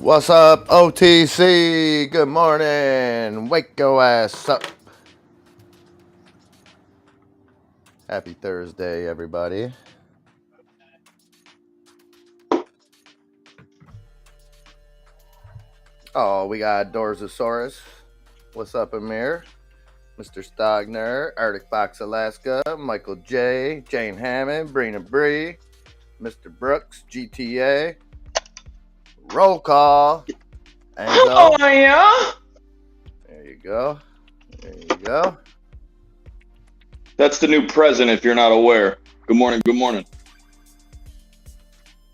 What's up, OTC? Good morning. Wake your ass up. Happy Thursday, everybody. Oh, we got Dorzosaurus. What's up, Amir? Mr. Stogner, Arctic Fox Alaska, Michael J, Jane Hammond, Brina Bree, Mr. Brooks, GTA. Roll call. Enzo. Oh, yeah? There you go. There you go. That's the new present if you're not aware. Good morning, good morning.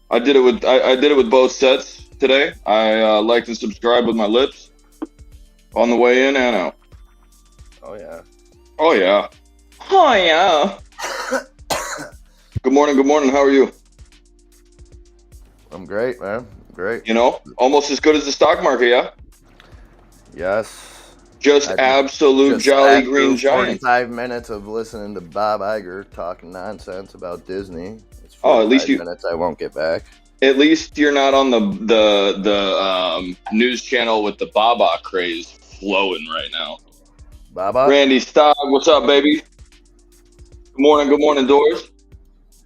I did it with both sets today. I liked and subscribed with my lips on the way in and out. Oh yeah. Oh yeah. Oh yeah. Good morning, good morning. How are you? I'm great, man. Great. You know, almost as good as the stock market, yeah? Yes. Just absolute jolly green giant. 45 minutes of listening to Bob Iger talking nonsense about Disney. It's at least minutes I won't get back. At least you're not on the news channel with the Baba craze flowing right now. Baba? Randy Stogg, what's up, baby? Good morning, Doors.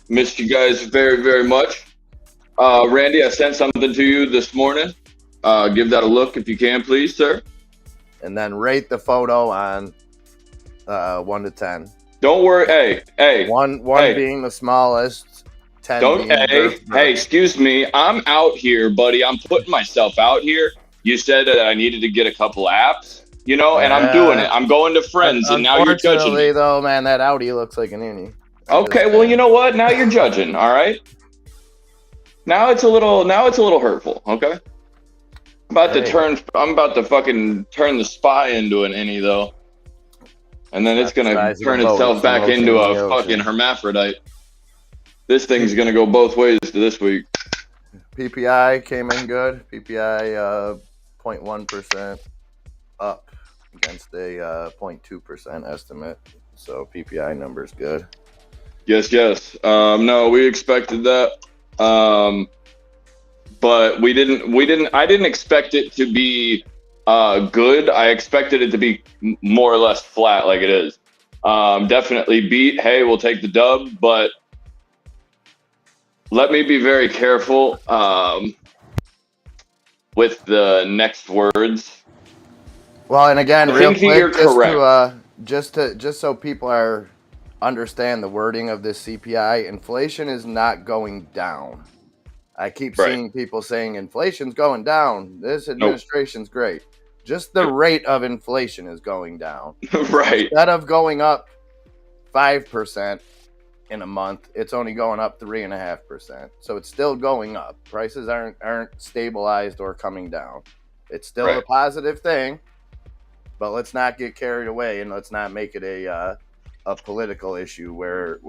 Missed you guys very, very much. Randy, I sent something to you this morning. Give that a look if you can, please, sir. And then rate the photo on 1 to 10. Don't worry. Hey. One being the smallest, 10 don't being hey, excuse me. I'm out here, buddy. I'm putting myself out here. You said that I needed to get a couple apps, you know, and I'm doing it. I'm going to friends, and now you're judging me. Though, man, that Audi looks like an innie. Okay, well, you know what? Now you're judging, all right? Now it's a little hurtful, okay? I'm about to fucking turn the spy into an innie, though. And then it's going to turn itself back into a fucking hermaphrodite. This thing's going to go both ways to this week. PPI came in good. PPI 0.1% up against a 0.2% estimate. So PPI number's good. Yes. No, we expected that. But I didn't expect it to be good. I expected it to be more or less flat like it is. Definitely beat. Hey, we'll take the dub, but let me be very careful with the next words. Well, and again, real quick, just so people understand the wording of this CPI, inflation is not going down. I keep seeing people saying inflation's going down. This administration's great. Just the rate of inflation is going down. Right. Instead of going up 5% in a month, it's only going up 3.5%. So it's still going up. Prices aren't stabilized or coming down. It's still a positive thing, but let's not get carried away and let's not make it a political issue where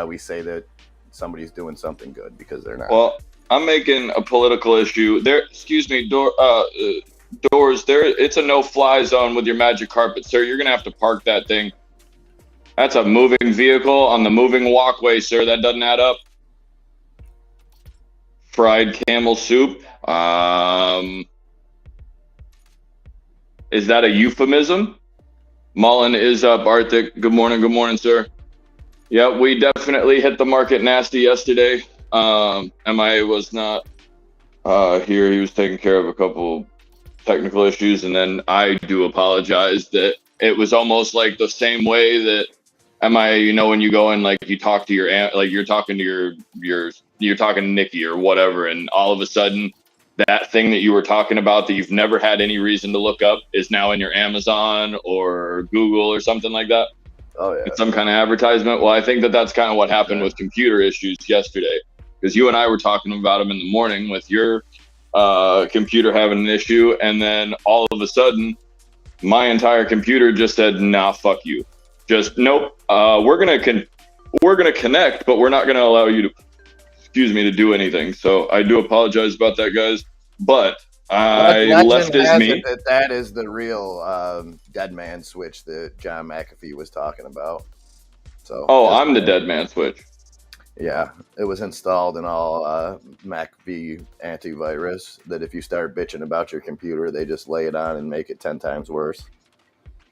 we say that somebody's doing something good because they're not. Well, I'm making a political issue there. Excuse me, Doors. There, it's a no-fly zone with your magic carpet, sir. You're gonna have to park that thing. That's a moving vehicle on the moving walkway, sir. That doesn't add up. Fried camel soup. Is that a euphemism? Mullen is up. Arctic. Good morning, sir. Yeah, we definitely hit the market nasty yesterday. MIA was not here. He was taking care of a couple technical issues, and then I do apologize that it was almost like the same way that MIA, you know, when you go and like you talk to your aunt, like you're talking to you're talking to Nikki or whatever, and all of a sudden that thing that you were talking about that you've never had any reason to look up is now in your Amazon or Google or something like that. Oh, yeah. It's some kind of advertisement. Well, I think that's kind of what happened with computer issues yesterday, because you and I were talking about them in the morning with your computer having an issue, and then all of a sudden, my entire computer just said, "Nah, fuck you." Just nope. We're gonna connect, but we're not gonna allow you to do anything. So I do apologize about that, guys. But left is me. That is the real dead man switch that John McAfee was talking about. So. Oh, I'm the dead man switch. Yeah, it was installed in all MacV antivirus that if you start bitching about your computer, they just lay it on and make it 10 times worse.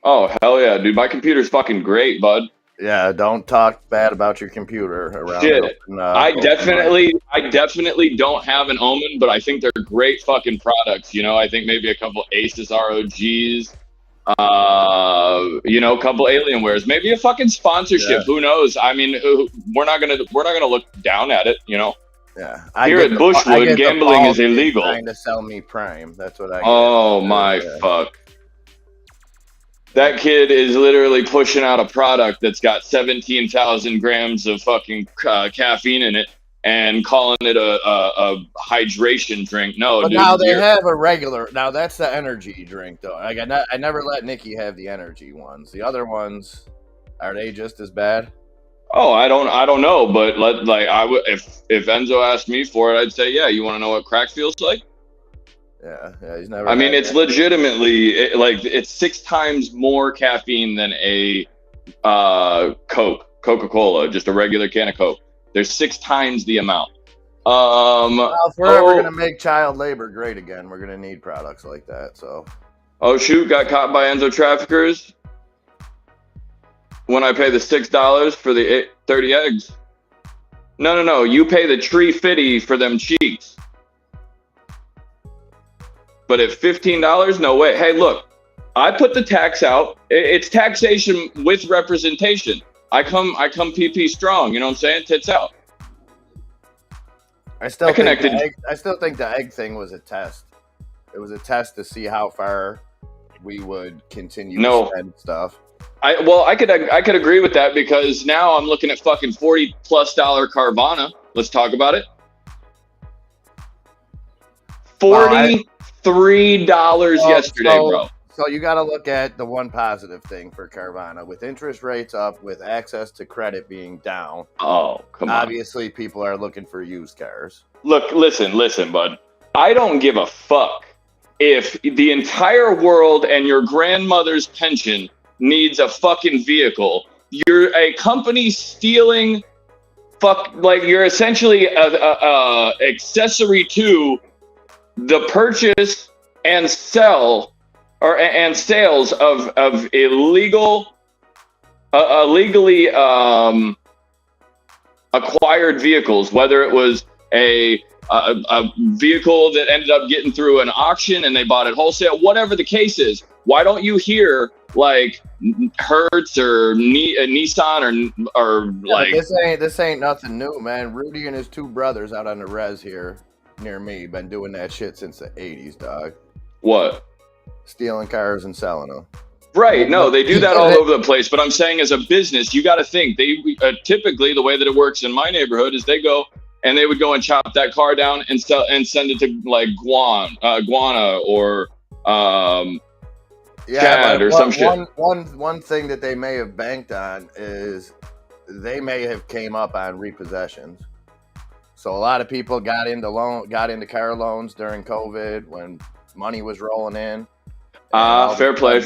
Oh, hell yeah, dude. My computer's fucking great, bud. Yeah, don't talk bad about your computer around an Shit. open, I open mic. definitely don't have an Omen, but I think they're great fucking products. You know, I think maybe a couple Asus ROGs, you know, a couple Alienwares, maybe a fucking sponsorship. Yeah. Who knows? I mean, we're not gonna look down at it. You know, Yeah, here at I Bushwood, get the gambling Paul is kid illegal. trying to sell me Prime. That's what I get. Oh my fuck. That kid is literally pushing out a product that's got 17,000 grams of fucking caffeine in it and calling it a hydration drink. No, But dude. now they have a regular. Now that's the energy drink, though. Like I never let Nikki have the energy ones. The other ones, are they just as bad? Oh, I don't know, but if Enzo asked me for it, I'd say, yeah. You want to know what crack feels like? Yeah, he's never. I mean, it's that. legitimately it's 6 times more caffeine than a Coca-Cola, just a regular can of Coke. There's 6 times the amount. Well, if we're ever gonna make child labor great again, we're gonna need products like that. So. Oh shoot! Got caught by Enzo traffickers. When I pay the $6 for the 30 eggs. No. You pay the $3.50 for them cheeks. But at $15, no way. Hey, look, I put the tax out. It's taxation with representation. I come PP strong. You know what I'm saying? Tits out. I still think the egg thing was a test. It was a test to see how far we would continue to spend stuff. I could agree with that because now I'm looking at fucking $40+ Carvana. Let's talk about it. $43 yesterday, bro. So you got to look at the one positive thing for Carvana. With interest rates up, with access to credit being down. Oh, come on. Obviously, people are looking for used cars. Look, listen, bud. I don't give a fuck if the entire world and your grandmother's pension needs a fucking vehicle. You're a company stealing you're essentially a accessory to the purchase and sales of illegally acquired vehicles, whether it was a vehicle that ended up getting through an auction and they bought it wholesale, whatever the case is. Why don't you hear like Hertz or Nissan or like this ain't nothing new, man. Rudy and his 2 brothers out on the res here near me been doing that shit since the 80s, dog. What? Stealing cars and selling them. Right. No, they do that all over the place. But I'm saying as a business, you got to think they typically the way that it works in my neighborhood is they would go and chop that car down and send it to like Guana or Chad or some shit. One thing that they may have banked on is they may have came up on repossessions. So a lot of people got into car loans during COVID when money was rolling in. Fair play.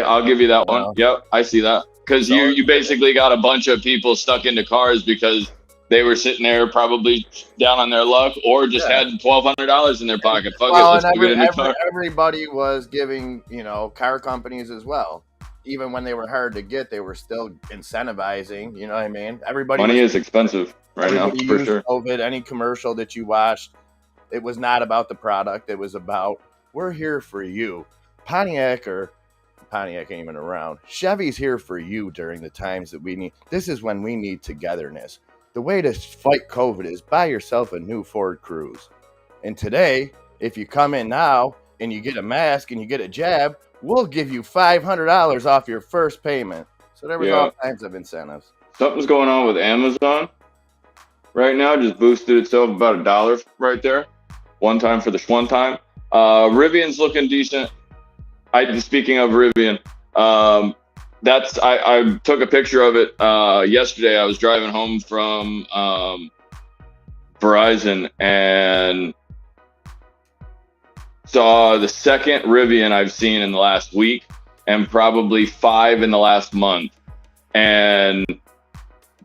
I'll give you that one. Yep, I see that. Because you basically got a bunch of people stuck into cars because they were sitting there probably down on their luck or just had $1,200 in their pocket. Fuck it, let's get a new car. Everybody was giving, car companies as well. Even when they were hard to get, they were still incentivizing. You know what I mean? Money is expensive right now, for sure. COVID, any commercial that you watched, it was not about the product. It was about, we're here for you. Pontiac ain't even around. Chevy's here for you during the times that we need. This is when we need togetherness. The way to fight COVID is buy yourself a new Ford Cruise. And today, if you come in now and you get a mask and you get a jab, we'll give you $500 off your first payment. So there was all kinds of incentives. Something's going on with Amazon right now. Just boosted itself about $1 right there. One time for the one time. Rivian's looking decent. Speaking of Rivian, I took a picture of it yesterday. I was driving home from Verizon and saw the second Rivian I've seen in the last week and probably 5 in the last month. And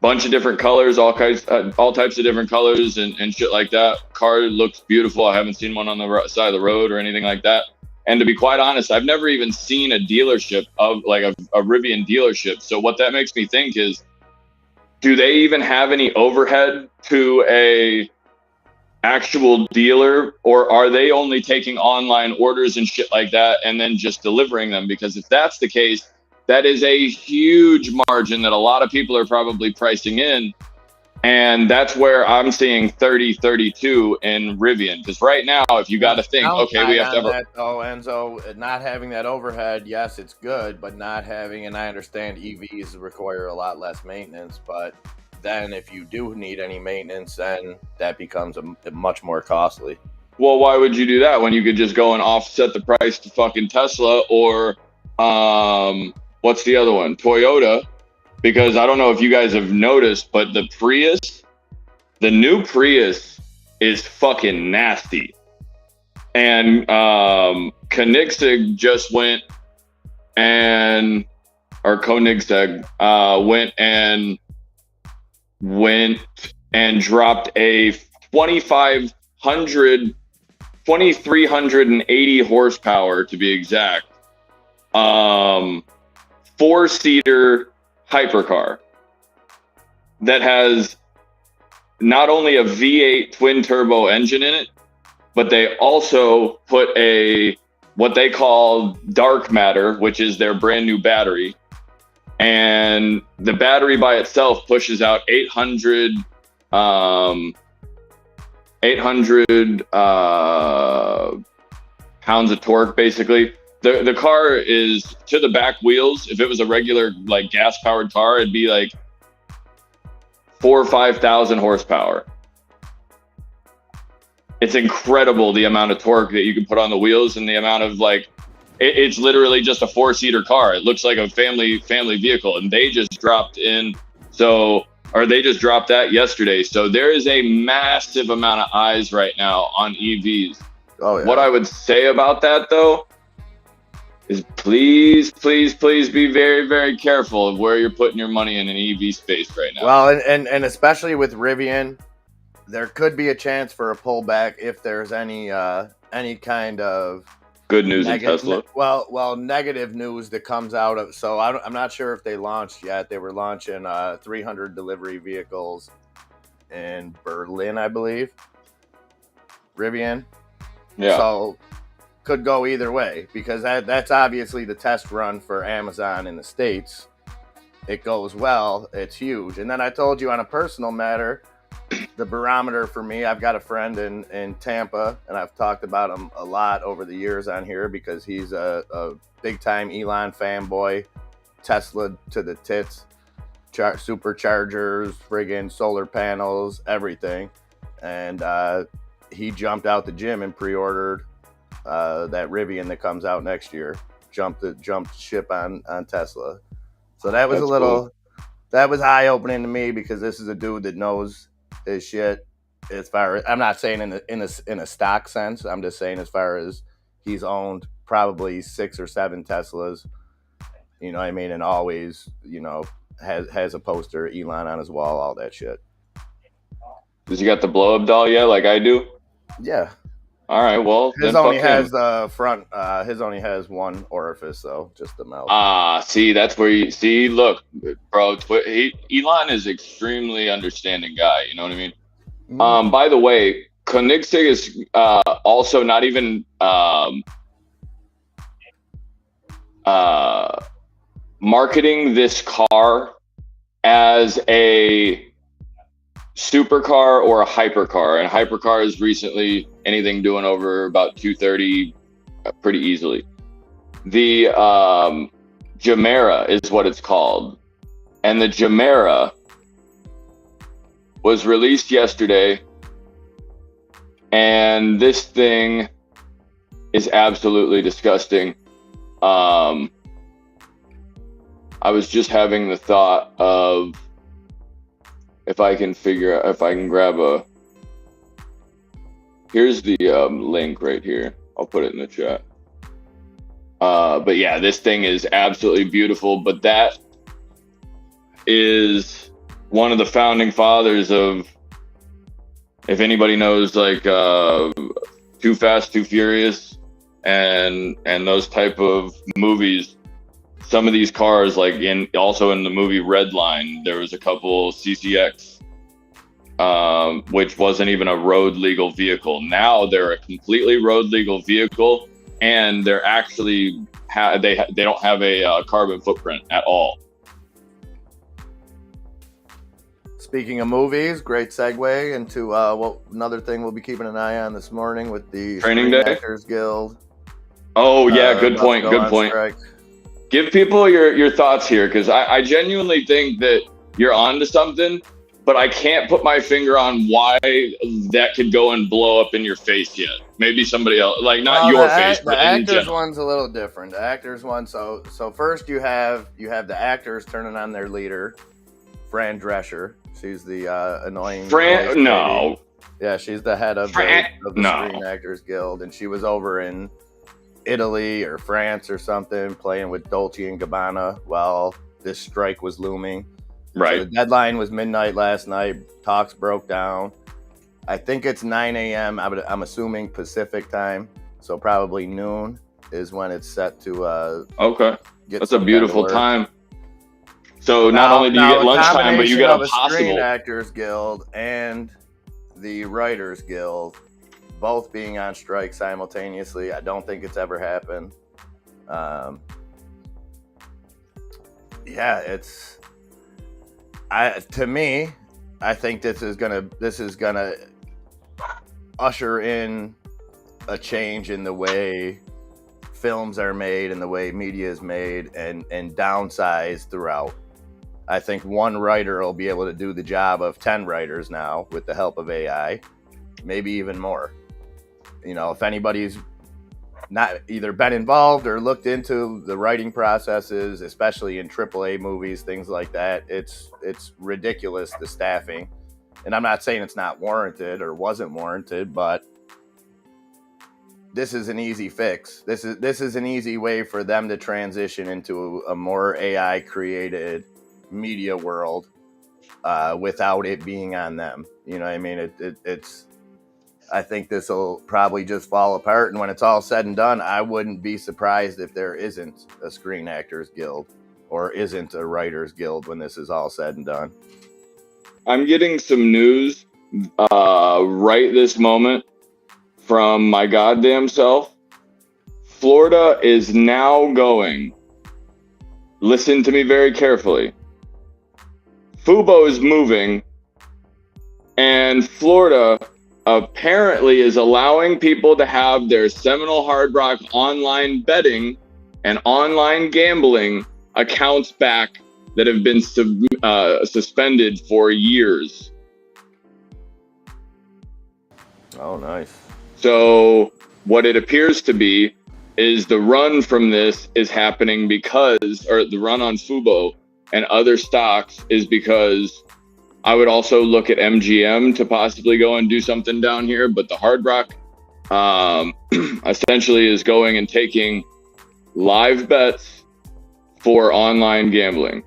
bunch of different colors, all types of different colors and shit like that. Car looks beautiful. I haven't seen one on the side of the road or anything like that. And to be quite honest, I've never even seen a dealership of like a Rivian dealership. So what that makes me think is, do they even have any overhead to a actual dealer, or are they only taking online orders and shit like that and then just delivering them? Because if that's the case, that is a huge margin that a lot of people are probably pricing in. And that's where I'm seeing 30-32 in Rivian. Because right now, if you got to think, okay, we have to have that, though, Enzo, not having that overhead, yes, it's good, but not having, and I understand EVs require a lot less maintenance, but then if you do need any maintenance, then that becomes a much more costly. Well, why would you do that when you could just go and offset the price to fucking Tesla or what's the other one? Toyota. Because I don't know if you guys have noticed, but the new Prius is fucking nasty. And Koenigsegg just went and dropped a 2380 horsepower to be exact, 4-seater hypercar that has not only a V8 twin turbo engine in it, but they also put what they call dark matter, which is their brand new battery. And the battery by itself pushes out 800 pounds of torque, basically. The car is to the back wheels. If it was a regular like gas powered car, it'd be like 4,000 or 5,000 horsepower. It's incredible the amount of torque that you can put on the wheels and the amount of like, it's literally just a 4-seater car. It looks like a family vehicle, and they just dropped that yesterday. So there is a massive amount of eyes right now on EVs. Oh, yeah. What I would say about that though is please be very, very careful of where you're putting your money in an EV space right now. Well, and especially with Rivian, there could be a chance for a pullback if there's any kind of good news in Tesla. Well, negative news that comes out of. So I'm not sure if they launched yet. They were launching 300 delivery vehicles in Berlin, I believe. Rivian. Yeah. So could go either way, because that's obviously the test run for Amazon in the States. It goes well, it's huge. And then I told you on a personal matter, the barometer for me, I've got a friend in Tampa, and I've talked about him a lot over the years on here because he's a big-time Elon fanboy, Tesla to the tits, superchargers, friggin' solar panels, everything. And he jumped out the gym and pre-ordered that Rivian that comes out next year. Jumped ship on Tesla. So that was cool. That was eye-opening to me, because this is a dude that knows his shit. As far as, I'm not saying in a stock sense, I'm just saying as far as he's owned probably 6 or 7 Teslas, you know what I mean, and always, you know, has a poster of Elon on his wall, all that shit. Does he got the blow-up doll yet, like I do? Yeah. All right, well, his only has the front. His only has one orifice, though, just the mouth. See, that's where you see. Look, bro, Elon is extremely understanding guy. You know what I mean? Mm. By the way, Koenigsegg is also not even marketing this car as a supercar or a hypercar, and hypercar is recently anything doing over about 230 pretty easily. The Gemera is what it's called, and the Gemera was released yesterday, and this thing is absolutely disgusting. I was just having the thought of if I can grab here's the link right here. I'll put it in the chat. But yeah, this thing is absolutely beautiful, but that is one of the founding fathers of, if anybody knows, like Too Fast, Too Furious, and those type of movies. Some of these cars, like also in the movie Redline, there was a couple CCX, which wasn't even a road legal vehicle. Now they're a completely road legal vehicle, and they're actually they don't have a carbon footprint at all. Speaking of movies, great segue into another thing we'll be keeping an eye on this morning with the Training Screen Day? Actors Guild. Oh yeah, good about point. to go Good on point. strike. Give people your thoughts here, because I genuinely think that you're onto something, but I can't put my finger on why that could go and blow up in your face yet. Maybe somebody else, like not your face, The but in actors general. one's a little different. The actors one, so first you have the actors turning on their leader, Fran Drescher. She's the annoying voice lady. No. Yeah, she's the head of the Screen Actors Guild, and she was over in Italy or France or something playing with Dolce and Gabbana while this strike was looming. Right. So the deadline was midnight last night. Talks broke down. I think it's 9 a.m. I'm assuming Pacific time, so probably noon is when it's set to Okay. get. That's a beautiful time. So not only do you get lunchtime, but you get a Screen Actors Guild and the Writers Guild both being on strike simultaneously. I don't think it's ever happened. To me, I think this is gonna usher in a change in the way films are made and the way media is made, and downsize throughout. I think one writer will be able to do the job of 10 writers now with the help of AI, maybe even more. You know, if anybody's not either been involved or looked into the writing processes, especially in AAA movies, things like that, it's ridiculous, the staffing. And I'm not saying it's not warranted or wasn't warranted, but this is an easy fix. This is an easy way for them to transition into a more AI created media world without it being on them. You know what I mean? It's I think this will probably just fall apart, and when it's all said and done, I wouldn't be surprised if there isn't a Screen Actors Guild or isn't a Writers Guild when this is all said and done. I'm getting some news right this moment from my goddamn self. Florida is now going, listen to me very carefully, Fubo is moving, and Florida apparently is allowing people to have their Seminole Hard Rock online betting and online gambling accounts back that have been suspended for years. Oh, nice. So what it appears to be is the run from this is happening because, or the run on Fubo and other stocks is because I would also look at MGM to possibly go and do something down here, but the Hard Rock essentially is going and taking live bets for online gambling.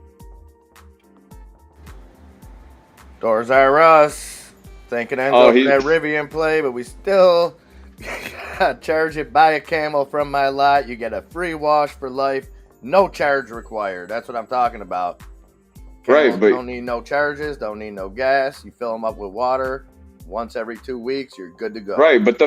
Doors are us. Thinking ends up that Rivian play, but we still charge it. Buy a camel from my lot. You get a free wash for life. No charge required. That's what I'm talking about. Camels right, but don't need no charges. Don't need no gas. You fill them up with water once every 2 weeks. You're good to go. Right, but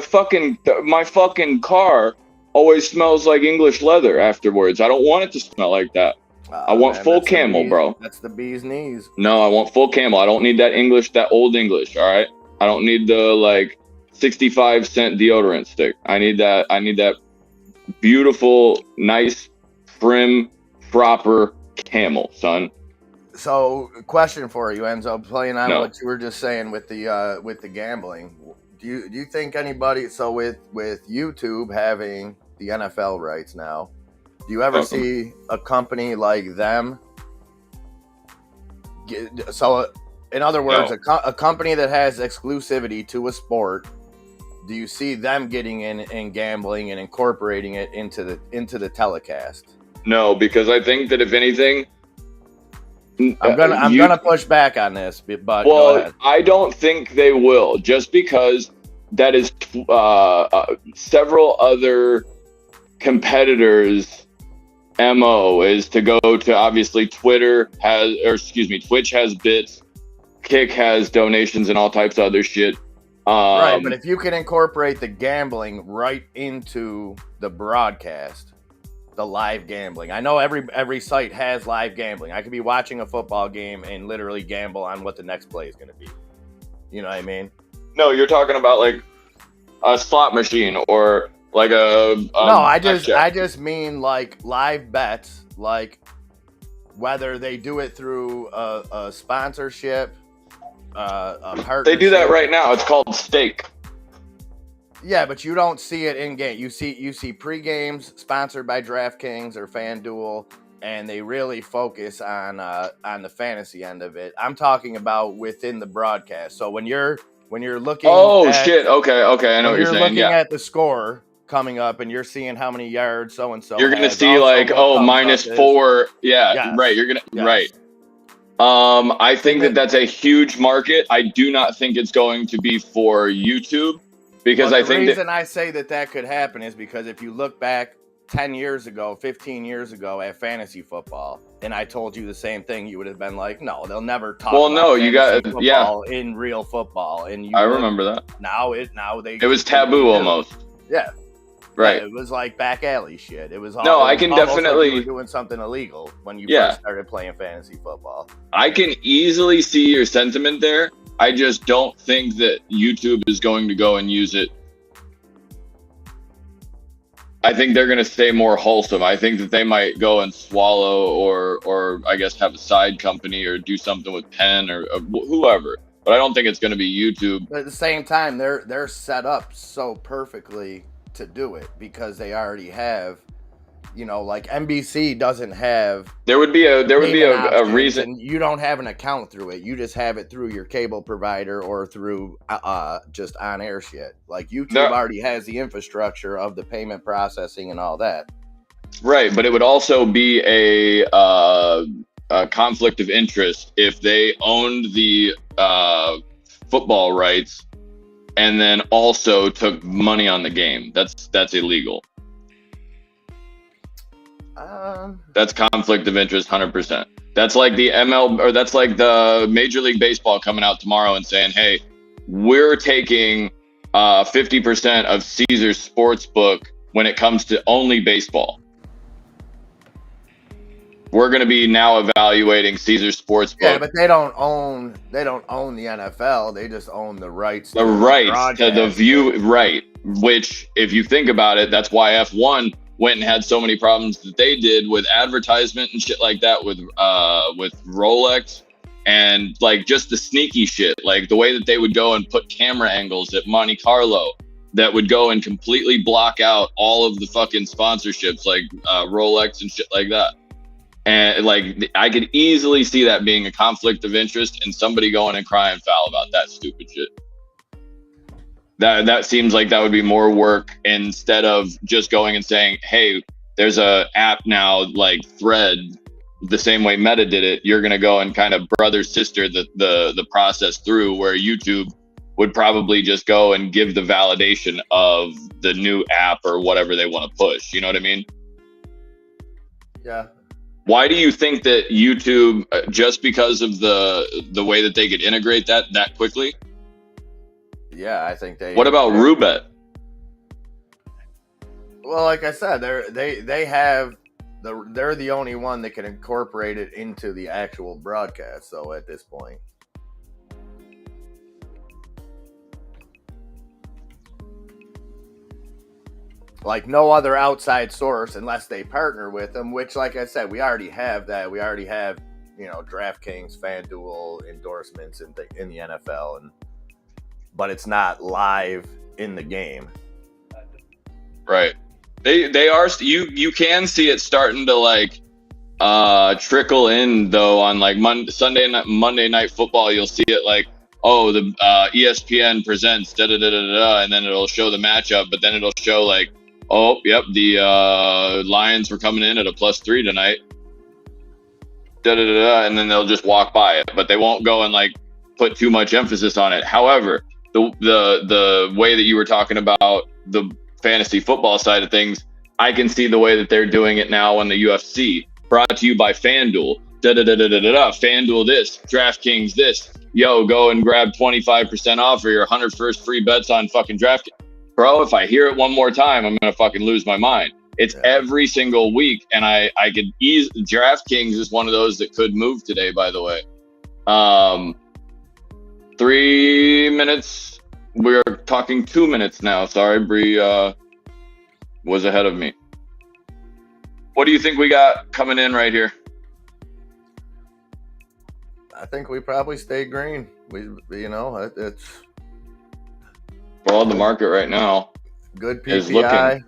my fucking car always smells like English leather afterwards. I don't want it to smell like that. I want full camel, bro. That's the bee's knees. No, I want full camel. I don't need that old English, all right? I don't need the 65-cent deodorant stick. I need that beautiful, nice, prim, proper camel, son. So, question for you, Enzo, playing on what you were just saying with the gambling. Do you think anybody, so with YouTube having the NFL rights now, do you ever see a company like them? So, in other words, a company that has exclusivity to a sport, do you see them getting in and gambling and incorporating it into the telecast? No, because I think that if anything, I'm gonna push back on this, but go Well, ahead. I don't think they will, just because that is several other competitors' MO is to go to, obviously, Twitch has bits, Kick has donations and all types of other shit. Right, but if you can incorporate the gambling right into the broadcast, the live gambling. I know every site has live gambling. I could be watching a football game and literally gamble on what the next play is going to be. You know what I mean? No, you're talking about like a slot machine or like a no. I just mean like live bets, like whether they do it through a sponsorship, a partnership. They do that right now. It's called stake. Yeah, but you don't see it in game. You see pre-games sponsored by DraftKings or FanDuel, and they really focus on the fantasy end of it. I'm talking about within the broadcast. So when you're looking, shit, okay, I know what you're saying. Looking at the score coming up, and you're seeing how many yards so and so. You're gonna see like -4. Yeah, yes. Right. You're gonna right. I think that's a huge market. I do not think it's going to be for YouTube. Because I think the reason I say that could happen is because if you look back 10 years ago, 15 years ago at fantasy football, and I told you the same thing, you would have been like, no, they'll never talk about football in real football. And I remember that. It was taboo almost. Yeah. Right. Yeah, it was like back alley shit. It was I can definitely like you were doing something illegal when you first started playing fantasy football. I can easily see your sentiment there. I just don't think that YouTube is going to go and use it. I think they're going to stay more wholesome. I think that they might go and swallow or I guess have a side company or do something with Penn or whoever. But I don't think it's going to be YouTube. But at the same time, they're set up so perfectly to do it because they already have, like NBC doesn't have. There would be a reason. You don't have an account through it. You just have it through your cable provider or through just on air shit. Like YouTube already has the infrastructure of the payment processing and all that. Right, but it would also be a conflict of interest if they owned the football rights and then also took money on the game. That's illegal. That's conflict of interest, 100%. That's like the or that's like the Major League Baseball coming out tomorrow and saying, "Hey, we're taking 50% of Caesar's Sportsbook when it comes to only baseball. We're going to be now evaluating Caesar's Sportsbook." Yeah, but they don't own the NFL. They just own the rights. The rights to the view, right? Which, if you think about it, that's why F1 went and had so many problems that they did with advertisement and shit like that with Rolex and like just the sneaky shit, like the way that they would go and put camera angles at Monte Carlo that would go and completely block out all of the fucking sponsorships like Rolex and shit like that. And like I could easily see that being a conflict of interest and somebody going and crying foul about that stupid shit. That seems like that would be more work instead of just going and saying, "Hey, there's a app now like Thread, the same way Meta did it. You're gonna go and kind of brother sister the process through where YouTube would probably just go and give the validation of the new app or whatever they want to push." You know what I mean? Yeah. Why do you think that YouTube, just because of the way that they could integrate that quickly? Yeah, I think they. What about Roobet? Well, like I said, they're the only one that can incorporate it into the actual broadcast. So at this point, like no other outside source, unless they partner with them. Which, like I said, we already have that. We already have, DraftKings, FanDuel endorsements in the NFL, but it's not live in the game. Right. They are. You can see it starting to like trickle in though on like Monday Night Football. You'll see it like, oh, the ESPN presents da da da da da, and then it'll show the matchup, but then it'll show like, oh, yep, the Lions were coming in at a +3 tonight. da da da da, and then they'll just walk by it, but they won't go and like put too much emphasis on it. However, the way that you were talking about the fantasy football side of things, I can see the way that they're doing it now on the UFC. Brought to you by FanDuel. Da da da da da da. FanDuel this, DraftKings this. Yo, go and grab 25% off or your 100 first free bets on fucking DraftKings. Bro, if I hear it one more time, I'm gonna fucking lose my mind. It's every single week, and I could ease. DraftKings is one of those that could move today, by the way. 3 minutes. We're talking 2 minutes now. Sorry, Bree was ahead of me. What do you think we got coming in right here? I think we probably stay green. It's for all the market right now. Good PPI.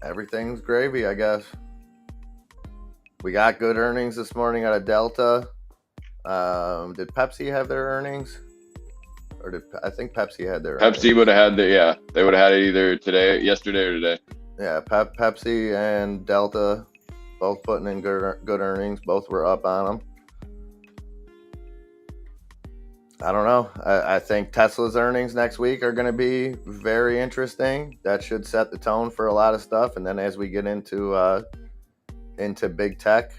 Everything's gravy, I guess. We got good earnings this morning out of Delta. Did Pepsi have their earnings? Or I think Pepsi had their Pepsi earnings. Would have had they would have had it either yesterday or today. Yeah, Pepsi and Delta both putting in good earnings. Both were up on them. I don't know. I think Tesla's earnings next week are going to be very interesting. That should set the tone for a lot of stuff. And then as we get into big tech,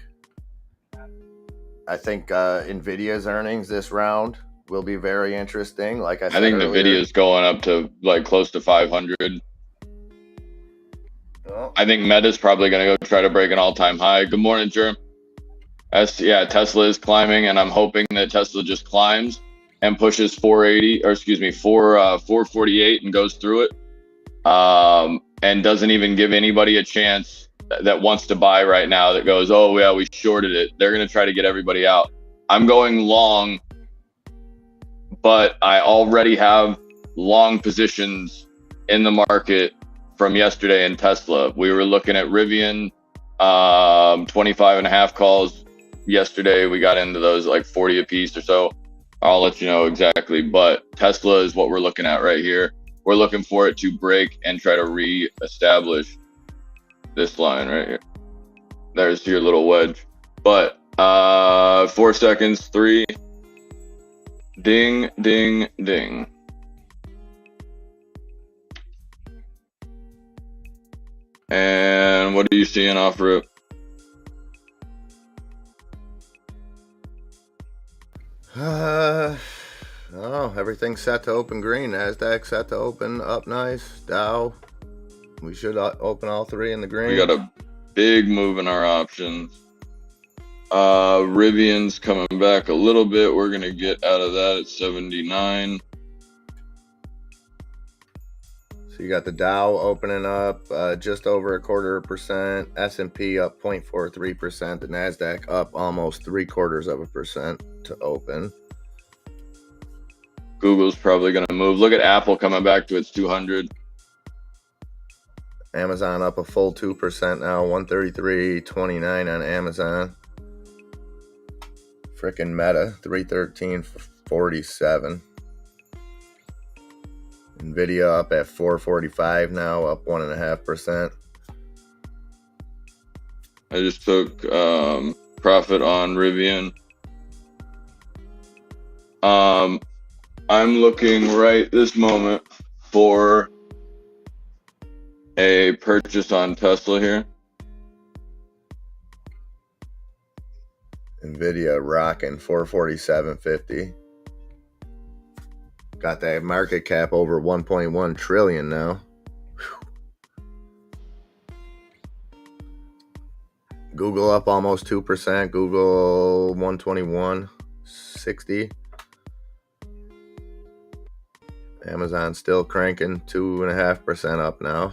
I think Nvidia's earnings this round will be very interesting. Like I said think earlier, Nvidia's going up to like close to 500. Oh. I think Meta's probably going to go try to break an all-time high. Good morning, Jerm. Tesla is climbing, and I'm hoping that Tesla just climbs and pushes 448 and goes through it, and doesn't even give anybody a chance that wants to buy right now that goes, oh yeah, we shorted it. They're going to try to get everybody out. I'm going long, but I already have long positions in the market from yesterday in Tesla. We were looking at Rivian, 25.5 calls yesterday. We got into those like 40 a piece or so. I'll let you know exactly, but Tesla is what we're looking at right here. We're looking for it to break and try to re-establish this line right here. There's your little wedge. But 4 seconds, 3. Ding, ding, ding. And what are you seeing off rip? Everything's set to open green. NASDAQ set to open up nice. Dow, we should open all three in the green. We got a big move in our options. Rivian's coming back a little bit. We're going to get out of that at 79. So you got the Dow opening up just over 0.25%. S&P up 0.43%. The NASDAQ up almost 0.75% to open. Google's probably going to move. Look at Apple coming back to its 200. Amazon up a full 2% now. 133.29 on Amazon. Frickin' Meta 313.47. Nvidia up at 445 now, up 1.5%. I just took profit on Rivian. I'm looking right this moment for a purchase on Tesla here. Nvidia rocking 447.50. Got that market cap over 1.1 trillion now. Whew. Google up almost 2%. Google 121.60. Amazon still cranking 2.5% up now.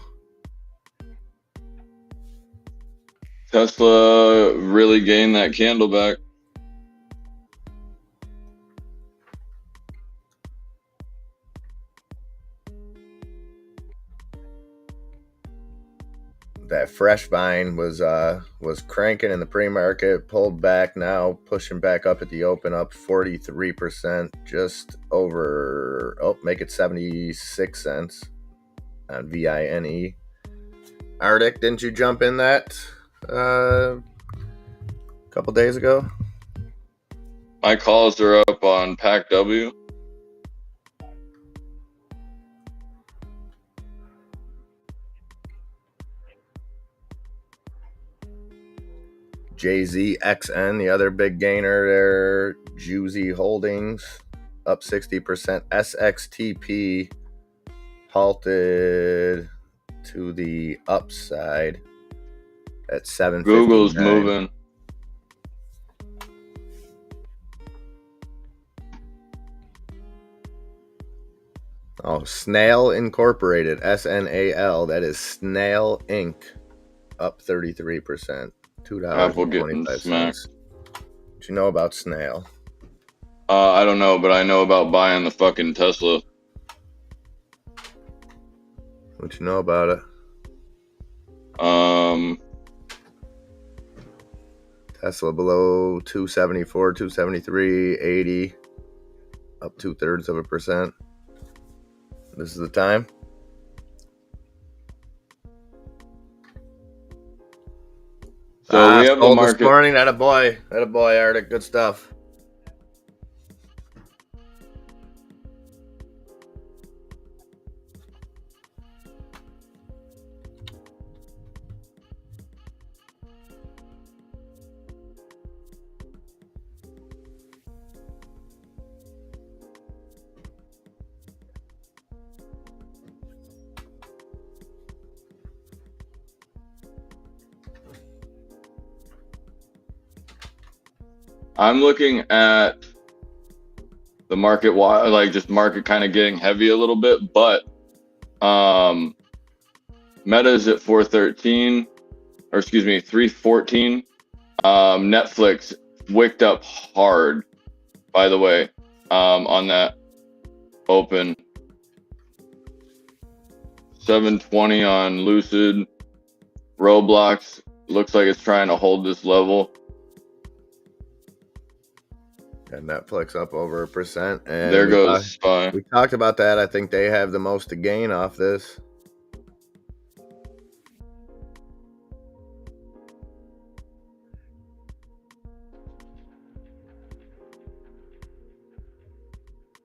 Tesla really gained that candle back. That fresh vine was cranking in the pre-market, pulled back now, pushing back up at the open, up 43%, just over, make it 76 cents on VINE. Arctic, didn't you jump in that? a couple days ago. My calls are up on Pack W. JZXN, the other big gainer there. Juicy Holdings up 60%. SXTP halted to the upside at 759. Google's moving. Oh, Snail Incorporated, SNAL, that is Snail Inc. Up 33%, Apple getting $2.25. smacked. What you know about Snail? I don't know, but I know about buying the fucking Tesla. What you know about it? Tesla below 274, 273, 80, up 0.2%. This is the time. So we have the market. This morning. That a boy, Arctic. Good stuff. I'm looking at the market, like just market kind of getting heavy a little bit, but Meta is at 413, or excuse me, 314. Netflix wicked up hard, by the way, on that open. 720 on Lucid. Roblox looks like it's trying to hold this level. And Netflix up over 1%. And there goes SPY. We talked about that. I think they have the most to gain off this.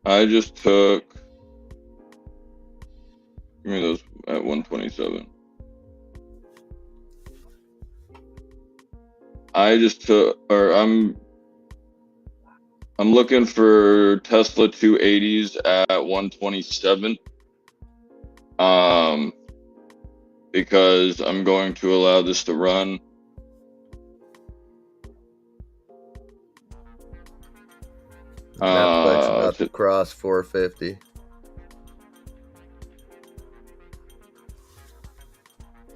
I just took, give me those at 127. I just took, or I'm looking for Tesla 280s at 127. Because I'm going to allow this to run. Netflix about to cross 450.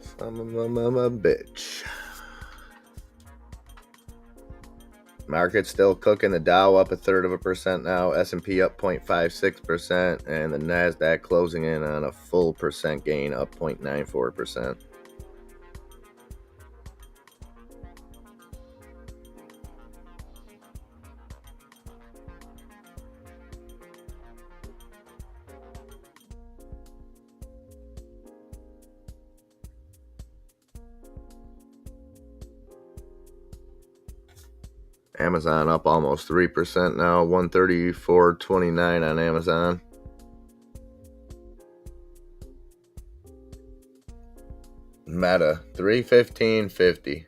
Son of a bitch. Market's still cooking. The Dow up 1/3% now. S&P up 0.56%, and the Nasdaq closing in on a full percent gain, up 0.94%. Amazon up almost 3% now, 134.29 on Amazon. Meta 315.50.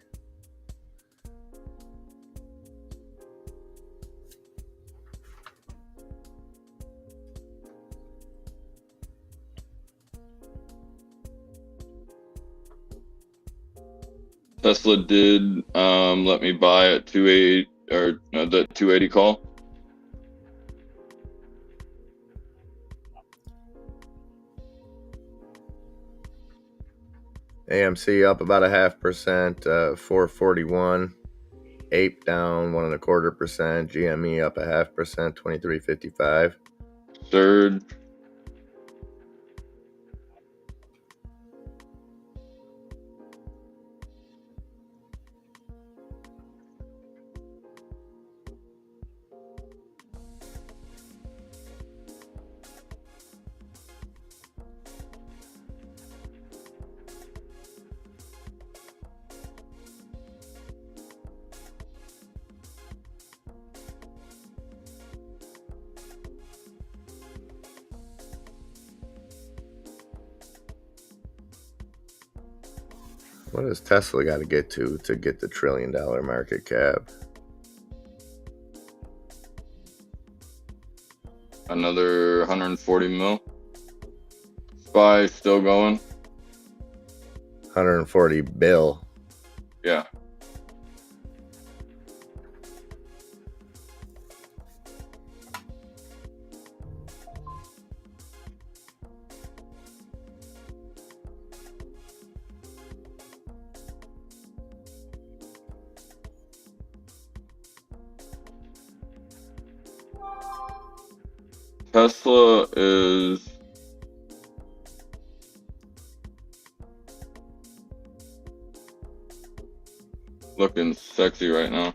Tesla did let me buy at 280, or the 280 call. AMC up about 0.5%, 441. Ape down 1.25%. GME up 0.5%, 23.55. Third. What does Tesla got to get get the $1 trillion market cap? Another 140 mil. SPY still going. 140 bill. Yeah. Tesla is looking sexy right now.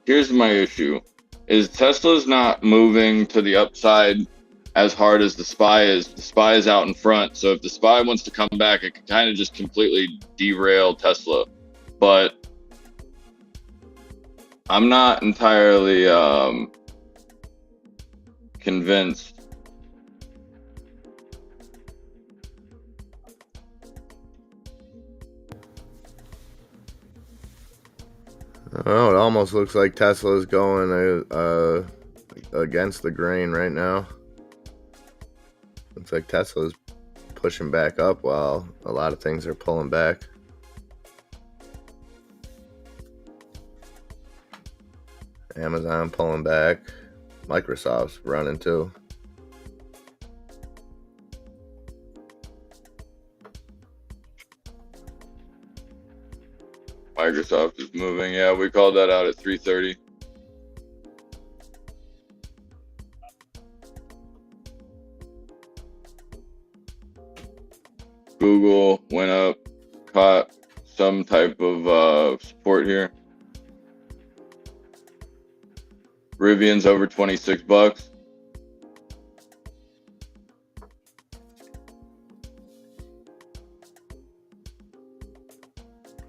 Here's my issue, is Tesla's not moving to the upside as hard as the SPY is. The SPY is out in front, so if the SPY wants to come back, it can kind of just completely derail Tesla. But I'm not entirely convinced. Oh, it almost looks like Tesla's going against the grain right now. Looks like Tesla's pushing back up while a lot of things are pulling back. Amazon pulling back. Microsoft's running too. Microsoft is moving. Yeah, we called that out at 3:30. Google went up, caught some type of support here. Rivian's over $26.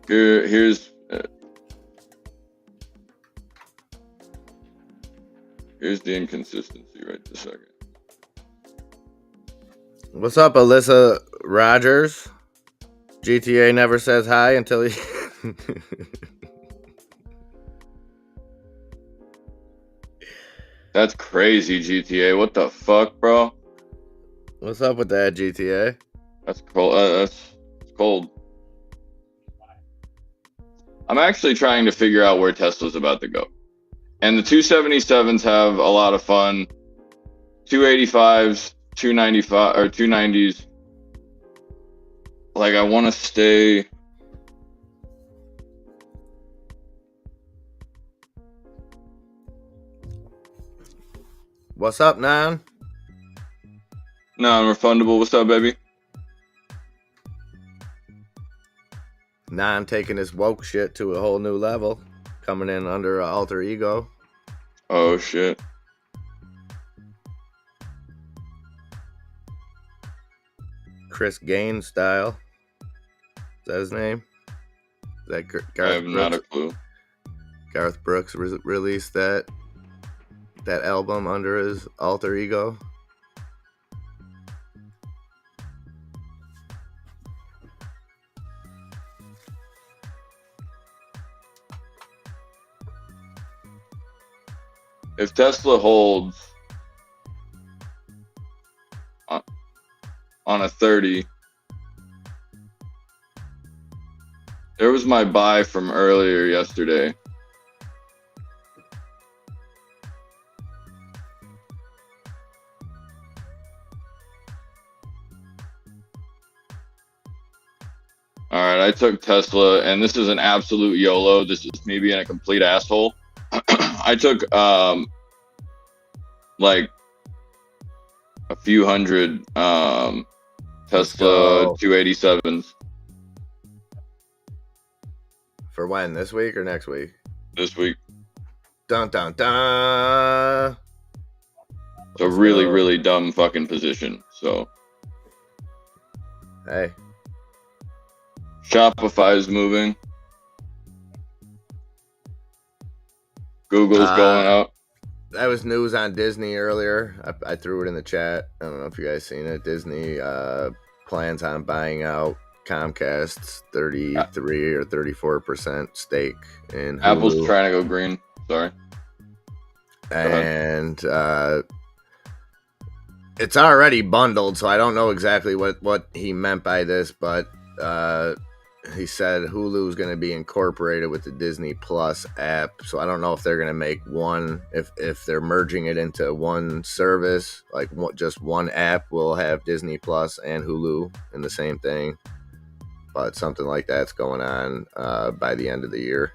Here's the inconsistency right this second. What's up, Alyssa Rogers? GTA never says hi until he... That's crazy, GTA. What the fuck, bro? What's up with that, GTA? That's cold. That's cold. I'm actually trying to figure out where Tesla's about to go. And the 277s have a lot of fun. 285s, 295 or 290s. Like, I want to stay. What's up, Nan? Non-refundable. What's up, baby? Nan taking his woke shit to a whole new level. Coming in under an alter ego. Oh, shit. Chris Gaines style. Is that his name? Is that Garth I have Brooks? not a clue. Garth Brooks released that album under his alter ego. If Tesla holds on a 30, there was my buy from earlier yesterday. All right, I took Tesla, and this is an absolute YOLO. This is me being a complete asshole. I took like a few hundred Tesla 287s. For when? This week or next week? This week. Dun dun dun. It's a really, really dumb fucking position. So, hey, Shopify is moving. Google's going up. That was news on Disney earlier. I threw it in the chat. I don't know if you guys seen it. Disney plans on buying out Comcast's 33 or 34% stake in Hulu. Apple's trying to go green. Sorry. And it's already bundled, so I don't know exactly what he meant by this, but he said Hulu is going to be incorporated with the Disney Plus app. So I don't know if they're going to make one, if they're merging it into one service, like just one app will have Disney Plus and Hulu in the same thing. But something like that's going on by the end of the year.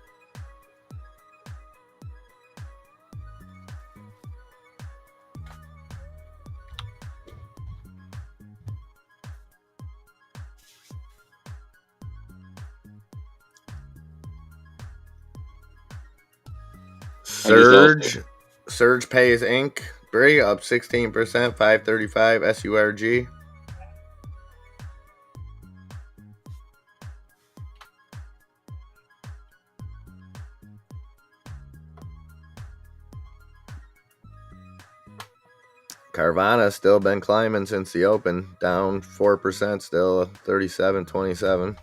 Surge Pays Inc. Brie up 16%, 535 SURG. Carvana still been climbing since the open, down 4%, still 37.27.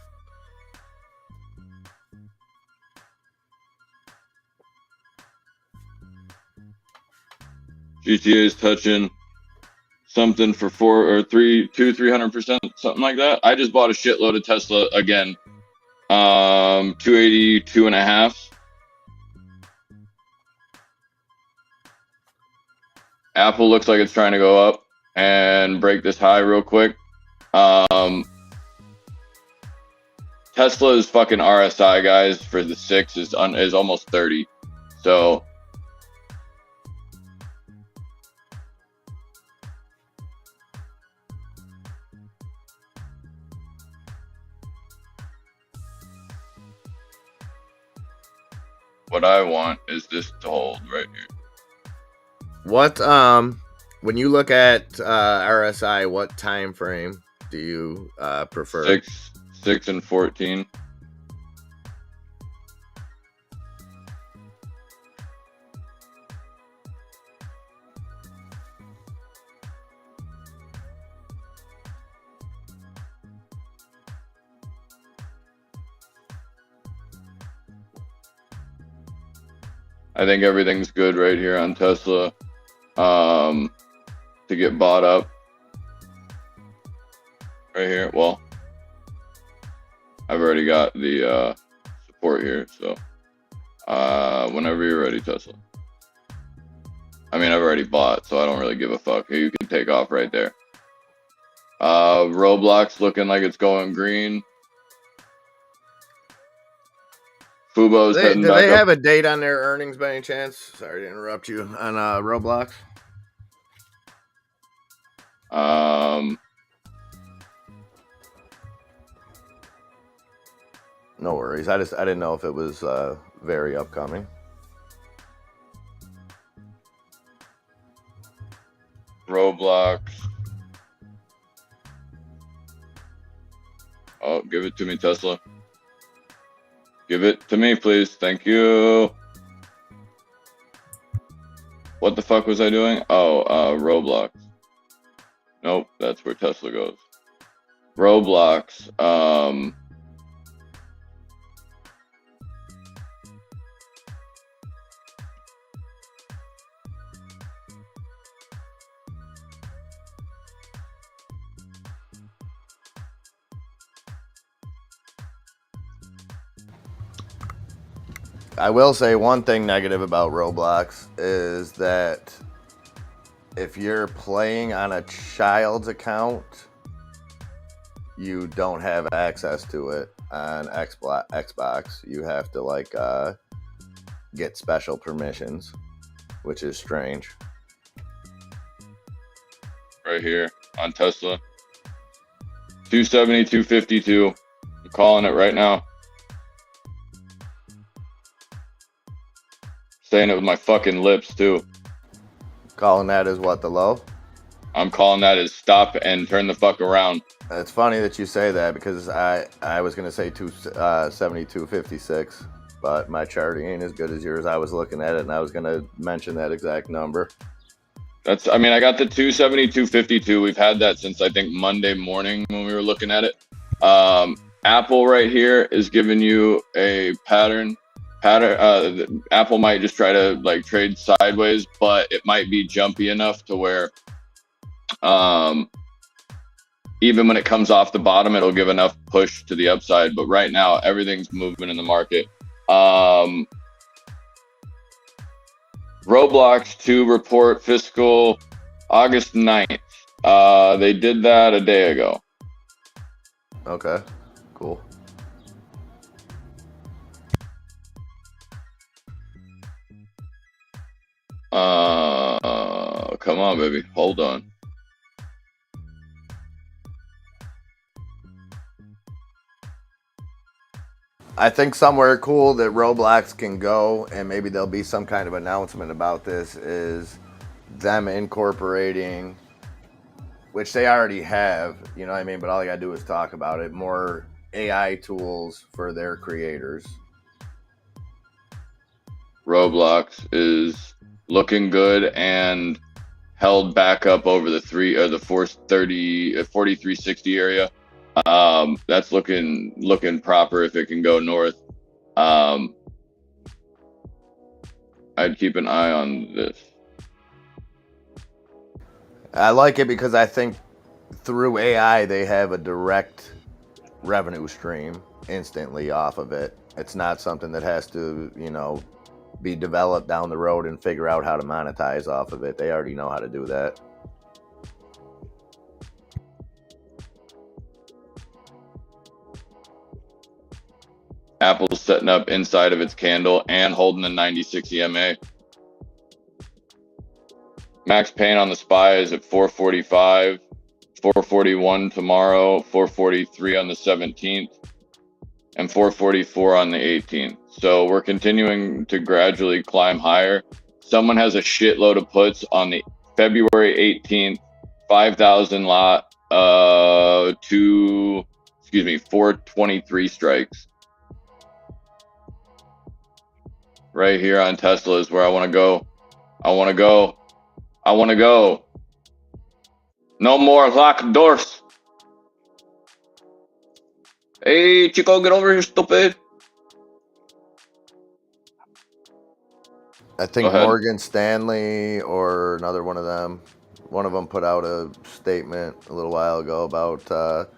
GTA is touching something for 300%, something like that. I just bought a shitload of Tesla again. 282.5. Apple looks like it's trying to go up and break this high real quick. Tesla's fucking RSI, guys, for the 6 is almost 30. So what I want is this to hold right here. What when you look at RSI, what time frame do you prefer? 6 and 14. I think everything's good right here on Tesla to get bought up. Right here. Well, I've already got the support here, so whenever you're ready, Tesla. I mean, I've already bought, so I don't really give a fuck. You can take off right there. Roblox looking like it's going green. Fubo's heading back up. Do they have a date on their earnings by any chance? Sorry to interrupt you on Roblox. No worries. I didn't know if it was very upcoming. Roblox. Oh, give it to me, Tesla. Give it to me, please. Thank you. What the fuck was I doing? Oh, Roblox. Nope, that's where Tesla goes. Roblox. I will say one thing negative about Roblox is that if you're playing on a child's account, you don't have access to it on Xbox. You have to get special permissions, which is strange. right here on Tesla. 270, 252. I'm calling it right now. Saying it with my fucking lips too. Calling that as what, the low? I'm calling that as stop and turn the fuck around. It's funny that you say that because I was gonna say 270, 256, but my chart ain't as good as yours. I was looking at it and I was gonna mention that exact number. That's, I mean, I got the 270, 252. We've had that since I think Monday morning when we were looking at it. Apple right here is giving you a pattern. Apple might just try to like trade sideways, but it might be jumpy enough to where even when it comes off the bottom, it'll give enough push to the upside. But right now, everything's moving in the market. Roblox to report fiscal August 9th. They did that a day ago. Okay, cool. Come on, baby. Hold on. I think somewhere cool that Roblox can go, and maybe there'll be some kind of announcement about this, is them incorporating, which they already have, you know what I mean? But all you gotta do is talk about it, more AI tools for their creators. Roblox is looking good and held back up over the 4360 area. That's looking proper if it can go north. I'd keep an eye on this. I like it because I think through AI they have a direct revenue stream instantly off of it. It's not something that has to, you know, be developed down the road and figure out how to monetize off of it. They already know how to do that. Apple's setting up inside of its candle and holding the 96 EMA. Max pain on the SPY is at 445, 441 tomorrow, 443 on the 17th, and 444 on the 18th. So we're continuing to gradually climb higher. Someone has a shitload of puts on the February 18th, 5,000 lot, 423 strikes. Right here on Tesla is where I want to go. I want to go. I want to go. No more locked doors. Hey, Chico, get over here, stupid. I think Morgan Stanley or another one of them put out a statement a little while ago about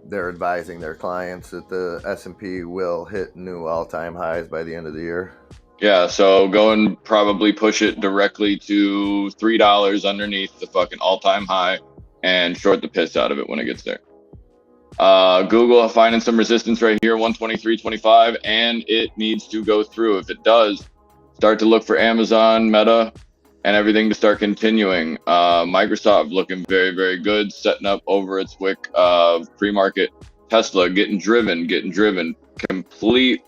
they're advising their clients that the S&P will hit new all-time highs by the end of the year. Yeah, so go and probably push it directly to $3 underneath the fucking all-time high and short the piss out of it when it gets there. Google finding some resistance right here, 123.25, and it needs to go through. If it does, start to look for Amazon, Meta, and everything to start continuing. Microsoft looking very, very good, setting up over its wick of pre-market. Tesla getting driven, complete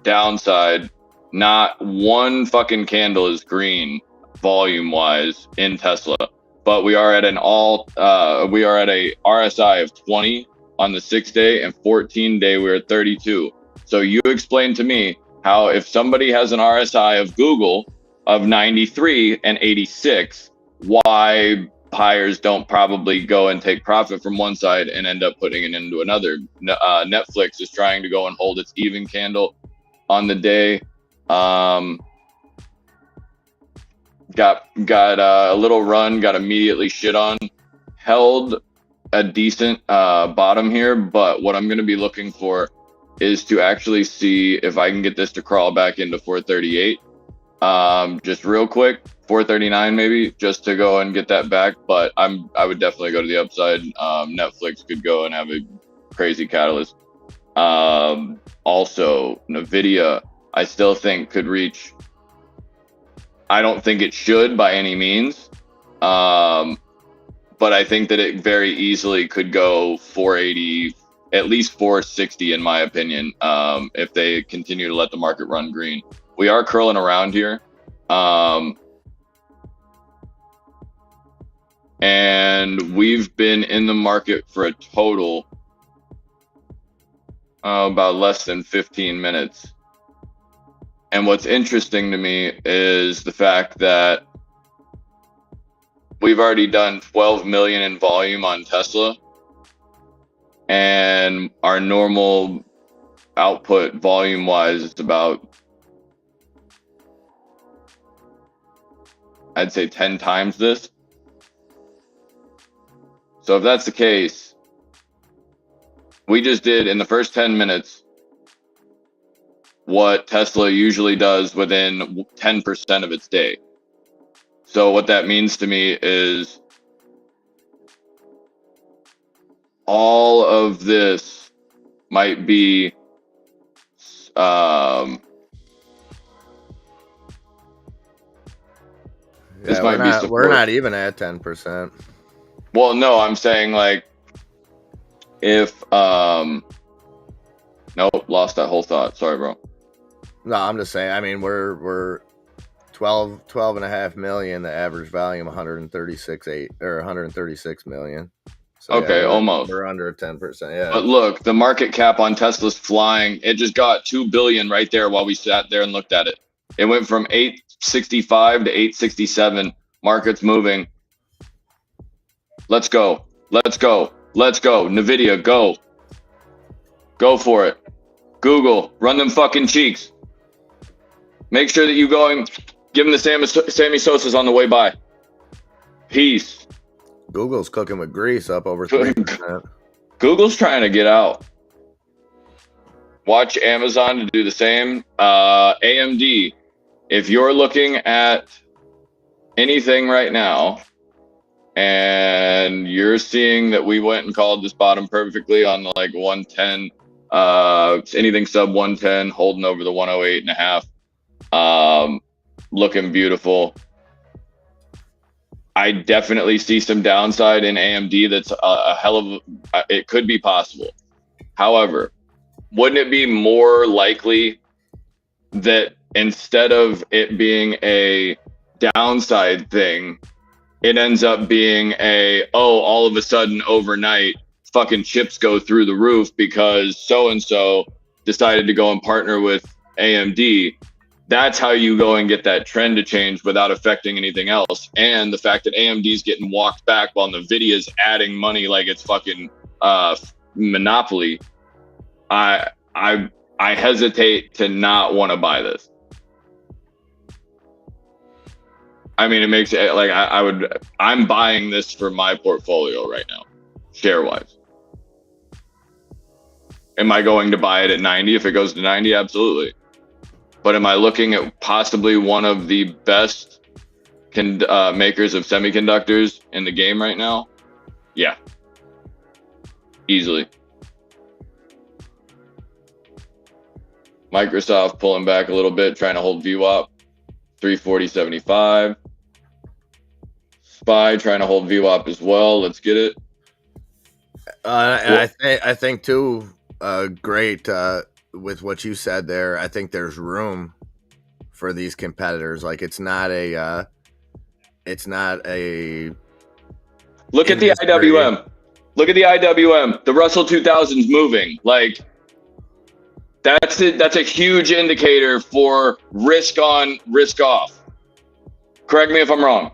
downside. Not one fucking candle is green volume-wise in Tesla, but we are at a RSI of 20 on the 6-day, and 14-day we're at 32. So you explain to me how if somebody has an RSI of Google of 93 and 86, why buyers don't probably go and take profit from one side and end up putting it into another. Netflix is trying to go and hold its even candle on the day. Got a little run, got immediately shit on, held a decent bottom here, but what I'm going to be looking for is to actually see if I can get this to crawl back into 438. Just real quick, 439 maybe, just to go and get that back. But I would definitely go to the upside. Netflix could go and have a crazy catalyst. Also, Nvidia, I still think could reach. I don't think it should by any means. but I think that it very easily could go 480, at least 460 in my opinion, if they continue to let the market run green. We are curling around here. And we've been in the market for a total about less than 15 minutes. And what's interesting to me is the fact that we've already done 12 million in volume on Tesla, and our normal output volume wise is about, I'd say 10 times this. So if that's the case, we just did in the first 10 minutes what Tesla usually does within 10% of its day. So what that means to me is all of this might be this might be support. We're not even at 10%. Well, no, I'm saying like if nope, lost that whole thought. Sorry, bro. No, I'm just saying, I mean, we're 12 and a half million, the average volume 136 million. So okay, yeah, almost. We're under 10%, yeah. But look, the market cap on Tesla's flying. It just got 2 billion right there while we sat there and looked at it. It went from 865 to 867. Market's moving. Let's go. Let's go. Let's go. NVIDIA, go. Go for it. Google, run them fucking cheeks. Make sure that you go and give them the Sammy Sosas on the way by. Peace. Google's cooking with grease, up over 3%. Google's trying to get out. Watch Amazon to do the same. AMD, if you're looking at anything right now and you're seeing that we went and called this bottom perfectly on the like 110, anything sub 110, holding over the 108 and a half, looking beautiful. I definitely see some downside in AMD. That's a hell of it could be possible. However, wouldn't it be more likely that instead of it being a downside thing, it ends up being all of a sudden overnight fucking chips go through the roof because so-and-so decided to go and partner with AMD. That's how you go and get that trend to change without affecting anything else. And the fact that AMD's getting walked back while NVIDIA's adding money like it's fucking monopoly. I hesitate to not want to buy this. I mean, it makes it like I'm buying this for my portfolio right now, share wise. Am I going to buy it at 90? If it goes to 90, absolutely. But am I looking at possibly one of the best makers of semiconductors in the game right now? Yeah. Easily. Microsoft pulling back a little bit, trying to hold VWAP. 340.75. SPY trying to hold VWAP as well. Let's get it. And I think too, great with what you said there. I think there's room for these competitors. Like it's not a look at the IWM. Look at the IWM. The Russell 2000's moving. Like that's it. That's a huge indicator for risk on, risk off. Correct me if I'm wrong.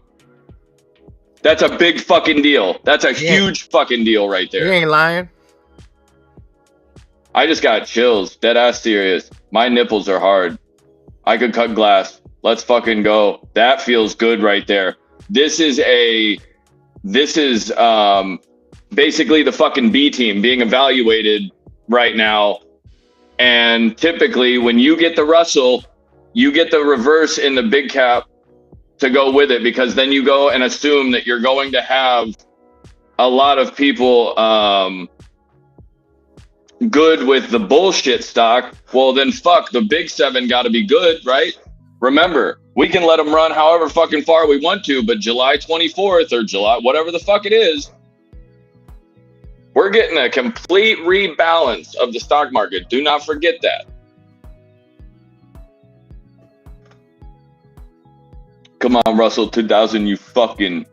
That's a big fucking deal. That's a huge fucking deal right there. You ain't lying. I just got chills. Dead ass serious. My nipples are hard. I could cut glass. Let's fucking go. That feels good right there. This is basically the fucking B team being evaluated right now. And typically when you get the Russell, you get the reverse in the big cap to go with it, because then you go and assume that you're going to have a lot of people good with the bullshit stock. Well, then fuck, the big seven got to be good, right? Remember, We can let them run however fucking far we want to, but July 24th or July, whatever the fuck it is, we're getting a complete rebalance of the stock market. Do not forget that. Come on, Russell 2000, you fucking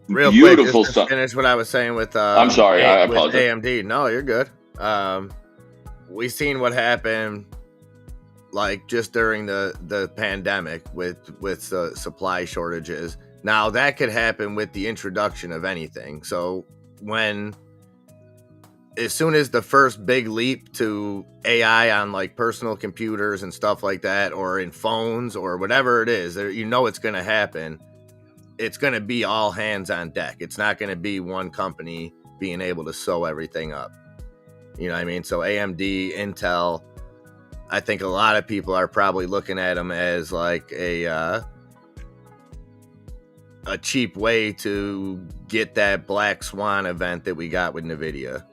Real beautiful quick, just son. to finish what I was saying with I'm sorry, I with apologize. AMD. No, you're good. We seen what happened like just during the pandemic with supply shortages. Now that could happen with the introduction of anything. So as soon as the first big leap to AI on like personal computers and stuff like that, or in phones or whatever it is, you know it's going to happen. It's going to be all hands on deck. It's not going to be one company being able to sew everything up. You know what I mean? So AMD, Intel, I think a lot of people are probably looking at them as like a cheap way to get that black swan event that we got with NVIDIA,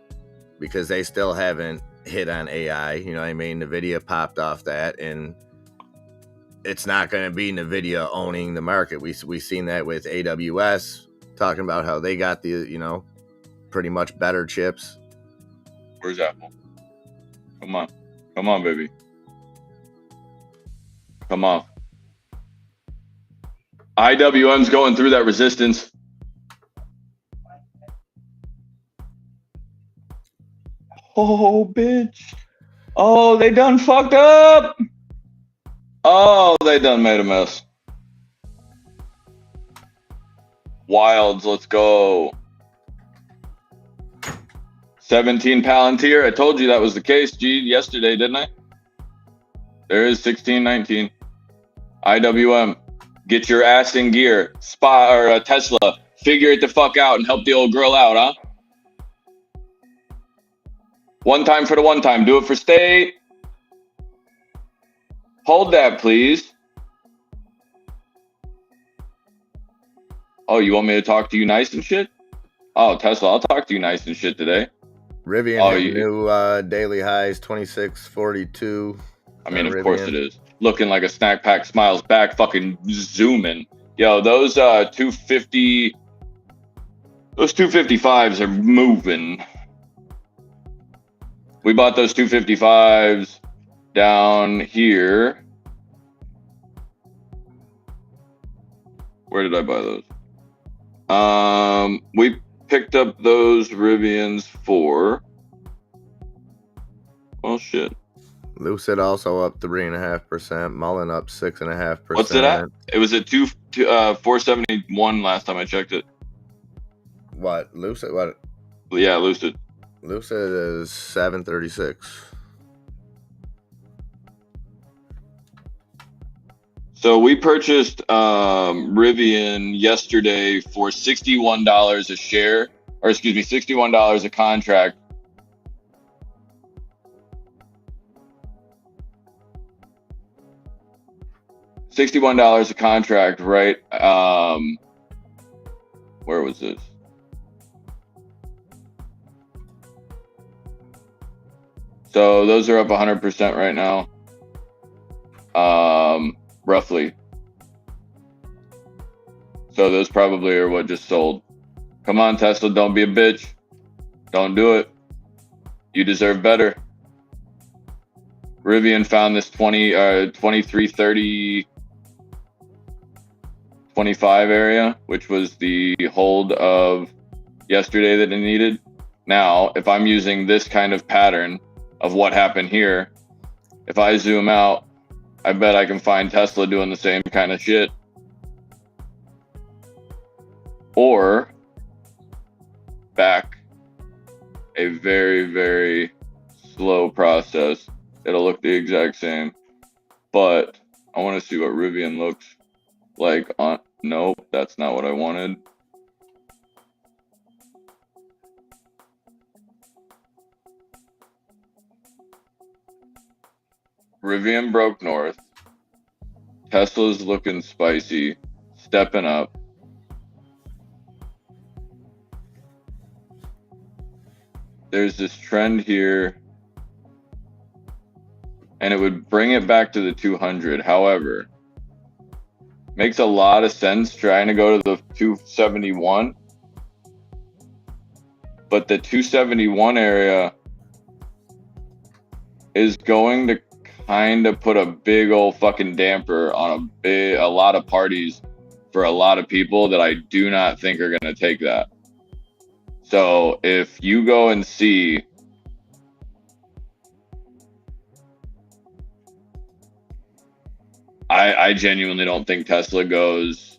because they still haven't hit on AI. You know what I mean? NVIDIA popped off that, and it's not going to be NVIDIA owning the market. We've seen that with AWS, talking about how they got the, pretty much better chips. Where's Apple? Come on, baby. Come on. IWM's going through that resistance. Oh, bitch. Oh, they done fucked up. Oh, they done made a mess. Wilds, let's go. 17 Palantir. I told you that was the case, G, yesterday, didn't I? There is 1619. IWM, get your ass in gear. Tesla, figure it the fuck out and help the old girl out, huh? One time for the one time. Do it for state. Hold that, please. Oh, you want me to talk to you nice and shit? Oh, Tesla, I'll talk to you nice and shit today. Rivian new daily highs, 26.42. I mean, of course it is. Looking like a snack pack, smiles back, fucking zooming. Yo, those 250, those 255s are moving. We bought those 255s down here. Where did I buy those? We picked up those Rivians for, well, shit. Lucid also up 3.5%. Mullen up 6.5%. What's it at? It was at 471 last time I checked it. What? Lucid? What? Yeah, Lucid. Lucid is 736. So we purchased Rivian yesterday for $61 a share, or excuse me, $61 a contract. $61 a contract, right? Where was this? So those are up 100% right now. Roughly. So those probably are what just sold. Come on, Tesla, don't be a bitch. Don't do it. You deserve better. Rivian found this 2330 25 area, which was the hold of yesterday that it needed. Now, if I'm using this kind of pattern of what happened here, if I zoom out, I bet I can find Tesla doing the same kind of shit. Or back a very, very slow process. It'll look the exact same. But I want to see what Rivian looks like on. Nope, that's not what I wanted. Rivian broke north. Tesla's looking spicy, stepping up. There's this trend here, and it would bring it back to the 200. However, Makes a lot of sense trying to go to the 271. But the 271 area is going to kind of put a big old fucking damper on a lot of parties for a lot of people that I do not think are going to take that. So if you go and see I genuinely don't think Tesla goes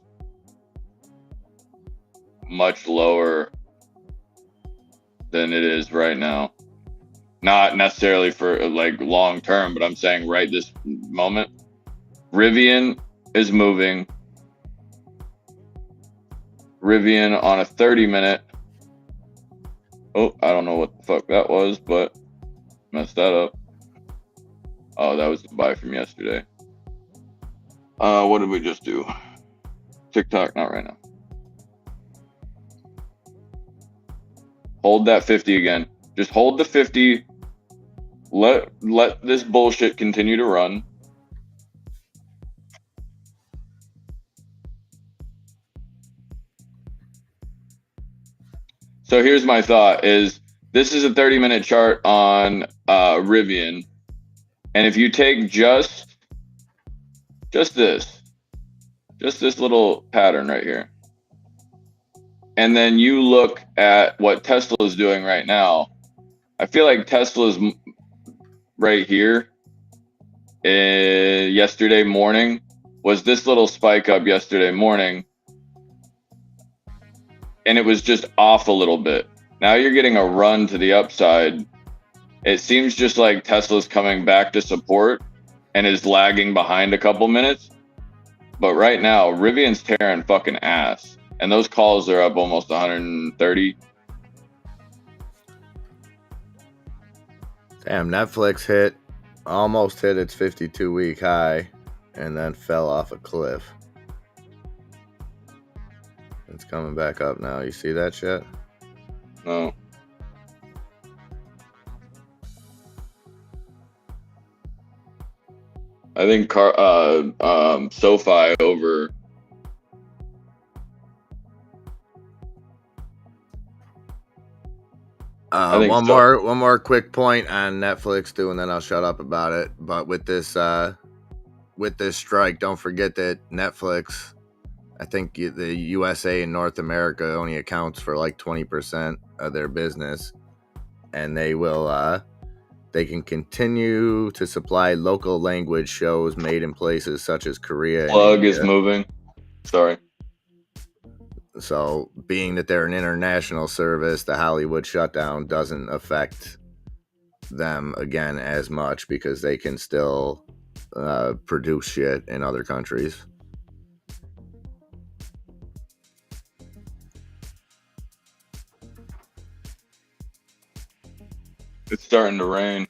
much lower than it is right now. Not necessarily for like long term, but I'm saying right this moment. Rivian is moving. Rivian on a 30-minute. Oh, I don't know what the fuck that was, but messed that up. Oh, that was the buy from yesterday. What did we just do? TikTok, not right now. Hold that 50 again. Just hold the 50. Let this bullshit continue to run. So here's my thought is this is a 30-minute chart on Rivian. And if you take just this little pattern right here, and then you look at what Tesla is doing right now, I feel like Tesla's right here yesterday morning was this little spike up yesterday morning, and it was just off a little bit. Now you're getting a run to the upside. It seems just like Tesla's coming back to support and is lagging behind a couple minutes. But right now, Rivian's tearing fucking ass. And those calls are up almost 130. Damn, Netflix almost hit its 52-week high and then fell off a cliff. It's coming back up now. You see that shit? No. I think SoFi over. One more quick point on Netflix too, and then I'll shut up about it. But with this strike, don't forget that Netflix, I think the USA and North America only accounts for like 20% of their business, and they can continue to supply local language shows made in places such as Korea. Plug is moving. Sorry. So, being that they're an international service, the Hollywood shutdown doesn't affect them again as much because they can still produce shit in other countries. It's starting to rain.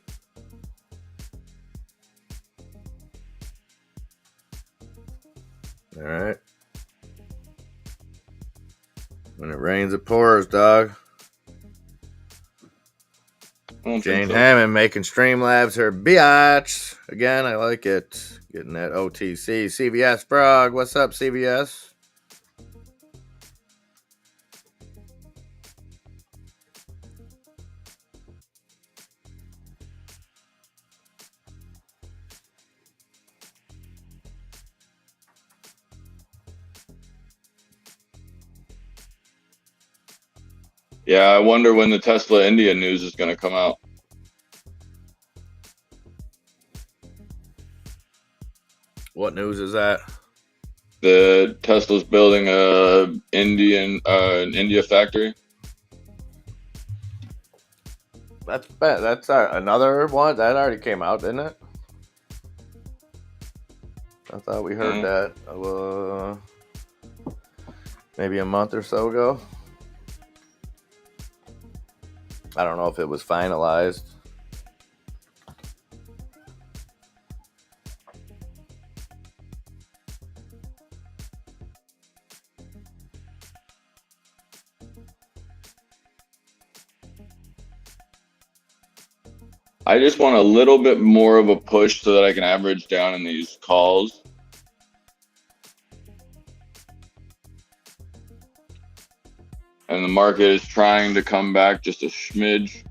All right. When it rains, it pours, dog. Jane Hammond making Streamlabs her biatch. Again, I like it. Getting that OTC. CBS Frog. What's up, CBS? Yeah, I wonder when the Tesla India news is going to come out. What news is that? The Tesla's building an India factory. That's another one that already came out, didn't it? I thought we heard that maybe a month or so ago. I don't know if it was finalized. I just want a little bit more of a push so that I can average down in these calls. And the market is trying to come back just a smidge.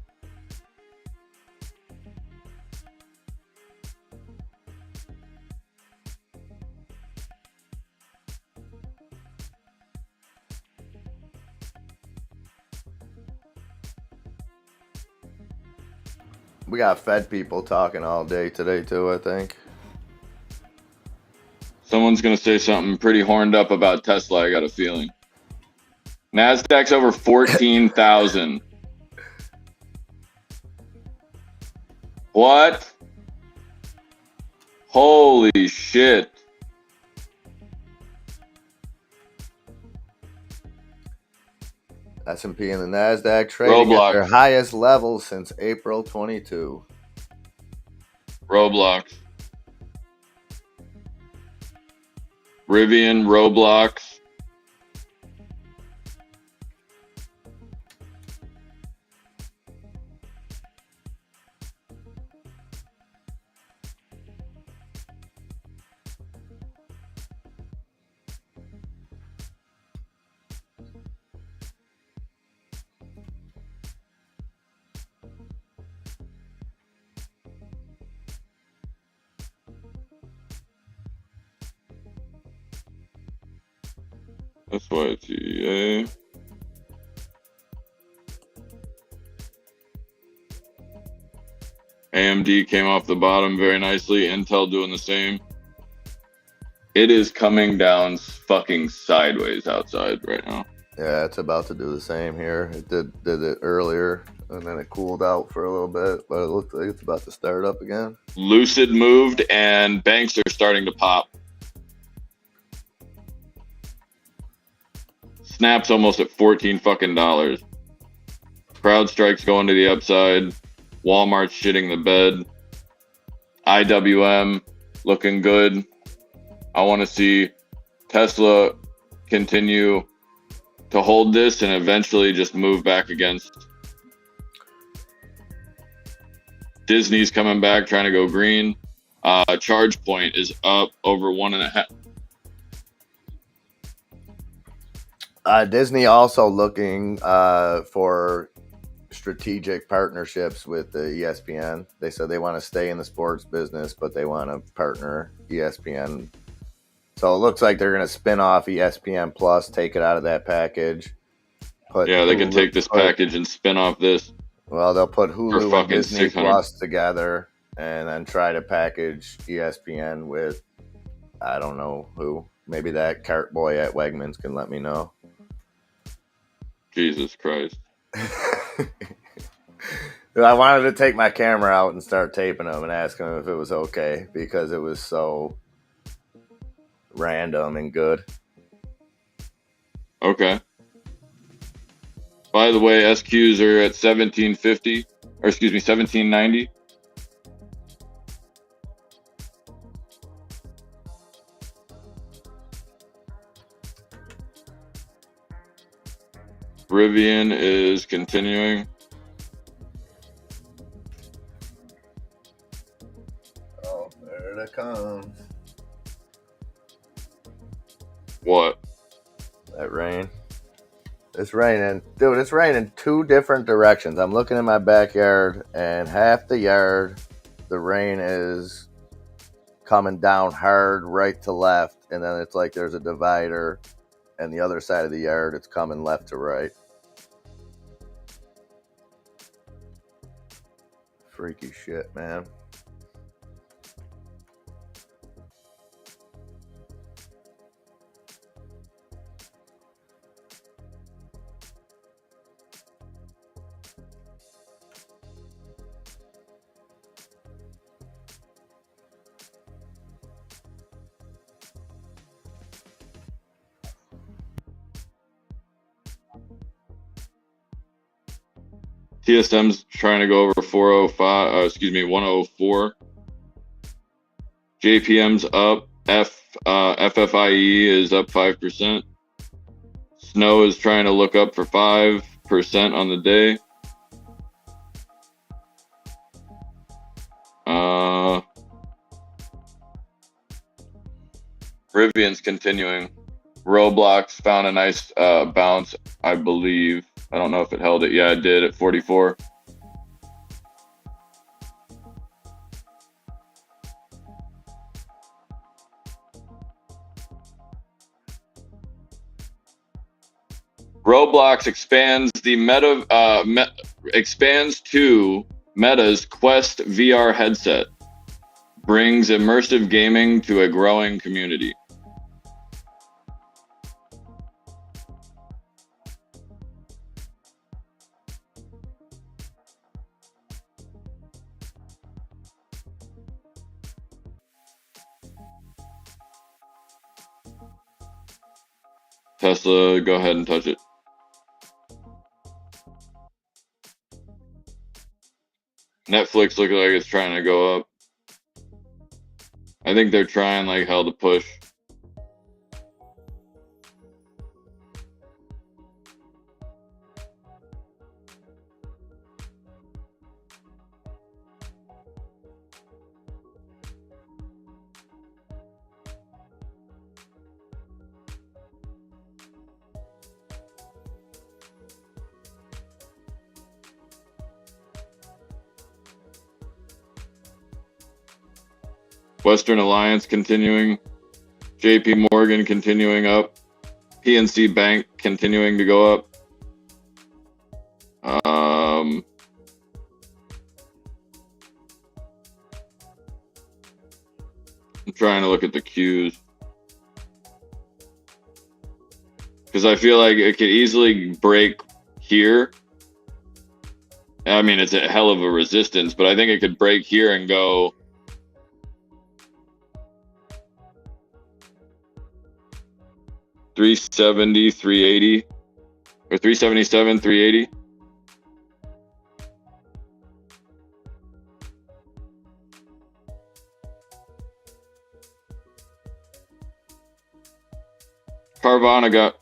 We got Fed people talking all day today too, I think. Someone's going to say something pretty horned up about Tesla, I got a feeling. NASDAQ's over 14,000. What? Holy shit. S&P and the NASDAQ trading at their highest level since April 22. Roblox. Rivian, Roblox. SYTA. AMD came off the bottom very nicely. Intel doing the same. It is coming down fucking sideways outside right now. Yeah, it's about to do the same here. It did it earlier, and then it cooled out for a little bit, but it looks like it's about to start up again. Lucid moved, and banks are starting to pop. Snap's almost at $14 fucking. CrowdStrike's going to the upside. Walmart's shitting the bed. IWM looking good. I want to see Tesla continue to hold this and eventually just move back against. Disney's coming back, trying to go green. Charge Point is up over 1.5. Disney also looking for strategic partnerships with the ESPN. They said they want to stay in the sports business, but they want to partner ESPN. So it looks like they're going to spin off ESPN Plus, take it out of that package. They can take this package and spin off this. Well, they'll put Hulu and Disney Plus together and then try to package ESPN with, I don't know who. Maybe that cart boy at Wegmans can let me know. Jesus Christ. I wanted to take my camera out and start taping them and ask them if it was okay because it was so random and good. Okay. By the way, SQs are at 1750, or excuse me, 1790. Rivian is continuing. Oh, there it comes. What? That rain. It's raining. Dude, it's raining two different directions. I'm looking in my backyard, and half the yard, the rain is coming down hard right to left, and then it's like there's a divider, and the other side of the yard, it's coming left to right. Freaky shit, man. TSM's trying to go over 104. JPM's up. FFIE is up 5%. Snow is trying to look up for 5% on the day. Rivian's continuing. Roblox found a nice bounce, I believe. I don't know if it held it. Yeah, it did at 44. Roblox expands the expands to Meta's Quest VR headset, brings immersive gaming to a growing community. Tesla, go ahead and touch it. Netflix looks like it's trying to go up. I think they're trying like hell to push. Western Alliance continuing, JP Morgan continuing up, PNC Bank continuing to go up. I'm trying to look at the Qs because I feel like it could easily break here. I mean, it's a hell of a resistance, but I think it could break here and go 370, 380, or 377, 380. Carvana got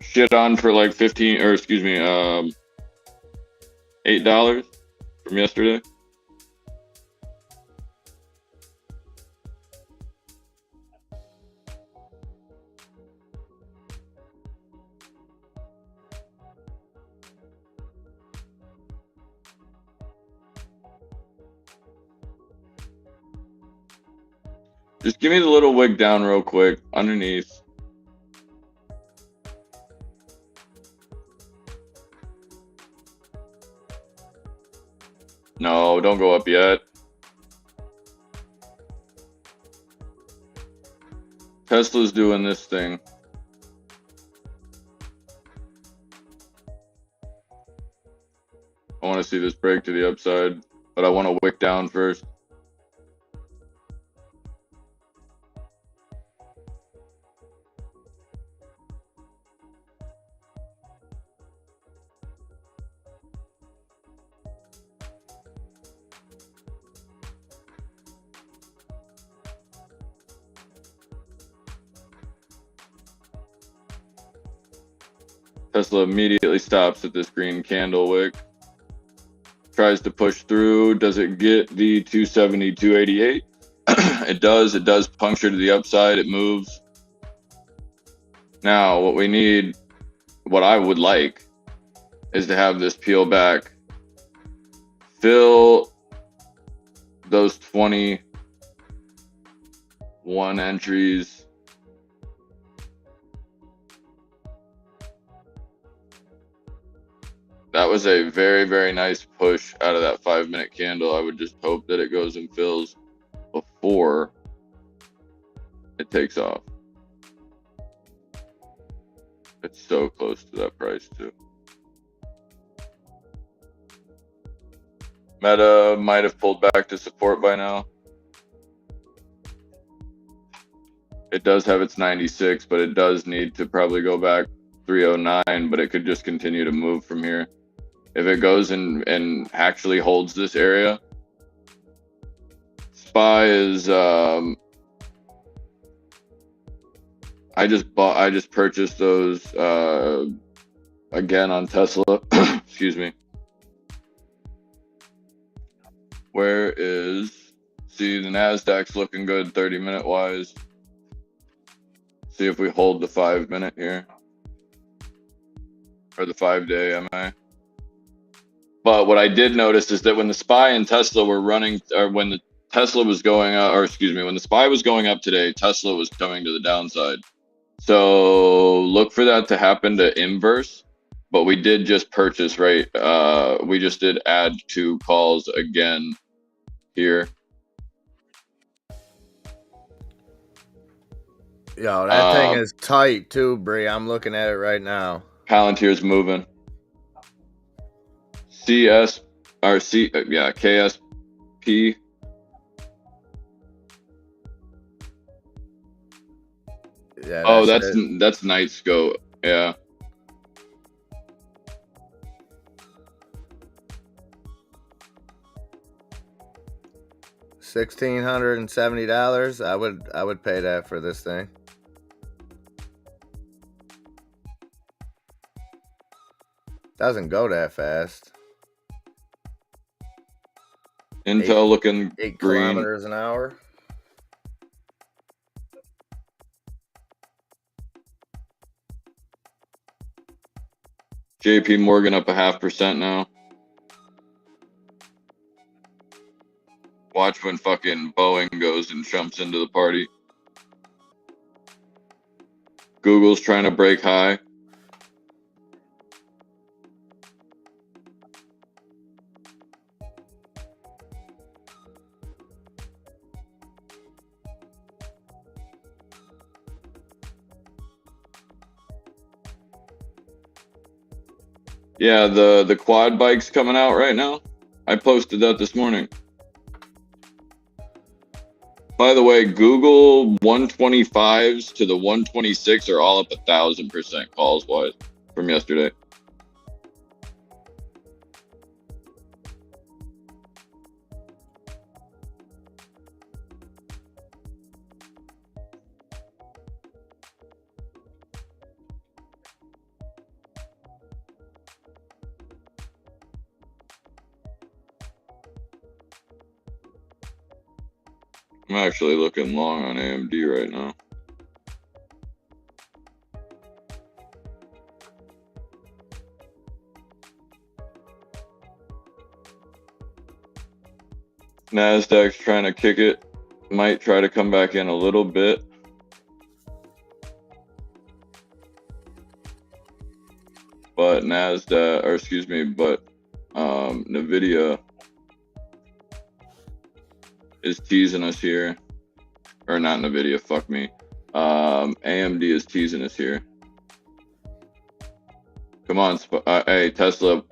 shit on for like 15, or excuse me, $8 from yesterday. Just give me the little wick down real quick underneath. No, don't go up yet. Tesla's doing this thing. I want to see this break to the upside, but I want to wick down first. Tesla immediately stops at this green candle wick. Tries to push through. Does it get the 270, 288? It does. It does puncture to the upside. It moves. Now, what we need, what I would like, is to have this peel back. Fill those 21 entries. That was a very, very nice push out of that 5-minute candle. I would just hope that it goes and fills before it takes off. It's so close to that price too. Meta might have pulled back to support by now. It does have its 96, but it does need to probably go back 309, but it could just continue to move from here. If it goes and actually holds this area, SPY is I just purchased those again on Tesla. Excuse me. Where is, see, the Nasdaq's looking good 30-minute wise. See if we hold the 5 minute here. Or the 5-day MA. But what I did notice is that when the SPY and Tesla were running, or when the Tesla was going up, or excuse me, when the SPY was going up today, Tesla was coming to the downside. So look for that to happen to inverse. But we did just purchase, right? We just did add 2 calls again here. Yo, that thing is tight too, Bree. I'm looking at it right now. Palantir's moving. KSP. Yeah. Oh, that's Night Scope. Yeah. $1,670. I would pay that for this thing. Doesn't go that fast. Intel looking 8 green. kilometers an hour. JP Morgan up 0.5% now. Watch when fucking Boeing goes and jumps into the party. Google's trying to break high. Yeah, the quad bike's coming out right now. I posted that this morning. By the way, Google 125s to the 126 are all up 1,000% calls wise from yesterday. I'm actually looking long on AMD right now. NASDAQ's trying to kick it. Might try to come back in a little bit. But NVIDIA is teasing us here. Or not NVIDIA, fuck me. AMD is teasing us here. Come on, hey, Tesla,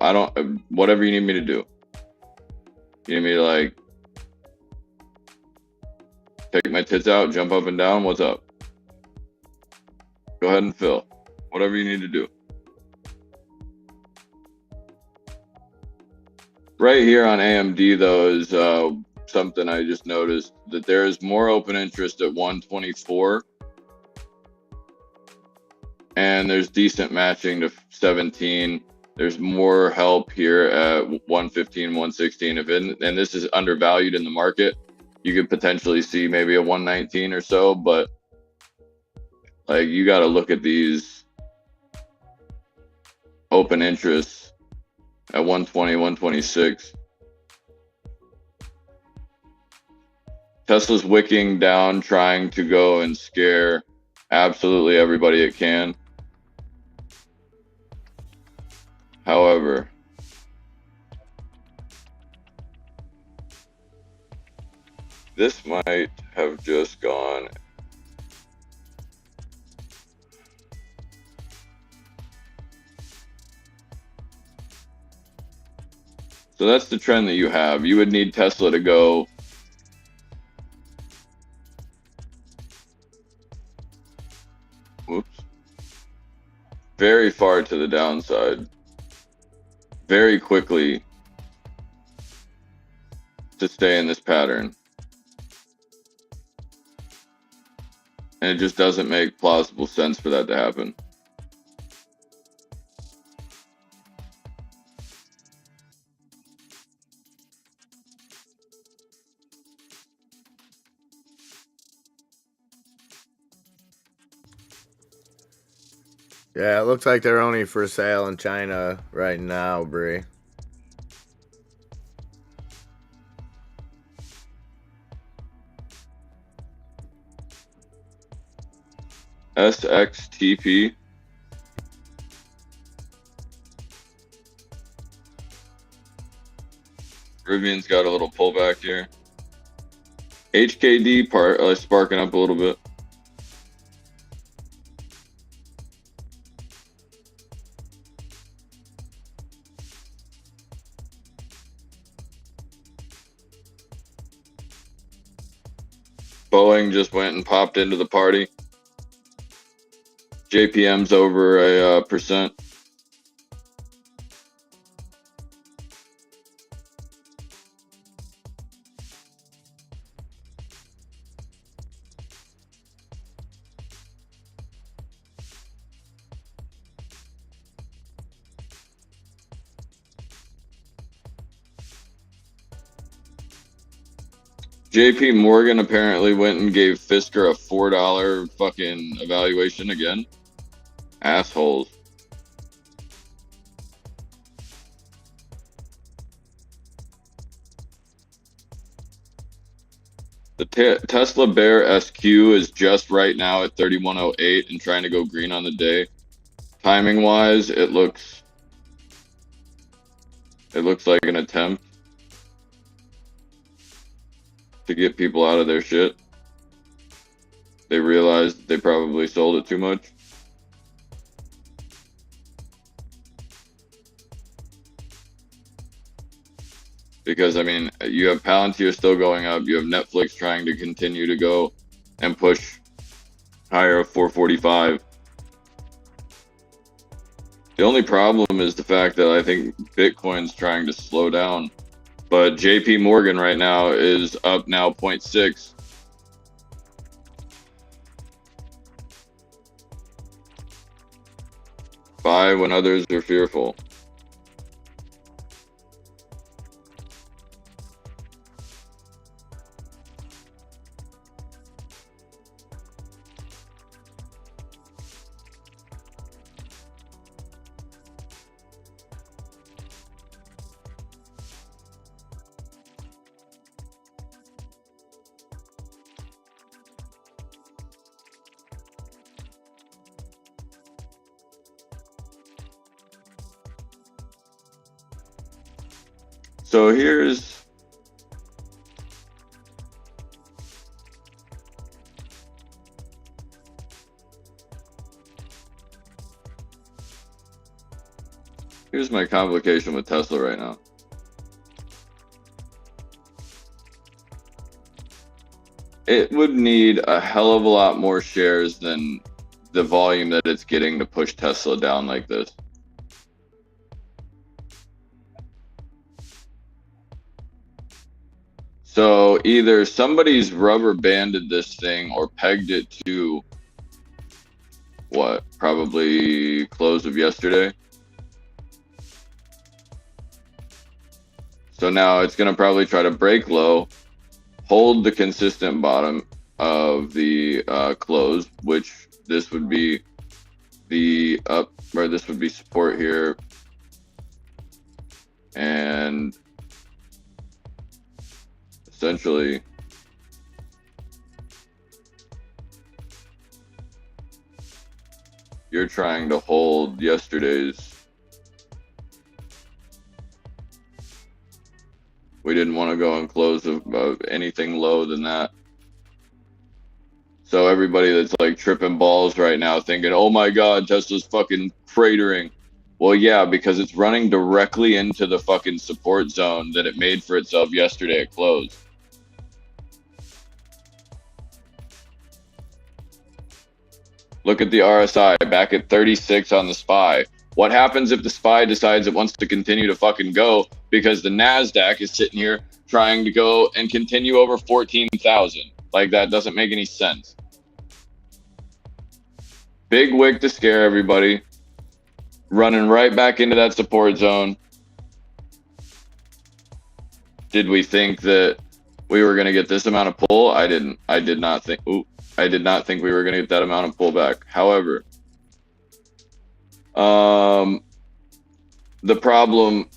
whatever you need me to do. You need me to, like, take my tits out, jump up and down? What's up? Go ahead and fill. Whatever you need to do. Right here on AMD, though, is something I just noticed, that there is more open interest at 124. And there's decent matching to 17. There's more help here at 115, 116. And this is undervalued in the market. You could potentially see maybe a 119 or so, but like, you got to look at these open interests at 120, 126. Tesla's wicking down, trying to go and scare absolutely everybody it can. However, this might have just gone. So that's the trend that you have. You would need Tesla to go very far to the downside very quickly to stay in this pattern. And it just doesn't make plausible sense for that to happen. Yeah, it looks like they're only for sale in China right now, Bree. SXTP. Rivian's got a little pullback here. HKD sparking up a little bit. Boeing just went and popped into the party. JPM's over a percent. JP Morgan apparently went and gave Fisker a $4 fucking evaluation again. Assholes. The Tesla Bear SQ is just right now at 3108 and trying to go green on the day. Timing wise, it looks like an attempt to get people out of their shit. They realized they probably sold it too much. Because, I mean, you have Palantir still going up. You have Netflix trying to continue to go and push higher of 445. The only problem is the fact that I think Bitcoin's trying to slow down. But JP Morgan right now is up now 0.6. Buy when others are fearful. So here's my complication with Tesla right now. It would need a hell of a lot more shares than the volume that it's getting to push Tesla down like this. So either somebody's rubber banded this thing or pegged it to what? Probably close of yesterday. So now it's going to probably try to break low, hold the consistent bottom of the close, which this would be the up, or this would be support here. And essentially you're trying to hold yesterday's. We didn't want to go and close of anything low than that. So everybody that's like tripping balls right now thinking, oh my God, Tesla's fucking cratering. Well, yeah, because it's running directly into the fucking support zone that it made for itself yesterday at close. Look at the RSI back at 36 on the SPY. What happens if the SPY decides it wants to continue to fucking go because the NASDAQ is sitting here trying to go and continue over 14,000? Like, that doesn't make any sense. Big wick to scare everybody. Running right back into that support zone. Did we think that we were going to get this amount of pull? I did not think we were going to get that amount of pullback. However, The problem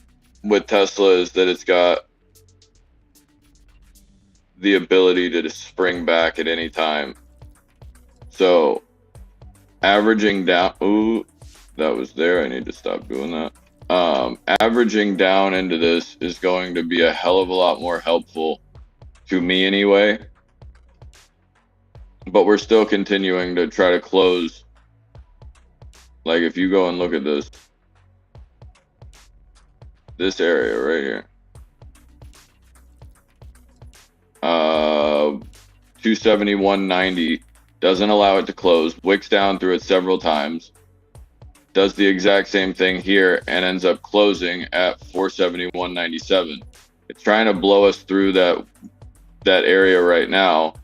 with Tesla is that it's got the ability to just spring back at any time. So averaging down, ooh, that was there. I need to stop doing that. Averaging down into this is going to be a hell of a lot more helpful to me anyway. But we're still continuing to try to close. Like if you go and look at this area right here, 271.90 doesn't allow it to close. Wicks down through it several times. Does the exact same thing here and ends up closing at 471.97. It's trying to blow us through that area right now,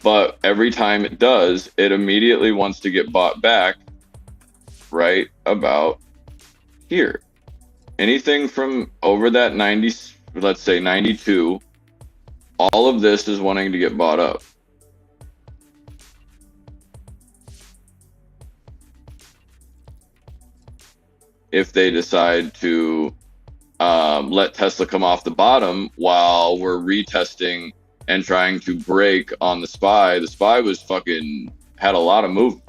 but every time it does, it immediately wants to get bought back right about here. Anything from over that 90, let's say 92, all of this is wanting to get bought up. If they decide to let Tesla come off the bottom while we're retesting and trying to break on the SPY. The SPY was fucking, had a lot of movement.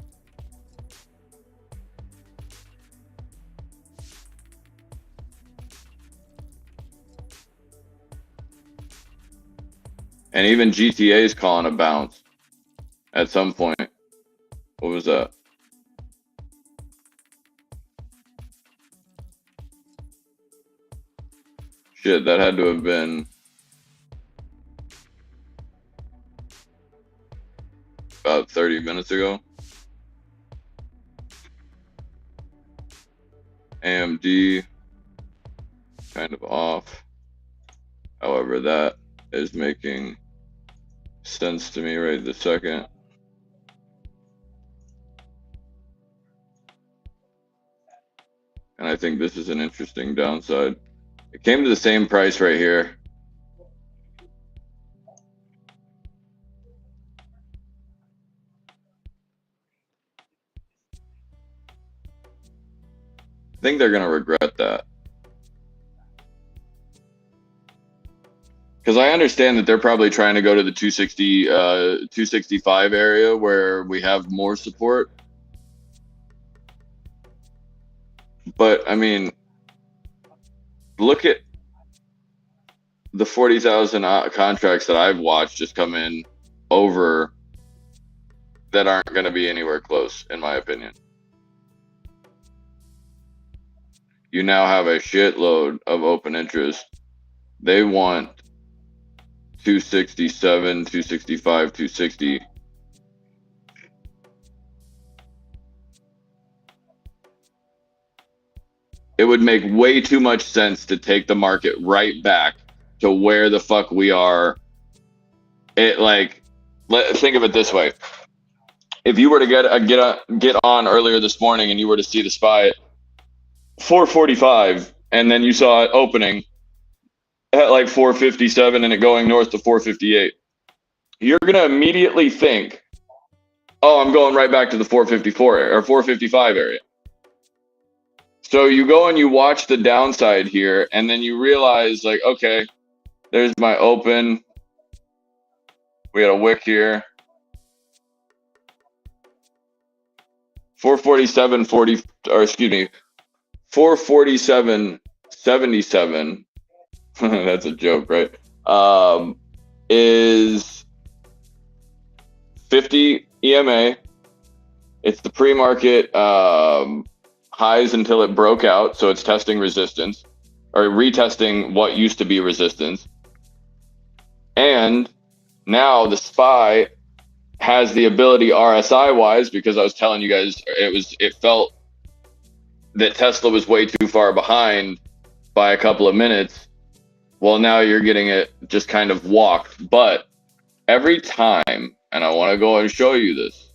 And even GTA is calling a bounce at some point. What was that? Shit, that had to have been about 30 minutes ago. AMD kind of off. However, that is making sense to me right this second. And I think this is an interesting downside. It came to the same price right here. I think they're going to regret that. Because I understand that they're probably trying to go to the 260, 265 area where we have more support. But, I mean, look at the 40,000 contracts that I've watched just come in over that aren't going to be anywhere close, in my opinion. You now have a shitload of open interest. They want 267, 265, 260. It would make way too much sense to take the market right back to where the fuck we are. It like, think of it this way. If you were to get on earlier this morning and you were to see the SPY at 445 and then you saw it opening at like 457 and it going north to 458, you're going to immediately think, oh, I'm going right back to the 454 area or 455 area. So you go and you watch the downside here, and then you realize, like, okay, there's my open. We got a wick here. 447.40, or excuse me, 447.77. That's a joke, right? Is 50 EMA. It's the pre-market highs until it broke out, so it's testing resistance or retesting what used to be resistance. And now the SPY has the ability RSI wise, because I was telling you guys it felt that Tesla was way too far behind by a couple of minutes. Well, now you're getting it just kind of walked. But every time, and I want to go and show you this,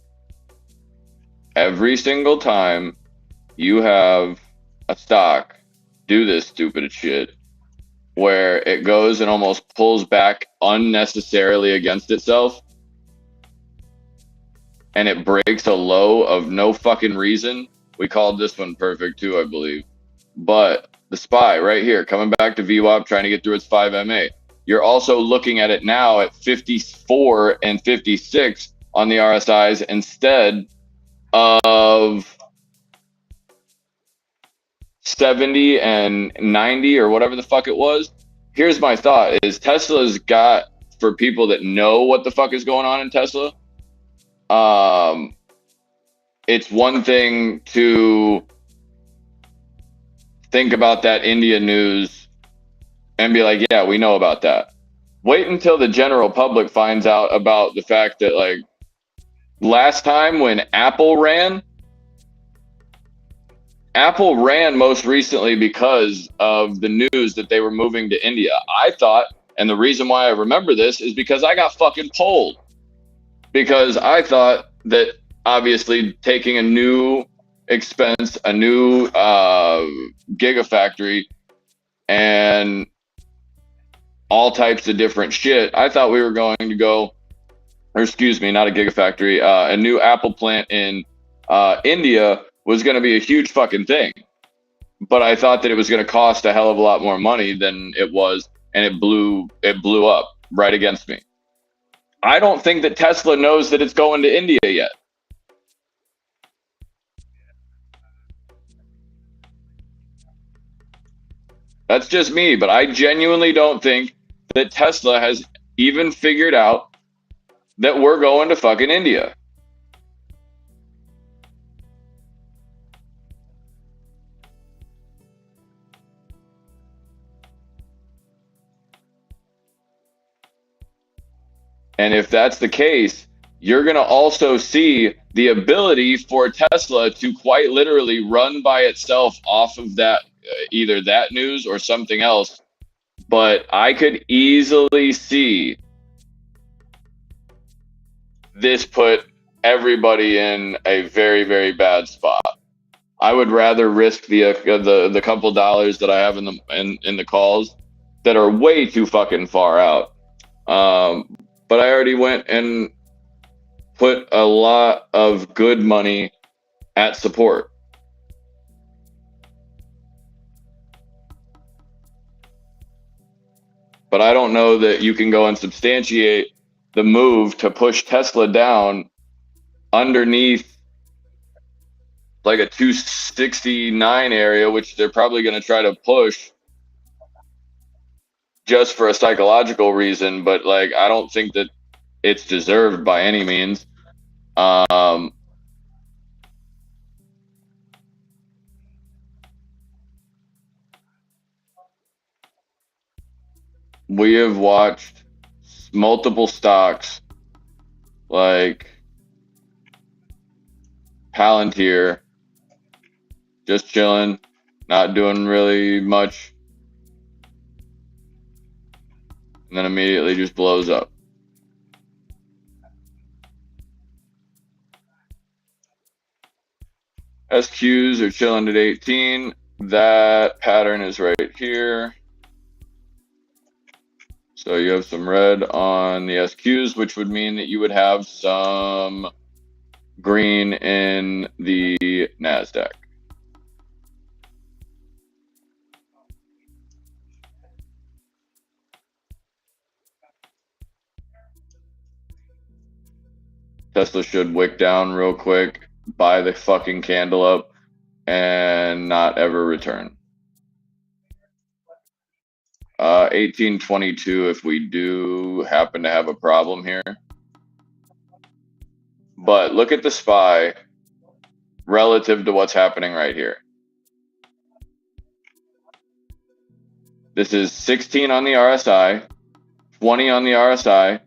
every single time you have a stock do this stupid shit where it goes and almost pulls back unnecessarily against itself and it breaks a low of no fucking reason, We called this one perfect too, I believe. But the SPY right here, coming back to VWAP, trying to get through its 5MA. You're also looking at it now at 54 and 56 on the RSIs instead of 70 and 90 or whatever the fuck it was. Here's my thought is Tesla's got, for people that know what the fuck is going on in Tesla, it's one thing to think about that India news and be like, yeah, we know about that. Wait until the general public finds out about the fact that, like, last time when Apple ran most recently because of the news that they were moving to India. I thought, and the reason why I remember this is because I got fucking polled. Because I thought that obviously taking a new expense, a new gigafactory, and all types of different shit, I thought we were going to go, or excuse me, not a gigafactory, a new Apple plant in India was going to be a huge fucking thing. But I thought that it was going to cost a hell of a lot more money than it was, and it blew up right against me. I don't think that Tesla knows that it's going to India yet. That's just me, but I genuinely don't think that Tesla has even figured out that we're going to fucking India. And if that's the case, you're going to also see the ability for Tesla to quite literally run by itself off of that, either that news or something else. But I could easily see this put everybody in a very, very bad spot. I would rather risk the couple dollars that I have in the calls that are way too fucking far out. But I already went and put a lot of good money at support. But I don't know that you can go and substantiate the move to push Tesla down underneath like a 269 area, which they're probably going to try to push just for a psychological reason. But like, I don't think that it's deserved by any means. We have watched multiple stocks like Palantir just chilling, not doing really much, and then immediately just blows up. SQs are chilling at 18. That pattern is right here. So you have some red on the SQs, which would mean that you would have some green in the NASDAQ. Tesla should wick down real quick, buy the fucking candle up, and not ever return. 1822 if we do happen to have a problem here. But look at the SPY relative to what's happening right here. This is 16 on the RSI, 20 on the RSI,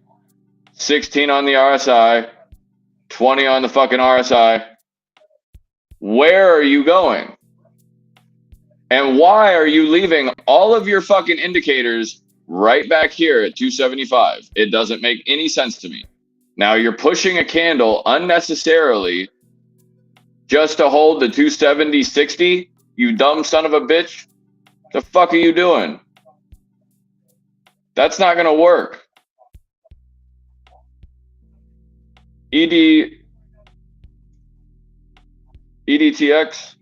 16 on the RSI, 20 on the fucking RSI. Where are you going? And why are you leaving all of your fucking indicators right back here at 275? It doesn't make any sense to me. Now you're pushing a candle unnecessarily just to hold the 270, 60. You dumb son of a bitch. The fuck are you doing? That's not going to work. ED EDTX.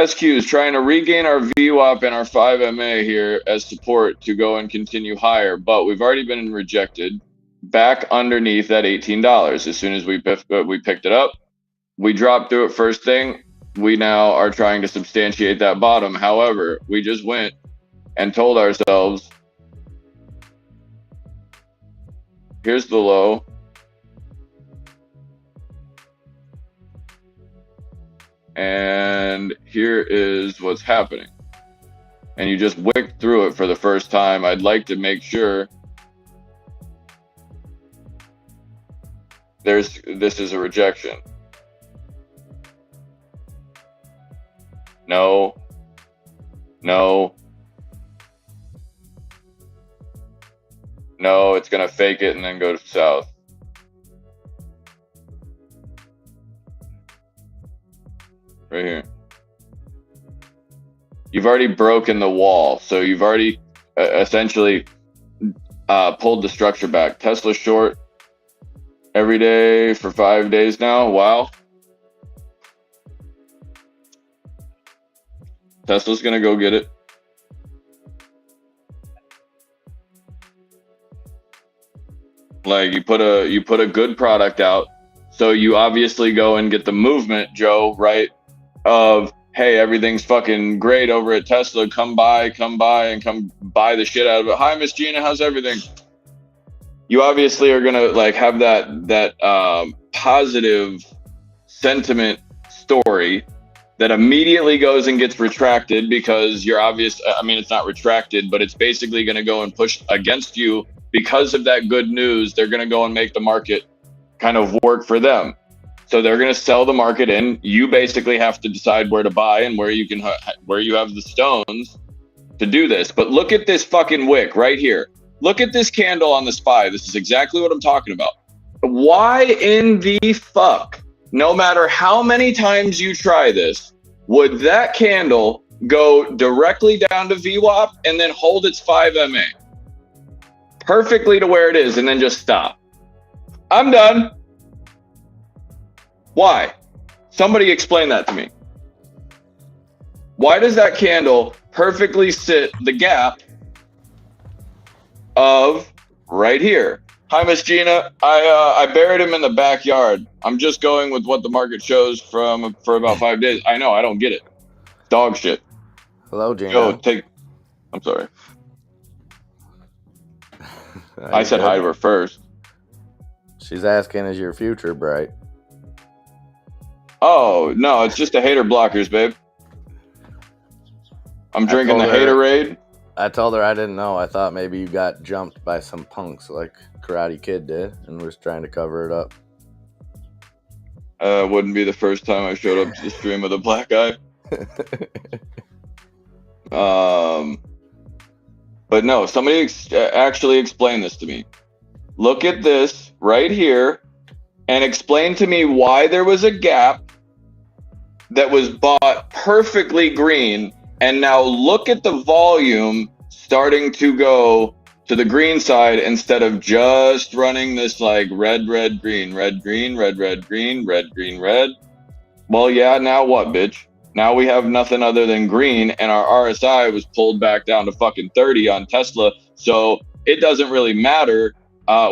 SQ is trying to regain our VWAP and our 5MA here as support to go and continue higher, but we've already been rejected back underneath that $18. As soon as we picked it up, we dropped through it first thing. We now are trying to substantiate that bottom. However, we just went and told ourselves, here's the low. And here is what's happening. And you just wicked through it for the first time. I'd like to make sure this is a rejection. No. No. No, it's going to fake it and then go south. Right here. You've already broken the wall. So you've already essentially pulled the structure back. Tesla short every day for 5 days now. Wow. Tesla's going to go get it. Like you put a good product out. So you obviously go and get the movement, Joe, right? Of, hey, everything's fucking great over at Tesla. Come by and come buy the shit out of it. Hi, Miss Gina, how's everything? You obviously are gonna like have that positive sentiment story that immediately goes and gets retracted because you're obvious. I mean, it's not retracted, but it's basically gonna go and push against you because of that good news. They're gonna go and make the market kind of work for them. So they're going to sell the market in. You basically have to decide where to buy and where you have the stones to do this. But look at this fucking wick right here. Look at this candle on the SPY. This is exactly what I'm talking about. Why in the fuck, no matter how many times you try this, would that candle go directly down to VWAP and then hold its 5MA perfectly to where it is and then just stop? I'm done. Why? Somebody explain that to me. Why does that candle perfectly sit the gap of right here? Hi, Miss Gina. I buried him in the backyard. I'm just going with what the market shows for about 5 days. I know, I don't get it. Dog shit. Hello, Gina. Yo, I'm sorry. I said hi to her first. She's asking, is your future bright? Oh, no, it's just the hater blockers, babe. I'm drinking the haterade. I told her I didn't know. I thought maybe you got jumped by some punks like Karate Kid did and was trying to cover it up. Wouldn't be the first time I showed up to the stream with a black eye. But no, somebody actually explain this to me. Look at this right here and explain to me why there was a gap that was bought perfectly green, and now look at the volume starting to go to the green side instead of just running this like red, red, green, red, green, red, red, green, red, green, red. Well, yeah, now what, bitch? Now we have nothing other than green, and our RSI was pulled back down to fucking 30 on Tesla, so it doesn't really matter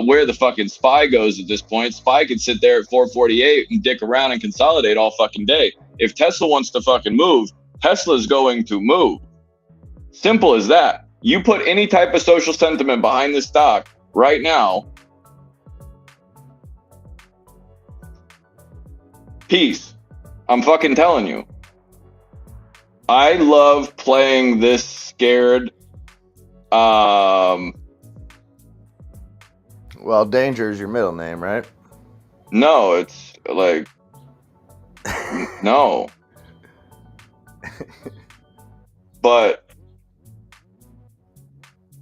where the fucking SPY goes at this point. SPY could sit there at 448 and dick around and consolidate all fucking day. If Tesla wants to fucking move, Tesla's going to move. Simple as that. You put any type of social sentiment behind this stock right now, peace. I'm fucking telling you. I love playing this scared. Well, Danger is your middle name, right? No, it's like, no. But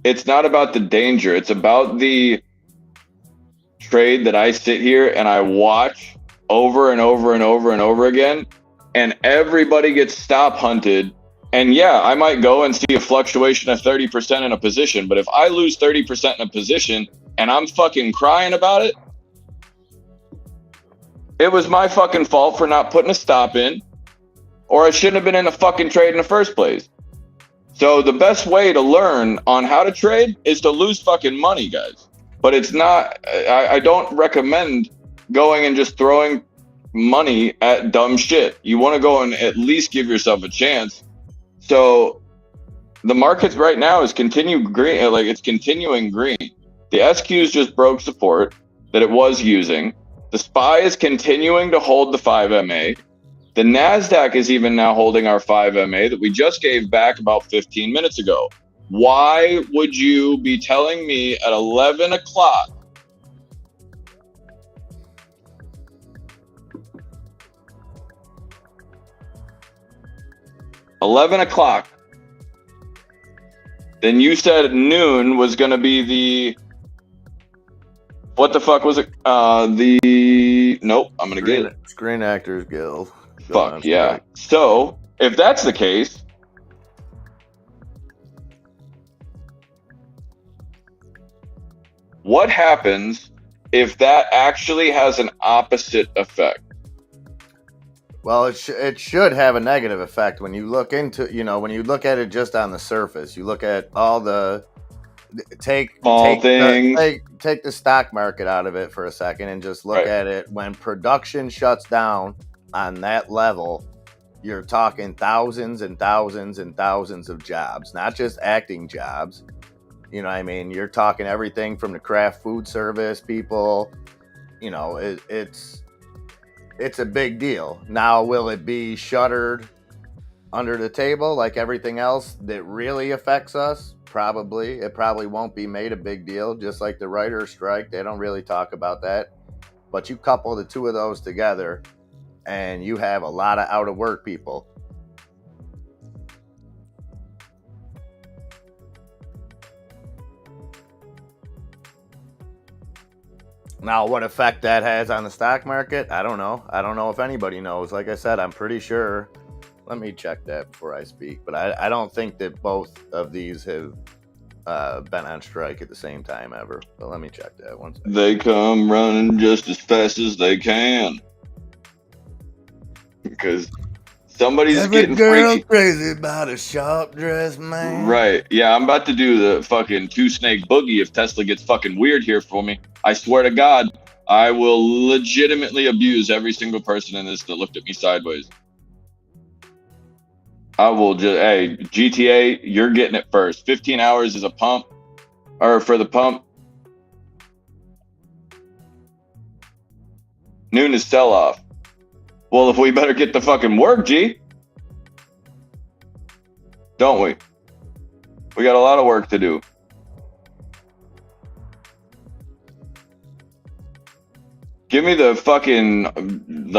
it's not about the danger. It's about the trade that I sit here and I watch over and over and over and over again, and everybody gets stop hunted. And yeah, I might go and see a fluctuation of 30% in a position, but if I lose 30% in a position and I'm fucking crying about it, It was my fucking fault for not putting a stop in, or I shouldn't have been in a fucking trade in the first place. So the best way to learn on how to trade is to lose fucking money, guys. But it's not, I don't recommend going and just throwing money at dumb shit. You want to go and at least give yourself a chance. So the market right now is continuing green, like it's continuing green. The SQs just broke support that it was using. The SPY is continuing to hold the 5MA. The NASDAQ is even now holding our 5MA that we just gave back about 15 minutes ago. Why would you be telling me at 11 o'clock then you said noon was going to be the, what the fuck was it? Nope, I'm going to get it. Screen Actors Guild. Fuck yeah. So if that's the case, what happens if that actually has an opposite effect? Well, it should have a negative effect when you look into, when you look at it just on the surface. You look at all the take the stock market out of it for a second and just look at it. When production shuts down on that level, you're talking thousands and thousands and thousands of jobs, not just acting jobs. You know what I mean? You're talking everything from the craft food service people. It's a big deal. Now, will it be shuttered under the table like everything else that really affects us? Probably. It probably won't be made a big deal, just like the writer's strike. They don't really talk about that. But you couple the two of those together, and you have a lot of out-of-work people. Now, what effect that has on the stock market, I don't know. I don't know if anybody knows. Like I said, I'm pretty sure. Let me check that before I speak. But I don't think that both of these have been on strike at the same time ever. But let me check that one second. They come running just as fast as they can. Because somebody's getting freaky. Crazy about a sharp dressed man. Right. Yeah, I'm about to do the fucking two snake boogie if Tesla gets fucking weird here for me. I swear to God, I will legitimately abuse every single person in this that looked at me sideways. I will just, hey, GTA, you're getting it first. 15 hours is a pump, or for the pump. Noon is sell off. Well, if we better get the fucking work, G. Don't we? We got a lot of work to do. Give me the fucking,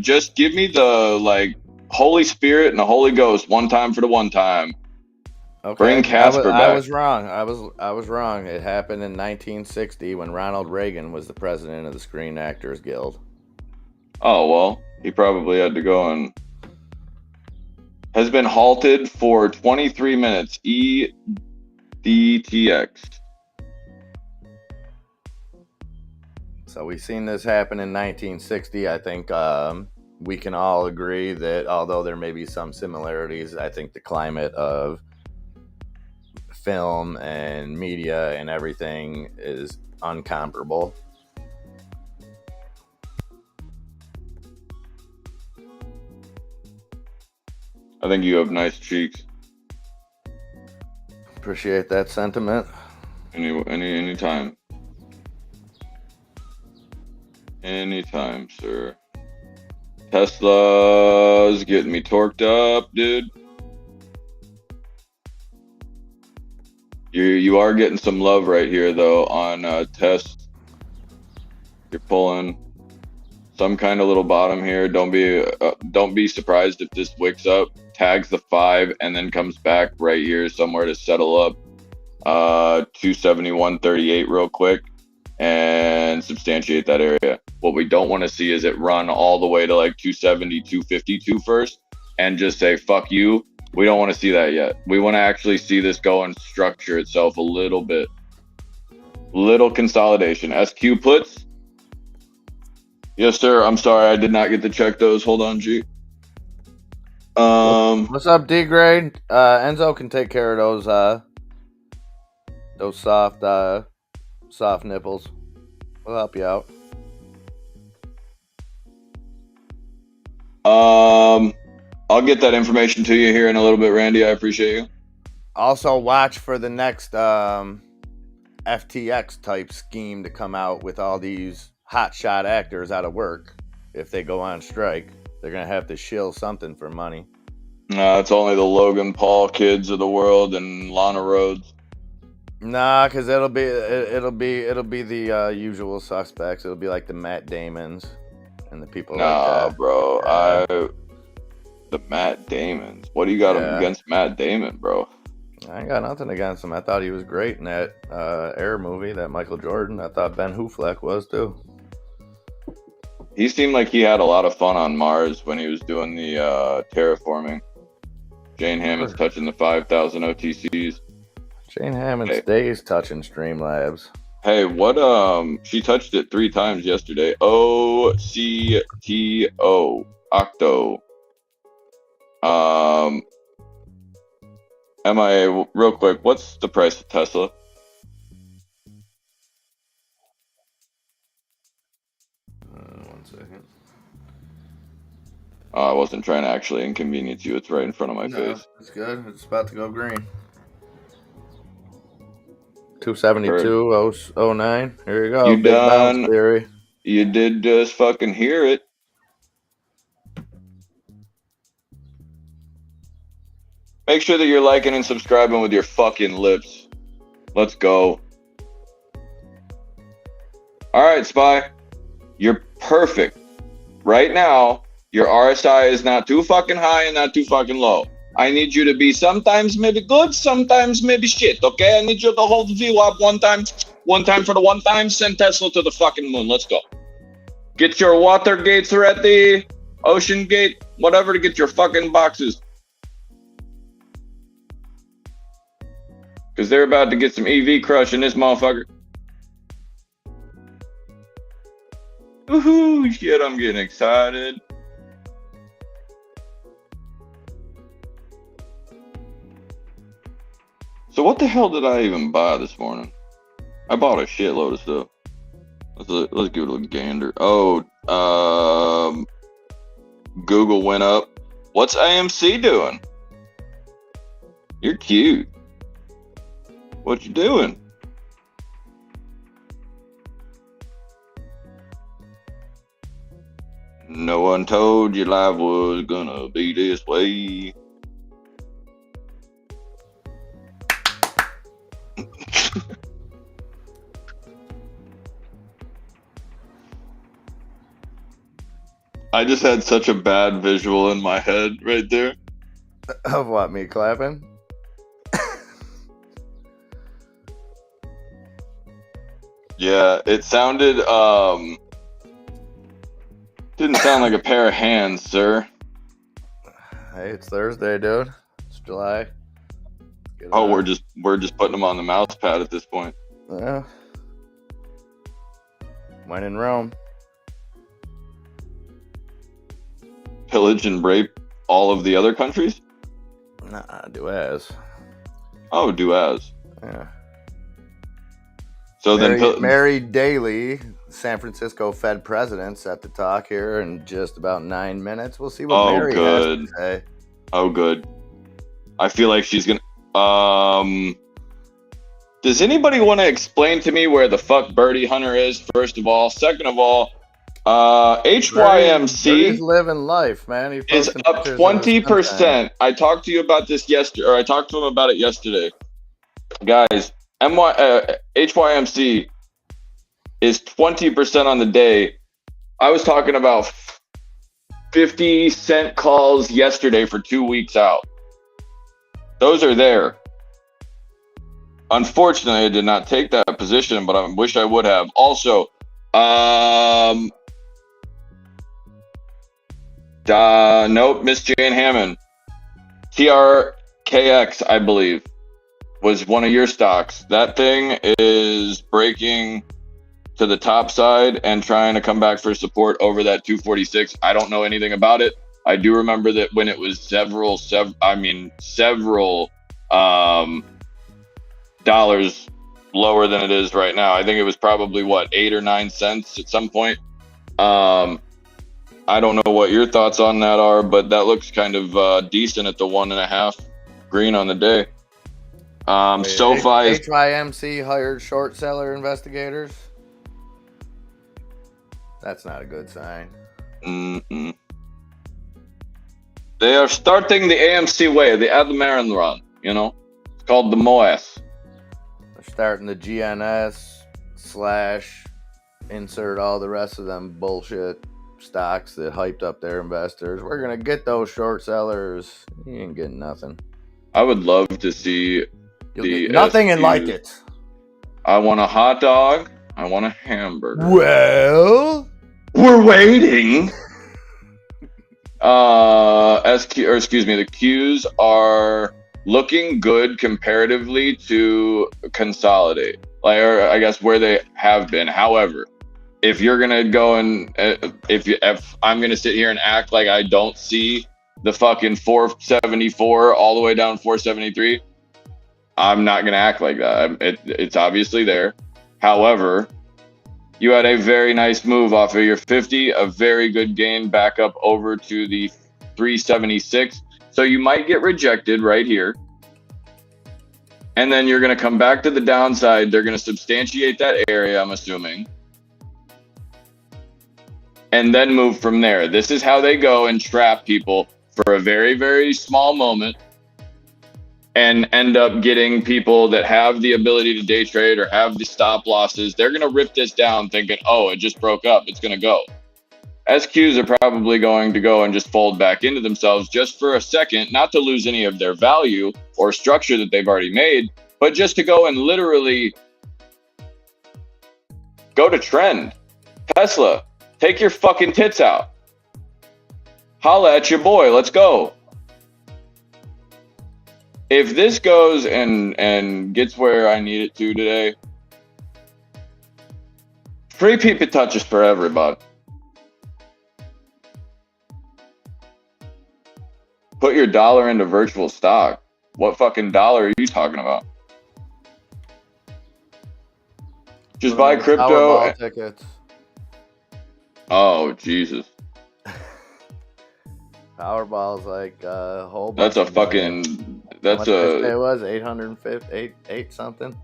just give me the, Holy Spirit and the Holy Ghost one time for the one time. Okay. Bring Casper back. I was wrong. I was wrong. It happened in 1960 when Ronald Reagan was the president of the Screen Actors Guild. Oh, well, he probably had to go and has been halted for 23 minutes. EDTX. So we've seen this happen in 1960. I think we can all agree that although there may be some similarities, I think the climate of film and media and everything is uncomparable. I think you have nice cheeks. Appreciate that sentiment. Anytime. Anytime, sir. Tesla's getting me torqued up, dude. You are getting some love right here, though, on test. You're pulling some kind of little bottom here. Don't be surprised if this wicks up, tags the 5, and then comes back right here somewhere to settle up 271.38 real quick and substantiate that area. What we don't want to see is it run all the way to like 270, 252 first and just say, fuck you. We don't want to see that yet. We want to actually see this go and structure itself a little bit. Little consolidation. SQ puts. Yes, sir. I'm sorry, I did not get to check those. Hold on, G. What's up, D grade? Enzo can take care of those soft nipples. We'll help you out. I'll get that information to you here in a little bit, Randy. I appreciate you. Also, watch for the next FTX type scheme to come out with all these hotshot actors out of work. If they go on strike, they're gonna have to shill something for money. It's only the Logan Paul kids of the world and Lana Rhodes. Nah, because it'll be the usual suspects. It'll be like the Matt Damons and the people like that. Bro. Yeah. The Matt Damons. What do you got against Matt Damon, bro? I ain't got nothing against him. I thought he was great in that Air movie, that Michael Jordan. I thought Ben Hufleck was too. He seemed like he had a lot of fun on Mars when he was doing the terraforming. Jane Hammond's touching the 5,000 OTCs. Jane Hammond stays touching Streamlabs. Hey, what? She touched it 3 times yesterday. OCTO. Octo. MIA, real quick, what's the price of Tesla? One second. I wasn't trying to actually inconvenience you. It's right in front of my face. It's good. It's about to go green. 272.09. Here you go. You Big done? bounce theory. You did just fucking hear it. Make sure that you're liking and subscribing with your fucking lips. Let's go. All right, Spy. You're perfect. Right now, your RSI is not too fucking high and not too fucking low. I need you to be sometimes maybe good, sometimes maybe shit, okay? I need you to hold the VWAP one time for the one time, send Tesla to the fucking moon. Let's go. Get your water gates ready, ocean gate, whatever, to get your fucking boxes. Because they're about to get some EV crush in this motherfucker. Woohoo, shit, I'm getting excited. So what the hell did I even buy this morning? I bought a shitload of stuff. Let's give it a gander. Oh, Google went up. What's AMC doing? You're cute. What you doing? No one told you life was gonna be this way. I just had such a bad visual in my head right there. Of what, me clapping? Yeah, it sounded, didn't sound like a pair of hands, sir. Hey, it's Thursday, dude. It's July. Oh, we're just putting them on the mouse pad at this point. Yeah. When in Rome. Pillage and rape all of the other countries? Nah, do as. Oh, do as. Yeah. So Mary Daly, San Francisco Fed president, set the talk here in just about 9 minutes. We'll see what Mary has to say. Oh, good. I feel like she's gonna. Does anybody want to explain to me where the fuck Birdie Hunter is? First of all, second of all, HYMC Birdie's living life, man. Is up 20%. I talked to you about this yesterday, or I talked to him about it yesterday, guys. HYMC is 20% on the day. I was talking about 50-cent calls yesterday for 2 weeks out. Those are there. Unfortunately, I did not take that position, but I wish I would have. Also, nope, Miss Jane Hammond. TRKX, I believe, was one of your stocks. That thing is breaking to the top side and trying to come back for support over that 246. I don't know anything about it. I do remember that when it was several dollars lower than it is right now. I think it was probably 8 or 9 cents at some point. I don't know what your thoughts on that are, but that looks kind of decent at the 1.5 green on the day. SoFi is HYMC hired short seller investigators. That's not a good sign. Mm-mm. They are starting the AMC way, the Adamaran run. You know, it's called the MOAS. They're starting the GNS / insert all the rest of them bullshit stocks that hyped up their investors. We're gonna get those short sellers. You ain't getting nothing. I would love to see. You'll get nothing and like it. I want a hot dog. I want a hamburger. Well, we're waiting. The Qs are looking good comparatively to consolidate, or I guess where they have been. However, if you're gonna go and if I'm gonna sit here and act like I don't see the fucking 474 all the way down 473, I'm not gonna act like that. It's obviously there. However, you had a very nice move off of your 50, a very good gain back up over to the 376. So you might get rejected right here. And then you're going to come back to the downside. They're going to substantiate that area, I'm assuming. And then move from there. This is how they go and trap people for a very, very small moment and end up getting people that have the ability to day trade or have the stop losses. They're going to rip this down thinking, oh, it just broke up. It's going to go. SQs are probably going to go and just fold back into themselves just for a second, not to lose any of their value or structure that they've already made, but just to go and literally go to trend. Tesla, take your fucking tits out. Holla at your boy. Let's go. If this goes and gets where I need it to today, free people touches for everybody. Put your dollar into virtual stock. What fucking dollar are you talking about? Just buy crypto. Powerball tickets. Oh, Jesus. Powerball's like a whole bunch. That's a fucking... That's it was 850, eight something.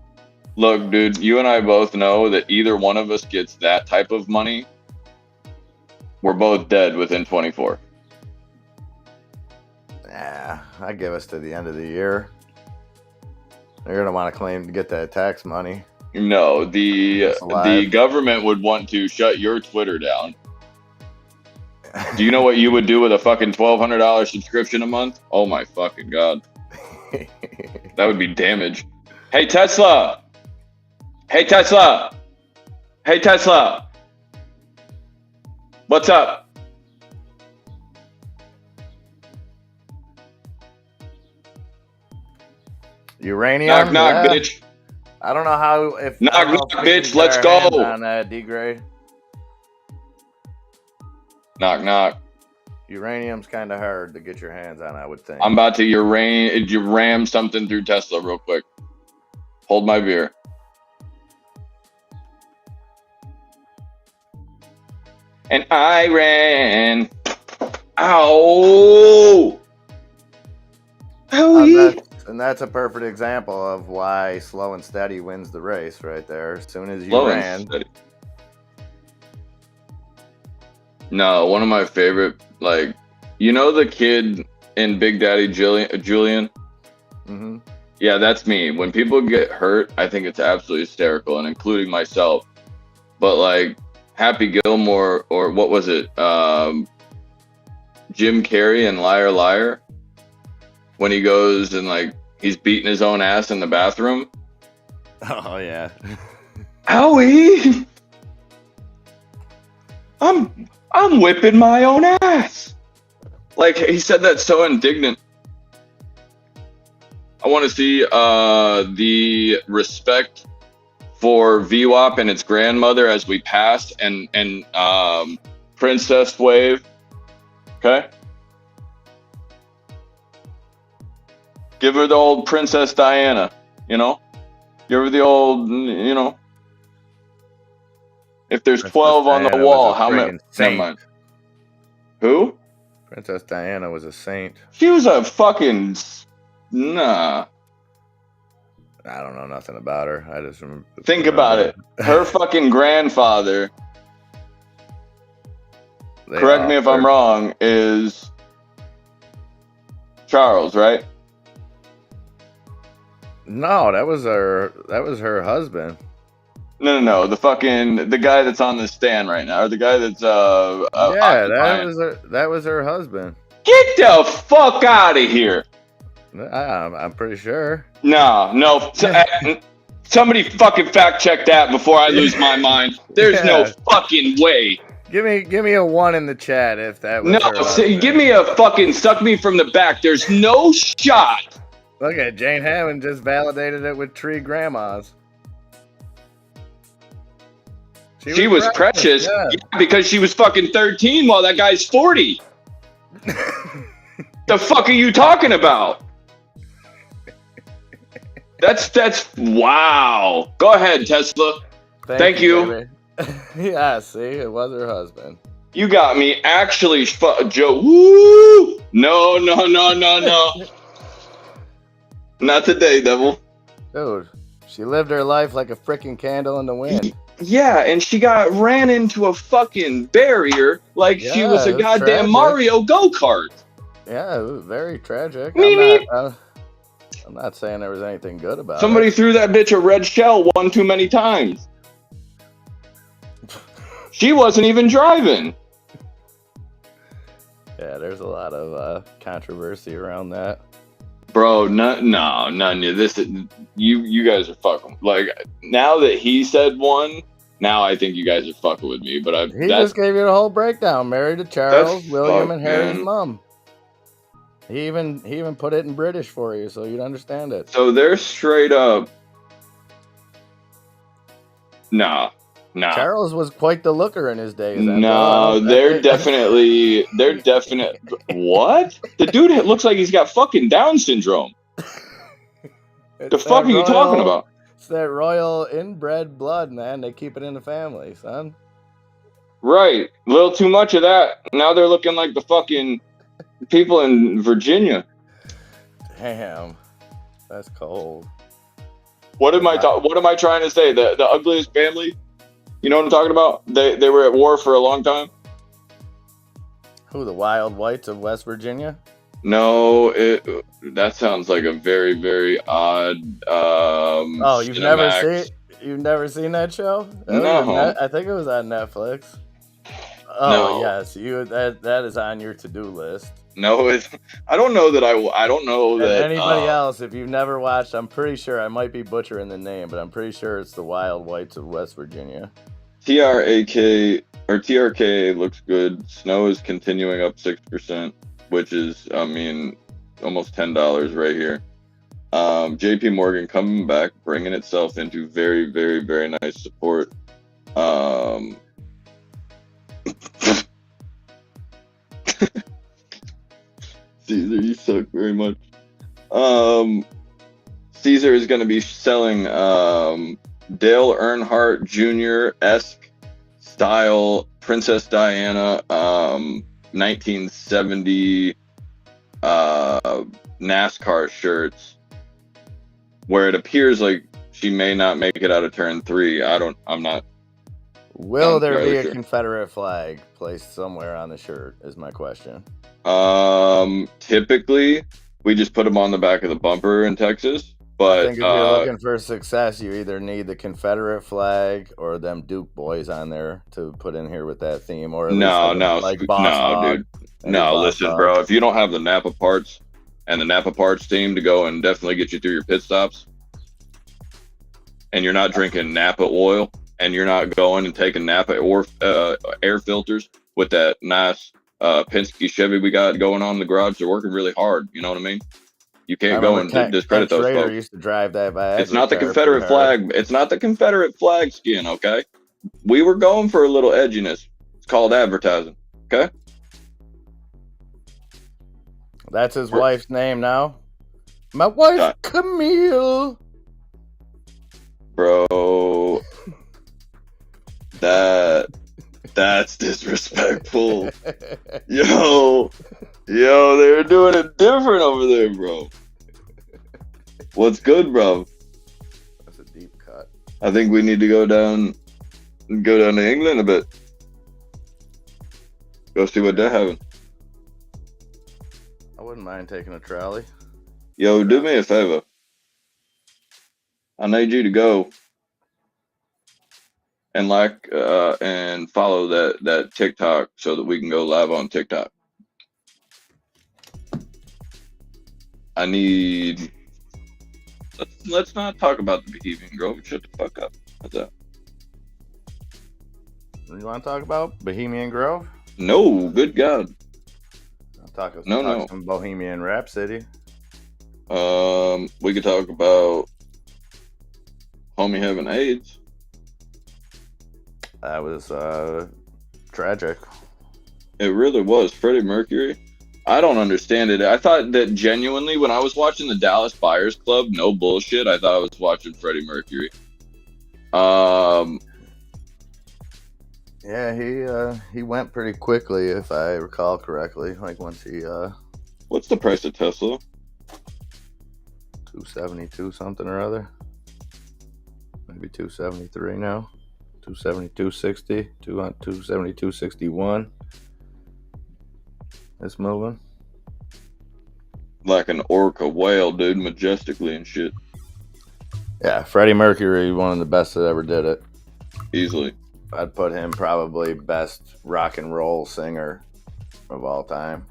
Look, dude, you and I both know that either one of us gets that type of money, we're both dead within 24. Yeah, I give us to the end of the year. They're gonna want to claim to get that tax money. No, the government would want to shut your Twitter down. Do you know what you would do with a fucking $1,200 subscription a month? Oh my fucking God. That would be damage. Hey, Tesla. Hey, Tesla. Hey, Tesla. What's up? Uranium. Knock, knock, bitch. I don't know how. Knock, knock, bitch. Let's go. On D-grade. Knock, knock. Uranium's kind of hard to get your hands on, I would think. I'm about to ram something through Tesla real quick. Hold my beer. And I ran. Ow! Owie! And that's a perfect example of why slow and steady wins the race right there. As soon as you Slow ran. and steady. No, one of my favorite, like, you know the kid in Big Daddy Julian? Mm-hmm. Yeah, that's me. When people get hurt, I think it's absolutely hysterical, and including myself. But like Happy Gilmore, or what was it? Jim Carrey in Liar Liar, when he goes and like he's beating his own ass in the bathroom. Oh yeah. Owie! I'm whipping my own ass. Like, he said that so indignant. I want to see the respect for VWAP and its grandmother as we pass and Princess Wave. Okay? Give her the old Princess Diana, you know? Give her the old, you know? If there's Princess 12 on the Diana wall, was a how many? friggin' Never saint. mind. Who? Princess Diana was a saint. She was a fucking... Nah. I don't know nothing about her. I just remember. Think about it. Her fucking grandfather, correct me if I'm wrong, is Charles, right? No, that was her husband. No. The guy that's on the stand right now, or the guy that's Yeah, occupying. that was her husband. Get the fuck out of here. I'm pretty sure. No. Somebody fucking fact check that before I lose my mind. There's no fucking way. Give me a 1 in the chat if that was her husband. Give me a fucking suck me from the back. There's no shot. Look at Jane Hammond just validated it with Tree Grandmas. She was precious yeah. because she was fucking 13 while that guy's 40. The fuck are you talking about? That's wow. Go ahead, Tesla. Thank you. Yeah, see, it was her husband. You got me actually, Joe. Woo! No. Not today, devil. Dude, she lived her life like a freaking candle in the wind. Yeah, and she ran into a fucking barrier like she was a goddamn tragic Mario go-kart. Yeah, it was very tragic. I'm not saying there was anything good about it. Somebody threw that bitch a red shell one too many times. She wasn't even driving. Yeah, there's a lot of controversy around that. Bro, none of this. You guys are fucking. Like, now that he said one, now I think you guys are fucking with me. But he just gave you the whole breakdown. Married to Charles, William, and Harry's mom. He even put it in British for you, so you'd understand it. So they're straight up. Nah. Charles was quite the looker in his days. No, they're definitely. What? The dude looks like he's got fucking Down syndrome. The fuck are you talking about? It's that royal inbred blood, man. They keep it in the family, son. Right. A little too much of that. Now they're looking like the fucking people in Virginia. Damn. That's cold. What am I trying to say? The ugliest family? You know what I'm talking about? They were at war for a long time. Who, the Wild Whites of West Virginia? No, that sounds like a very, very odd. You've never seen that show? No, I think it was on Netflix. Oh no. Yes, that is on your to-do list. No, I don't know that I don't know that anybody else. If you've never watched, I'm pretty sure I might be butchering the name, but I'm pretty sure it's the Wild Whites of West Virginia. TRK looks good. Snow is continuing up 6%, which is, I mean, almost $10 right here. JP Morgan coming back, bringing itself into very, very, very nice support. Caesar, you suck very much. Caesar is going to be selling Dale Earnhardt Jr.-esque style Princess Diana 1970 NASCAR shirts, where it appears like she may not make it out of turn 3. I'm not. Will there be a Confederate flag placed somewhere on the shirt is my question. Typically we just put them on the back of the bumper in Texas, but I think if you're looking for success, you either need the Confederate flag or them Duke boys on there to put in here with that theme, or dude. Listen, bro, if you don't have the Napa parts and the Napa parts team to go and definitely get you through your pit stops, and you're not drinking Napa oil, and you're not going and taking Napa or air filters with that nice Penske Chevy we got going on in the garage, they're working really hard. You know what I mean? You I can't go remember and discredit Kent those Schrader folks. used to drive that It's Viagra not the car pretty Confederate hard. flag. It's not the Confederate flag skin, okay? We were going for a little edginess. It's called advertising, okay? That's his wife's name now. My wife, God. Camille. Bro, that's disrespectful. Yo, they're doing it different over there, bro. What's good, bro? That's a deep cut. I think we need to go down to England a bit. Go see what they're having. I wouldn't mind taking a trolley. Yo, do me a favor. I need you to go and and follow that TikTok so that we can go live on TikTok. I need. Let's not talk about the Bohemian Grove. Shut the fuck up. What's that? You want to talk about Bohemian Grove? No, good God. I'll talk No. some Bohemian Rhapsody. We could talk about homie having AIDS. That was tragic. It really was. Freddie Mercury. I don't understand it. I thought that genuinely when I was watching the Dallas Buyers Club, no bullshit, I thought I was watching Freddie Mercury. Yeah, he went pretty quickly, if I recall correctly. Like once he What's the price of Tesla? 272 something or other. Maybe 273 now. 272.60, 272.61. It's moving. Like an orca whale, dude, majestically and shit. Yeah, Freddie Mercury, one of the best that ever did it. Easily. I'd put him probably best rock and roll singer of all time.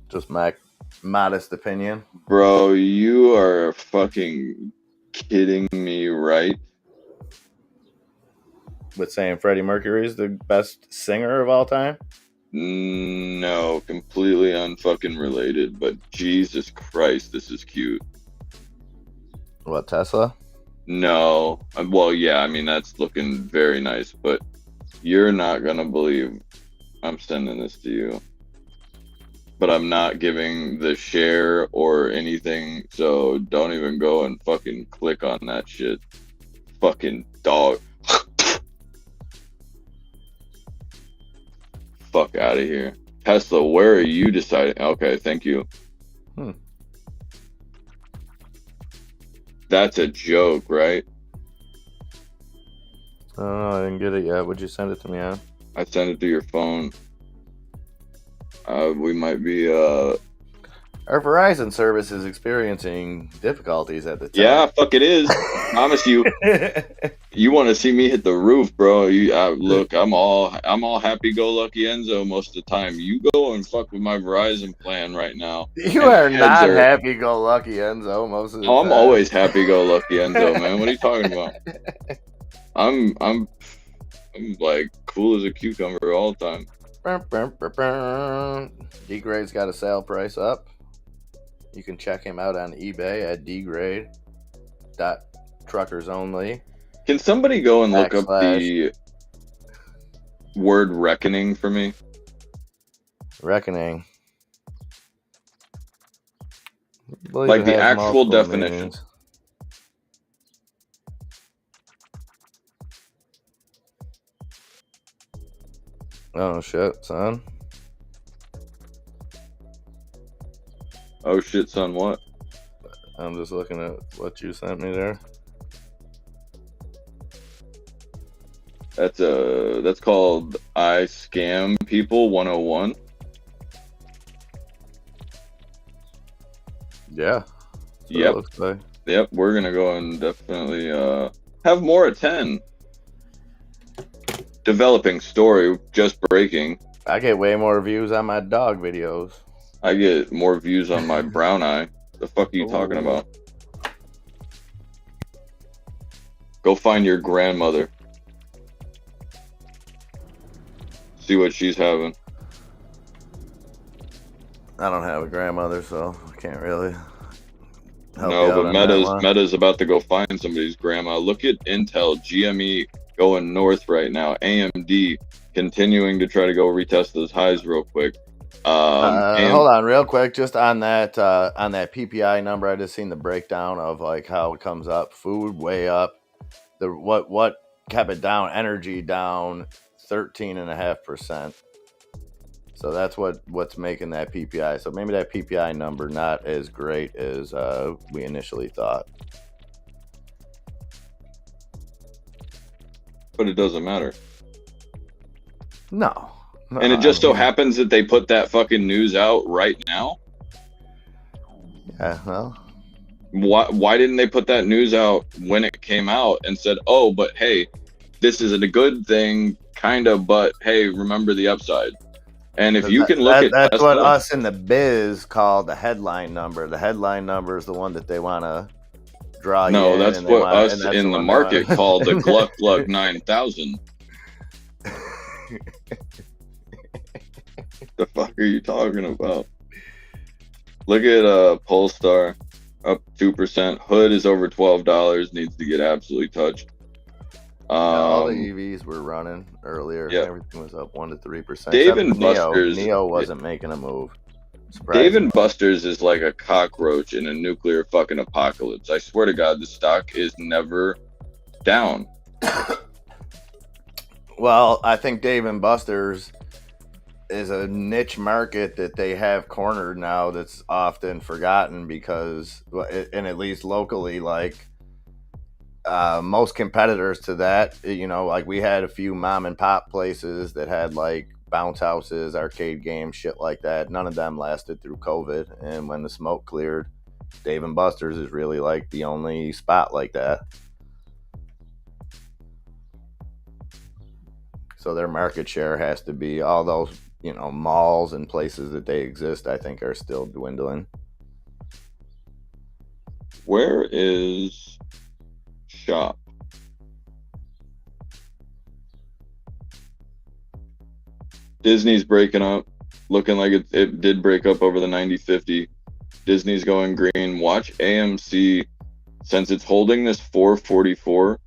Just my modest opinion. Bro, you are fucking kidding me, right? With saying Freddie Mercury is the best singer of all time? No, completely unfucking related, but Jesus Christ, this is cute. What, Tesla? No. Well, yeah, I mean, that's looking very nice, but you're not gonna believe I'm sending this to you. But I'm not giving the share or anything, so don't even go and fucking click on that shit. Fucking dog. Fuck out of here. Tesla, where are you deciding? Okay, thank you. That's a joke, right? Oh, I didn't get it yet. Would you send it to me on? I sent it to your phone. We might be Our Verizon service is experiencing difficulties at the time. Yeah, fuck it is. Promise you. You want to see me hit the roof, bro? Look, I'm all happy-go-lucky Enzo most of the time. You go and fuck with my Verizon plan right now. You are not happy-go-lucky Enzo most of the time. I'm always happy-go-lucky Enzo, man. What are you talking about? I'm like cool as a cucumber all the time. D-Grade's got a sale price up. You can check him out on eBay at dgrade.truckersonly. Can somebody go and look up the word reckoning for me? Reckoning. Like the actual definition. Meanings. Oh shit, son. Oh shit, son, what? I'm just looking at what you sent me there. That's called I Scam People 101. Yeah. Yep. It looks like. Yep, we're gonna go and definitely have more at 10. Developing story, just breaking. I get way more views on my dog videos. I get more views on my brown eye. The fuck are you talking about? Go find your grandmother. See what she's having. I don't have a grandmother, so I can't really help you No, out but on that one. Meta's about to go find somebody's grandma. Look at Intel, GME going north right now. AMD continuing to try to go retest those highs real quick. And Hold on, real quick, just on that PPI number. I just seen the breakdown of like how it comes up. Food way up. The what kept it down? Energy down 13.5%. So that's what's making that PPI. So maybe that PPI number not as great as we initially thought. but it doesn't matter. No. And it just so happens that they put that fucking news out right now. Yeah, well, Why didn't they put that news out when it came out and said, oh, but hey, this isn't a good thing, kind of, but hey, remember the upside. And if you can look at that's Tesla, what us in the biz call the headline number. The headline number is the one that they want to draw you in. That's what us in the market call the Gluck Gluck 9000. The fuck are you talking about? Look at Polestar up 2%. Hood is over $12. Needs to get absolutely touched. All the EVs were running earlier. Yeah. Everything was up 1 to 3%. Dave and Buster's. Neo wasn't making a move. Dave and Buster's is like a cockroach in a nuclear fucking apocalypse. I swear to God, the stock is never down. Well, I think Dave and Buster's is a niche market that they have cornered now that's often forgotten because, and at least locally, like most competitors to that, you know, like we had a few mom and pop places that had like bounce houses, arcade games, shit like that. None of them lasted through COVID. And when the smoke cleared, Dave and Buster's is really like the only spot like that. So their market share has to be all those, you know, malls and places that they exist, I think, are still dwindling. Where is Shop? Disney's breaking up, looking like it did break up over the 90-50. Disney's going green. Watch AMC, since it's holding this 444.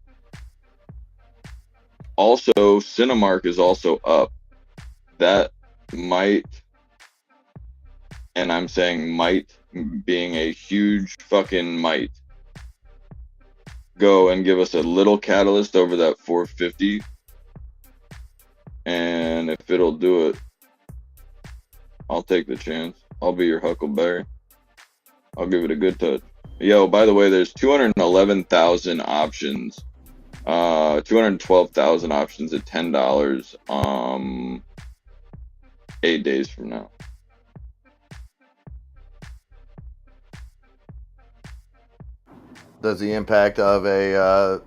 Also, Cinemark is also up. That might, and I'm saying might, being a huge fucking might, go and give us a little catalyst over that 450. And if it'll do it, I'll take the chance. I'll be your Huckleberry. I'll give it a good touch. Yo, by the way, there's 211,000 options. 212,000 options at $10. 8 days from now. Does the impact of a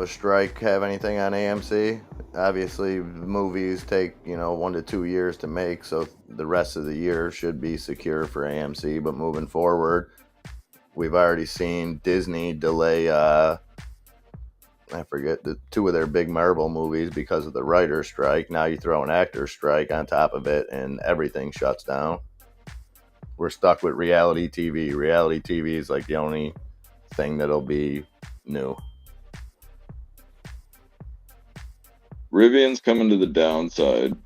strike have anything on AMC? Obviously, movies take 1 to 2 years to make, so the rest of the year should be secure for AMC. But moving forward, we've already seen Disney delay. I forget the 2 of their big Marvel movies because of the writer's strike. Now you throw an actor's strike on top of it, and everything shuts down. We're stuck with reality TV. Reality TV is like the only thing that'll be new. Rivian's coming to the downside.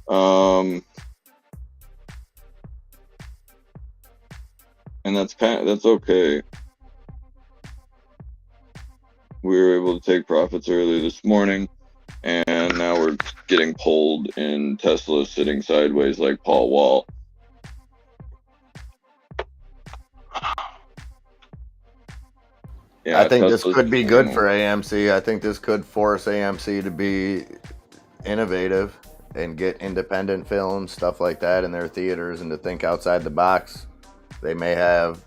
And that's okay. We were able to take profits early this morning, and now we're getting pulled in Tesla sitting sideways like Paul Wall. Yeah, I think Tesla's this could be good for AMC. I think this could force AMC to be innovative and get independent films, stuff like that, in their theaters, and to think outside the box. They may have,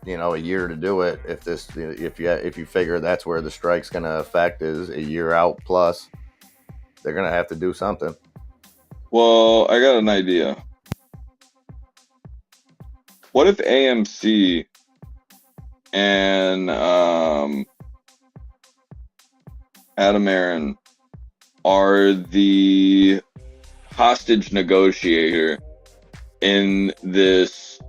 a year to do it. If you figure that's where the strike's going to affect is a year out plus, they're going to have to do something. Well, I got an idea. What if AMC and Adam Aaron are the hostage negotiator in this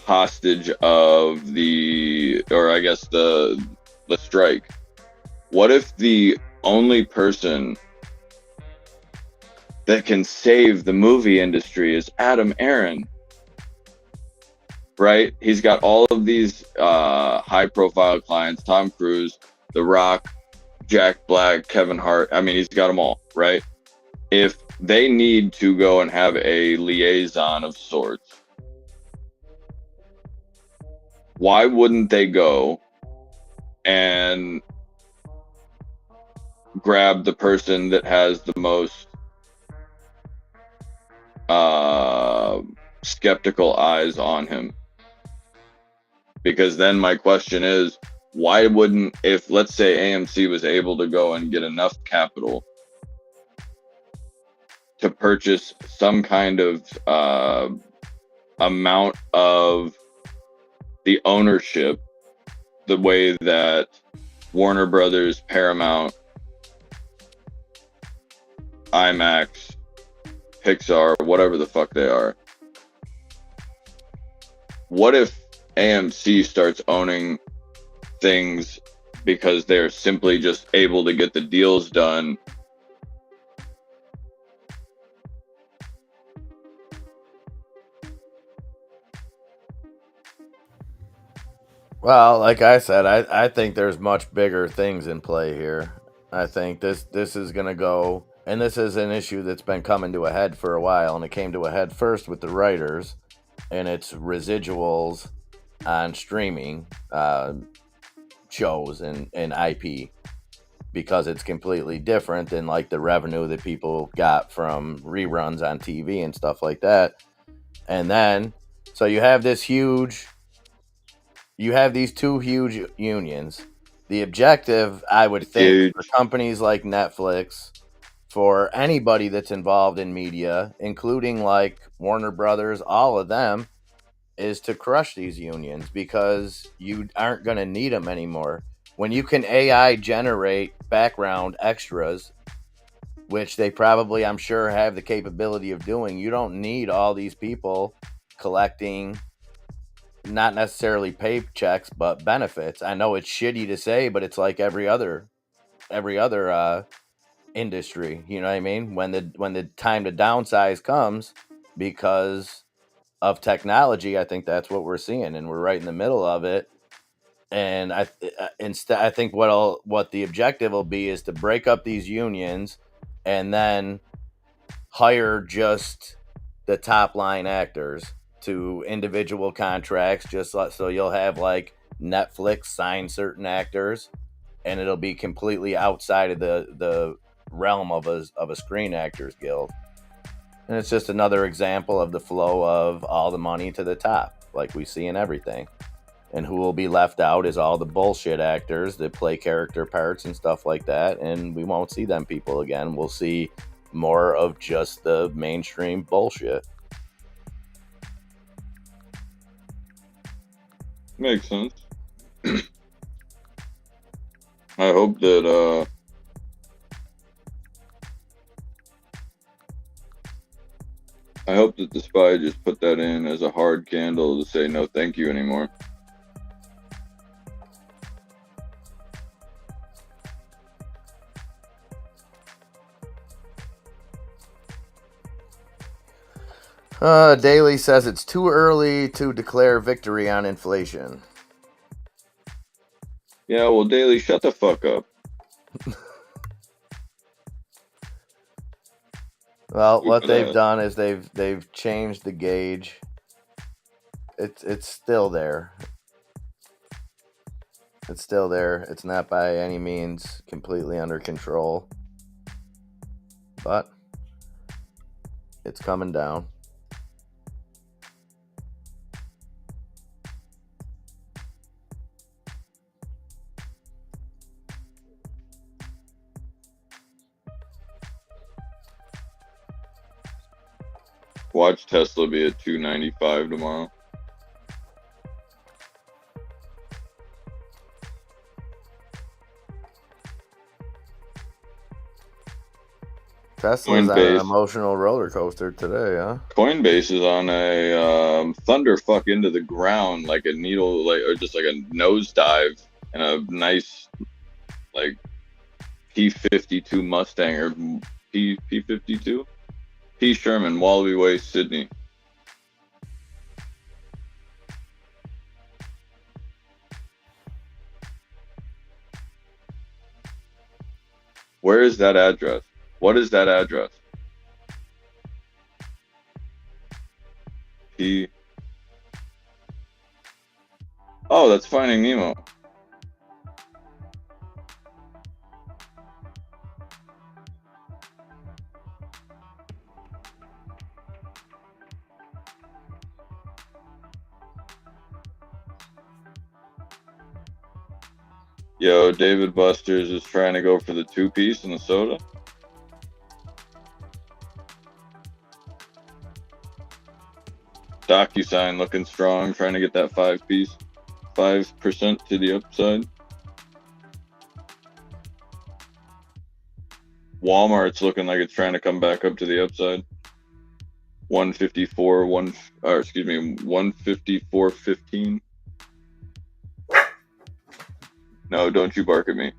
hostage of the strike. What if the only person that can save the movie industry is Adam Aaron? Right? He's got all of these high profile clients, Tom Cruise, The Rock, Jack Black, Kevin Hart. I mean, he's got them all, right? If they need to go and have a liaison of sorts, why wouldn't they go and grab the person that has the most skeptical eyes on him? Because then my question is, why wouldn't, if let's say AMC was able to go and get enough capital to purchase some kind of amount of the ownership, the way that Warner Brothers, Paramount, IMAX, Pixar, whatever the fuck they are, what if AMC starts owning things because they're simply just able to get the deals done? Well, like I said, I think there's much bigger things in play here. I think this is going to go, and this is an issue that's been coming to a head for a while, and it came to a head first with the writers and its residuals on streaming shows and IP, because it's completely different than like the revenue that people got from reruns on TV and stuff like that. And then, so you have these two huge unions. The objective, I would think, Huge. for companies like Netflix, for anybody that's involved in media, including like Warner Brothers, all of them, is to crush these unions, because you aren't going to need them anymore. When you can AI generate background extras, which they probably, I'm sure, have the capability of doing, you don't need all these people collecting not necessarily paychecks but benefits. I know it's shitty to say, but it's like every other industry. You know what I mean? When the time to downsize comes because of technology, I think that's what we're seeing, and we're right in the middle of it. And I think what the objective will be is to break up these unions and then hire just the top line actors to individual contracts, so you'll have like Netflix sign certain actors, and it'll be completely outside of the realm of a Screen Actors Guild. And it's just another example of the flow of all the money to the top, like we see in everything. And who will be left out is all the bullshit actors that play character parts and stuff like that, and we won't see them people again. We'll see more of just the mainstream bullshit. Makes sense. I hope that the spy just put that in as a hard candle to say no thank you anymore. Daly says it's too early to declare victory on inflation. Yeah, well, Daly, shut the fuck up. Well, what they've done is they've changed the gauge. It's still there. It's still there. It's not by any means completely under control, but it's coming down. Watch Tesla be at 295 tomorrow. Tesla's on an Coinbase. emotional roller coaster today, huh? Coinbase is on a thunderfuck into the ground like a needle, like or just like a nosedive in a nice like P-52 Mustang or P-52 P Sherman Wallaby Way, Sydney. Where is that address? What is that address? P. Oh, that's Finding Nemo. Yo, David Busters is trying to go for the 2-piece in the soda. DocuSign looking strong, trying to get that 5-piece, 5% to the upside. Walmart's looking like it's trying to come back up to the upside. 154, 154.15. No, don't you bark at me.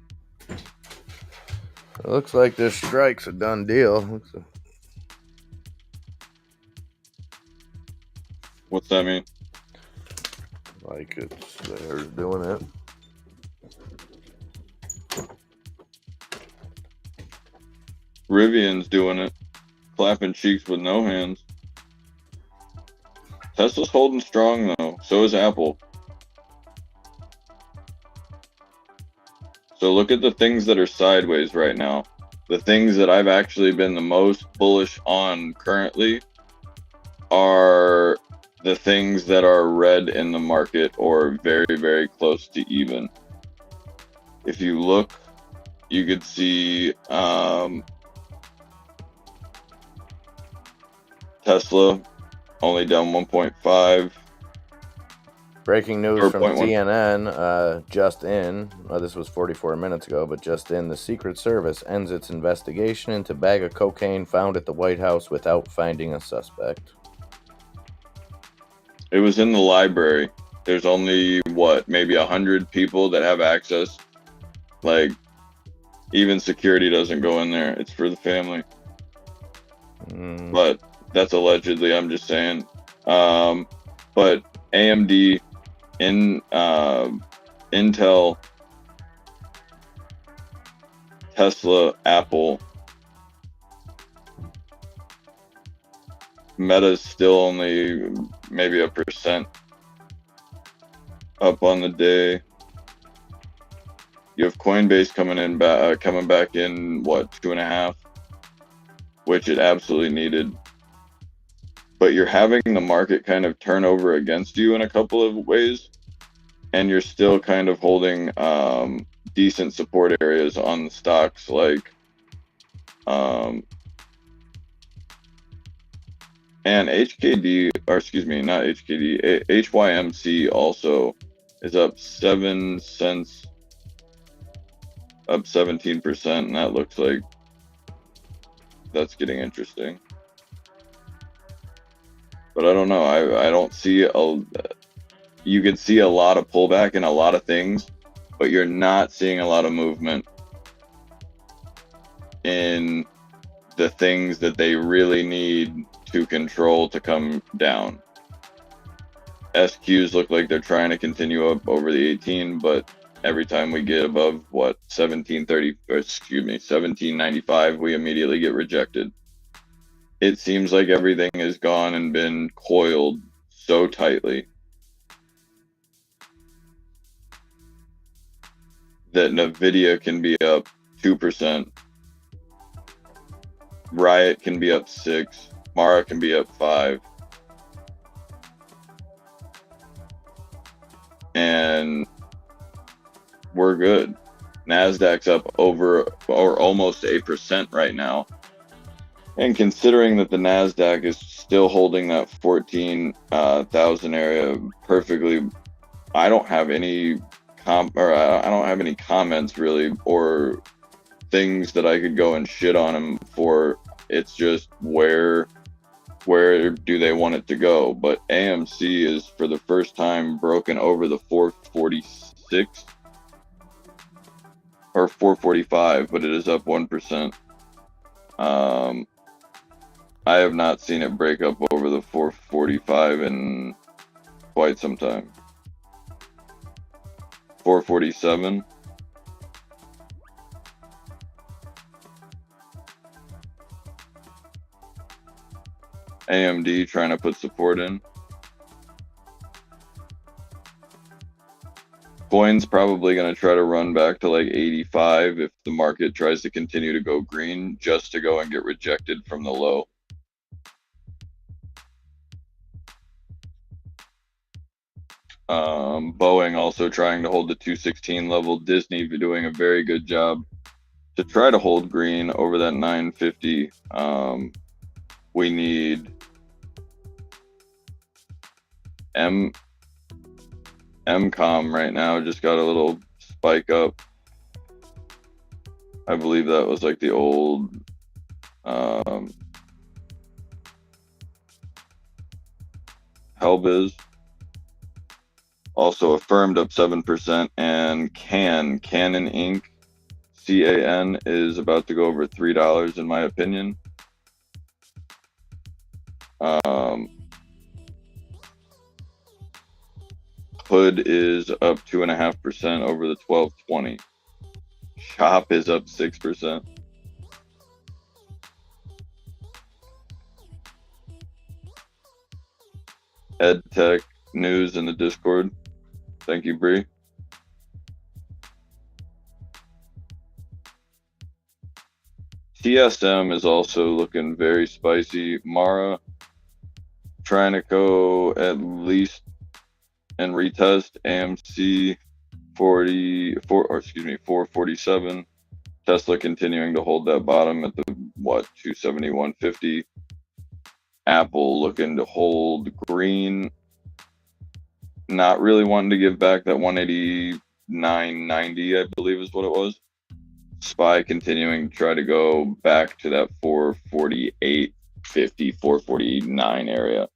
It looks like this strike's a done deal. What's that mean? Like they're doing it. Rivian's doing it. Clapping cheeks with no hands. Tesla's holding strong though. So is Apple. So look at the things that are sideways right now. The things that I've actually been the most bullish on currently are the things that are red in the market or very, very close to even. If you look, you could see Tesla only down 1.5. Breaking news from CNN, just in, this was 44 minutes ago, but just in, the Secret Service ends its investigation into bag of cocaine found at the White House without finding a suspect. It was in the library. There's only, maybe 100 people that have access. Like, even security doesn't go in there. It's for the family. But that's allegedly, I'm just saying. But AMD, Intel, Tesla, Apple, Meta's still only maybe 1% up on the day. You have Coinbase coming back in 2.5, which it absolutely needed. But you're having the market kind of turn over against you in a couple of ways, and you're still kind of holding decent support areas on the stocks like and HKD, or excuse me, not HKD, HYMC also is up 7 cents, up 17%, and that looks like that's getting interesting. But I don't know. I don't see you could see a lot of pullback in a lot of things, but you're not seeing a lot of movement in the things that they really need to control to come down. SQs look like they're trying to continue up over the 18, but every time we get above 1795, we immediately get rejected. It seems like everything has gone and been coiled so tightly that Nvidia can be up 2%, Riot can be up 6%, Mara can be up 5%, and we're good. Nasdaq's up over or almost 8% right now. And considering that the Nasdaq is still holding that 14,000 area perfectly, I don't have any I don't have any comments really or things that I could go and shit on him for It's just where do they want it to go? But AMC is for the first time broken over the 446 or 445, but it is up 1%. I have not seen it break up over the 445 in quite some time. 447. AMD trying to put support in. Coin's probably going to try to run back to like 85 if the market tries to continue to go green, just to go and get rejected from the low. Boeing also trying to hold the 216 level. Disney doing a very good job to try to hold green over that 950. We need MCOM right now just got a little spike up. I believe that was like the old Hellbiz. Also affirmed up 7%, and Canon Inc. CAN is about to go over $3 in my opinion. Hood is up 2.5% over the 1220. Shop is up 6%. EdTech news in the Discord. Thank you, Bree. TSM is also looking very spicy. Mara trying to go at least and retest AMC 447. Tesla continuing to hold that bottom at the 271.50. Apple looking to hold green, not really wanting to give back that 189.90, I believe is what it was. SPY continuing to try to go back to that 448.50, 449 area.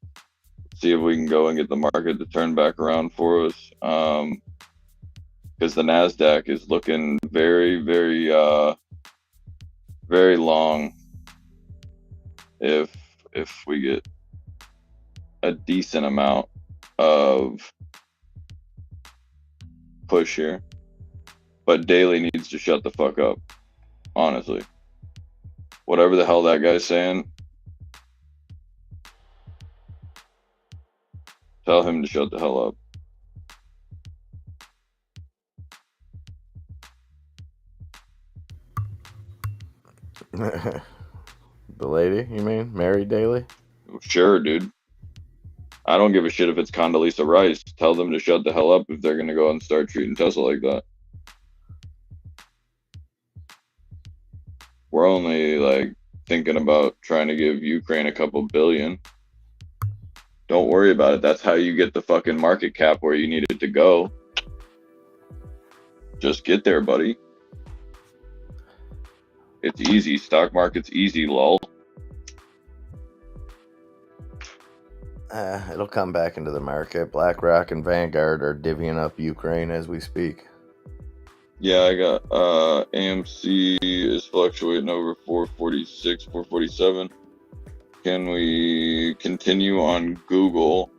See if we can go and get the market to turn back around for us. Because the NASDAQ is looking very, very, very long. If we get a decent amount of push here. But daily needs to shut the fuck up, honestly. Whatever the hell that guy's saying, tell him to shut the hell up. The lady, you mean? Mary Daly? Sure, dude. I don't give a shit if it's Condoleezza Rice. Tell them to shut the hell up if they're going to go and start treating Tesla like that. We're only like thinking about trying to give Ukraine a couple billion. Don't worry about it. That's how you get the fucking market cap where you need it to go. Just get there, buddy. It's easy. Stock market's easy, lol. It'll come back into the market. BlackRock and Vanguard are divvying up Ukraine as we speak. Yeah, I got AMC is fluctuating over 446, 447. Can we continue on Google,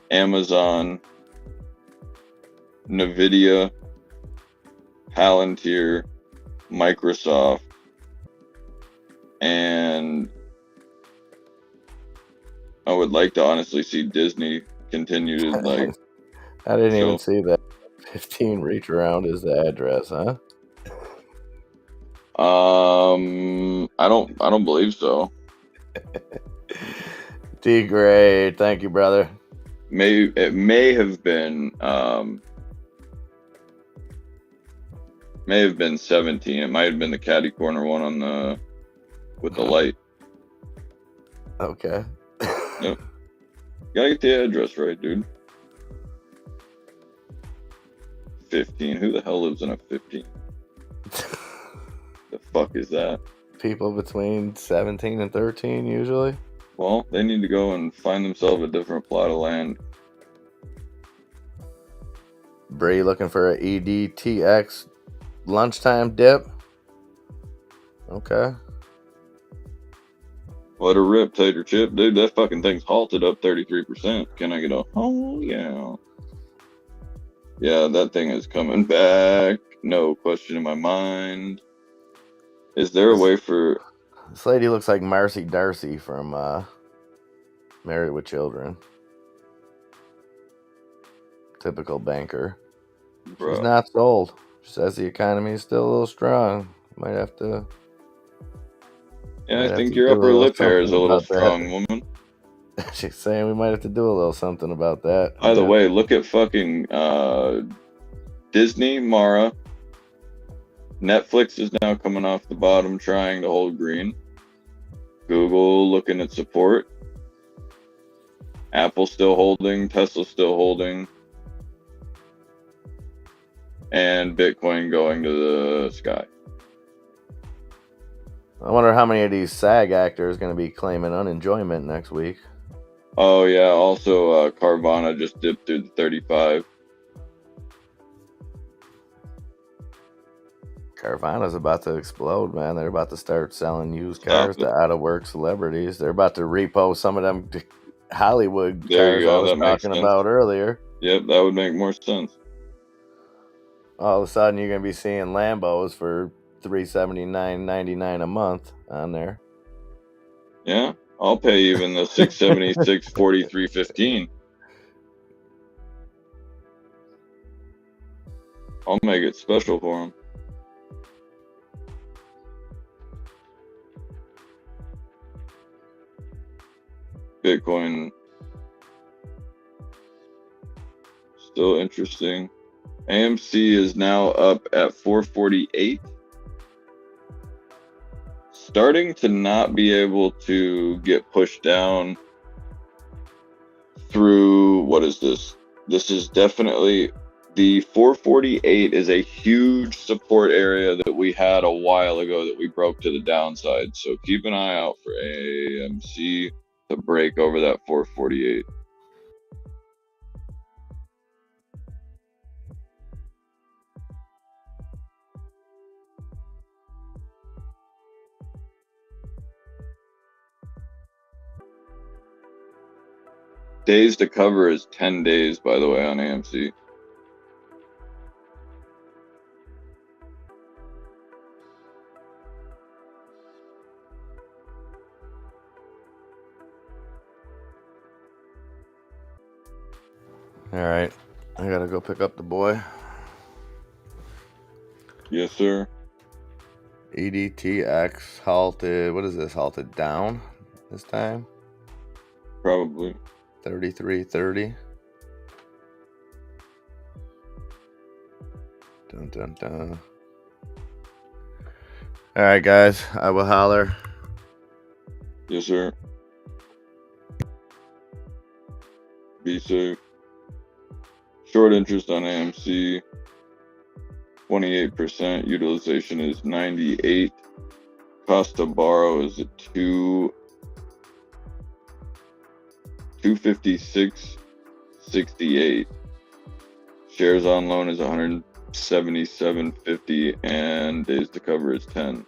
Amazon, Nvidia, Palantir, Microsoft, and I would like to honestly see Disney continue to like. I didn't even see that. 15 reach around is the address, huh? I don't believe so. D great, thank you, brother. It may have been 17. It might have been the caddy corner one on the with the light. Okay. Yep. Gotta get the address right, dude. 15. Who the hell lives in a 15? The fuck is that? people between 17 and 13 usually. Well, they need to go and find themselves a different plot of land. Bree looking for a EDTX lunchtime dip. Okay. Let her rip, Tater Chip. Dude, that fucking thing's halted up 33%. Can I get a, oh, yeah. Yeah, that thing is coming back. No question in my mind. Is there a way for... This lady looks like Marcy Darcy from Married with Children. Typical banker. Bro. She's not sold. She says the economy is still a little strong. Might have to... Yeah, I think your upper lip hair is a little strong, woman. She's saying we might have to do a little something about that. By the way, look at fucking Disney, Mara. Netflix is now coming off the bottom, trying to hold green. Google looking at support. Apple still holding. Tesla still holding. And Bitcoin going to the sky. I wonder how many of these SAG actors are going to be claiming unenjoyment next week. Oh, yeah. Also, Carvana just dipped through the 35. Carvana's about to explode, man. They're about to start selling used cars to out-of-work celebrities. They're about to repo some of them Hollywood cars I was talking about earlier. Yep, that would make more sense. All of a sudden, you're going to be seeing Lambos for $379.99 a month on there. Yeah, I'll pay even the $676 $43.15. I'll make it special for them. Bitcoin still interesting. AMC is now up at 448. Starting to not be able to get pushed down through, what is this? This is definitely, the 448 is a huge support area that we had a while ago that we broke to the downside. So keep an eye out for AMC to break over that 448. Days to cover is 10 days, by the way, on AMC. All right. I got to go pick up the boy. Yes, sir. EDTX halted. What is this? Halted down this time? Probably. 33.30. Dun, dun, dun. All right, guys. I will holler. Yes, sir. Be safe. Short interest on AMC. 28%. Utilization is 98. Cost to borrow is at 256.68. Shares on loan is 177.50, and days to cover is 10.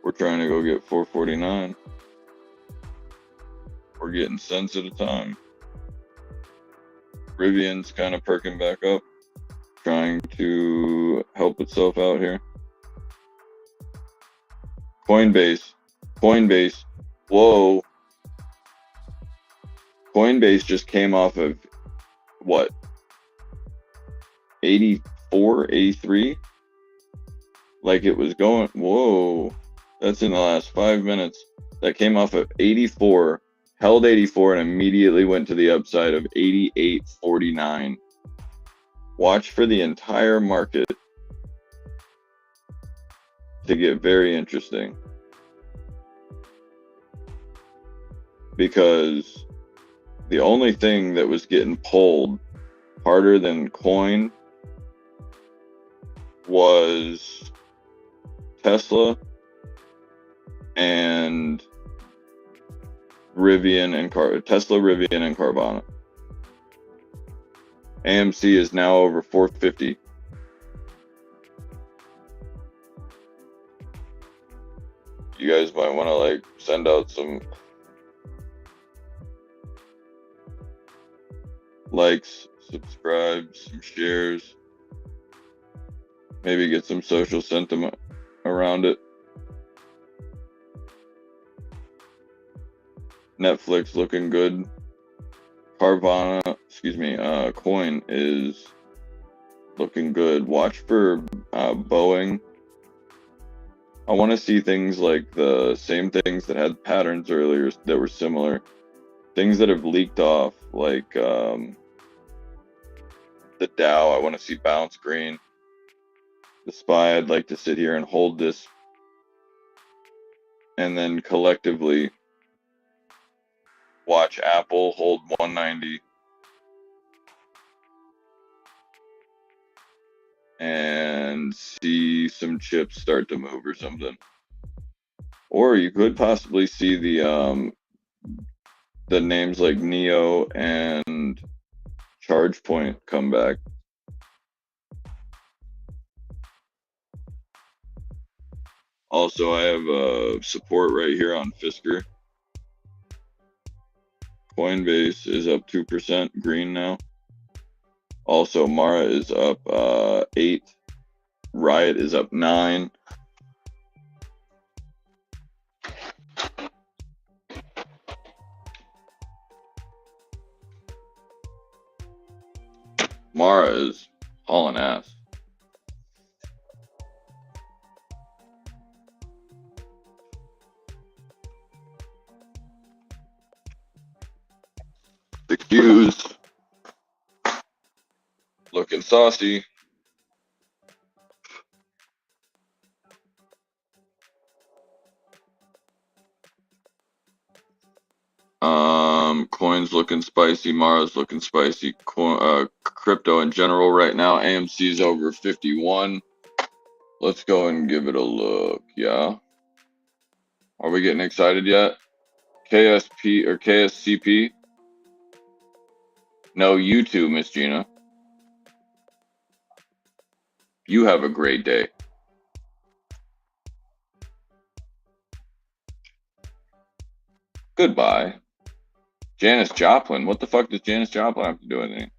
We're trying to go get 449. We're getting cents at a time. Rivian's kind of perking back up, trying to help itself out here. Coinbase. Whoa. Coinbase just came off of what? 84, 83? Like it was going, whoa. That's in the last 5 minutes. That came off of 84, held 84, and immediately went to the upside of 88.49. Watch for the entire market to get very interesting. Because The only thing that was getting pulled harder than coin was Tesla and Tesla, Rivian, and Carvana. AMC is now over 450. You guys might want to like send out some likes, subscribe, some shares, maybe get some social sentiment around it. Netflix looking good. Coin is looking good. Watch for Boeing. I want to see things like the same things that had patterns earlier that were similar. Things that have leaked off, like the Dow. I want to see bounce green. The SPY, I'd like to sit here and hold this. And then collectively watch Apple hold 190. And see some chips start to move or something. Or you could possibly see the names like Neo and ChargePoint come back. Also, I have support right here on Fisker. Coinbase is up 2% green now. Also, Mara is up 8. Riot is up 9. Mara is hauling ass. The Qs looking saucy. Coins looking spicy. Mara's looking spicy. Crypto in general right now. AMC's over 51. Let's go and give it a look. Yeah. Are we getting excited yet? KSP or KSCP? No, you too, Miss Gina. You have a great day. Goodbye. Janis Joplin. What the fuck does Janis Joplin have to do with anything?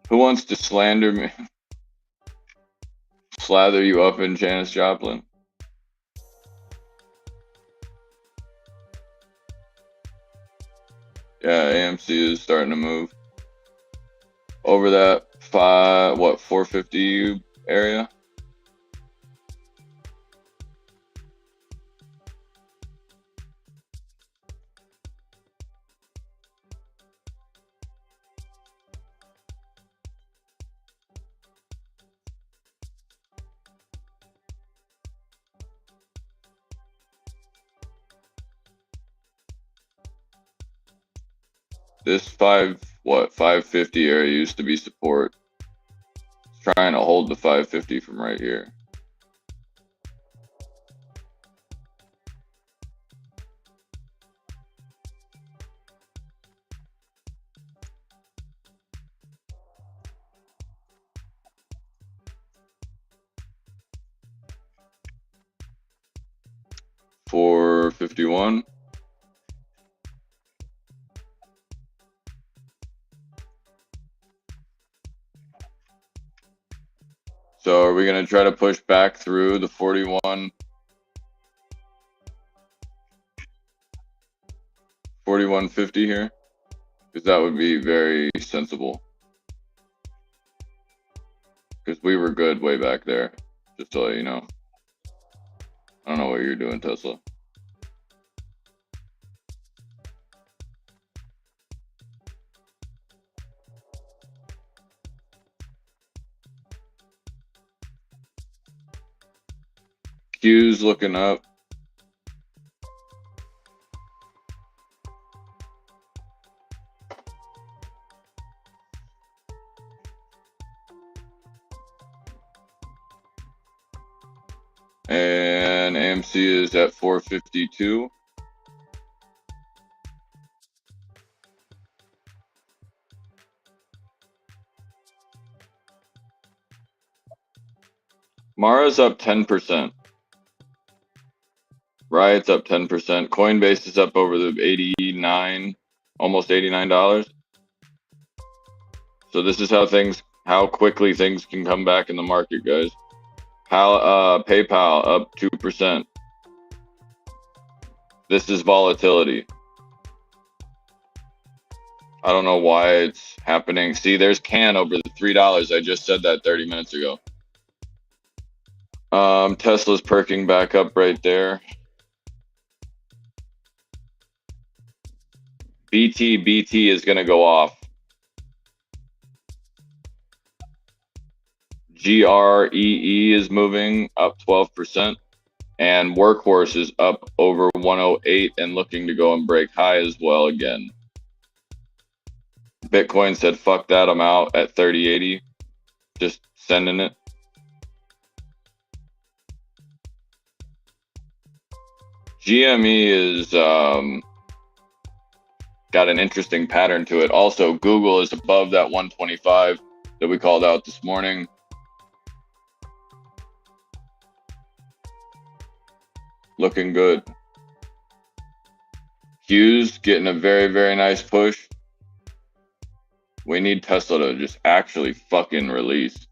Who wants to slander me? Slather you up in Janis Joplin? Yeah, AMC is starting to move over that 450 area. This 550 area used to be support. It's trying to hold the 550 from right here. $451. So are we going to try to push back through the 4150 here? Because that would be very sensible. Because we were good way back there, just to let you know. I don't know what you're doing, Tesla. Q's looking up. AMC is at 452. Mara's up 10%. Riot's up 10%. Coinbase is up over the 89, almost $89. So this is how quickly things can come back in the market, guys. PayPal up 2%. This is volatility. I don't know why it's happening. See, there's Can over the $3. I just said that 30 minutes ago. Tesla's perking back up right there. BT is going to go off. GREE is moving up 12%. And Workhorse is up over 108 and looking to go and break high as well again. Bitcoin said, fuck that, I'm out at 3080. Just sending it. GME is got an interesting pattern to it. Also, Google is above that 125 that we called out this morning. Looking good. Q's getting a very, very nice push. We need Tesla to just actually fucking release.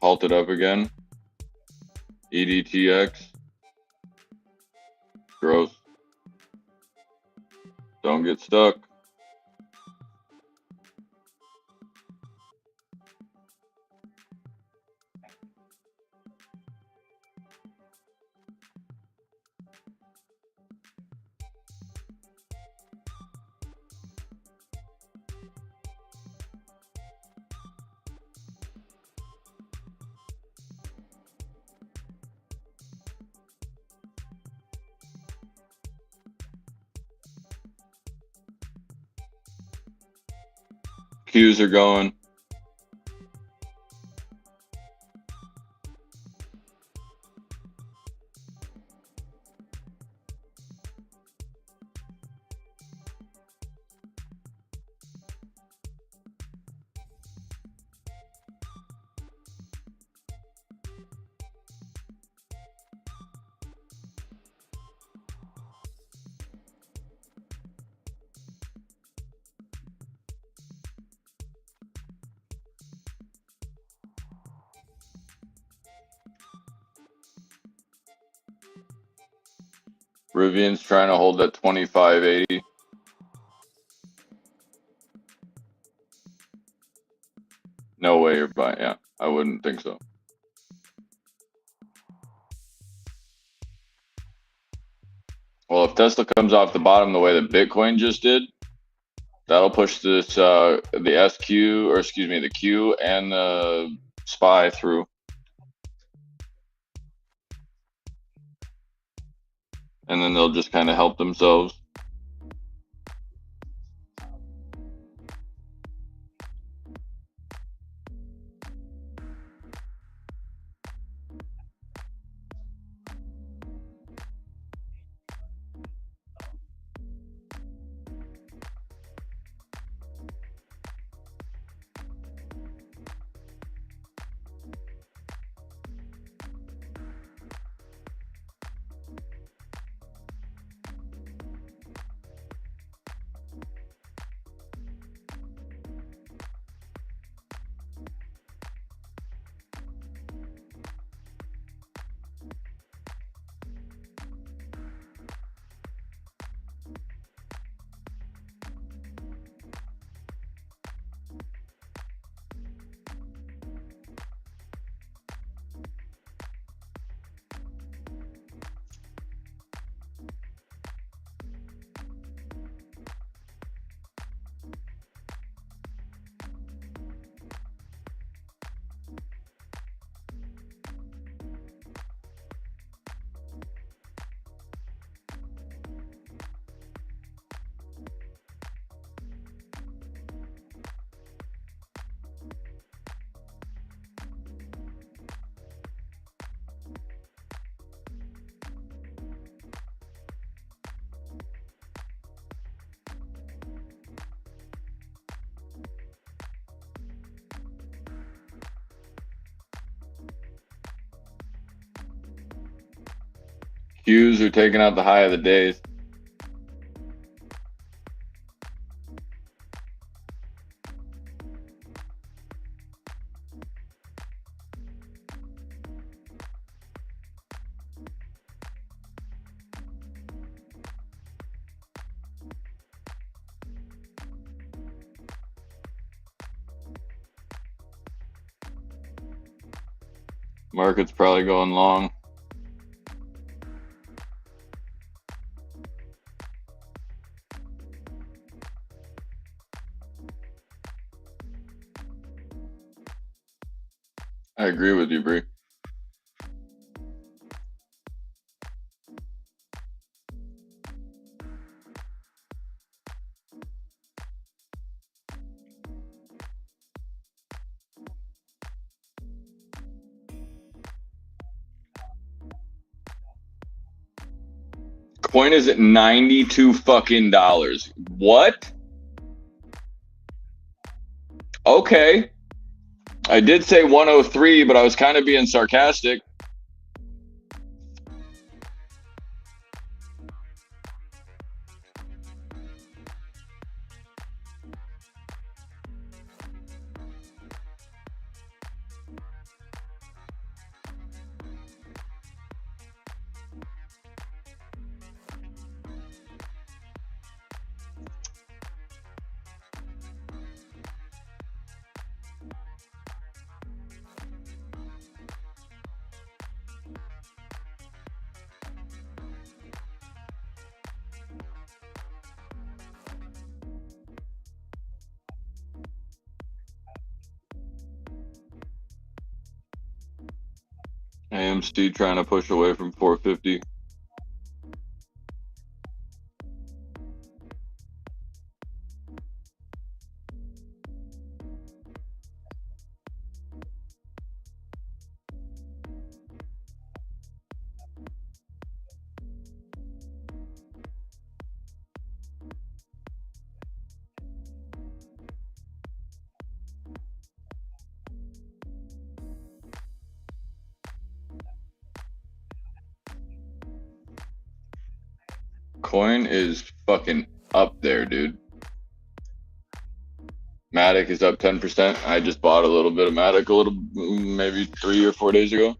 Halted up again. EDTX. Gross. Don't get stuck. Qs are going. Rivian's trying to hold that 2580. No way you're buying. Yeah, I wouldn't think so. Well, if Tesla comes off the bottom the way that Bitcoin just did, that'll push this the SQ, or excuse me, the Q and the SPY through. And then they'll just kind of help themselves. Qs are taking out the high of the days. Market's probably going long. I agree with you, Bree. Coin is at $92 fucking dollars. What? Okay. I did say 103, but I was kind of being sarcastic. AMC trying to push away from 450. Coin is fucking up there, dude. Matic is up 10%. I just bought a little bit of Matic maybe 3 or 4 days ago.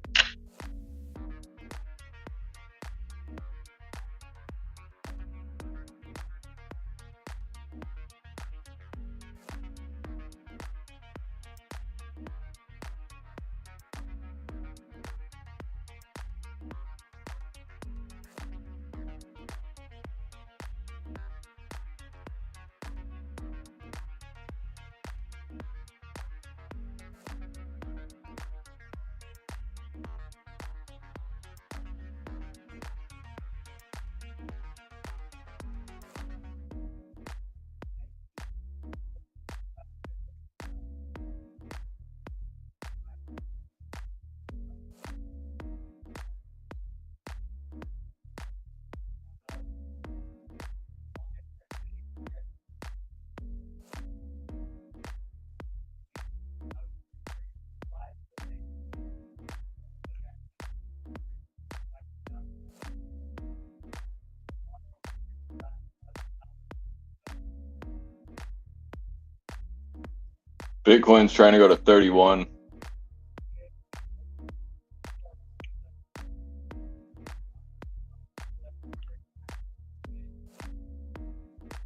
Bitcoin's trying to go to 31.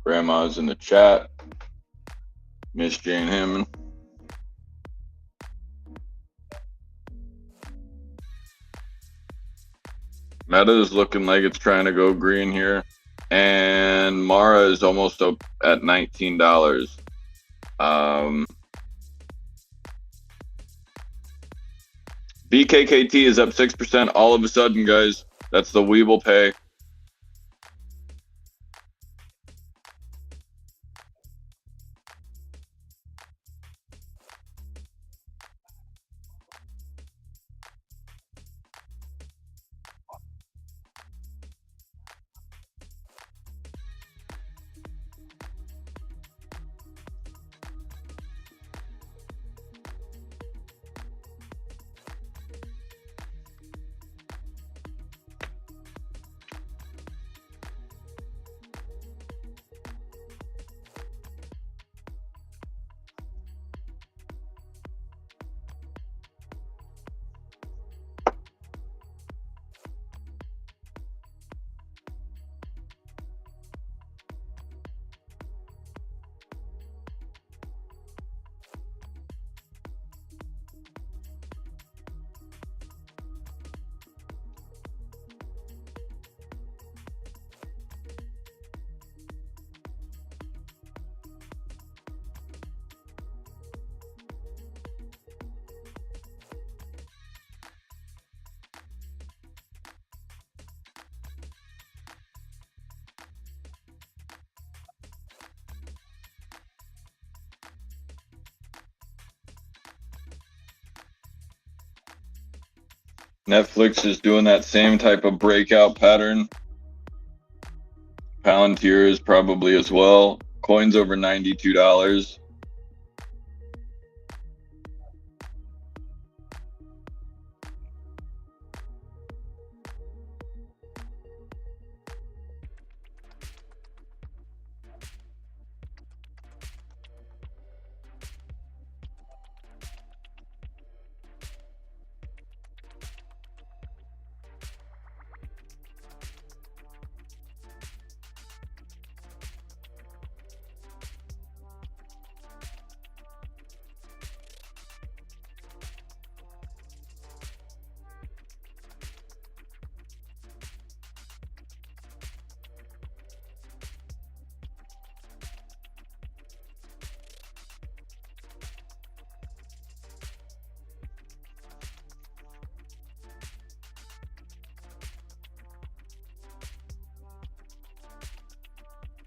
Grandma's in the chat. Miss Jane Hammond. Meta is looking like it's trying to go green here. And Mara is almost up at $19. BKKT is up 6% all of a sudden, guys. That's the we will pay. Netflix is doing that same type of breakout pattern. Palantir is probably as well. Coin's over $92.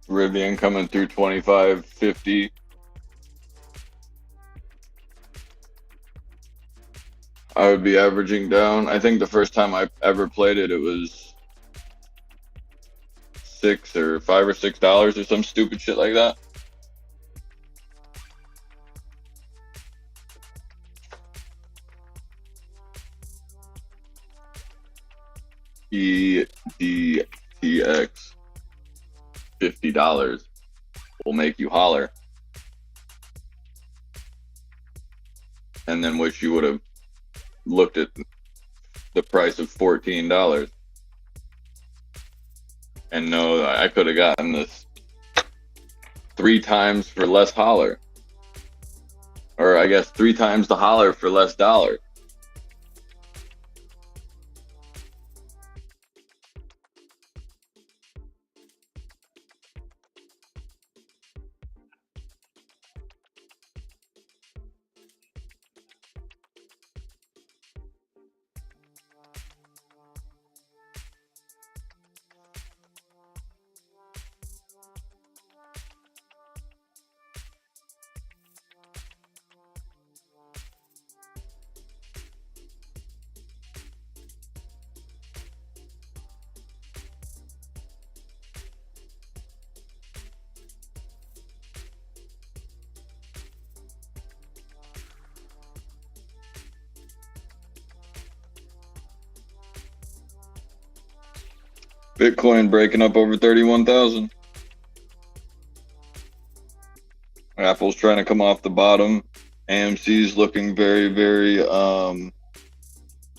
Rivian coming through 25.50. I would be averaging down. I think the first time I ever played it, it was $5 or $6 or some stupid shit like that. EDTX, $50 will make you holler. And then wish you would have looked at the price of $14 and know that I could have gotten this 3 times for less holler. Or I guess 3 times the holler for less dollar. Bitcoin breaking up over 31,000. Apple's trying to come off the bottom. AMC's looking very, very,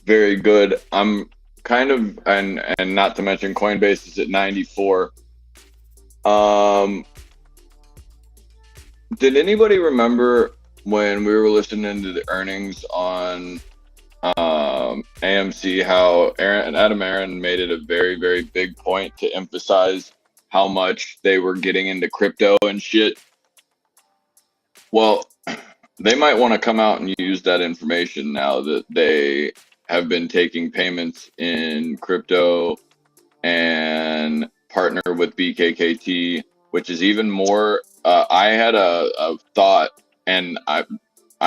very good. I'm kind of, and not to mention Coinbase is at 94. Did anybody remember when we were listening to the earnings on AMC, how Adam Aaron made it a very, very big point to emphasize how much they were getting into crypto and shit? Well, they might want to come out and use that information now that they have been taking payments in crypto and partner with BKKT, which is even more. I had a thought, and I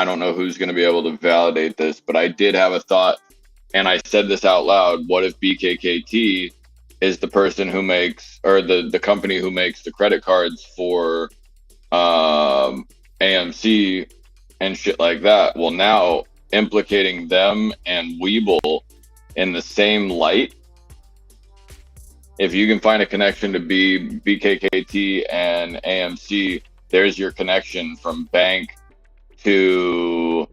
don't know who's going to be able to validate this, but I did have a thought, and I said this out loud. What if BKKT is the person who makes, or the company who makes the credit cards for AMC and shit like that? Well, now implicating them and Webull in the same light, if you can find a connection to BKKT and AMC, there's your connection from bank to,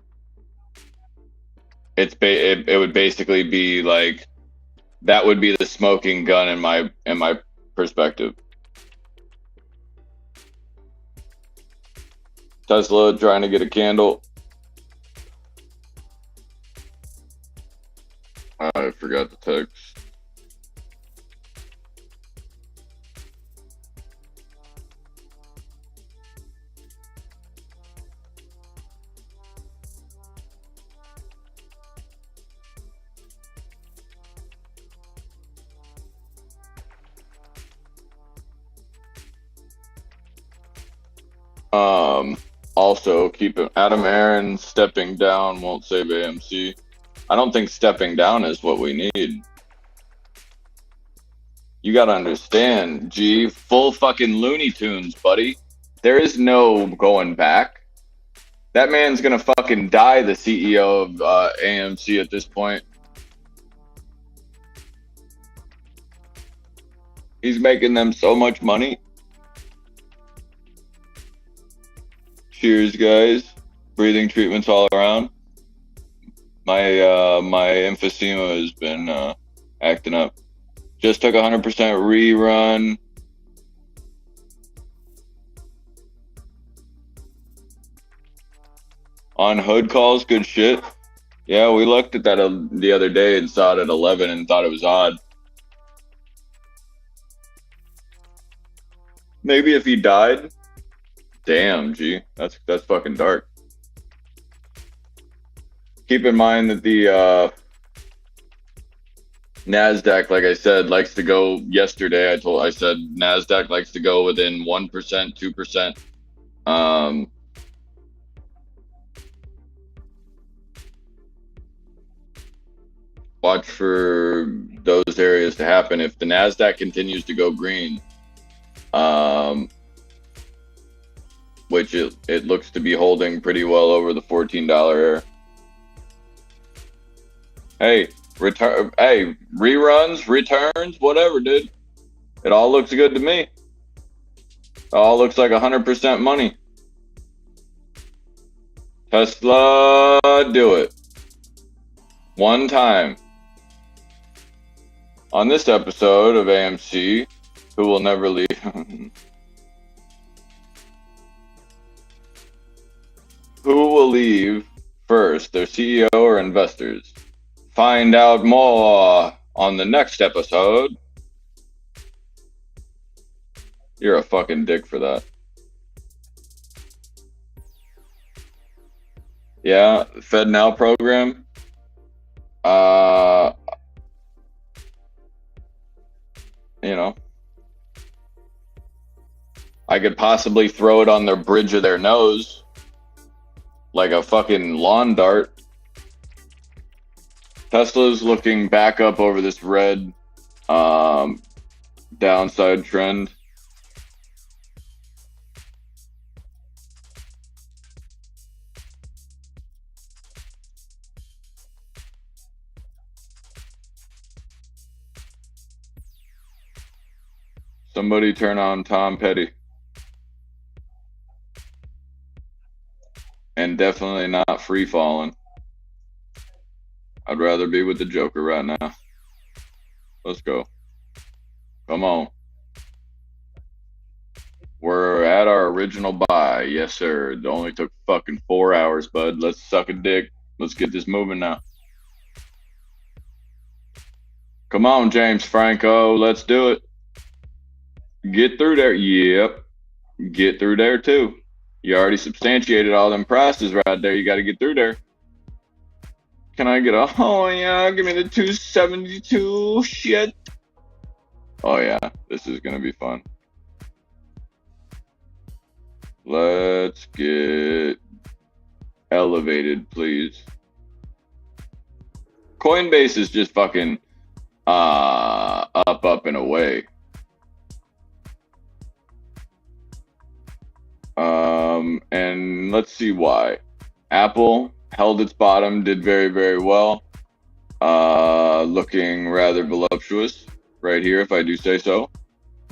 it would basically be like, that would be the smoking gun in my perspective. Tesla trying to get a candle. I forgot the text. Also, keep Adam Aaron stepping down won't save AMC. I don't think stepping down is what we need. You gotta understand, G, full fucking Looney Tunes, buddy. There is no going back. That man's gonna fucking die, the CEO of AMC at this point. He's making them so much money. Cheers, guys. Breathing treatments all around. My emphysema has been acting up. Just took 100% rerun. On hood calls, good shit. Yeah, we looked at that the other day and saw it at 11 and thought it was odd. Maybe if he died. Damn, G, that's fucking dark. Keep in mind that the NASDAQ, like I said, likes to go. Yesterday, I said NASDAQ likes to go within 1%, 2%. Watch for those areas to happen. If the NASDAQ continues to go green, which it looks to be holding pretty well over the $14 area. Hey, reruns, returns, whatever, dude. It all looks good to me. It all looks like 100% money. Tesla, do it. One time. On this episode of AMC, who will never leave. Who will leave first, their CEO or investors? Find out more on the next episode. You're a fucking dick for that. Yeah, Fed Now program. You know, I could possibly throw it on their bridge of their nose like a fucking lawn dart. Tesla's looking back up over this red downside trend. Somebody turn on Tom Petty. And definitely not free falling. I'd rather be with the Joker right now. Let's go. Come on. We're at our original buy. Yes, sir. It only took fucking 4 hours, bud. Let's suck a dick. Let's get this moving now. Come on, James Franco. Let's do it. Get through there. Yep. Get through there, too. You already substantiated all them prices right there. You got to get through there. Can I get a, oh yeah, give me the 272 shit. Oh yeah, this is going to be fun. Let's get elevated, please. Coinbase is just fucking up and away. And let's see why. Apple held its bottom, did very, very well. Looking rather voluptuous right here, if I do say so.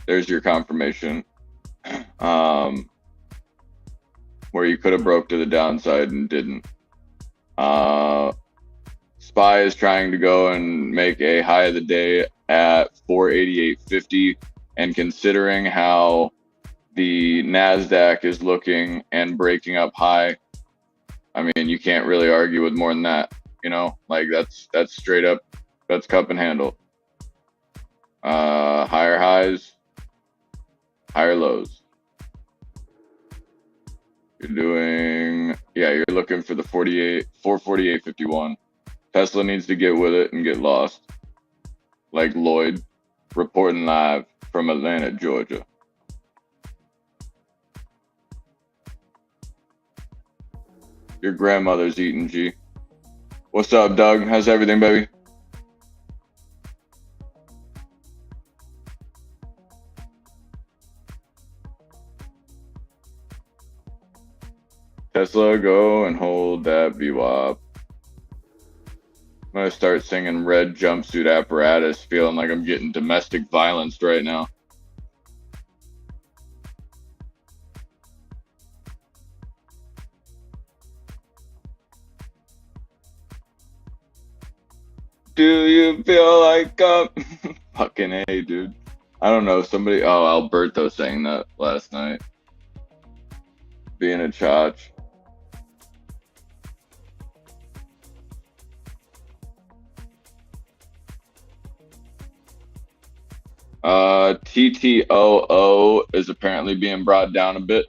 There's your confirmation. Where you could have broke to the downside and didn't. SPY is trying to go and make a high of the day at 488.50, and considering how the NASDAQ is looking and breaking up high, I mean, you can't really argue with more than that, you know, like that's straight up, that's cup and handle. Higher highs, higher lows. You're doing, yeah, you're looking for the 448.51. Tesla needs to get with it and get lost. Like Lloyd, reporting live from Atlanta, Georgia. Your grandmother's eating, G. What's up, Doug? How's everything, baby? Tesla, go and hold that VWAP. I'm gonna start singing Red Jumpsuit Apparatus, feeling like I'm getting domestic violence right now. Do you feel like fucking A, dude? I don't know. Somebody, oh, Alberto sang that last night. Being a chotch. TTOO is apparently being brought down a bit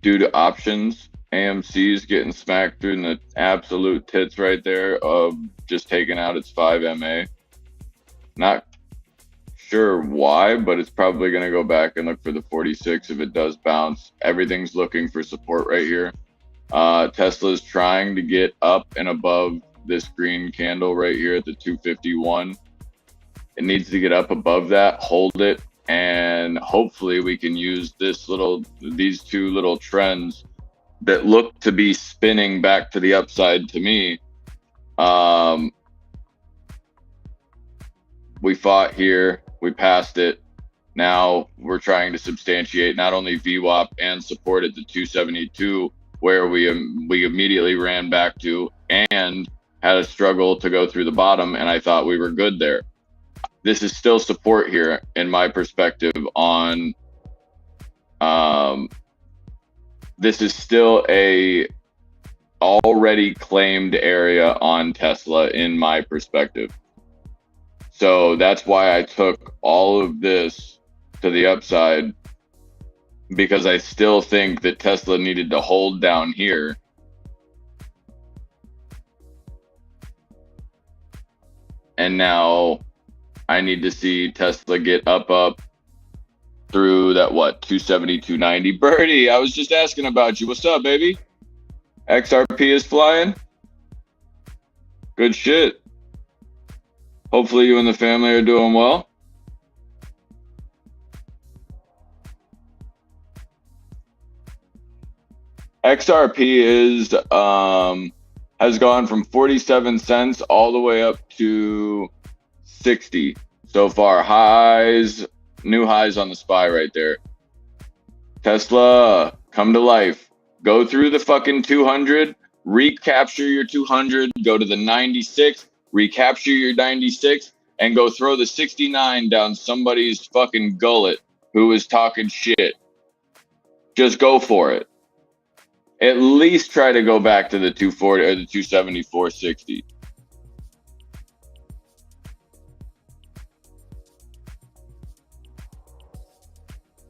due to options. AMC's getting smacked through in the absolute tits right there of just taking out its 5 MA. Not sure why, but it's probably going to go back and look for the 46 if it does bounce. Everything's looking for support right here. Tesla's trying to get up and above this green candle right here at the 251. It needs to get up above that, hold it, and hopefully we can use these two little trends that look to be spinning back to the upside to me. We fought here, we passed it. Now we're trying to substantiate not only VWAP and support at the 272, where we immediately ran back to and had a struggle to go through the bottom, and I thought we were good there. This is still support here in my perspective on this is still a already claimed area on Tesla in my perspective. So that's why I took all of this to the upside, because I still think that Tesla needed to hold down here. And now I need to see Tesla get up through that, 270, 290. Birdie, I was just asking about you. What's up, baby? XRP is flying. Good shit. Hopefully you and the family are doing well. XRP has gone from 47 cents all the way up to 60 so far. New highs on the SPY right there. Tesla, come to life. Go through the fucking 200, recapture your 200, go to the 96, recapture your 96, and go throw the 69 down somebody's fucking gullet who is talking shit. Just go for it. At least try to go back to the 240 or the 270, 460.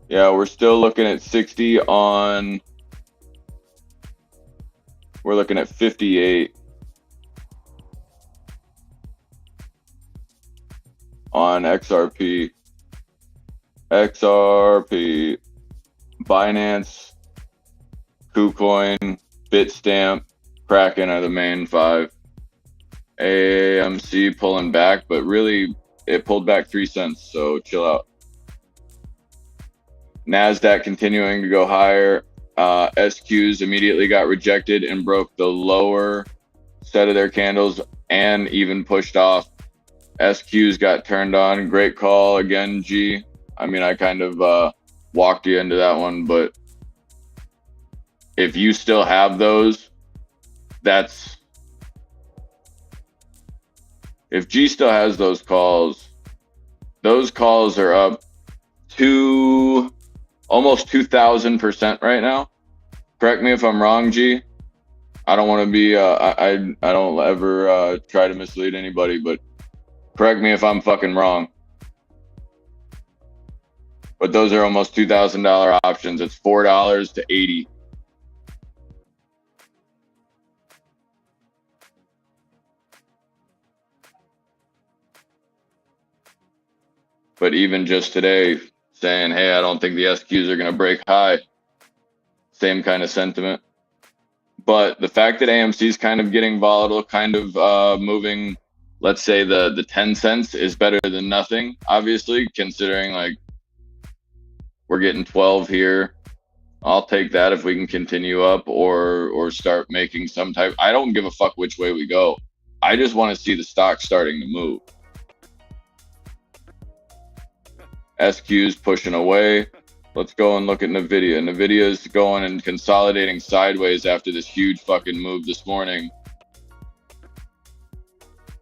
Yeah, we're still looking at 60 on. We're looking at 58 on XRP. XRP, Binance, KuCoin, Bitstamp, Kraken are the main 5. AMC pulling back, but really it pulled back 3 cents, so chill out. NASDAQ continuing to go higher. SQs immediately got rejected and broke the lower set of their candles and even pushed off. SQs got turned on. Great call again, G. I mean, I kind of walked you into that one, but if you still have those, if G still has those calls are up to almost 2,000% right now. Correct me if I'm wrong, G. I don't want to be, I don't ever try to mislead anybody, but correct me if I'm fucking wrong. But those are almost $2,000 options. It's $4 to $80. But even just today, saying, hey, I don't think the SQs are going to break high. Same kind of sentiment. But the fact that AMC is kind of getting volatile, kind of moving, let's say the 10 cents is better than nothing, obviously, considering like we're getting 12 here. I'll take that if we can continue up or start making some type. I don't give a fuck which way we go. I just want to see the stock starting to move. SQ's pushing away. Let's go and look at NVIDIA. NVIDIA is going and consolidating sideways after this huge fucking move this morning.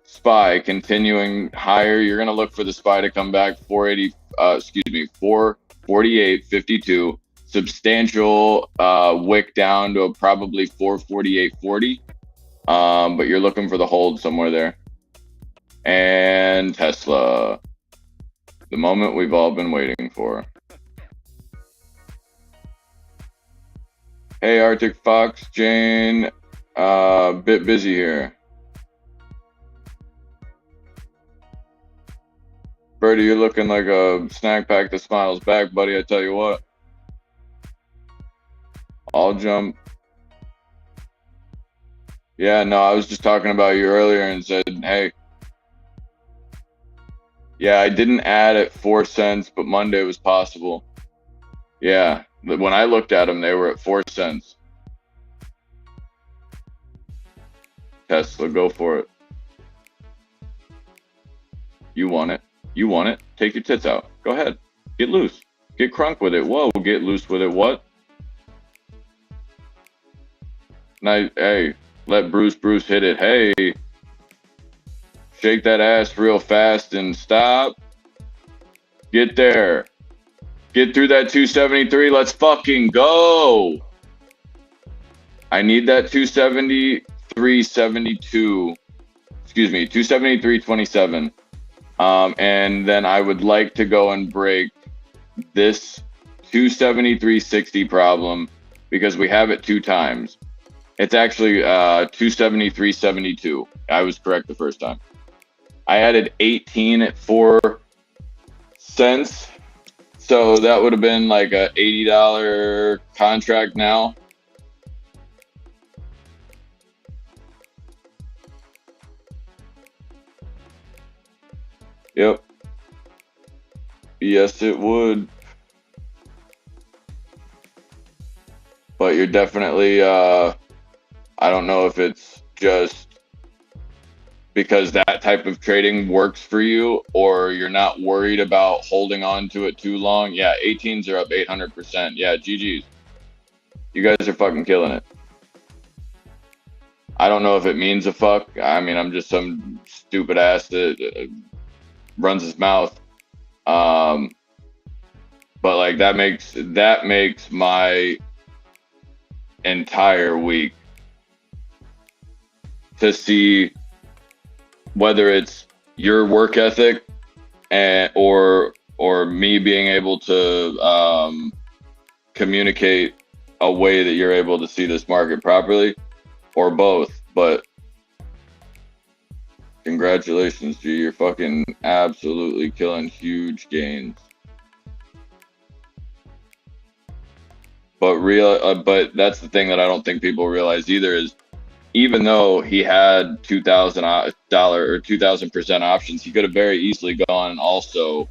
SPY continuing higher. You're going to look for the SPY to come back 448.52. Substantial wick down to probably 448.40. But you're looking for the hold somewhere there. And Tesla. The moment we've all been waiting for. Hey, Arctic Fox, Jane. Bit busy here. Birdie, you're looking like a snack pack that smiles back, buddy. I tell you what. I'll jump. Yeah, no, I was just talking about you earlier and said, hey. Yeah, I didn't add at 4 cents, but Monday was possible. Yeah, when I looked at them, they were at 4 cents. Tesla, go for it. You want it. You want it. Take your tits out. Go ahead. Get loose. Get crunk with it. Whoa, get loose with it. What? Now, hey, let Bruce hit it. Hey, shake that ass real fast and stop. Get there. Get through that 273. Let's fucking go. I need that 273.72. Excuse me, 273.27. And then I would like to go and break this 273.60 problem because we have it 2 times. It's actually 273.72. I was correct the first time. I added 18 at 4 cents. So that would have been like a $80 contract now. Yep. Yes, it would. But you're definitely, I don't know if it's just because that type of trading works for you or you're not worried about holding on to it too long. Yeah, 18s are up 800%. Yeah, GG's. You guys are fucking killing it. I don't know if it means a fuck. I mean, I'm just some stupid ass that runs his mouth. But like that makes my entire week to see whether it's your work ethic and or me being able to communicate a way that you're able to see this market properly, or both. But congratulations, G. You're fucking absolutely killing huge gains. But but that's the thing that I don't think people realize either is even though he had $2,000 or 2,000% options, he could have very easily gone and also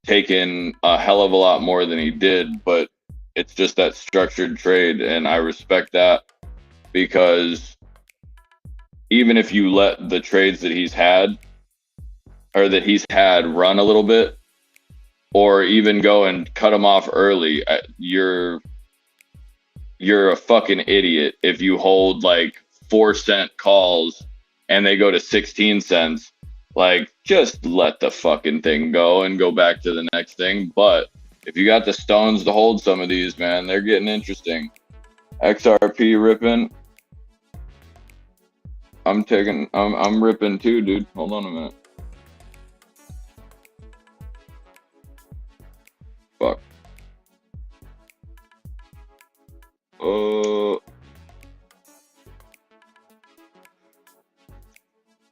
taken a hell of a lot more than he did. But it's just that structured trade, and I respect that because even if you let the trades that he's had run a little bit, or even go and cut them off early, you're a fucking idiot if you hold like 4-cent calls and they go to 16 cents. Like, just let the fucking thing go and go back to the next thing. But if you got the stones to hold some of these, man, they're getting interesting. XRP ripping. I'm ripping too, dude. Hold on a minute. Fuck.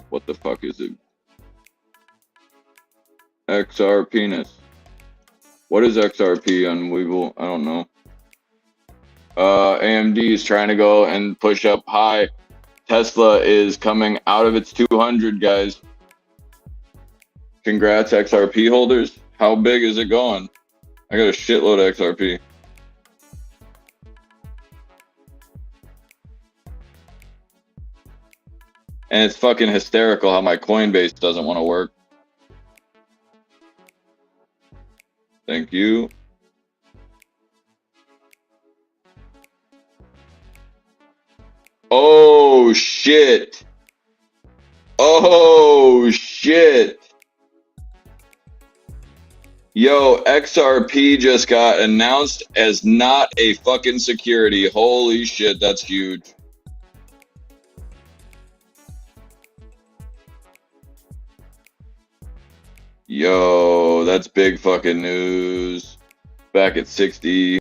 What the fuck is it? XR penis. What is XRP on Webull? I don't know. AMD is trying to go and push up high. Tesla is coming out of its 200, guys. Congrats, XRP holders. How big is it going? I got a shitload of XRP. And it's fucking hysterical how my Coinbase doesn't want to work. Thank you. Oh, shit. Oh, shit. Yo, XRP just got announced as not a fucking security. Holy shit, that's huge. Yo, that's big fucking news. Back at 60.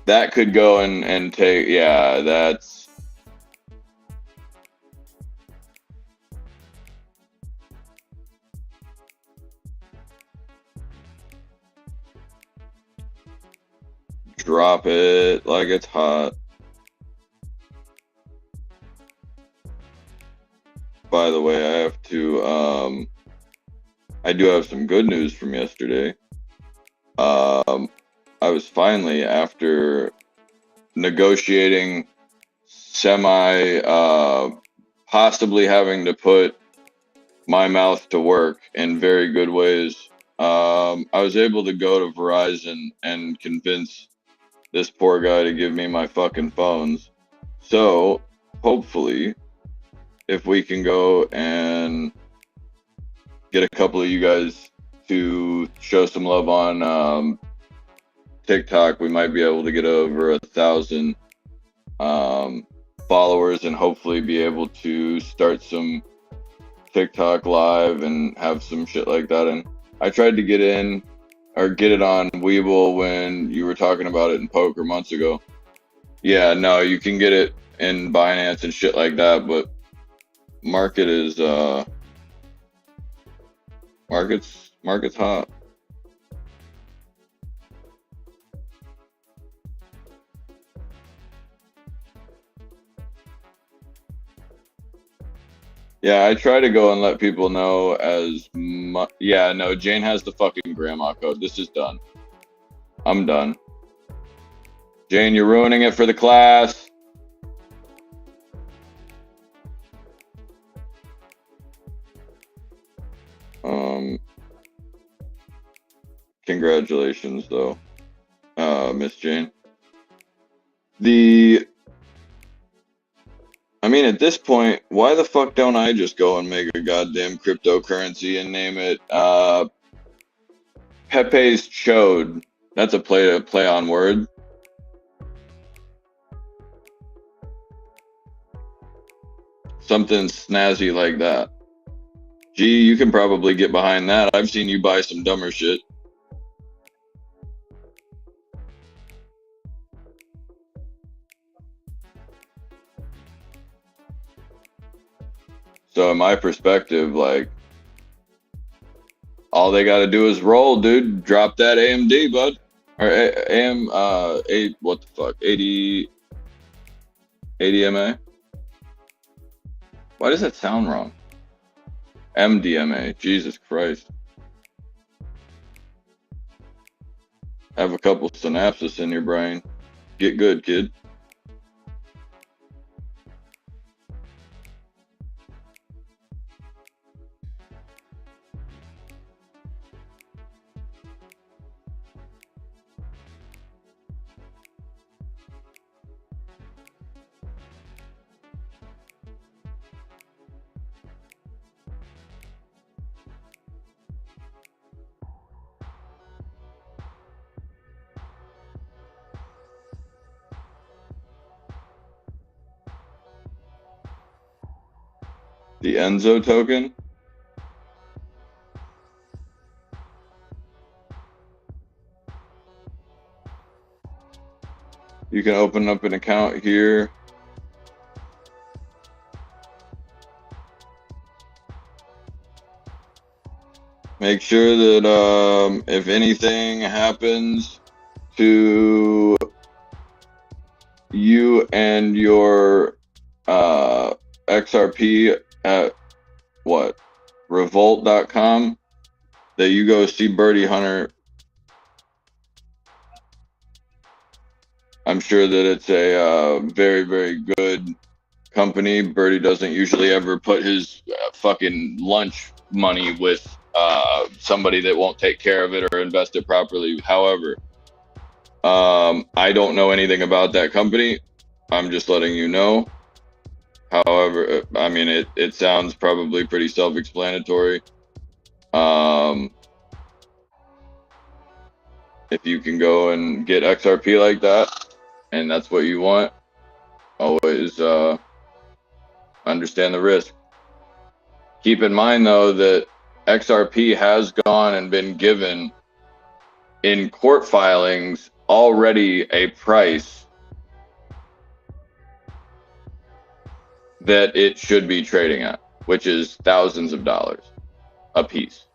That could go and take, yeah, that's. Drop it like it's hot. By the way, I have to, I do have some good news from yesterday. I was finally, after negotiating possibly having to put my mouth to work in very good ways, I was able to go to Verizon and convince this poor guy to give me my fucking phones. So, hopefully, if we can go and get a couple of you guys to show some love on TikTok, we might be able to get over 1,000 followers and hopefully be able to start some TikTok live and have some shit like that. And I tried to get it on Webull when you were talking about it in poker months ago. Yeah, no, you can get it in Binance and shit like that, but market is market's hot. Yeah, I try to go and let people know as much. Yeah, no, Jane has the fucking grandma code. This is done. I'm done. Jane, you're ruining it for the class. Congratulations, though, Miss Jane. I mean, at this point, why the fuck don't I just go and make a goddamn cryptocurrency and name it Pepe's Chode? That's a play on word. Something snazzy like that. Gee, you can probably get behind that. I've seen you buy some dumber shit. So in my perspective, like, all they got to do is roll, dude. Drop that AMD, bud. Or what the fuck? 80 MA? Why does that sound wrong? MDMA. Jesus Christ. Have a couple synapses in your brain. Get good, kid. The Enzo token? You can open up an account here. Make sure that if anything happens to you and your XRP at what? Revolt.com, that you go see Birdie Hunter. I'm sure that it's a very, very good company. Birdie doesn't usually ever put his fucking lunch money with somebody that won't take care of it or invest it properly. However, I don't know anything about that company. I'm just letting you know. However, I mean, it sounds probably pretty self-explanatory. If you can go and get XRP like that, and that's what you want, always understand the risk. Keep in mind, though, that XRP has gone and been given in court filings already a price that it should be trading at, which is thousands of dollars a piece.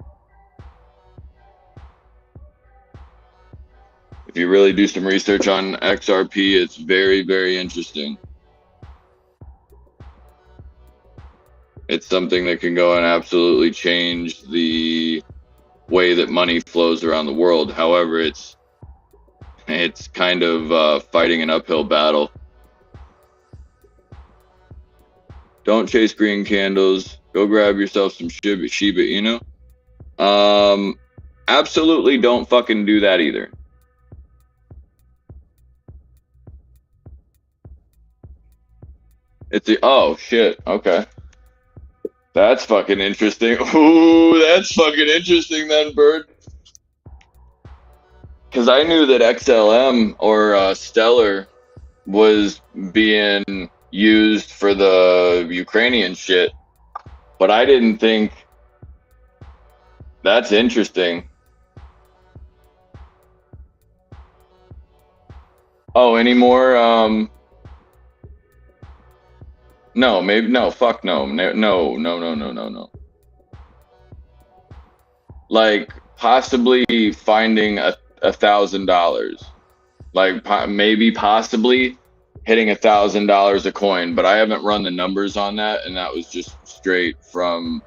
If you really do some research on XRP, it's very, very interesting. It's something that can go and absolutely change the way that money flows around the world. However, it's kind of fighting an uphill battle. Don't chase green candles. Go grab yourself some Shiba Inu. Absolutely don't fucking do that either. Oh shit, okay. That's fucking interesting. Ooh, that's fucking interesting then, Bird. Because I knew that XLM or Stellar was being used for the Ukrainian shit, but I didn't think. That's interesting. Oh, any more? No, maybe no. Fuck no. No. Like possibly finding $1,000, like maybe possibly hitting $1,000 a coin, but I haven't run the numbers on that, and that was just straight from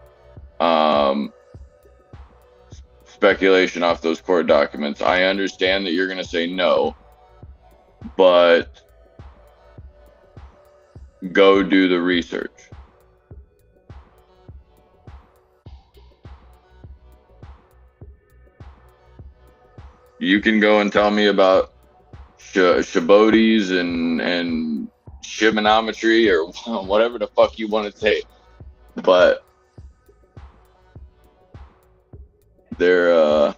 speculation off those court documents. I understand that you're gonna say no, but go do the research. You can go and tell me about Shibotis and Shibanometry or whatever the fuck you want to say, but they're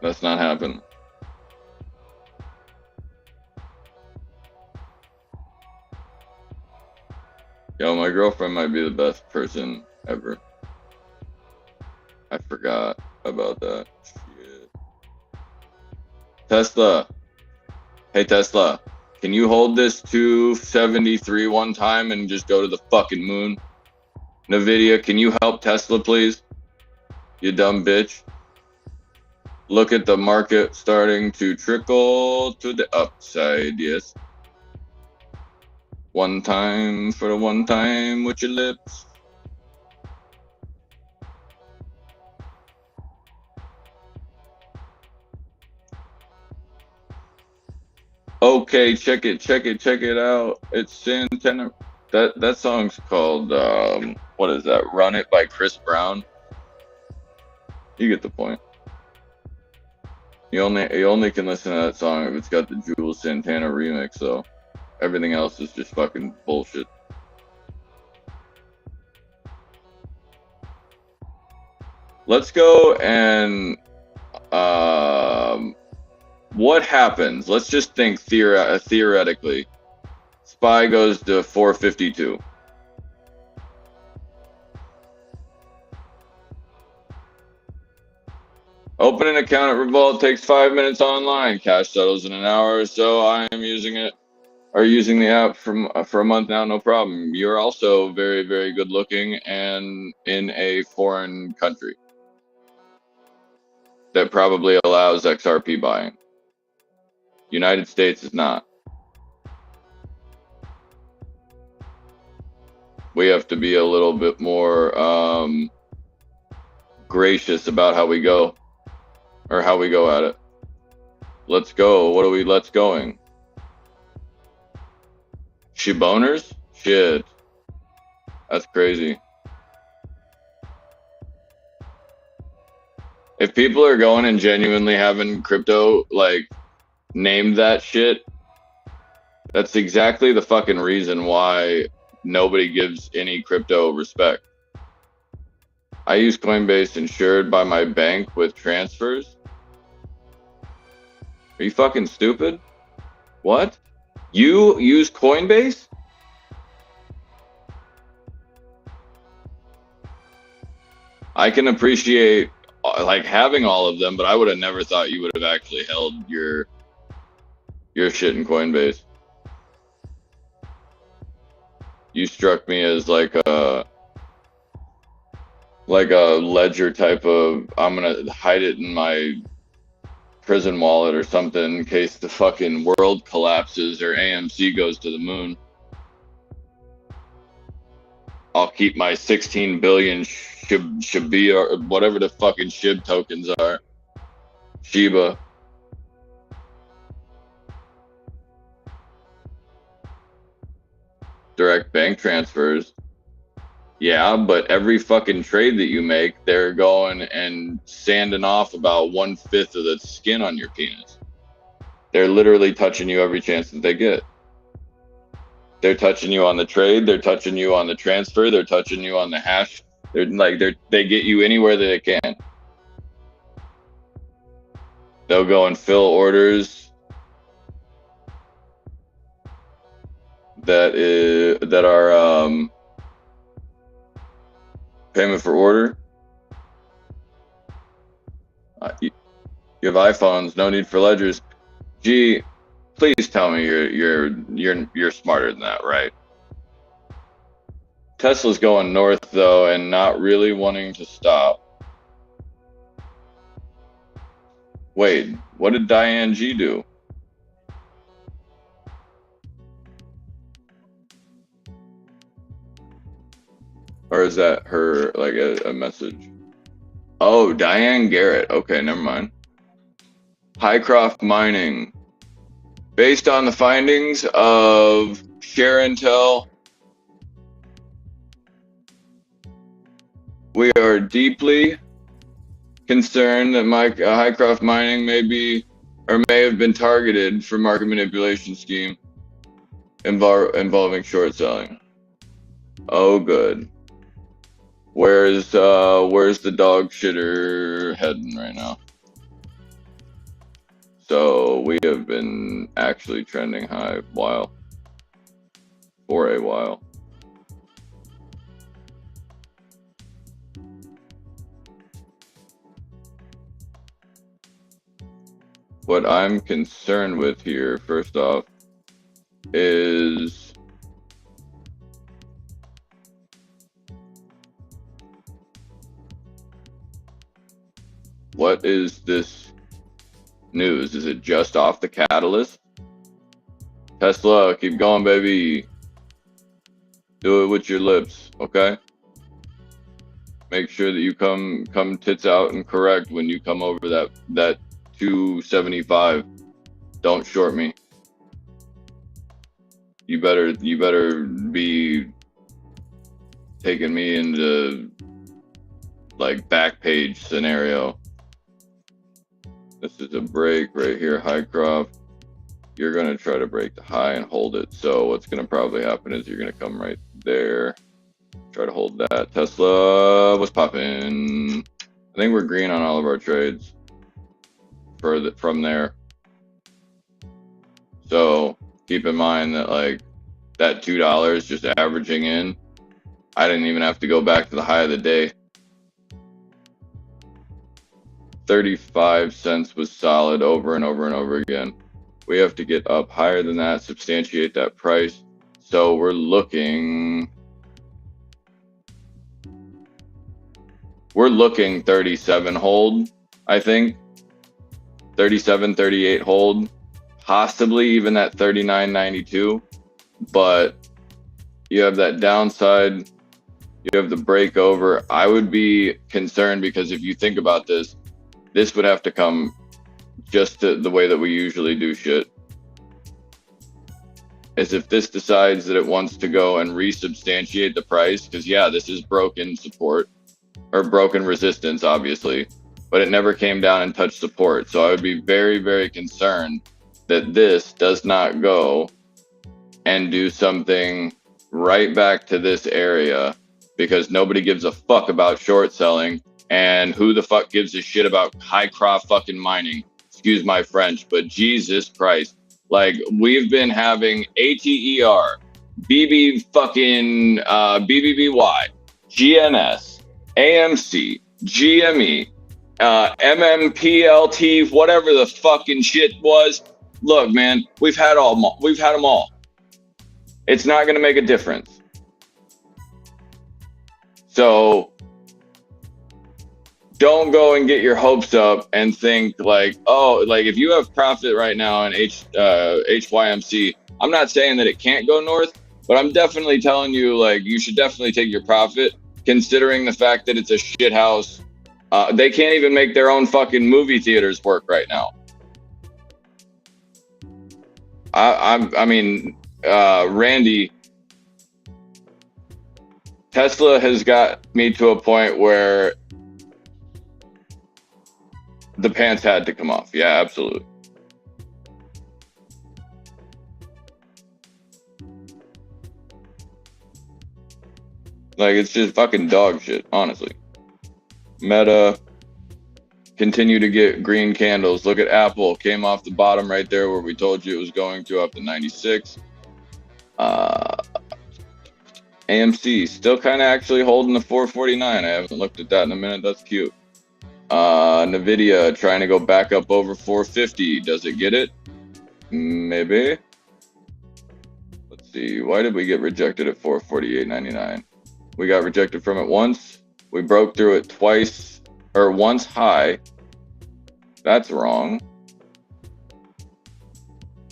that's not happening. Yo, my girlfriend might be the best person ever. I forgot about that shit. Tesla. Hey, Tesla. Can you hold this 273 one time and just go to the fucking moon? NVIDIA, can you help Tesla, please? You dumb bitch. Look at the market starting to trickle to the upside, yes. One time for the one time with your lips. Okay, check it out. It's Santana. That song's called what is that? Run It by Chris Brown. You get the point. You only can listen to that song if it's got the Jules Santana remix, so everything else is just fucking bullshit. Let's go and what happens? Let's just think theoretically. SPY goes to 452. Open an account at Revolt takes 5 minutes online. Cash settles in an hour or so. I am using it. are using the app for a month now, no problem. You're also very, very good looking and in a foreign country that probably allows XRP buying. United States is not. We have to be a little bit more gracious about how we go, or how we go at it. Let's go. What are we let's going? Shiboners? Shit. That's crazy. If people are going and genuinely having crypto, like, named that shit, that's exactly the fucking reason why nobody gives any crypto respect. I use Coinbase insured by my bank with transfers. Are you fucking stupid? What? You use Coinbase? I can appreciate like having all of them, but I would have never thought you would have actually held your shit in Coinbase. You struck me as like a ledger type of, I'm gonna hide it in my prison wallet or something in case the fucking world collapses or AMC goes to the moon. I'll keep my 16 billion Shiba or whatever the fucking SHIB tokens are. Shiba. Direct bank transfers. Yeah, but every fucking trade that you make, they're going and sanding off about 1/5 of the skin on your penis. They're literally touching you every chance that they get. They're touching you on the trade. They're touching you on the transfer. They're touching you on the hash. They get you anywhere that they can. They'll go and fill orders that are payment for order. You have iPhones, no need for ledgers. Gee, please tell me you're smarter than that, right? Tesla's going north though, and not really wanting to stop. Wait, what did Diane G do? Or is that her, like, a message? Oh, Diane Garrett. Okay, never mind. Highcroft Mining. Based on the findings of Share Intel, we are deeply concerned that Highcroft Mining may have been targeted for market manipulation scheme involving short selling. Oh, good. Where's the dog shitter heading right now? So we have been actually trending high for a while. What I'm concerned with here, first off, is what is this news? Is it just off the catalyst? Tesla, keep going, baby. Do it with your lips, okay? Make sure that you come tits out and correct when you come over that 275. Don't short me. You better be taking me into like back page scenario. This is a break right here, Highcroft. You're gonna try to break the high and hold it. So what's gonna probably happen is you're gonna come right there. Try to hold that. Tesla, what's popping? I think we're green on all of our trades from there. So keep in mind that like that $2 just averaging in, I didn't even have to go back to the high of the day. 35 cents was solid over and over and over again. We have to get up higher than that, substantiate that price. So we're looking 37 hold, I think. 37, 38 hold, possibly even at 39.92. But you have that downside, you have the breakover. I would be concerned because if you think about this would have to come just the way that we usually do shit. Is if this decides that it wants to go and resubstantiate the price, because yeah, this is broken support or broken resistance, obviously, but it never came down and touched support. So I would be very, very concerned that this does not go and do something right back to this area, because nobody gives a fuck about short selling, and who the fuck gives a shit about high crop fucking mining? Excuse my French, but Jesus Christ. Like, we've been having ATER, BB fucking BBBY, GNS, AMC, GME, MMPLT, whatever the fucking shit was. Look, man, we've had them all. It's not going to make a difference. So don't go and get your hopes up and think like, oh, like if you have profit right now in HYMC, I'm not saying that it can't go north, but I'm definitely telling you, like, you should definitely take your profit, considering the fact that it's a shit house. They can't even make their own fucking movie theaters work right now. I mean, Randy, Tesla has got me to a point where the pants had to come off. Yeah, absolutely. Like, it's just fucking dog shit, honestly. Meta, continue to get green candles. Look at Apple, came off the bottom right there where we told you it was going to, up to 96. AMC, still kind of actually holding the 449. I haven't looked at that in a minute. That's cute. Nvidia trying to go back up over 450. Does it get it? Maybe. Let's see. Why did we get rejected at 448.99? We got rejected from it once. We broke through it twice, or once high. That's wrong.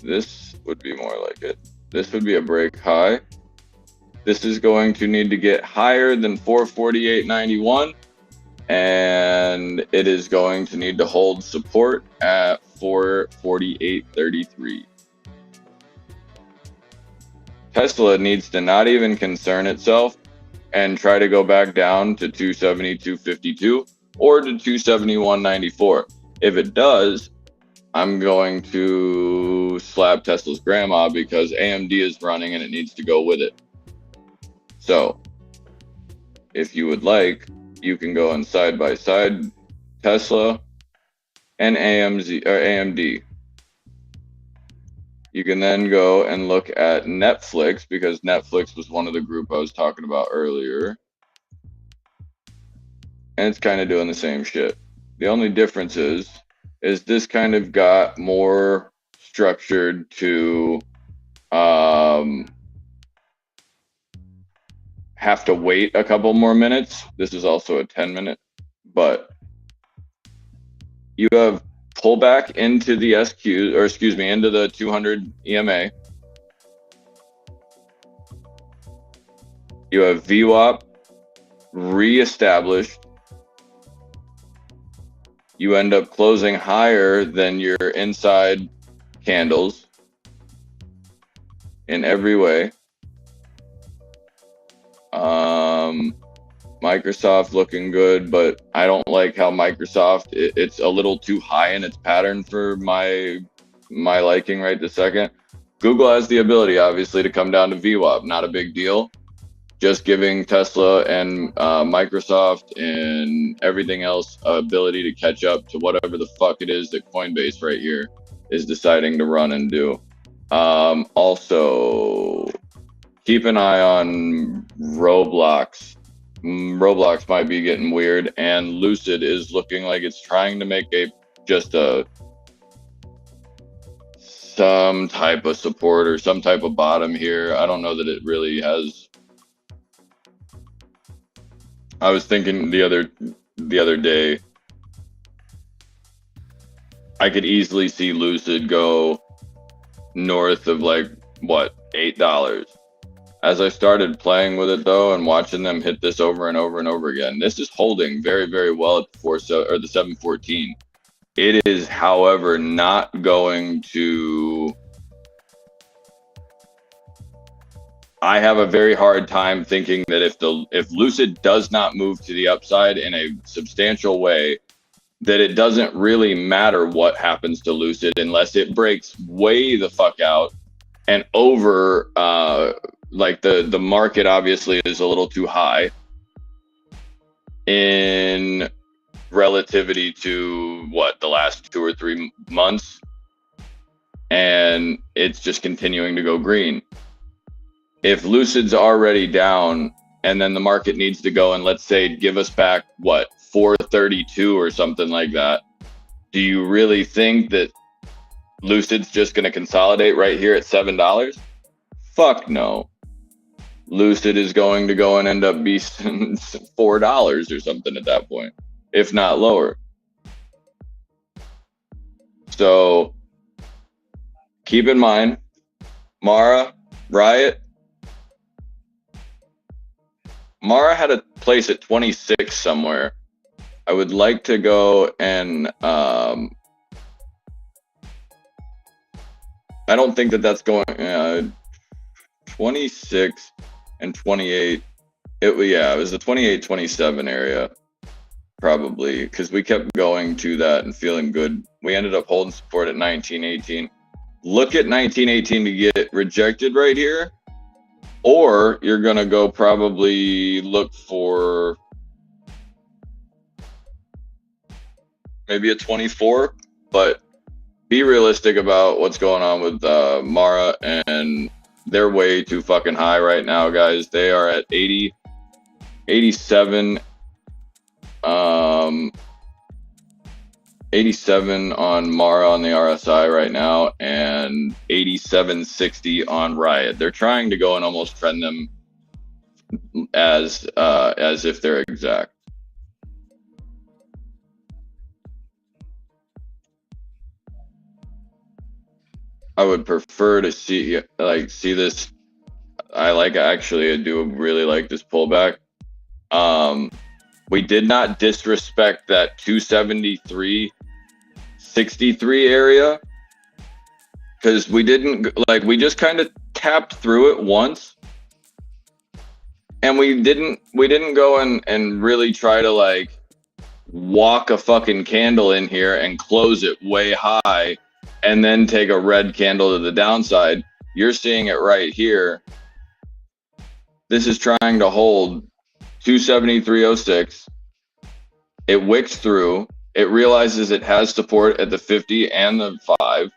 This would be more like it. This would be a break high. This is going to need to get higher than 448.91. And it is going to need to hold support at 448.33. Tesla needs to not even concern itself and try to go back down to 272.52 or to 271.94. If it does, I'm going to slap Tesla's grandma, because AMD is running and it needs to go with it. So if you would like, you can go on side by side Tesla and AMD. You can then go and look at Netflix, because Netflix was one of the group I was talking about earlier. And it's kind of doing the same shit. The only difference is this kind of got more structured to have to wait a couple more minutes. This is also a 10-minute, but you have pullback into the into the 200 EMA. You have VWAP reestablished. You end up closing higher than your inside candles in every way. Microsoft looking good, but I don't like how Microsoft, it's a little too high in its pattern for my liking right this second. Google has the ability, obviously, to come down to VWAP. Not a big deal. Just giving Tesla and Microsoft and everything else ability to catch up to whatever the fuck it is that Coinbase right here is deciding to run and do. Also, keep an eye on Roblox. Roblox might be getting weird, and Lucid is looking like it's trying to make just a some type of support or some type of bottom here. I don't know that it really has. I was thinking the other day, I could easily see Lucid go north of like what, $8. As I started playing with it though, and watching them hit this over and over and over again, this is holding very, very well at the 714. It is, however, not going to. I have a very hard time thinking that if Lucid does not move to the upside in a substantial way, that it doesn't really matter what happens to Lucid unless it breaks way the fuck out and over. Like the market obviously is a little too high in relativity to what, the last 2 or 3 months, and it's just continuing to go green. If Lucid's already down and then the market needs to go and, let's say, give us back what, 432 or something like that, do you really think that Lucid's just going to consolidate right here at $7? Fuck no. Lucid is going to go and end up being $4 or something at that point, if not lower. So keep in mind, Mara, Riot. Mara had a place at 26 somewhere. I would like to go and I don't think that that's going 26 and 28. It was the 28-27 area probably, because we kept going to that and feeling good. We ended up holding support at 1918. Look at 1918 to get rejected right here, or you're gonna go probably look for maybe a 24, but be realistic about what's going on with Mara, and they're way too fucking high right now, guys. They are at 80, 87, 87 on Mara on the RSI right now, and 87.60 on Riot. They're trying to go and almost trend them as if they're exact. I would prefer to see this. I do really like this pullback. We did not disrespect that 273.63 area, because we didn't, we just kind of tapped through it once, and we didn't go and really try to walk a fucking candle in here and close it way high and then take a red candle to the downside. You're seeing it right here. This is trying to hold 273.06. It wicks through. It realizes it has support at the 50 and the 5.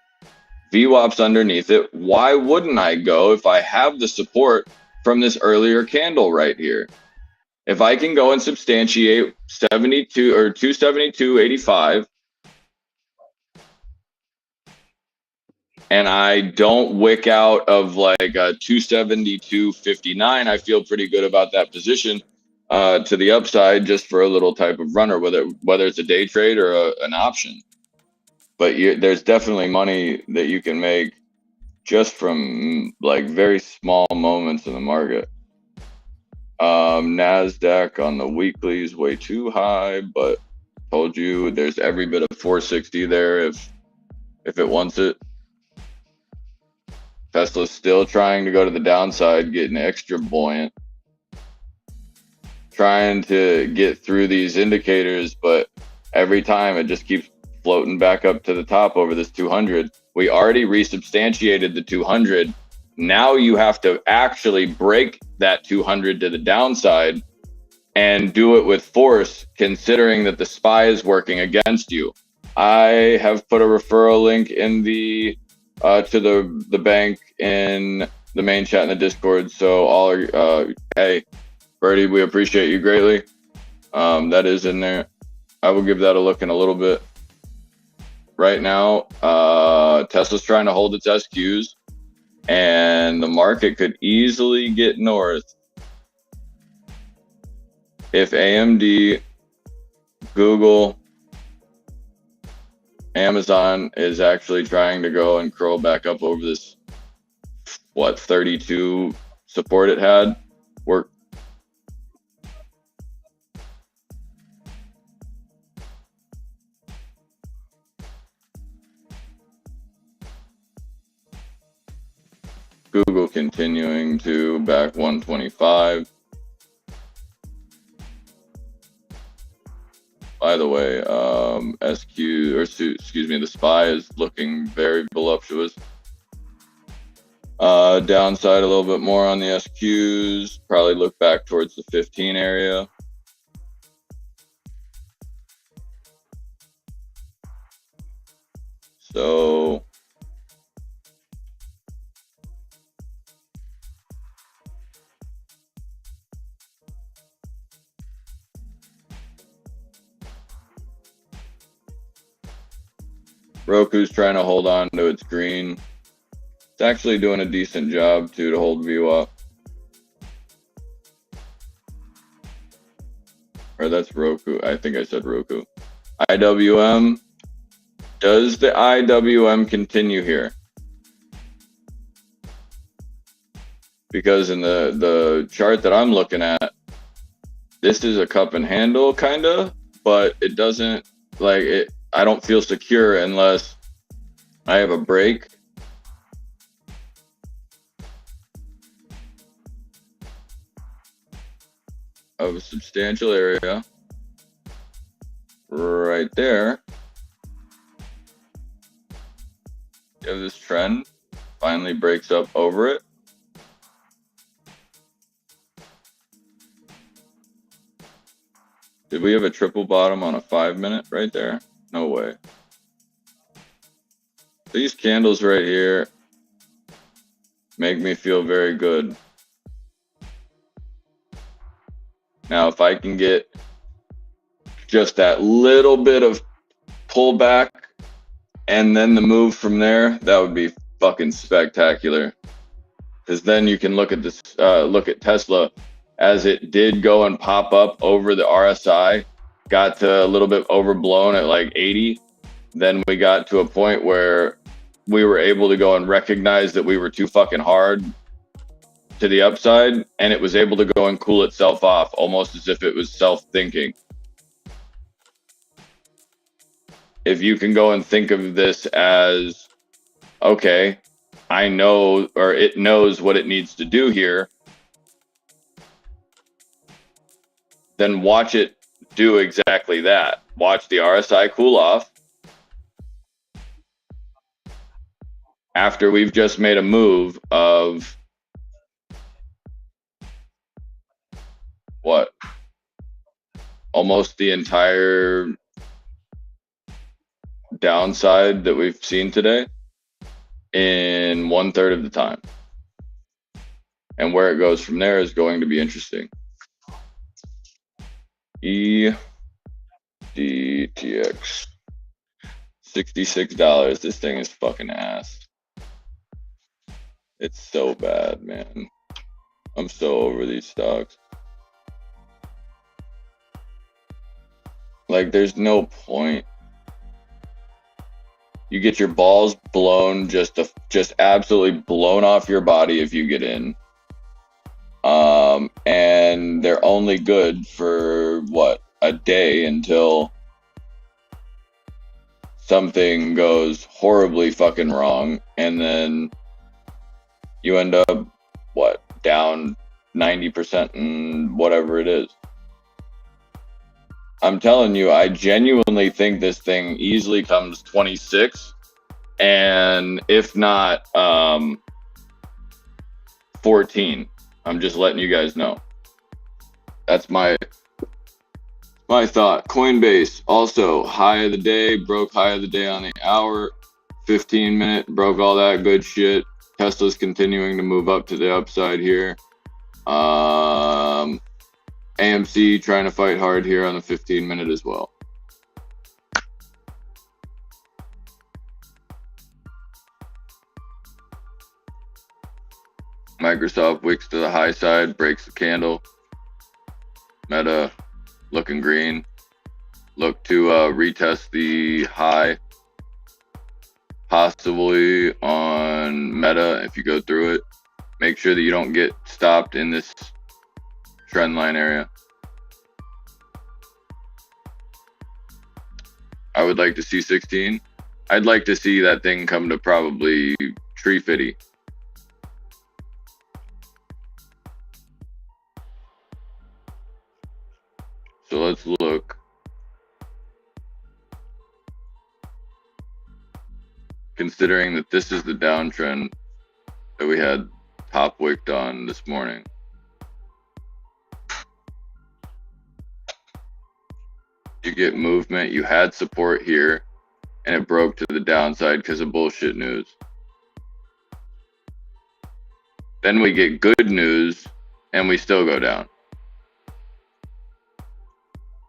VWAP's underneath it. Why wouldn't I go if I have the support from this earlier candle right here? If I can go and substantiate 72 or 272.85, and I don't wick out of a 272.59, I feel pretty good about that position to the upside, just for a little type of runner, whether it's a day trade or an option. But there's definitely money that you can make just from very small moments in the market. NASDAQ on the weekly is way too high, but told you there's every bit of 460 there if it wants it. Tesla's still trying to go to the downside, getting extra buoyant, trying to get through these indicators, but every time it just keeps floating back up to the top over this 200. We already resubstantiated the 200. Now you have to actually break that 200 to the downside and do it with force, considering that the SPY is working against you. I have put a referral link in the to the bank in the main chat in the Discord. So hey, Birdie, we appreciate you greatly. That is in there. I will give that a look in a little bit. right now. Tesla's trying to hold its SQs, and the market could easily get north if AMD, Google, Amazon is actually trying to go and curl back up over this, 32 support it had. Google continuing to back 125. By the way, the SPY is looking very voluptuous. Downside a little bit more on the SQs. Probably look back towards the 15 area. So Roku's trying to hold on to its green. It's actually doing a decent job too to hold view up. Or that's Roku. I think I said Roku. IWM. Does the IWM continue here? Because in the chart that I'm looking at, this is a cup and handle kinda, but it doesn't like it. I don't feel secure unless I have a break. Of a substantial area right there. You have this trend, finally breaks up over it. Did we have a triple bottom on a 5-minute right there? No way. These candles right here make me feel very good. Now, if I can get just that little bit of pullback and then the move from there, that would be fucking spectacular. Because then you can look at this, look at Tesla as it did go and pop up over the RSI, got to a little bit overblown at like 80. Then we got to a point where we were able to go and recognize that we were too fucking hard to the upside, and it was able to go and cool itself off, almost as if it was self-thinking. If you can go and think of this as, okay, I know, or it knows what it needs to do here, then watch it do exactly that. Watch the RSI cool off. After we've just made a move of what? Almost the entire downside that we've seen today in 1/3 of the time. And where it goes from there is going to be interesting. EDTX. $66. This thing is fucking ass. It's so bad, man. I'm so over these stocks. Like, there's no point. You get your balls blown, just absolutely blown off your body if you get in. And they're only good for what, a day until something goes horribly fucking wrong, and then you end up what, down 90% and whatever it is. I'm telling you, I genuinely think this thing easily comes 26, and if not 14. I'm just letting you guys know. That's my thought. Coinbase also high of the day, broke high of the day on the hour, 15-minute, broke all that good shit. Tesla's continuing to move up to the upside here. AMC trying to fight hard here on the 15-minute as well. Microsoft wicks to the high side, breaks the candle. Meta looking green. Look to retest the high, possibly on Meta if you go through it. Make sure that you don't get stopped in this trend line area. I would like to see 16. I'd like to see that thing come to probably 350. So let's look. Considering that this is the downtrend that we had top wicked on this morning. You get movement, you had support here, and it broke to the downside because of bullshit news. Then we get good news, and we still go down.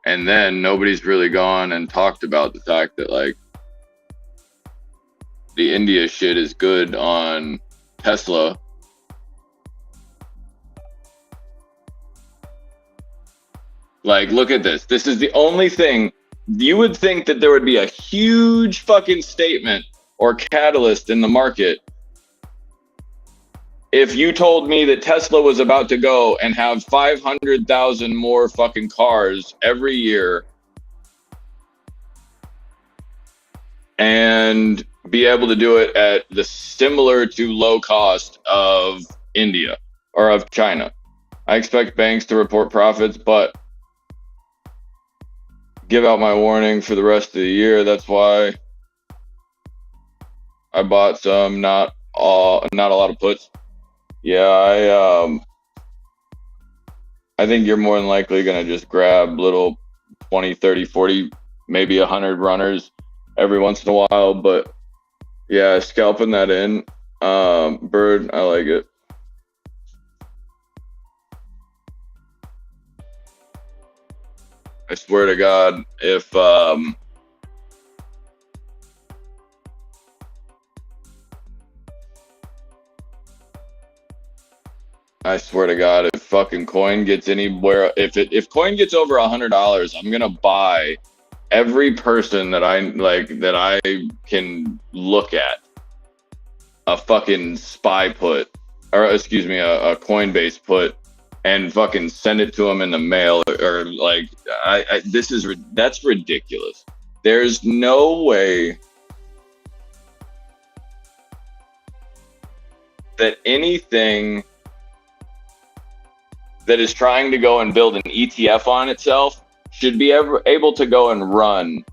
And then nobody's really gone and talked about the fact that, like, the India shit is good on Tesla. Like, look at this. This is the only thing. You would think that there would be a huge fucking statement or catalyst in the market if you told me that Tesla was about to go and have 500,000 more fucking cars every year and be able to do it at the similar to low cost of India or of China. I expect banks to report profits, but give out my warning for the rest of the year. That's why I bought some, not a lot of puts. Yeah, I think you're more than likely going to just grab little 20, 30, 40, maybe 100 runners every once in a while. But yeah, scalping that in. Bird, I like it. I swear to God, if I swear to God, if fucking coin gets anywhere, if coin gets over $100, I'm gonna buy every person that I can look at a fucking SPY put, or excuse me, a Coinbase put, and fucking send it to them in the mail, or like that's ridiculous. There's no way that anything that is trying to go and build an ETF on itself should be able to go and run,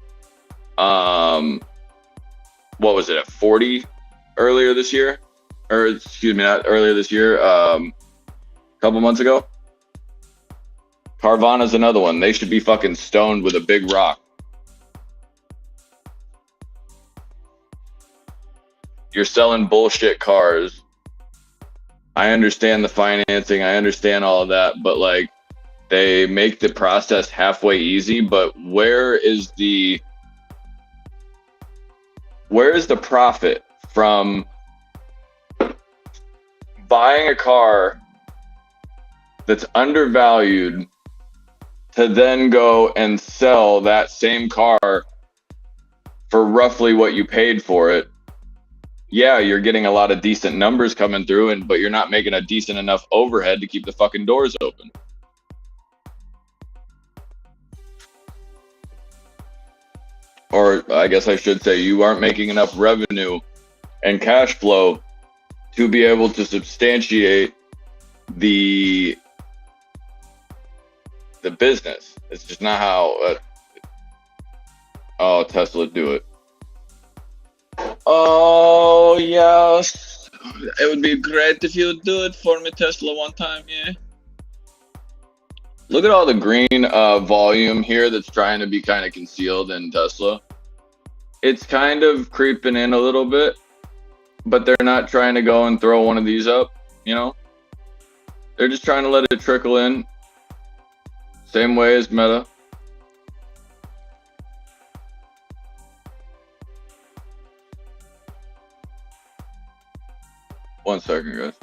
what was it, at 40 earlier this year? Or excuse me, not earlier this year, a couple months ago. Carvana's another one. They should be fucking stoned with a big rock. You're selling bullshit cars. I understand the financing, I understand all of that, but like, they make the process halfway easy, but where is the profit from buying a car that's undervalued to then go and sell that same car for roughly what you paid for it? Yeah, you're getting a lot of decent numbers coming through, but you're not making a decent enough overhead to keep the fucking doors open. Or I guess I should say, you aren't making enough revenue and cash flow to be able to substantiate the business. It's just not how oh, Tesla, do it. Oh, yes. It would be great if you would do it for me, Tesla, one time, yeah. Look at all the green volume here that's trying to be kind of concealed in Tesla. It's kind of creeping in a little bit, but they're not trying to go and throw one of these up, you know? They're just trying to let it trickle in. Same way as Meta. One second, guys.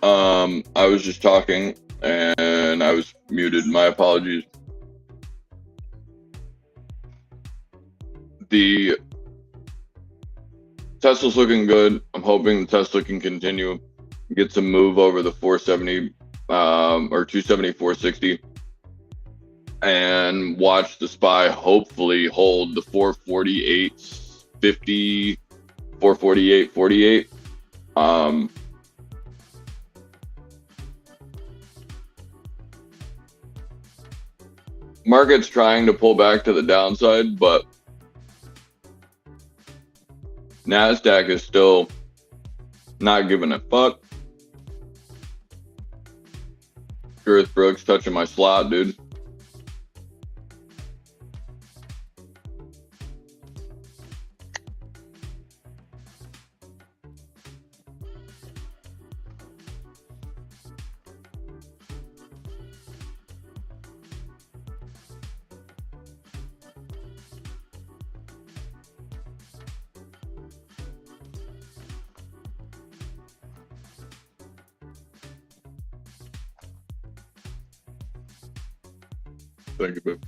I was just talking and I was muted. My apologies. The Tesla's looking good. I'm hoping the Tesla can continue, get some move over the 470 or 270, 460, and watch the SPY hopefully hold the 448.50, 448.48. Market's trying to pull back to the downside, but NASDAQ is still not giving a fuck. Gareth Brooks touching my slot, dude. Thank you, babe.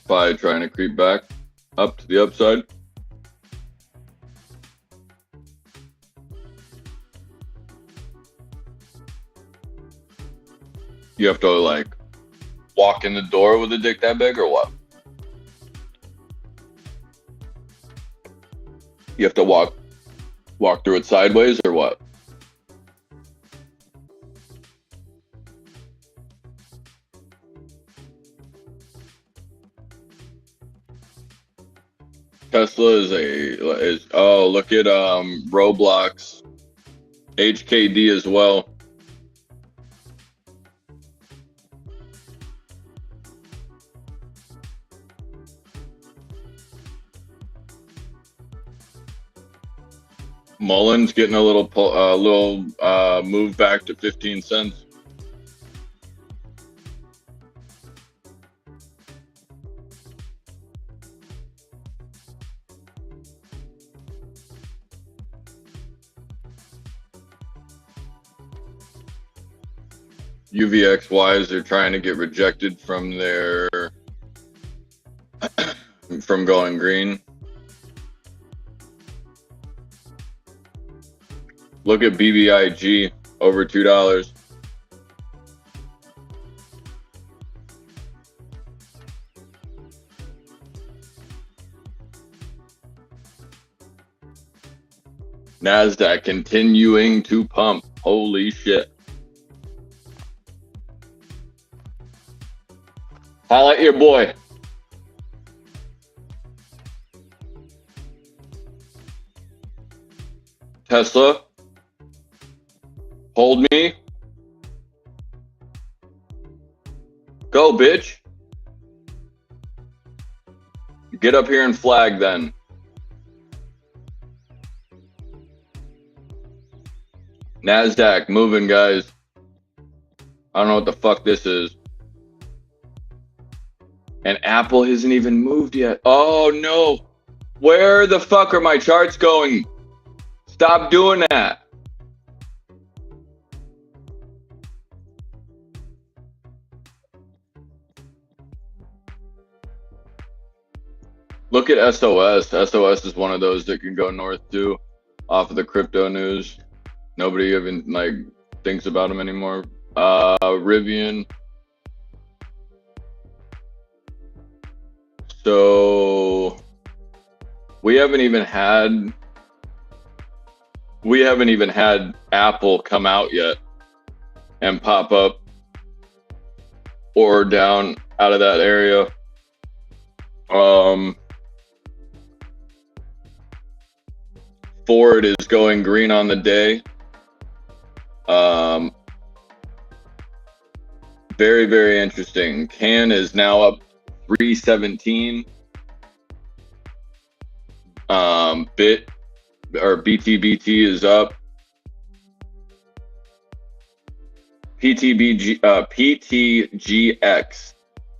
SPY trying to creep back up to the upside. You have to like walk in the door with a dick that big or what? You have to walk through it sideways or what? Tesla is oh, look at Roblox, HKD as well. Mullen's getting a little move back to 15 cents. UVXYs are trying to get rejected from their from going green. Look at BBIG over $2. NASDAQ continuing to pump. Holy shit. Highlight your boy. Tesla. Hold me. Go, bitch. Get up here and flag then. NASDAQ moving, guys. I don't know what the fuck this is. And Apple hasn't even moved yet. Oh no. Where the fuck are my charts going? Stop doing that. Look at SOS. SOS is one of those that can go north too, off of the crypto news. Nobody even like thinks about them anymore. Rivian. So we haven't even had Apple come out yet and pop up or down out of that area. Ford is going green on the day. Very, very interesting. CAN is now up 317. BTBT is up. PTGX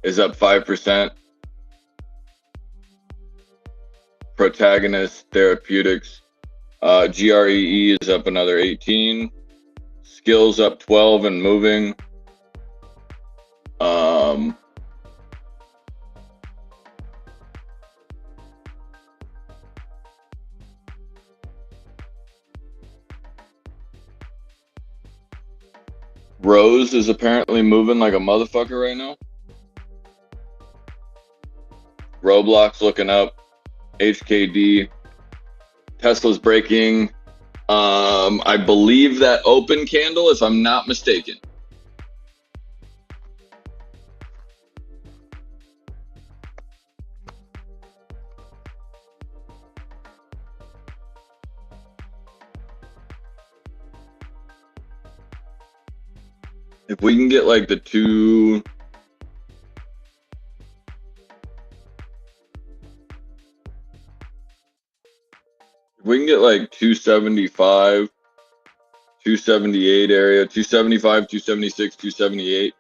is up 5%. Protagonist Therapeutics. GREE is up another 18. Skills up 12 and moving. Rose is apparently moving like a motherfucker right now. Roblox looking up. HKD. Tesla's breaking. I believe that open candle, if I'm not mistaken. If we can get like the two, if we can get like 275, 278 area, 275, 276, 278.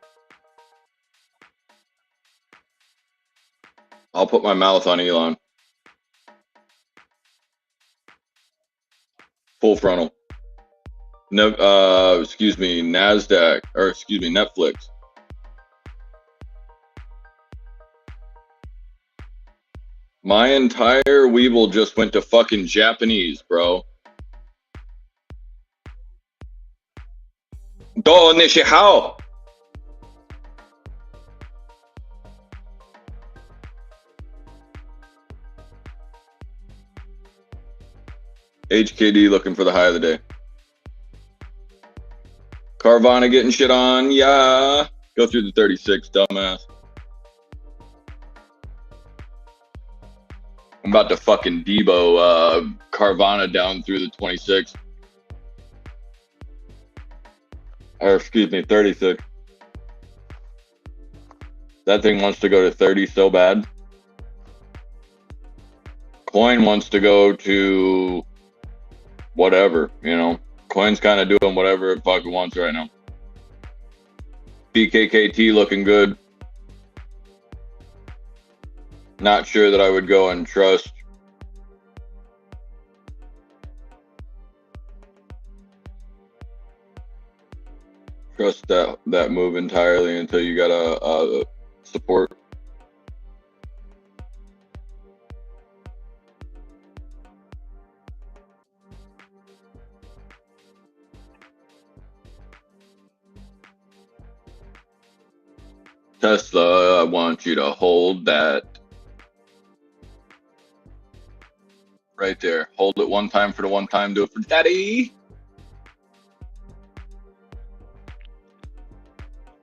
I'll put my mouth on Elon. Full frontal. No, excuse me, NASDAQ, or excuse me, Netflix. My entire Weeble just went to fucking Japanese, bro. Do nishihao. HKD looking for the high of the day. Carvana getting shit on, yeah. Go through the 36, dumbass. I'm about to fucking Debo Carvana down through the 26. Or excuse me, 36. That thing wants to go to 30 so bad. Coin wants to go to whatever, you know. Coin's kind of doing whatever it fucking wants right now. BKKT looking good. Not sure that I would go and trust. Trust that move entirely until you got a support. Tesla, I want you to hold that right there. Hold it one time for the one time. Do it for daddy.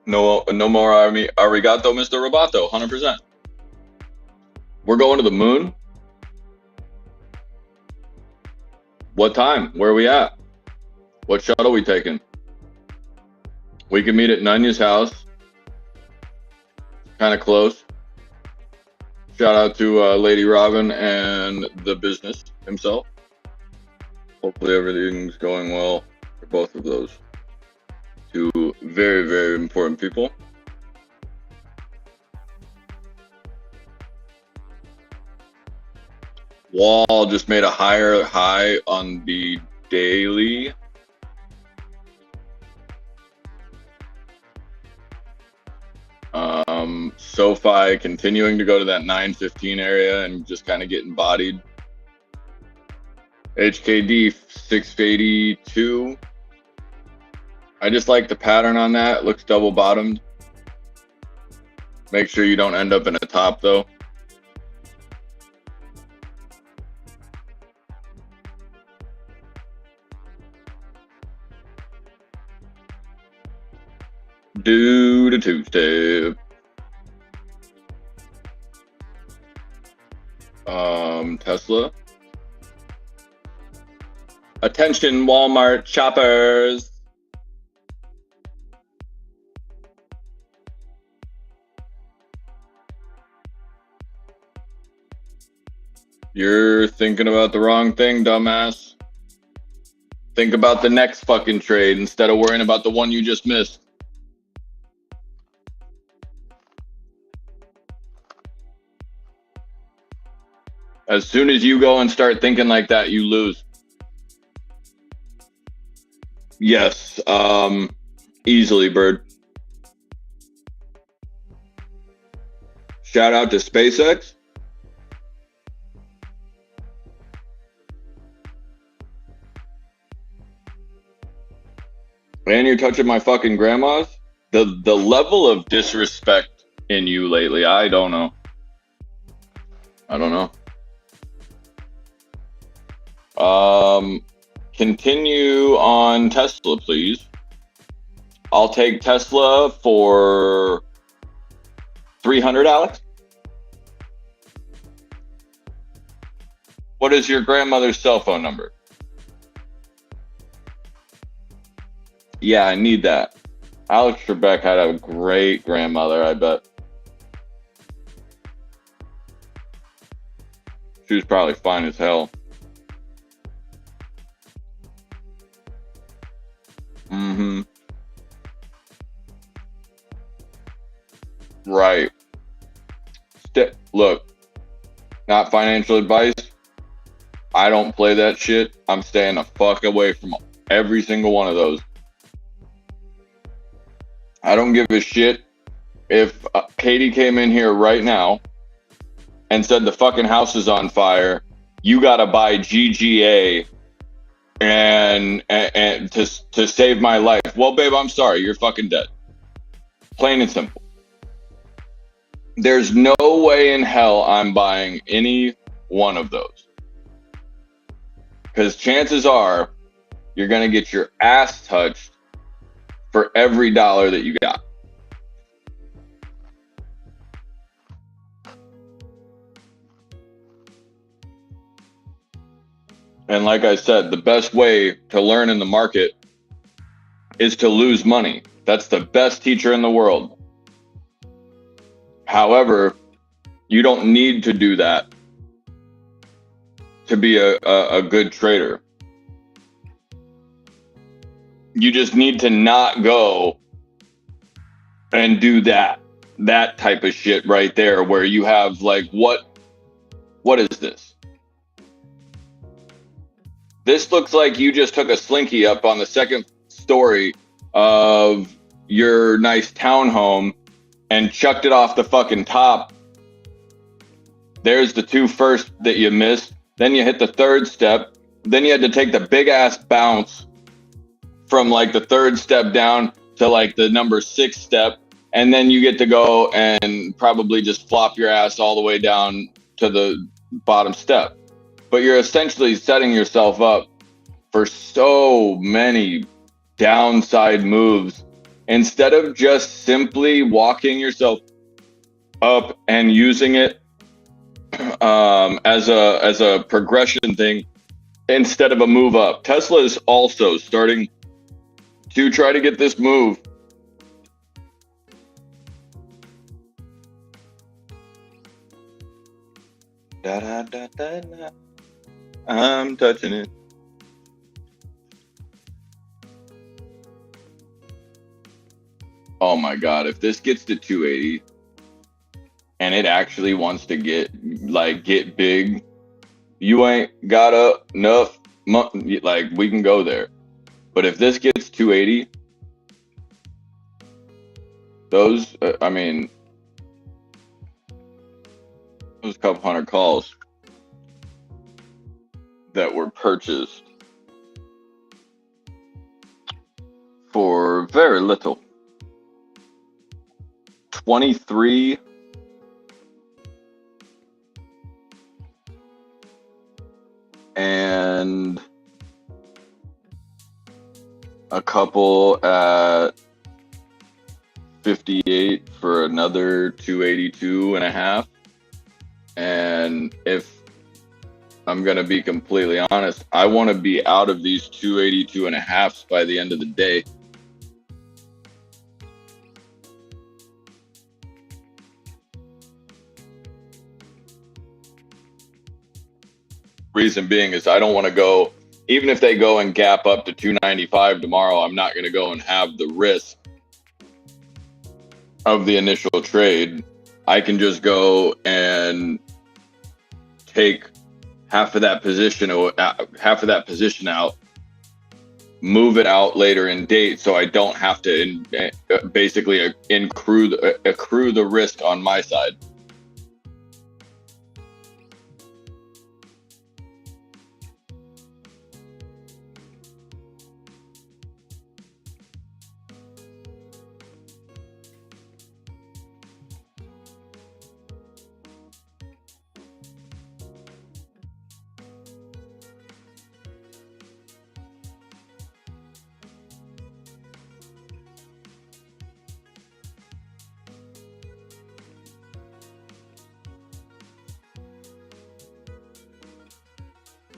No more arigato, Mr. Roboto. 100%. We're going to the moon. What time? Where are we at? What shuttle are we taking? We can meet at Nanya's house. Kind of close. Shout out to Lady Robin and the business himself. Hopefully everything's going well for both of those. Two very, very important people. Wall just made a higher high on the daily. SoFi continuing to go to that 915 area and just kind of getting bodied. HKD 682. I just like the pattern on that. It looks double bottomed. Make sure you don't end up in a top though. Do the two-step. Tesla. Attention, Walmart shoppers. You're thinking about the wrong thing, dumbass. Think about the next fucking trade instead of worrying about the one you just missed. As soon as you go and start thinking like that, you lose. Yes, easily, Bird. Shout out to SpaceX. And you're touching my fucking grandma's? The level of disrespect in you lately, I don't know. Continue on Tesla, please. I'll take Tesla for 300, Alex. What is your grandmother's cell phone number? Yeah, I need that. Alex Trebek had a great grandmother, I bet. She was probably fine as hell. Mm-hmm. Right. Look, not financial advice. I don't play that shit. I'm staying the fuck away from every single one of those. I don't give a shit if Katie came in here right now and said the fucking house is on fire. You gotta buy GGA and to save my life. Well, babe, I'm sorry. You're fucking dead. Plain and simple. There's no way in hell I'm buying any one of those. Because chances are you're going to get your ass touched for every dollar that you got. And like I said, the best way to learn in the market is to lose money. That's the best teacher in the world. However, you don't need to do that to be a good trader. You just need to not go and do that type of shit right there where you have like, what is this? This looks like you just took a slinky up on the second story of your nice townhome and chucked it off the fucking top. There's the 2 first that you missed. Then you hit the 3rd step. Then you had to take the big ass bounce from like the 3rd step down to like the number 6 step. And then you get to go and probably just flop your ass all the way down to the bottom step. But you're essentially setting yourself up for so many downside moves instead of just simply walking yourself up and using it as a progression thing instead of a move up. Tesla is also starting to try to get this move. Da, da, da, da, da. I'm touching it. Oh my God, if this gets to 280 and it actually wants to get big, you ain't got enough like we can go there. But if this gets 280, those couple hundred calls that were purchased for very little. 23 and a couple at 58 for another 282 and a half. And if I'm going to be completely honest, I want to be out of these 282 and a halves by the end of the day. Reason being is I don't want to go, even if they go and gap up to 295 tomorrow, I'm not going to go and have the risk of the initial trade. I can just go and take half of that position out, move it out later in date, so I don't have to basically accrue the risk on my side.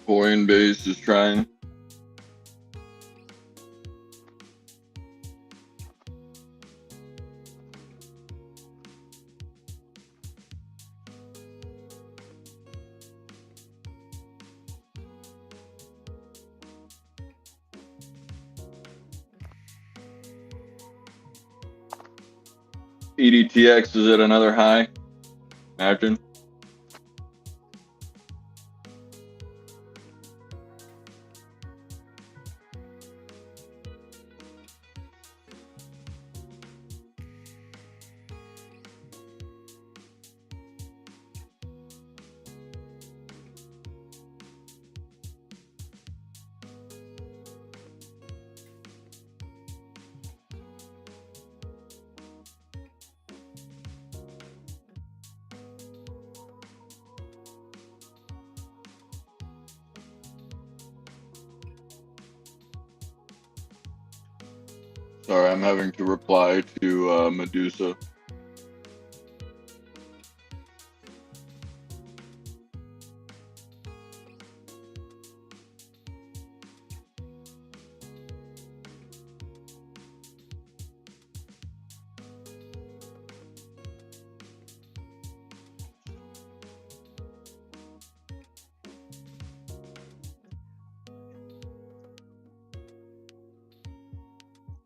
Coinbase is trying. EDTX is at another high. Imagine. Sorry, I'm having to reply to Medusa.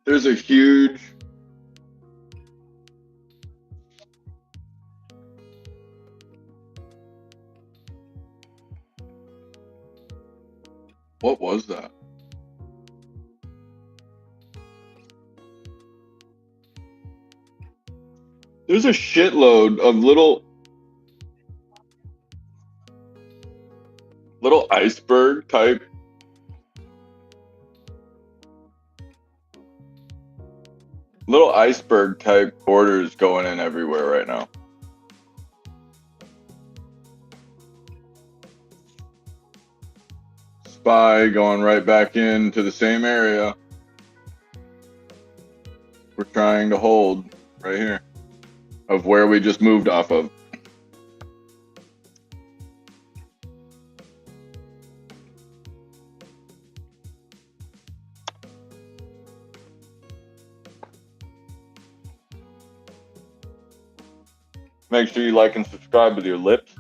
There's a huge what was that? There's a shitload of little iceberg type orders going in everywhere right now. SPY going right back into the same area we're trying to hold right here of where we just moved off of. Make sure you like and subscribe with your lips.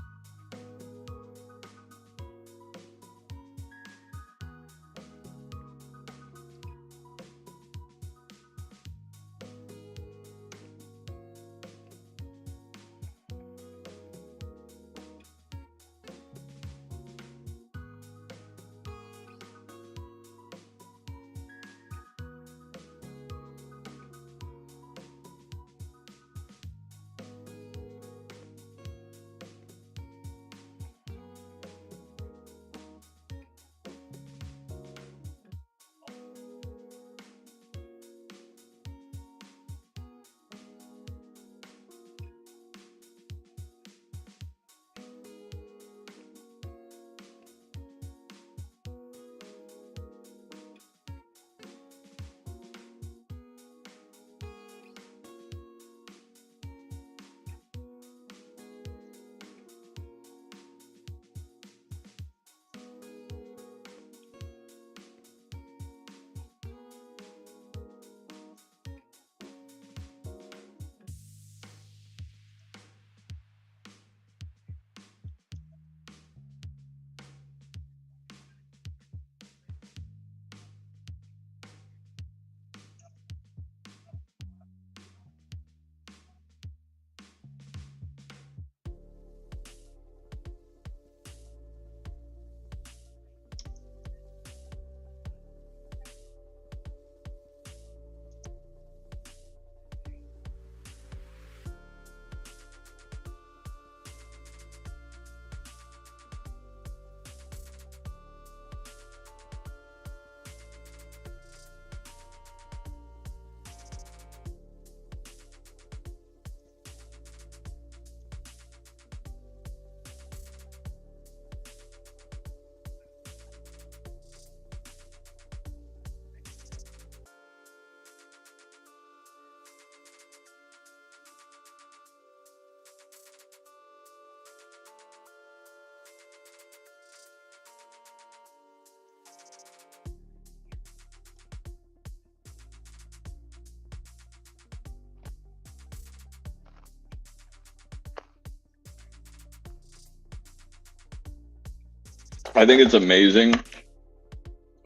I think it's amazing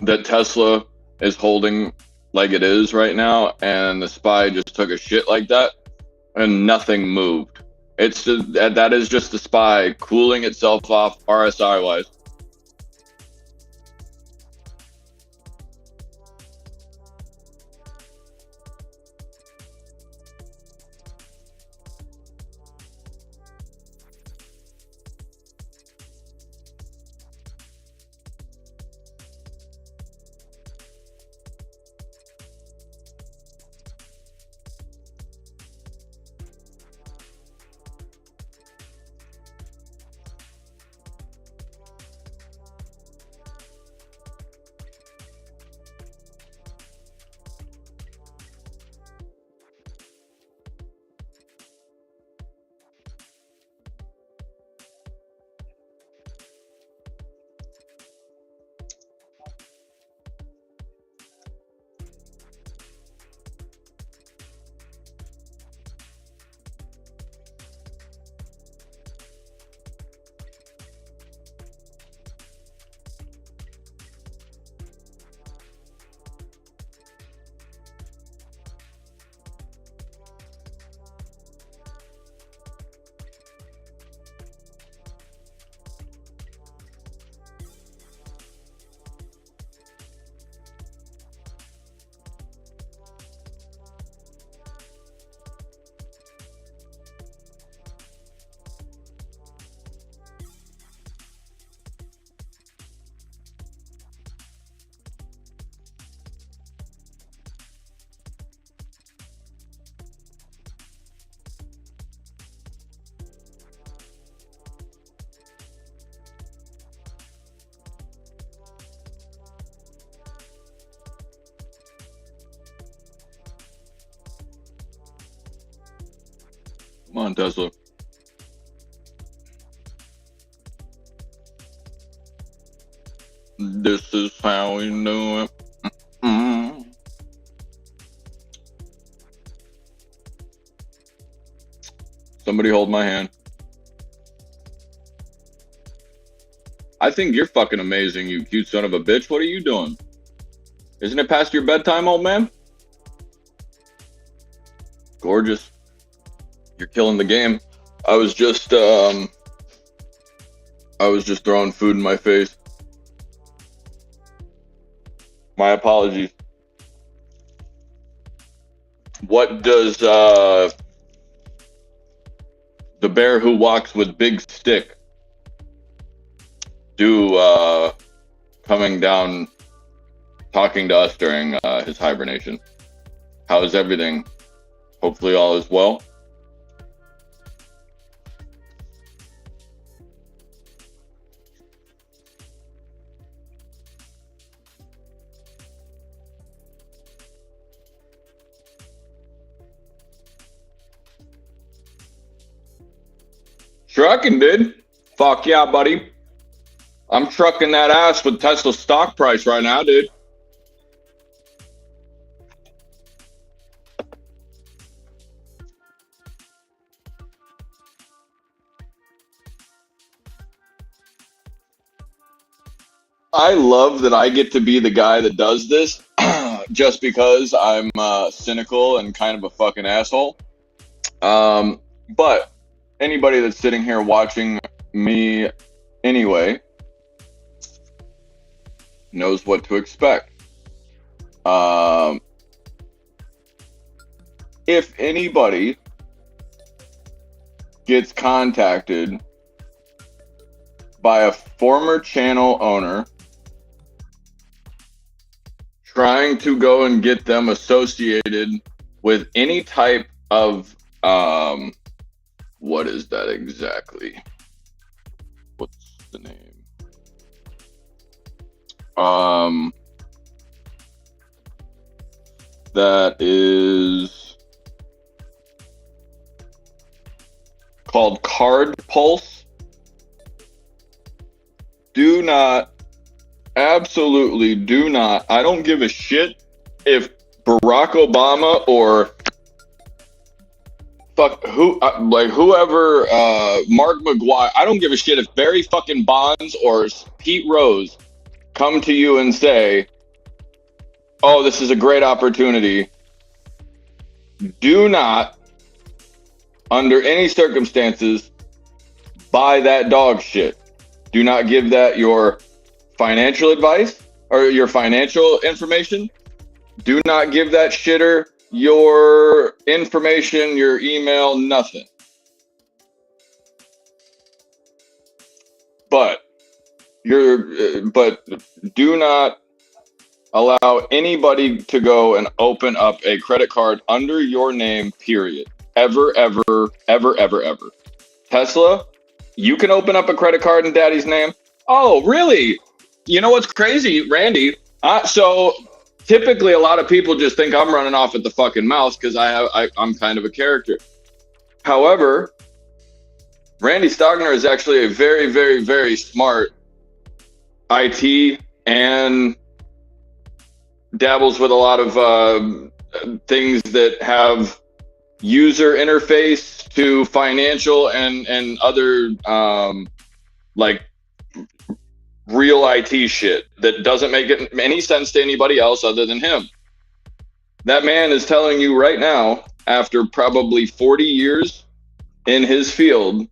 that Tesla is holding like it is right now, and the SPY just took a shit like that, and nothing moved. It's just, that is just the SPY cooling itself off RSI wise. Come on, Tesla. This is how we do it. Mm. Somebody hold my hand. I think you're fucking amazing, you cute son of a bitch. What are you doing? Isn't it past your bedtime, old man? Gorgeous. You're killing the game. I was just throwing food in my face. My apologies. What does the bear who walks with big stick do coming down talking to us during his hibernation? How is everything? Hopefully all is well. Trucking, dude. Fuck yeah, buddy. I'm trucking that ass with Tesla's stock price right now, dude. I love that I get to be the guy that does this just because I'm cynical and kind of a fucking asshole. But anybody that's sitting here watching me anyway knows what to expect. If anybody gets contacted by a former channel owner trying to go and get them associated with any type of what is that exactly? What's the name? That is called Card Pulse. Do not, absolutely do not. I don't give a shit if Barack Obama or fuck who like whoever Mark McGuire. I don't give a shit if Barry fucking Bonds or Pete Rose come to you and say, "Oh, this is a great opportunity." Do not, under any circumstances, buy that dog shit. Do not give that your financial advice or your financial information. Do not give that shitter your information, your email, nothing. But do not allow anybody to go and open up a credit card under your name, period. Ever, ever, ever, ever, ever. Tesla, you can open up a credit card in daddy's name. Oh, really? You know what's crazy, Randy? So typically a lot of people just think I'm running off at the fucking mouth because I'm kind of a character. However, Randy Stogner is actually a very, very, very smart IT and dabbles with a lot of things that have user interface to financial and other like real IT shit that doesn't make any sense to anybody else other than him. That man is telling you right now, after probably 40 years in his field,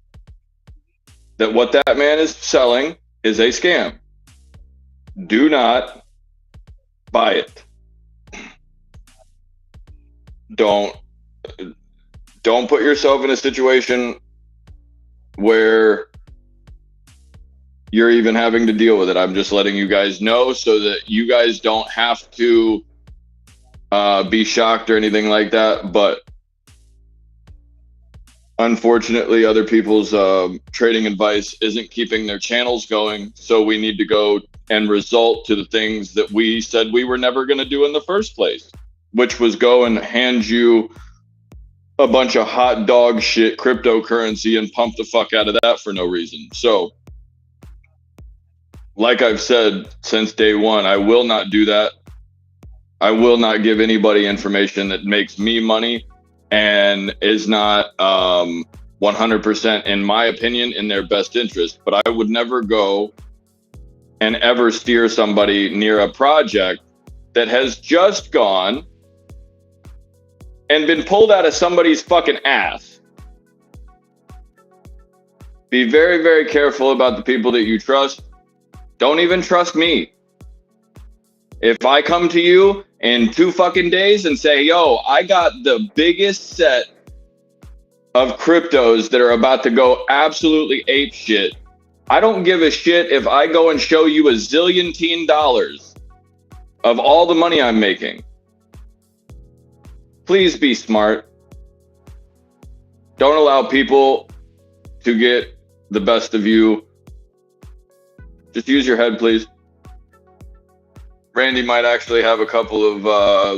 that what that man is selling is a scam. Do not buy it. Don't put yourself in a situation where you're even having to deal with it. I'm just letting you guys know so that you guys don't have to be shocked or anything like that. But unfortunately, other people's trading advice isn't keeping their channels going. So we need to go and result to the things that we said we were never going to do in the first place, which was go and hand you a bunch of hot dog shit cryptocurrency and pump the fuck out of that for no reason. So, like I've said since day one, I will not do that. I will not give anybody information that makes me money and is not 100%, in my opinion, in their best interest. But I would never go and ever steer somebody near a project that has just gone and been pulled out of somebody's fucking ass. Be very, very careful about the people that you trust. Don't even trust me. If I come to you in 2 fucking days and say, yo, I got the biggest set of cryptos that are about to go absolutely ape shit, I don't give a shit if I go and show you $1 zillion of all the money I'm making. Please be smart. Don't allow people to get the best of you. Just use your head, please. Randy might actually have a couple of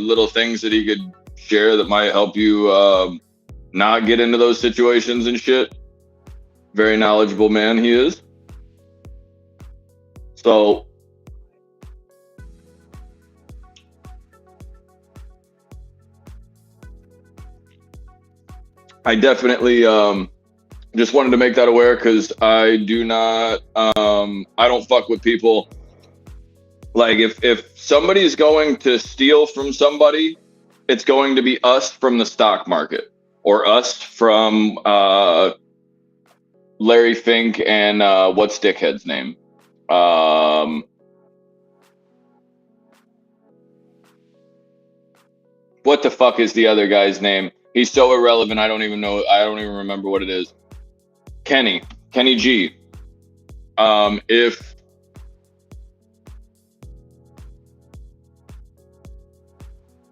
little things that he could share that might help you not get into those situations and shit. Very knowledgeable man he is. So I definitely just wanted to make that aware, because I do not I don't fuck with people. Like if somebody's going to steal from somebody, it's going to be us from the stock market, or us from Larry Fink and what's Dickhead's name? What the fuck is the other guy's name? He's so irrelevant. I don't even know. I don't even remember what it is. Kenny G.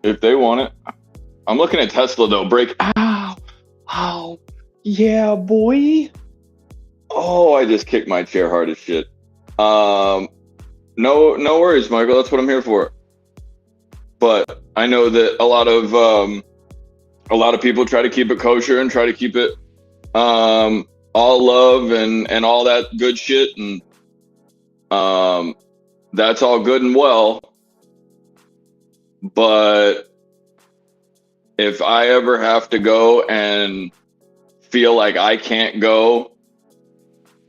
If they want it, I'm looking at Tesla though. Ow, yeah, boy. Oh, I just kicked my chair hard as shit. No worries, Michael. That's what I'm here for. But I know that a lot of people try to keep it kosher and try to keep it all love and all that good shit, and that's all good and well. But if I ever have to go and feel like I can't go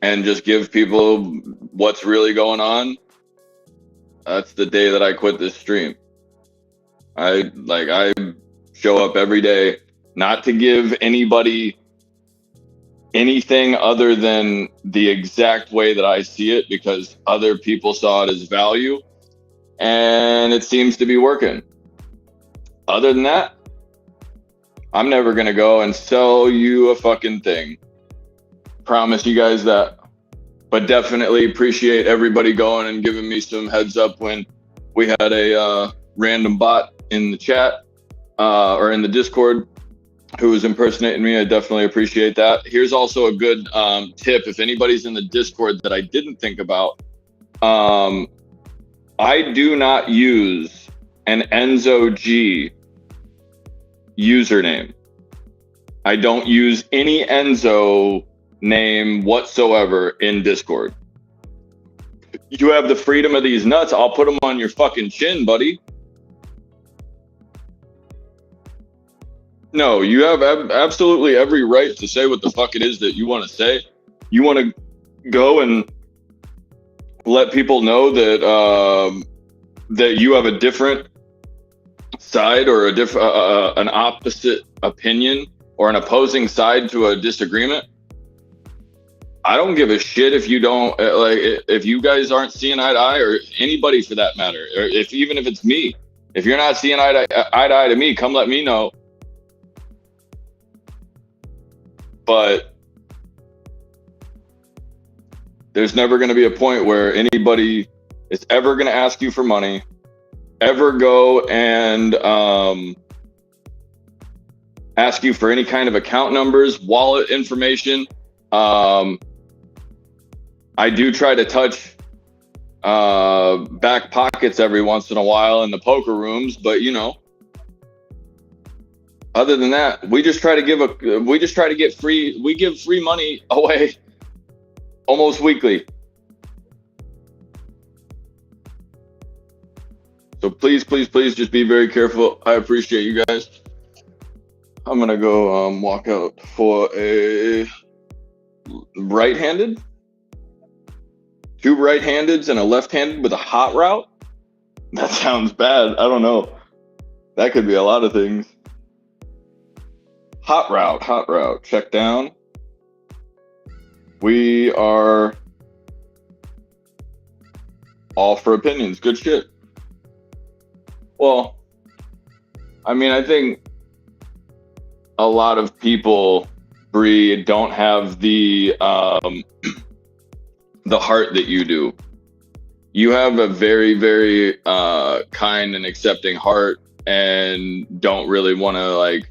and just give people what's really going on, that's the day that I quit this stream. I show up every day not to give anybody anything other than the exact way that I see it, because other people saw it as value and it seems to be working. Other than that, I'm never going to go and sell you a fucking thing. Promise you guys that. But definitely appreciate everybody going and giving me some heads up when we had a random bot in the chat or in the Discord who was impersonating me. I definitely appreciate that. Here's also a good tip. If anybody's in the Discord that I didn't think about, I do not use an Enzo G username. I don't use any Enzo name whatsoever in Discord. You have the freedom of these nuts, I'll put them on your fucking chin, buddy. No, you have absolutely every right to say what the fuck it is that you want to say. You want to go and let people know that that you have a different side or a different an opposite opinion or an opposing side to a disagreement. I don't give a shit if you don't if you guys aren't seeing eye to eye, or anybody for that matter, or even if it's me. If you're not seeing eye to eye to me, come let me know. But there's never going to be a point where anybody is ever going to ask you for money, ever go and ask you for any kind of account numbers, wallet information. I do try to touch back pockets every once in a while in the poker rooms, but you know, other than that, we just try to get free. We give free money away almost weekly. So please, please, please just be very careful. I appreciate you guys. I'm gonna go walk out for a right-handed, 2 right-handeds and a left-handed with a hot route. That sounds bad. I don't know. That could be a lot of things. Hot route. Check down. We are all for opinions. Good shit. Well, I mean, I think a lot of people, Bree, don't have the heart that you do. You have a very, very kind and accepting heart, and don't really want to like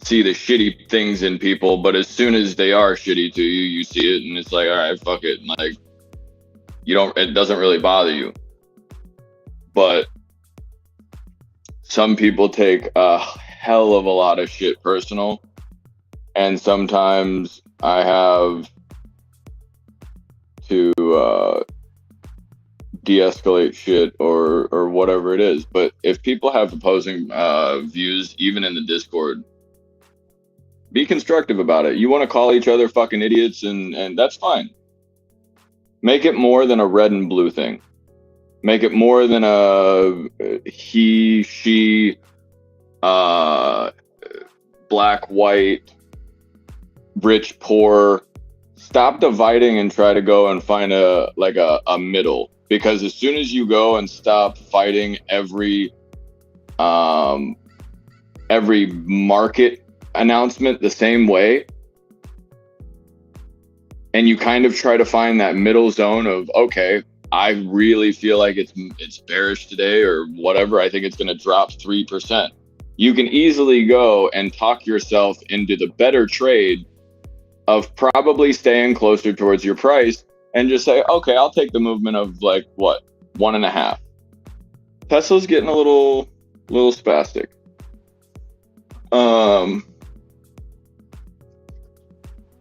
see the shitty things in people. But as soon as they are shitty to you, you see it, and it's like, all right, fuck it. And like, it doesn't really bother you. But some people take a hell of a lot of shit personal, and sometimes I have to de-escalate shit or whatever it is. But if people have opposing views, even in the Discord, be constructive about it. You want to call each other fucking idiots, and that's fine. Make it more than a red and blue thing. Make it more than a he, she, black, white, rich, poor. Stop dividing and try to go and find a middle. Because as soon as you go and stop fighting every market announcement the same way, and you kind of try to find that middle zone of, okay, I really feel like it's bearish today or whatever, I think it's going to drop 3%. You can easily go and talk yourself into the better trade of probably staying closer towards your price and just say, okay, I'll take the movement of like, what, 1.5. Tesla's getting a little spastic.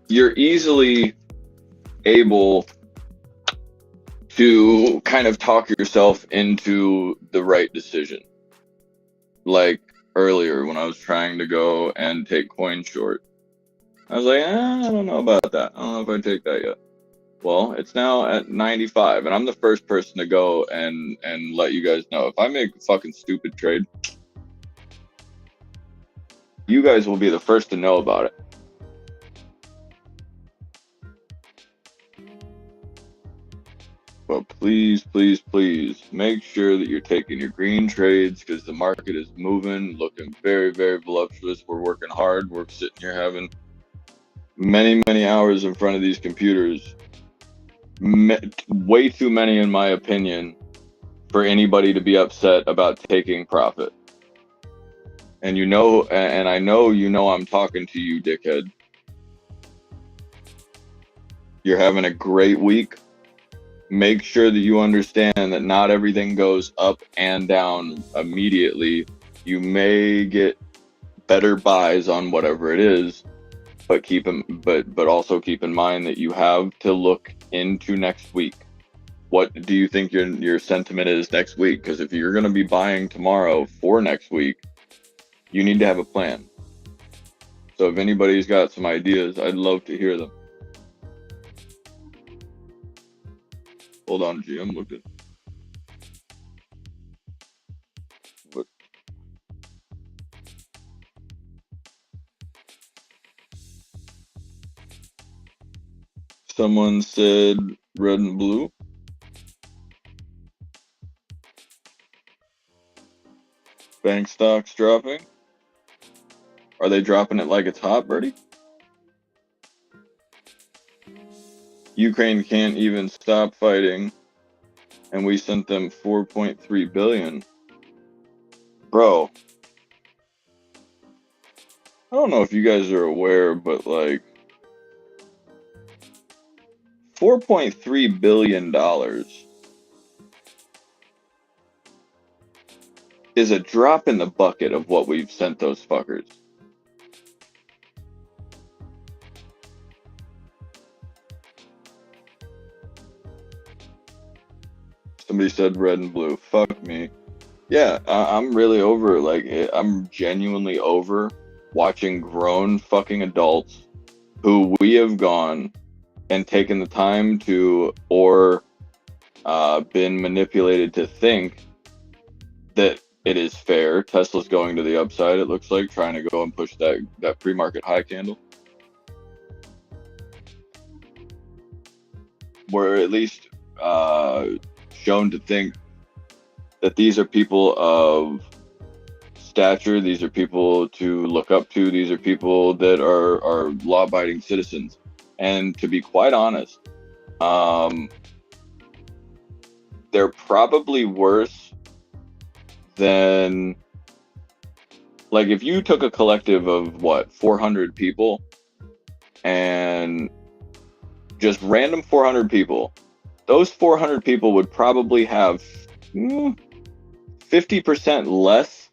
You're easily able to kind of talk yourself into the right decision. Like earlier when I was trying to go and take coin short, I was like, I don't know about that. I don't know if I take that yet. Well, it's now at 95, and I'm the first person to go and let you guys know. If I make a fucking stupid trade, you guys will be the first to know about it. But please, please, please make sure that you're taking your green trades, because the market is moving, looking very, very voluptuous. We're working hard. We're sitting here having many, many hours in front of these computers. Way too many, in my opinion, for anybody to be upset about taking profit. And you know, and I know you know I'm talking to you, dickhead. You're having a great week. Make sure that you understand that not everything goes up and down immediately. You may get better buys on whatever it is, but also keep in mind that you have to look into next week. What do you think your sentiment is next week? Because if you're going to be buying tomorrow for next week, you need to have a plan. So if anybody's got some ideas, I'd love to hear them. Hold on, G, I'm looking. What? Someone said red and blue. Bank stocks dropping. Are they dropping it like it's hot, Birdie? Ukraine can't even stop fighting, and we sent them 4.3 billion. Bro, I don't know if you guys are aware, but like $4.3 billion is a drop in the bucket of what we've sent those fuckers. Somebody said red and blue. Fuck me. Yeah, I'm really over, like, I'm genuinely over watching grown fucking adults who we have gone and taken the time to, or been manipulated to think that it is fair. Tesla's going to the upside, it looks like, trying to go and push that pre-market high candle. We're at least shown to think that these are people of stature, these are people to look up to, these are people that are law-abiding citizens. And to be quite honest, they're probably worse than, like, if you took a collective of 400 people and just random 400 people, those 400 people would probably have 50% less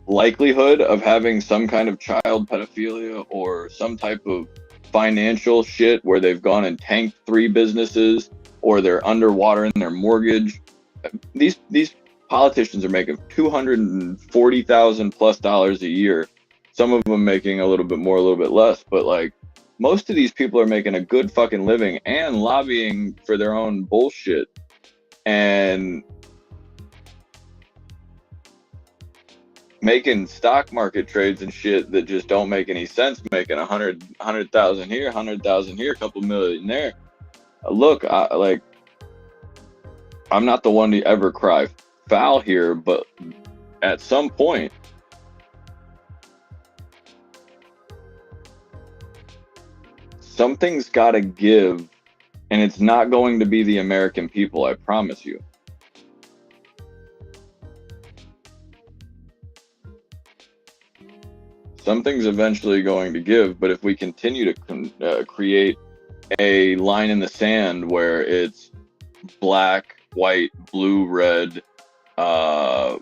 likelihood of having some kind of child pedophilia or some type of financial shit where they've gone and tanked 3 businesses, or they're underwater in their mortgage. These politicians are making $240,000 plus a year. Some of them making a little bit more, a little bit less, but like, most of these people are making a good fucking living and lobbying for their own bullshit. And making stock market trades and shit that just don't make any sense, making 100,000 here, 100,000 here, a couple million there. Look, I'm not the one to ever cry foul here, but at some point, something's got to give, and it's not going to be the American people, I promise you. Something's eventually going to give, but if we continue to create a line in the sand where it's black, white, blue, red,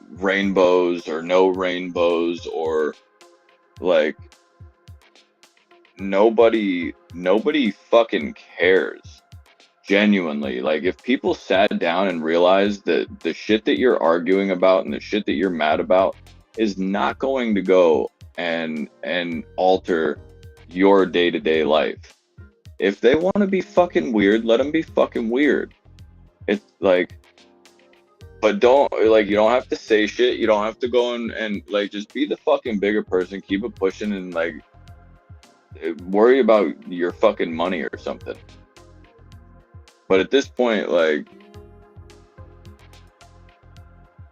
rainbows or no rainbows, or like, nobody fucking cares. Genuinely, like, if people sat down and realized that the shit that you're arguing about and the shit that you're mad about is not going to go and alter your day-to-day life. If they want to be fucking weird, let them be fucking weird. It's like, but don't, like, you don't have to say shit. You don't have to go and like, just be the fucking bigger person. Keep it pushing and like, worry about your fucking money or something. But at this point, like,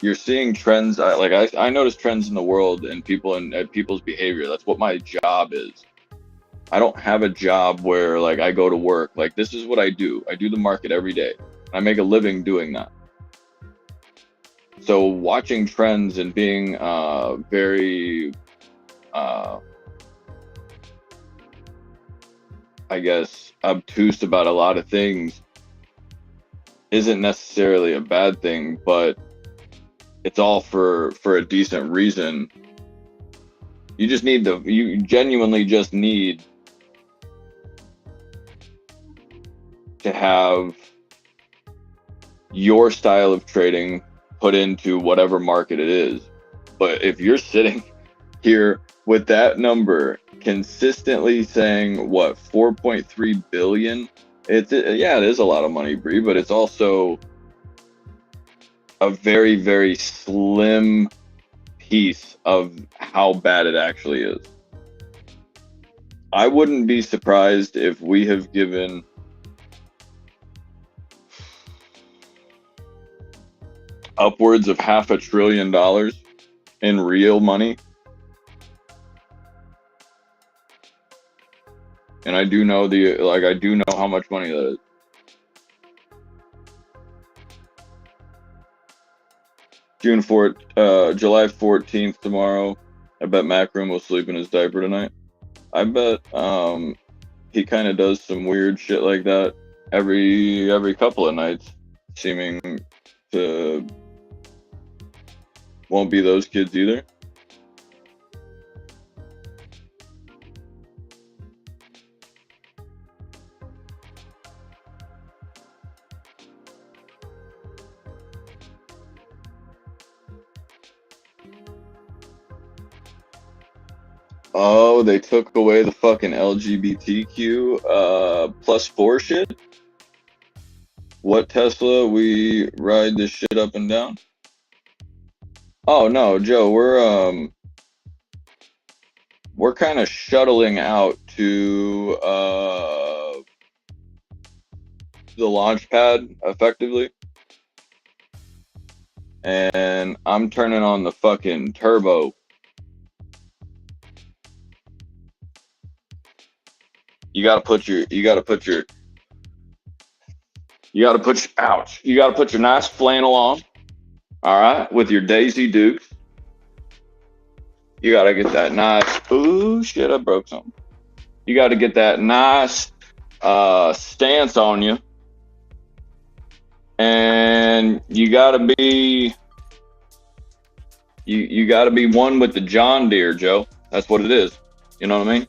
you're seeing trends. I notice trends in the world and people and people's behavior. That's what my job is. I don't have a job where like I go to work. Like, this is what I do. I do the market every day. I make a living doing that. So watching trends and being very, I guess, obtuse about a lot of things isn't necessarily a bad thing, but it's all for a decent reason. You genuinely just need to have your style of trading put into whatever market it is. But if you're sitting here with that number consistently saying what, 4.3 billion, it is a lot of money, Bree, but it's also a very, very slim piece of how bad it actually is. I wouldn't be surprised if we have given upwards of $500 billion in real money. And I do know how much money that is. July 14th tomorrow. I bet Macroom will sleep in his diaper tonight. I bet he kind of does some weird shit like that every couple of nights, seeming to won't be those kids either. Oh, they took away the fucking LGBTQ +4 shit. What, Tesla? We ride this shit up and down? Oh no, Joe, we're kind of shuttling out to the launch pad effectively. And I'm turning on the fucking turbo. You gotta put your nice flannel on, all right, with your Daisy Dukes. You gotta get that nice, ooh, shit, I broke something. You gotta get that nice stance on you. And you gotta be one with the John Deere, Joe. That's what it is. You know what I mean?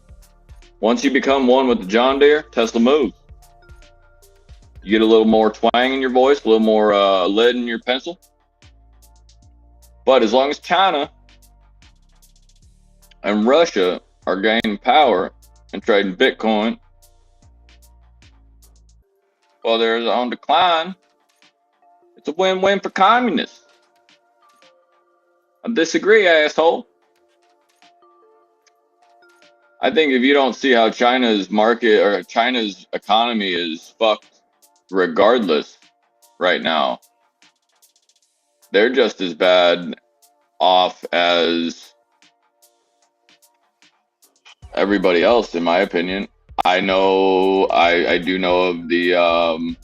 Once you become one with the John Deere, Tesla moves. You get a little more twang in your voice, a little more lead in your pencil. But as long as China and Russia are gaining power and trading Bitcoin while they're on decline, it's a win-win for communists. I disagree, asshole. I think if you don't see how China's market or China's economy is fucked regardless right now, they're just as bad off as everybody else, in my opinion. I do know of the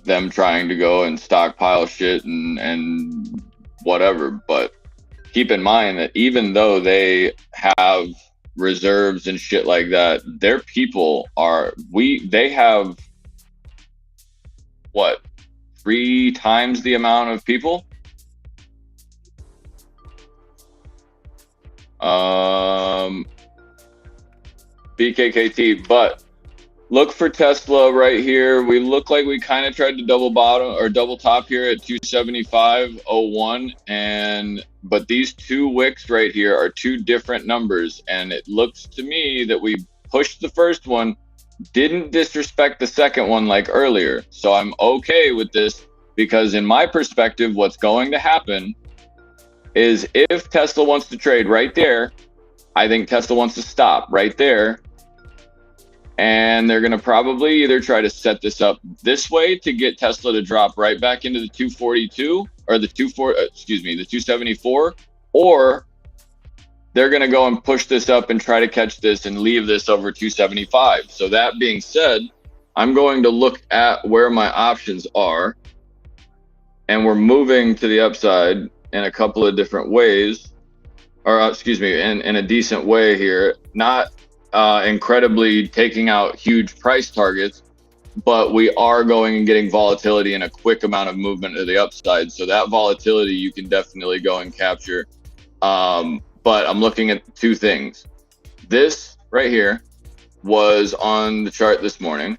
them trying to go and stockpile shit and whatever, but keep in mind that even though they have reserves and shit like that, their people they have what, 3 times the amount of people? BKKT, but look for Tesla right here. We look like we kind of tried to double top here at 275.01, but these 2 wicks right here are 2 different numbers, and it looks to me that we pushed the first one, didn't disrespect the second one like earlier. So I'm okay with this, because in my perspective, what's going to happen is if Tesla wants to trade right there, I think Tesla wants to stop right there. And they're going to probably either try to set this up this way to get Tesla to drop right back into the 242 or the 274, or they're going to go and push this up and try to catch this and leave this over 275. So that being said, I'm going to look at where my options are, and we're moving to the upside in a couple of different ways, or in a decent way here. Not incredibly taking out huge price targets, but we are going and getting volatility and a quick amount of movement to the upside. So that volatility you can definitely go and capture. But I'm looking at two things. This right here was on the chart this morning,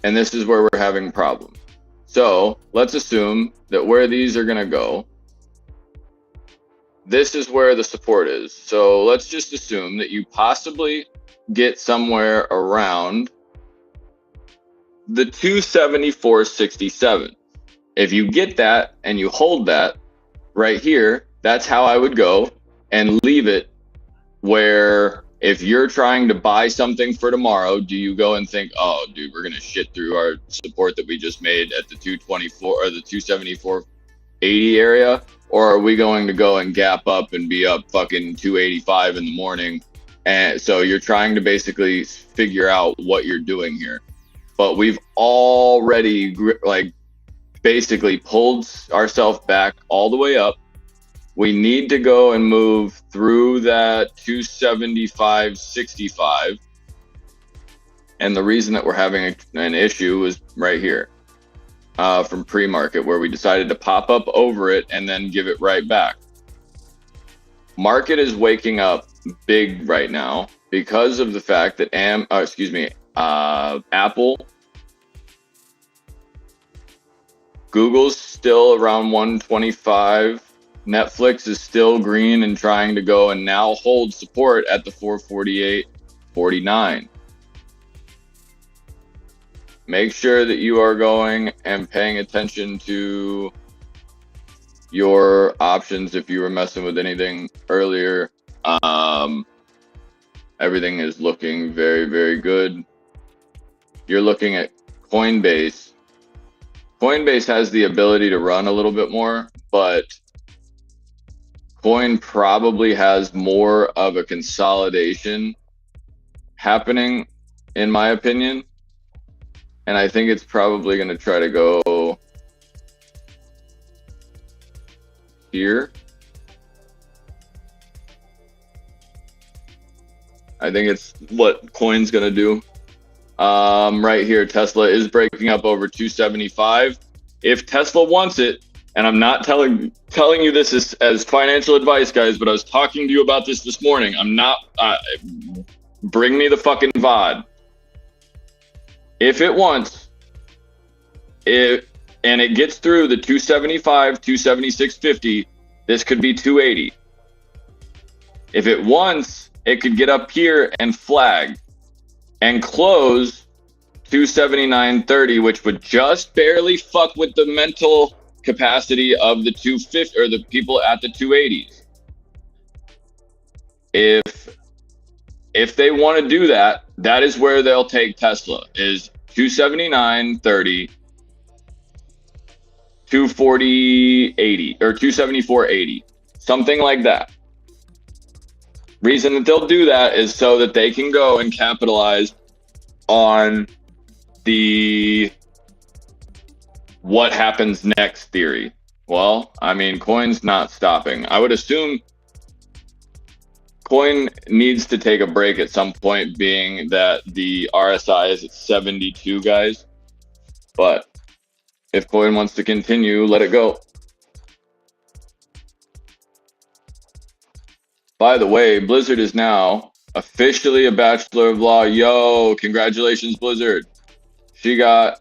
and this is where we're having problems. So let's assume that where these are going to go, this is where the support is. So let's just assume that you possibly get somewhere around the 274.67. If you get that and you hold that right here, that's how I would go and leave it, where if you're trying to buy something for tomorrow, do you go and think, oh, dude, we're going to shit through our support that we just made at the 224 or the 274.80 area? Or are we going to go and gap up and be up fucking 285 in the morning? And so you're trying to basically figure out what you're doing here. But we've already basically pulled ourselves back all the way up. We need to go and move through that 275.65. And the reason that we're having an issue is right here from pre-market, where we decided to pop up over it and then give it right back. Market is waking up big right now because of the fact that Apple, Google's still around 125. Netflix is still green and trying to go and now hold support at the 448.49. Make sure that you are going and paying attention to your options. If you were messing with anything earlier, everything is looking very, very good. You're looking at Coinbase. Coinbase has the ability to run a little bit more, but Coin probably has more of a consolidation happening, in my opinion. And I think it's probably going to try to go here. I think it's what Coin's going to do. Right here, Tesla is breaking up over 275. If Tesla wants it, and I'm not telling you this as financial advice, guys, but I was talking to you about this morning. I'm not, bring me the fucking VOD. If it wants, and it gets through the 275, 276.50, this could be 280. If it wants, it could get up here and flag and close 279.30, which would just barely fuck with the mental capacity of the 250 or the people at the 280s. If they want to do that, that is where they'll take Tesla, is 279.30, 240.80 or 274.80, something like that. Reason that they'll do that is so that they can go and capitalize on the what happens next theory. Well, I mean, Coin's not stopping. I would assume Coin needs to take a break at some point, being that the RSI is at 72, guys. But if Coin wants to continue, let it go. By the way, Blizzard is now officially a Bachelor of Law. Yo, congratulations, Blizzard. She got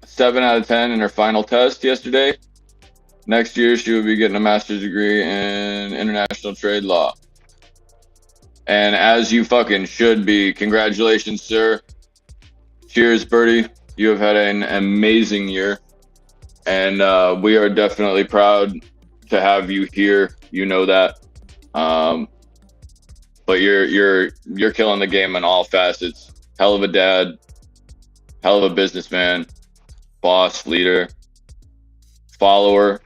7 out of 10 in her final test yesterday. Next year, she will be getting a master's degree in international trade law. And as you fucking should be. Congratulations, sir. Cheers, Birdie. You have had an amazing year. And we are definitely proud to have you here. You know that. But you're killing the game in all facets. Hell of a dad, hell of a businessman, boss, leader, follower.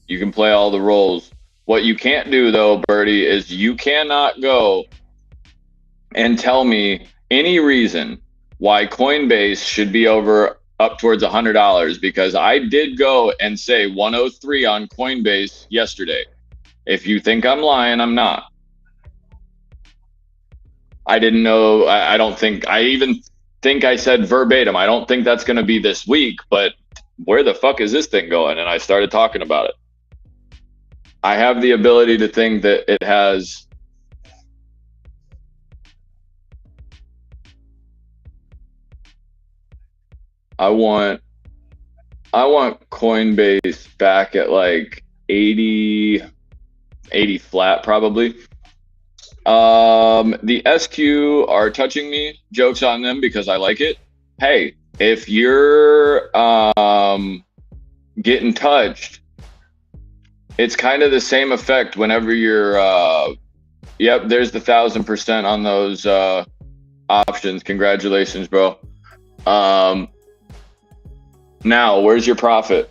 You can play all the roles. What you can't do though, Birdie, is you cannot go and tell me any reason why Coinbase should be up towards $100, because I did go and say 103 on Coinbase yesterday. If you think I'm lying, I'm not. I didn't know. I don't think I even think I said verbatim. I don't think that's going to be this week, but where the fuck is this thing going? And I started talking about it. I have the ability to think that it has I want Coinbase back at like 80 flat probably. The SQ are touching me. Jokes on them because I like it. Hey, if you're getting touched, it's kind of the same effect whenever you're yep, there's the 1,000% on those options. Congratulations, bro. Now, where's your profit?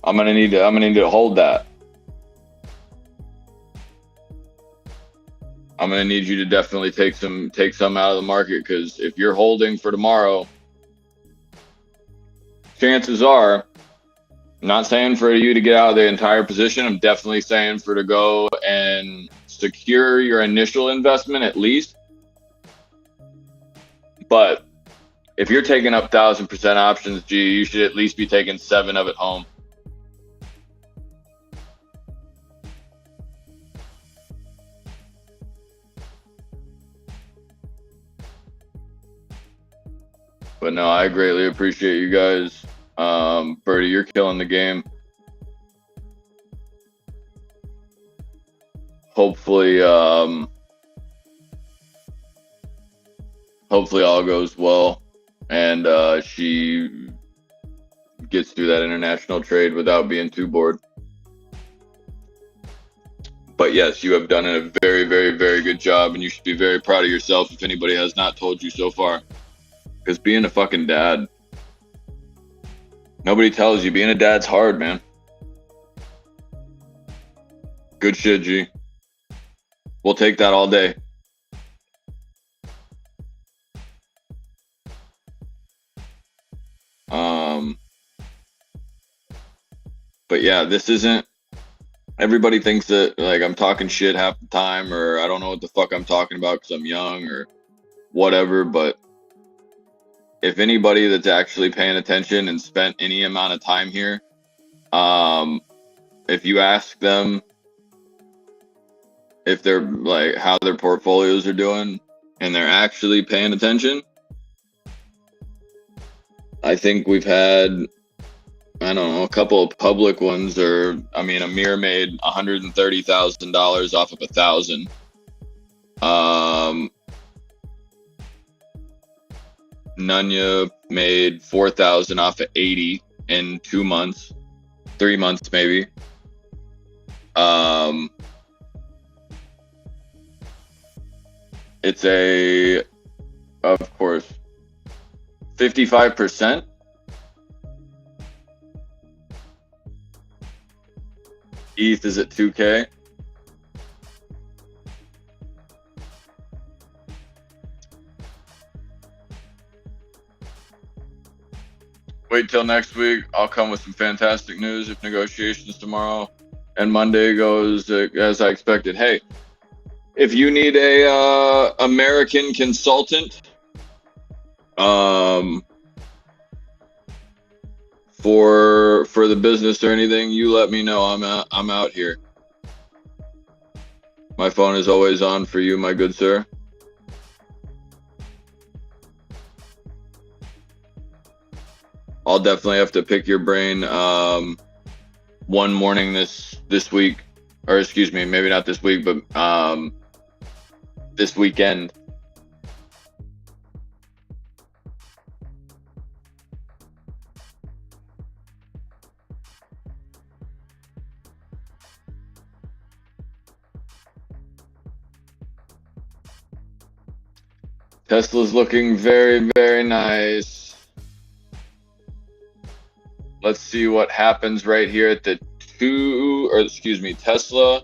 I'm gonna need to hold that. I'm gonna need you to definitely take some out of the market, because if you're holding for tomorrow, chances are, I'm not saying for you to get out of the entire position. I'm definitely saying for to go and secure your initial investment at least. But if you're taking up 1,000% options, G, you should at least be taking 7 of it home. But no, I greatly appreciate you guys. Birdie, you're killing the game. Hopefully, hopefully all goes well, and she gets through that international trade without being too bored. But yes, you have done a very, very, very good job, and you should be very proud of yourself if anybody has not told you so far. Because being a fucking dad, nobody tells you being a dad's hard, man. Good shit, G. We'll take that all day. But yeah, this isn't, everybody thinks that like I'm talking shit half the time, or I don't know what the fuck I'm talking about because I'm young or whatever. But if anybody that's actually paying attention and spent any amount of time here, if you ask them if they're like how their portfolios are doing and they're actually paying attention, I think we've had, I don't know, a couple of public ones, or I mean, Amir made $130,000 off of 1,000. Nunya made 4,000 off of 80 in 2 months, 3 months maybe. It's a, of course, 55%. ETH is at 2K. Wait till next week. I'll come with some fantastic news if negotiations tomorrow and Monday goes as I expected. Hey, if you need a American consultant for the business or anything, you let me know. I'm out here. My phone is always on for you, my good sir. I'll definitely have to pick your brain one morning this week, or excuse me, maybe not this week, but this weekend. Tesla's looking very, very nice. Let's see what happens right here at the Tesla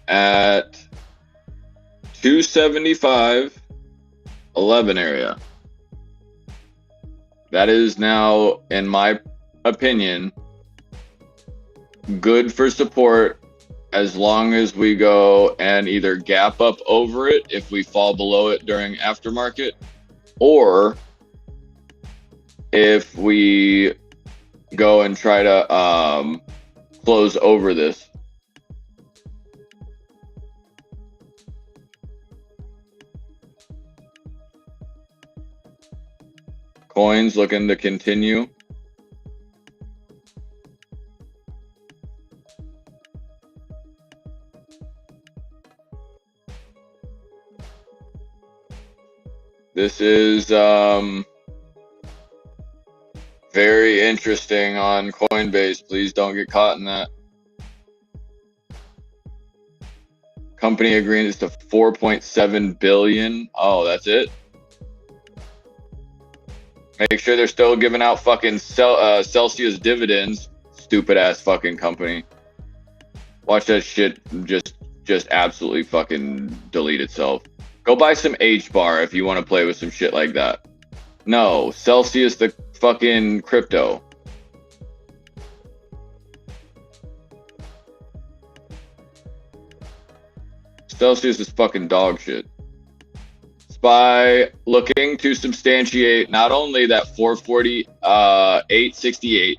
at 275.11 area. That is now, in my opinion, good for support as long as we go and either gap up over it if we fall below it during aftermarket, or if we go and try to close over this. Coins looking to continue. This is very interesting on Coinbase. Please don't get caught in that. Company agreeing to 4.7 billion. Oh, that's it. Make sure they're still giving out fucking Celsius dividends. Stupid ass fucking company. Watch that shit just absolutely fucking delete itself. Go buy some H-bar if you want to play with some shit like that. No, Celsius the fucking crypto. Celsius is fucking dog shit. SPY looking to substantiate not only that 448.68,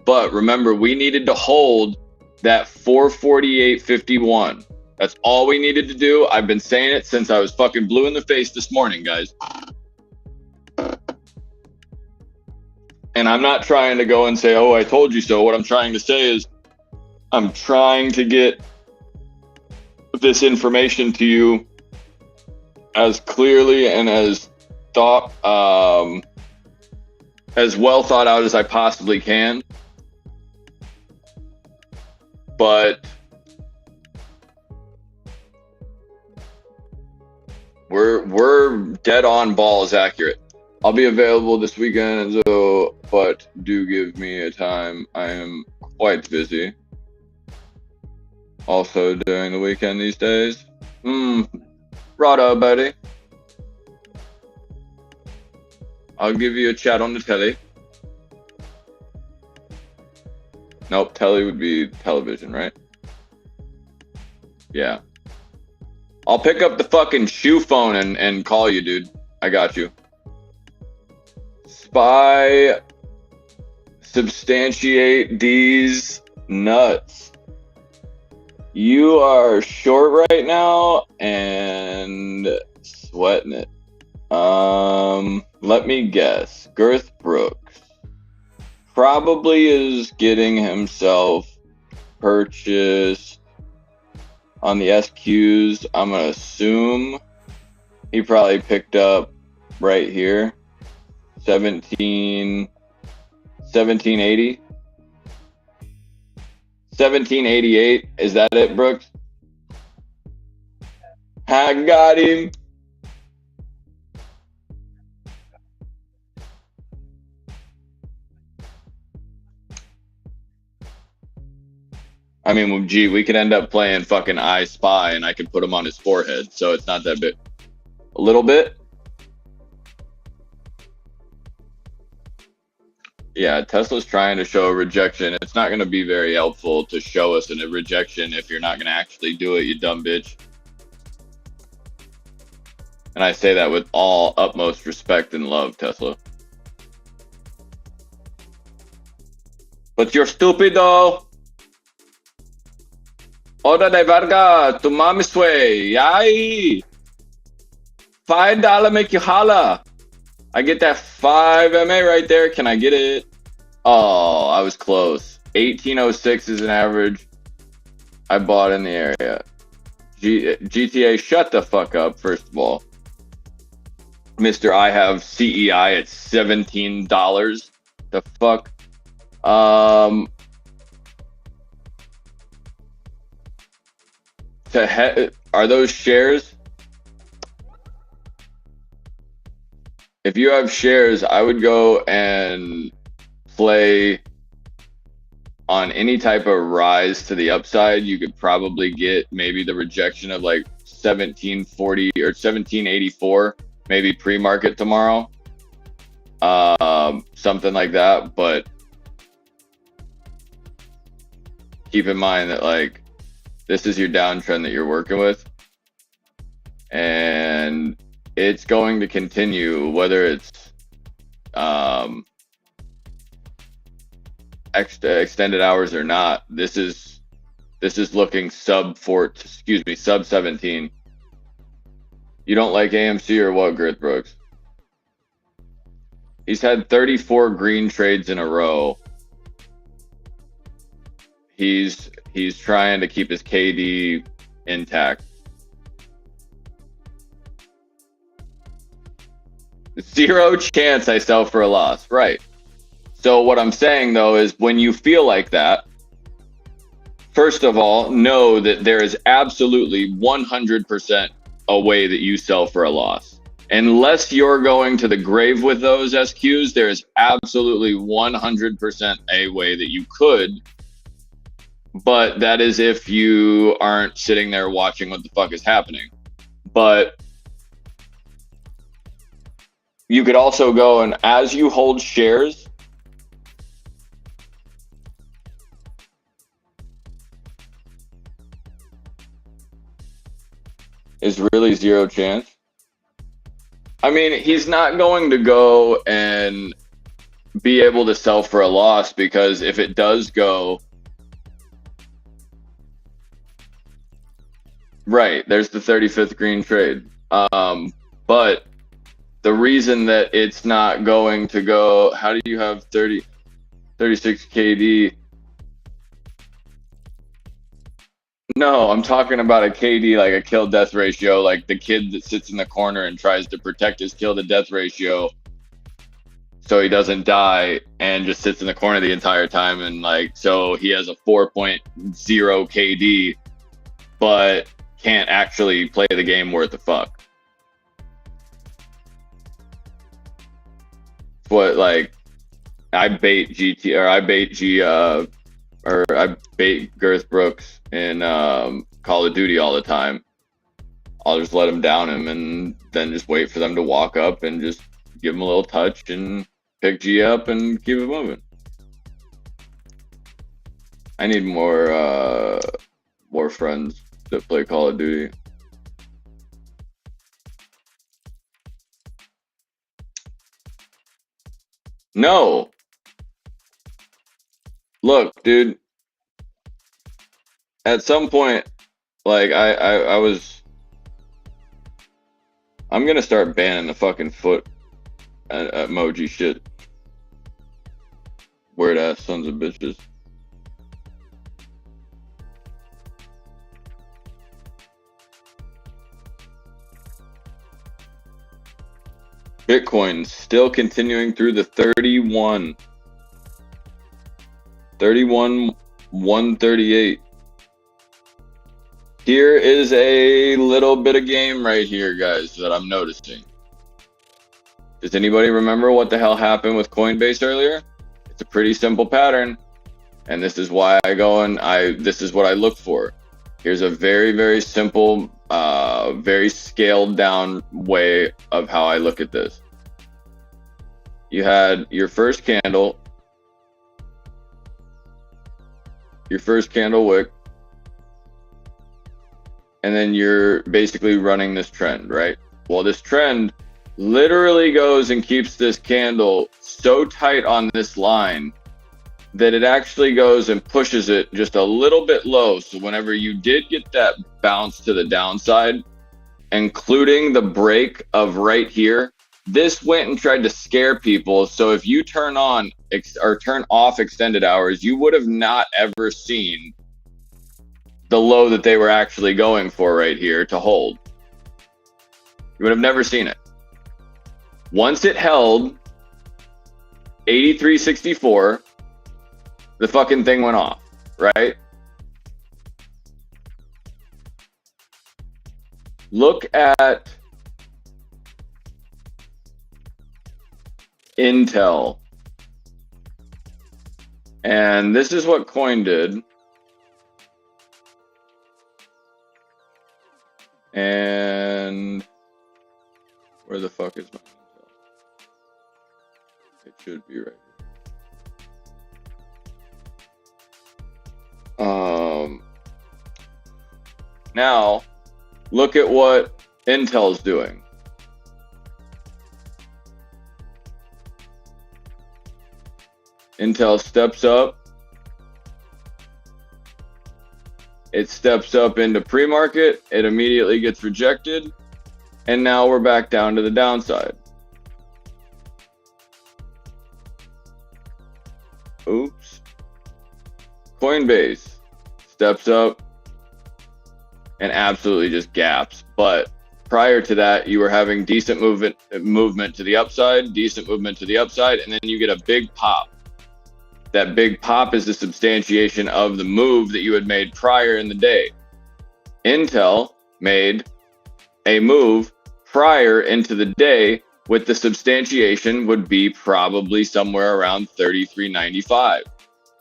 but remember, we needed to hold that 448.51. That's all we needed to do. I've been saying it since I was fucking blue in the face this morning, guys. And I'm not trying to go and say, oh, I told you so. What I'm trying to say is I'm trying to get this information to you as clearly and as well thought out as I possibly can. But we're dead on balls accurate. I'll be available this weekend, but do give me a time. I am quite busy. Also during the weekend these days. Righto, buddy. I'll give you a chat on the telly. Nope, telly would be television, right? Yeah. I'll pick up the fucking shoe phone and call you, dude. I got you. SPY substantiate these nuts. You are short right now and sweating it. Let me guess. Girth Brooks probably is getting himself purchased on the SQs. I'm gonna assume he probably picked up right here 1780 1788. Is that it, Brooks? I got him. I mean, well, gee, we could end up playing fucking I Spy and I could put him on his forehead, so it's not that big. A little bit? Yeah, Tesla's trying to show a rejection. It's not going to be very helpful to show us a rejection if you're not going to actually do it, you dumb bitch. And I say that with all utmost respect and love, Tesla. But you're stupid, though. Hora de verga, tu mami sway. Yay. $5 make you holla. I get that 5 MA right there. Can I get it? Oh, I was close. 1806 is an average I bought in the area. GTA, shut the fuck up, first of all. Mr. I have CEI at $17. The fuck? Are those shares? If you have shares, I would go and play on any type of rise to the upside. You could probably get maybe the rejection of like 1740 or 1784, maybe pre-market tomorrow. Something like that. But keep in mind that like this is your downtrend that you're working with, and it's going to continue whether it's extended hours or not. This is looking sub 17. You don't like AMC or what, Girth Brooks? He's had 34 green trades in a row. He's trying to keep his KD intact. Zero chance I sell for a loss. Right. So what I'm saying though is when you feel like that, first of all, know that there is absolutely 100% a way that you sell for a loss. Unless you're going to the grave with those SQs, there is absolutely 100% a way that you could. But that is if you aren't sitting there watching what the fuck is happening. But you could also go and as you hold shares, is really zero chance. I mean, he's not going to go and be able to sell for a loss because if it does go, right, there's the 35th green trade. But the reason that it's not going to go, how do you have 36 KD? No, I'm talking about a KD, like a kill death ratio, like the kid that sits in the corner and tries to protect his kill to death ratio so he doesn't die and just sits in the corner the entire time. And like, so he has a 4.0 KD, but can't actually play the game worth a fuck. What, like, I bait GT, or I bait or I bait Girth Brooks in Call of Duty all the time. I'll just let him down him and then just wait for them to walk up and just give him a little touch and pick G up and keep it moving. I need more friends that play Call of Duty. No. Look, dude. At some point, like I'm gonna start banning the fucking foot emoji shit. Weird ass sons of bitches. Bitcoin still continuing through the 138. Here is a little bit of game right here, guys, that I'm noticing. Does anybody remember what the hell happened with Coinbase earlier? It's a pretty simple pattern, and this is why I go and this is what I look for. Here's a very, very simple, very scaled down way of how I look at this. You had your first candle, wick, and then you're basically running this trend, right? Well, this trend literally goes and keeps this candle so tight on this line that it actually goes and pushes it just a little bit low. So whenever you did get that bounce to the downside, including the break of right here, this went and tried to scare people. So if you turn on or turn off extended hours, you would have not ever seen the low that they were actually going for right here to hold. You would have never seen it. Once it held 83.64, the fucking thing went off, right? Look at Intel. And this is what Coin did. And where the fuck is my Intel? It should be right here. Now look at what Intel's doing. Intel steps up. It steps up into pre-market. It immediately gets rejected. And now we're back down to the downside. Oops. Coinbase steps up and absolutely just gaps. But prior to that, you were having decent movement to the upside, decent movement to the upside, and then you get a big pop. That big pop is the substantiation of the move that you had made prior in the day. Intel made a move prior into the day with the substantiation would be probably somewhere around 33.95.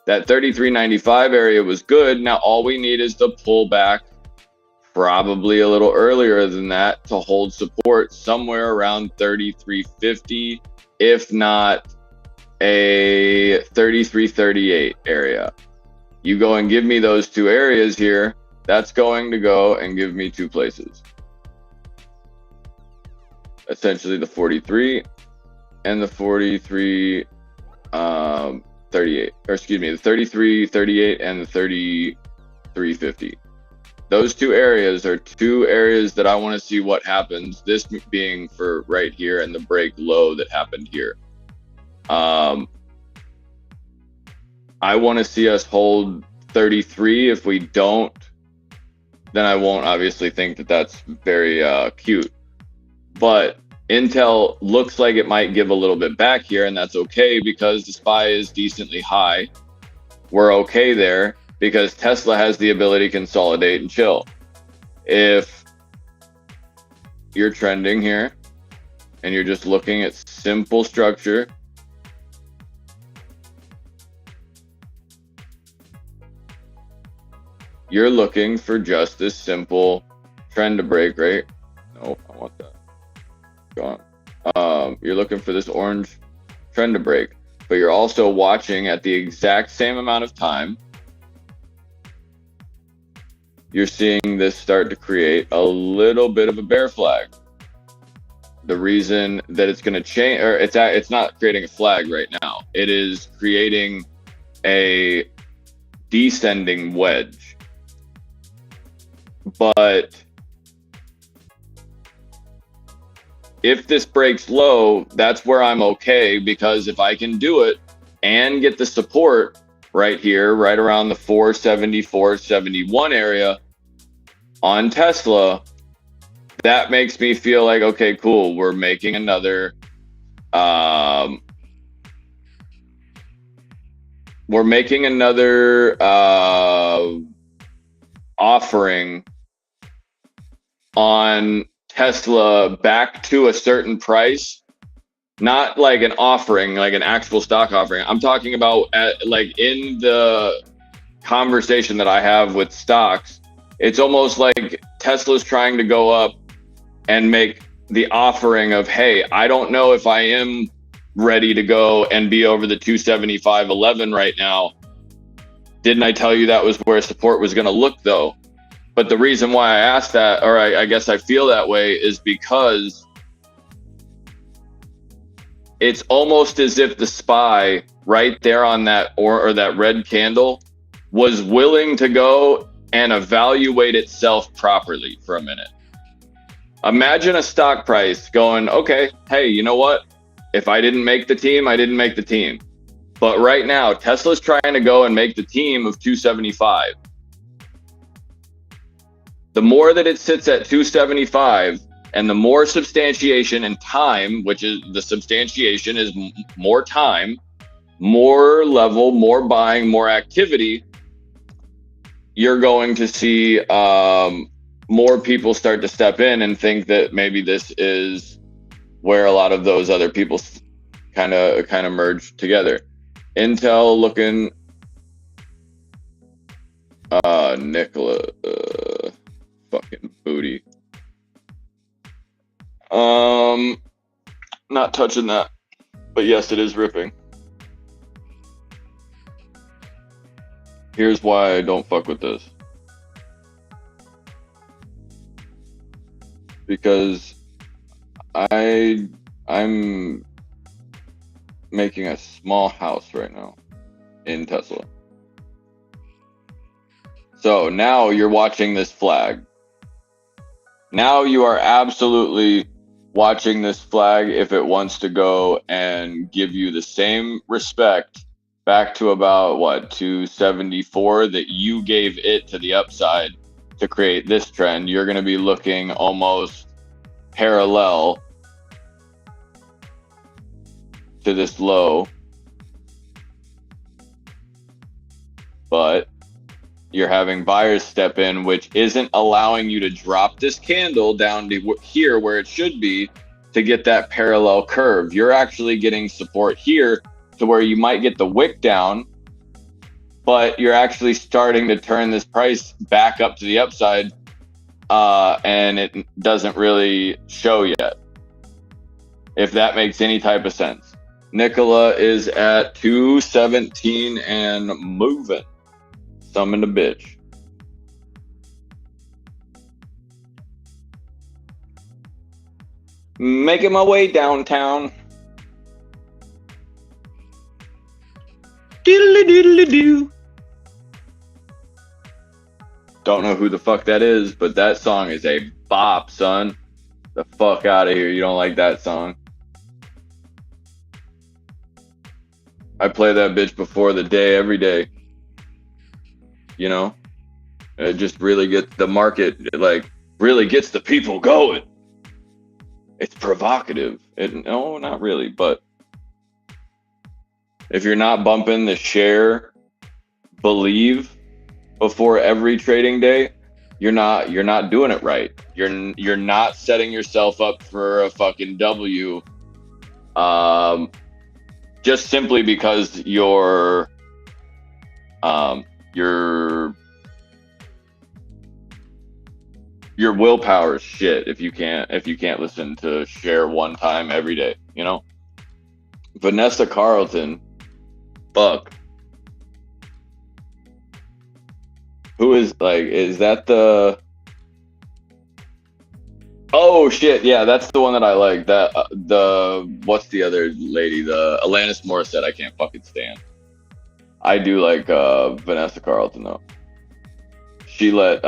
That 33.95 area was good. Now all we need is the pullback probably a little earlier than that to hold support somewhere around 33.50, if not a 33.38 area. You go and give me those two areas here, that's going to go and give me two places. Essentially the 43 and the 43 38, or excuse me, the 33.38 and the 33.50. Those two areas are two areas that I want to see what happens, this being for right here and the break low that happened here. I want to see us hold 33. If we don't, then I won't obviously think that that's very cute. But Intel looks like it might give a little bit back here, and that's okay because the SPY is decently high. We're okay there because Tesla has the ability to consolidate and chill. If you're trending here and you're just looking at simple structure, you're looking for just this simple trend to break, right? No, I want that. Go on. You're looking for this orange trend to break, but you're also watching at the exact same amount of time. You're seeing this start to create a little bit of a bear flag. The reason that it's going to change, or it's not creating a flag right now. It is creating a descending wedge. But if this breaks low, that's where I'm okay, because if I can do it and get the support right here, right around the 470, 471 area on Tesla, that makes me feel like, okay, cool. We're making another, offering on Tesla back to a certain price, not like an offering, like an actual stock offering. I'm talking about like in the conversation that I have with stocks, it's almost like Tesla's trying to go up and make the offering of, hey, I don't know if I am ready to go and be over the 275.11 right now. Didn't I tell you that was where support was going to look though? But the reason why I asked that, or I guess I feel that way, is because it's almost as if the SPY right there on that or that red candle was willing to go and evaluate itself properly for a minute. Imagine a stock price going, okay, hey, you know what? If I didn't make the team, I didn't make the team. But right now, Tesla's trying to go and make the team of 275. The more that it sits at 275 and the more substantiation and time, which is the substantiation is more time, more level, more buying, more activity, you're going to see more people start to step in and think that maybe this is where a lot of those other people kind of merge together. Intel looking, Nikola, fucking booty. Not touching that, but yes, it is ripping. Here's why I don't fuck with this. Because I'm making a small house right now in Tesla. So now you're watching this flag. Now you are absolutely watching this flag if it wants to go and give you the same respect back to about, what, 274 that you gave it to the upside to create this trend. You're going to be looking almost parallel to this low, but you're having buyers step in, which isn't allowing you to drop this candle down to here where it should be to get that parallel curve. You're actually getting support here to where you might get the wick down, but you're actually starting to turn this price back up to the upside, and it doesn't really show yet, if that makes any type of sense. Nikola is at 217 and moving. Summon the bitch. Making my way downtown. Diddly diddly doo. Don't know who the fuck that is, but that song is a bop, son. The fuck out of here. You don't like that song? I play that bitch before the day, every day. You know? It just really gets the market, it like really gets the people going. It's provocative. No, not really, but if you're not bumping the share believe before every trading day, you're not doing it right. You're not setting yourself up for a fucking W. Just simply because your willpower is shit if you can't listen to share one time every day, you know? Vanessa Carlton, fuck. Who is that the... Oh shit, yeah, that's the one that I like. That what's the other lady? The Alanis Morissette. I can't fucking stand. I do like Vanessa Carlton though. She let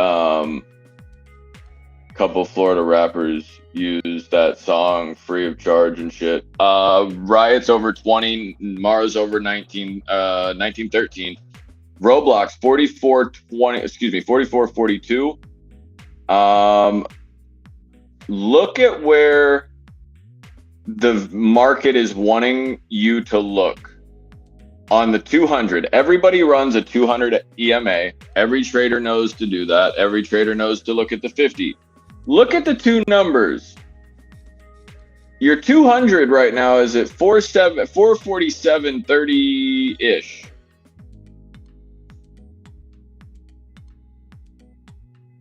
couple Florida rappers use that song free of charge and shit. Riot's over 20, Mars over 19, 1913. Roblox 4442. Look at where the market is wanting you to look. On the 200, everybody runs a 200 EMA. Every trader knows to do that. Every trader knows to look at the 50. Look at the two numbers. Your 200 right now is at 447.30-ish.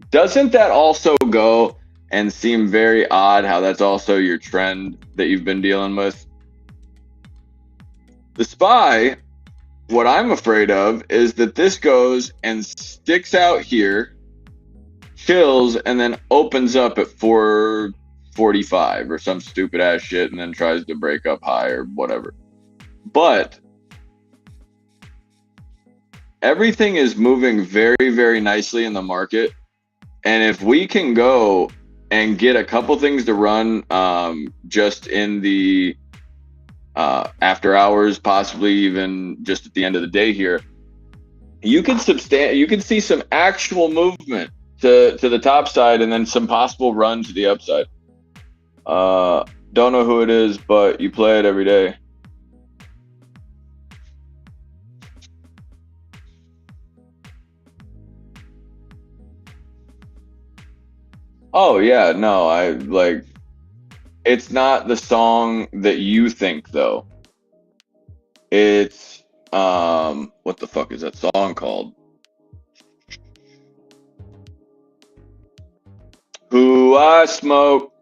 Doesn't that also go and seem very odd how that's also your trend that you've been dealing with? The SPY, what I'm afraid of is that this goes and sticks out here, chills, and then opens up at 445 or some stupid ass shit and then tries to break up high or whatever. But everything is moving very, very nicely in the market. And if we can go and get a couple things to run just in the after hours, possibly even just at the end of the day here, you can see some actual movement to the top side and then some possible run to the upside. Don't know who it is, but you play it every day. Oh yeah, no, it's not the song that you think though. It's what the fuck is that song called? Who I Smoke.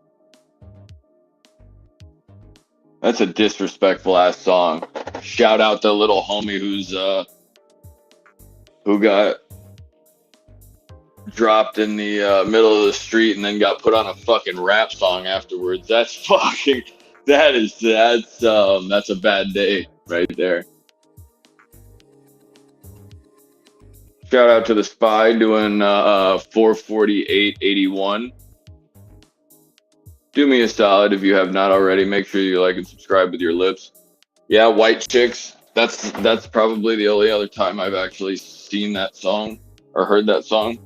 That's a disrespectful ass song. Shout out to little homie who got dropped in the middle of the street and then got put on a fucking rap song afterwards. That's a bad day right there. Shout out to the Spy doing 448.81. Do me a solid if you have not already. Make sure you like and subscribe with your lips. Yeah, White Chicks. That's probably the only other time I've actually seen that song or heard that song.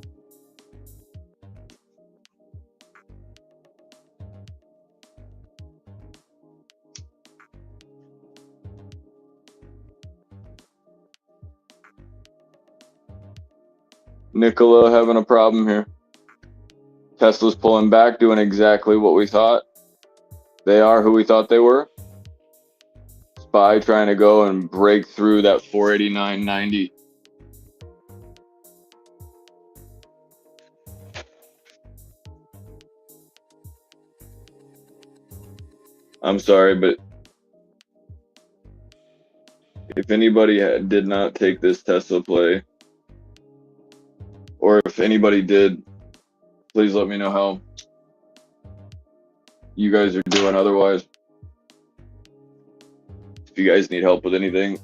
Nicola having a problem here. Tesla's pulling back, doing exactly what we thought. They are who we thought they were. Spy trying to go and break through that 489.90. I'm sorry, but if anybody did not take this Tesla play, or if anybody did, please let me know how you guys are doing otherwise. If you guys need help with anything,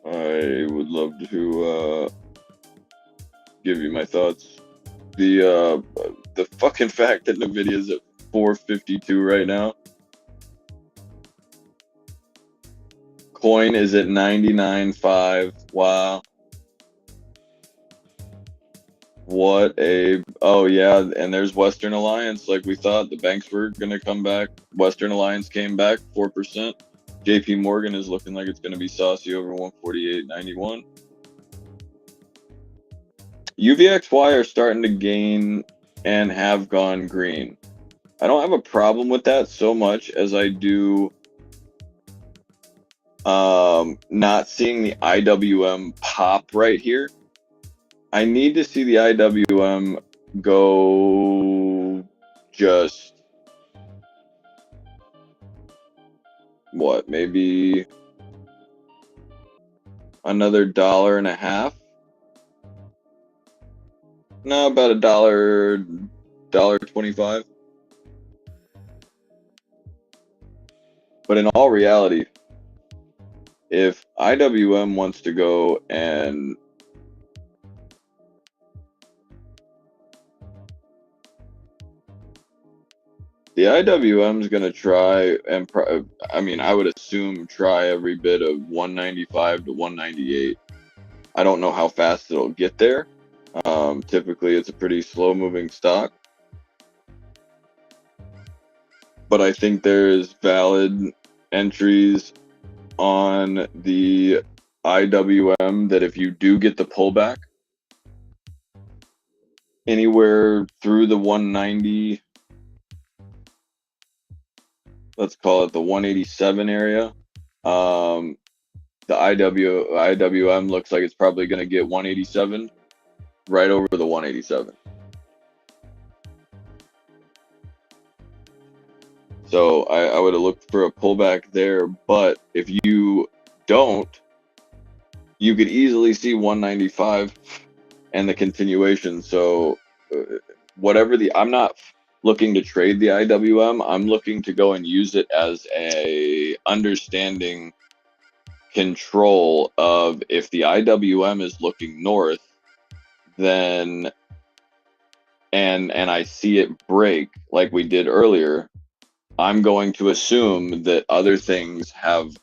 I would love to give you my thoughts. The fucking fact that Nvidia's at 452 right now. Coin is at 99.5. Wow. Oh yeah, and there's Western Alliance. Like we thought, the banks were gonna come back. Western Alliance came back 4%. JP Morgan is looking like it's gonna be saucy over 148.91. UVXY are starting to gain and have gone green. I don't have a problem with that so much as I do not seeing the IWM pop right here. I need to see the IWM go just what, maybe another $1.50. No, about $1.25. But in all reality, if IWM wants to go and the IWM is going to try and I would assume try every bit of 195 to 198. I don't know how fast it'll get there. Typically, it's a pretty slow-moving stock. But I think there's valid entries on the IWM that if you do get the pullback anywhere through the 190, let's call it the 187 area, the IWM looks like it's probably going to get 187, right over the 187. So I would have looked for a pullback there, but if you don't, you could easily see 195 and the continuation. So I'm not looking to trade the IWM. I'm looking to go and use it as a understanding control of if the IWM is looking north, then and I see it break like we did earlier, I'm going to assume that other things have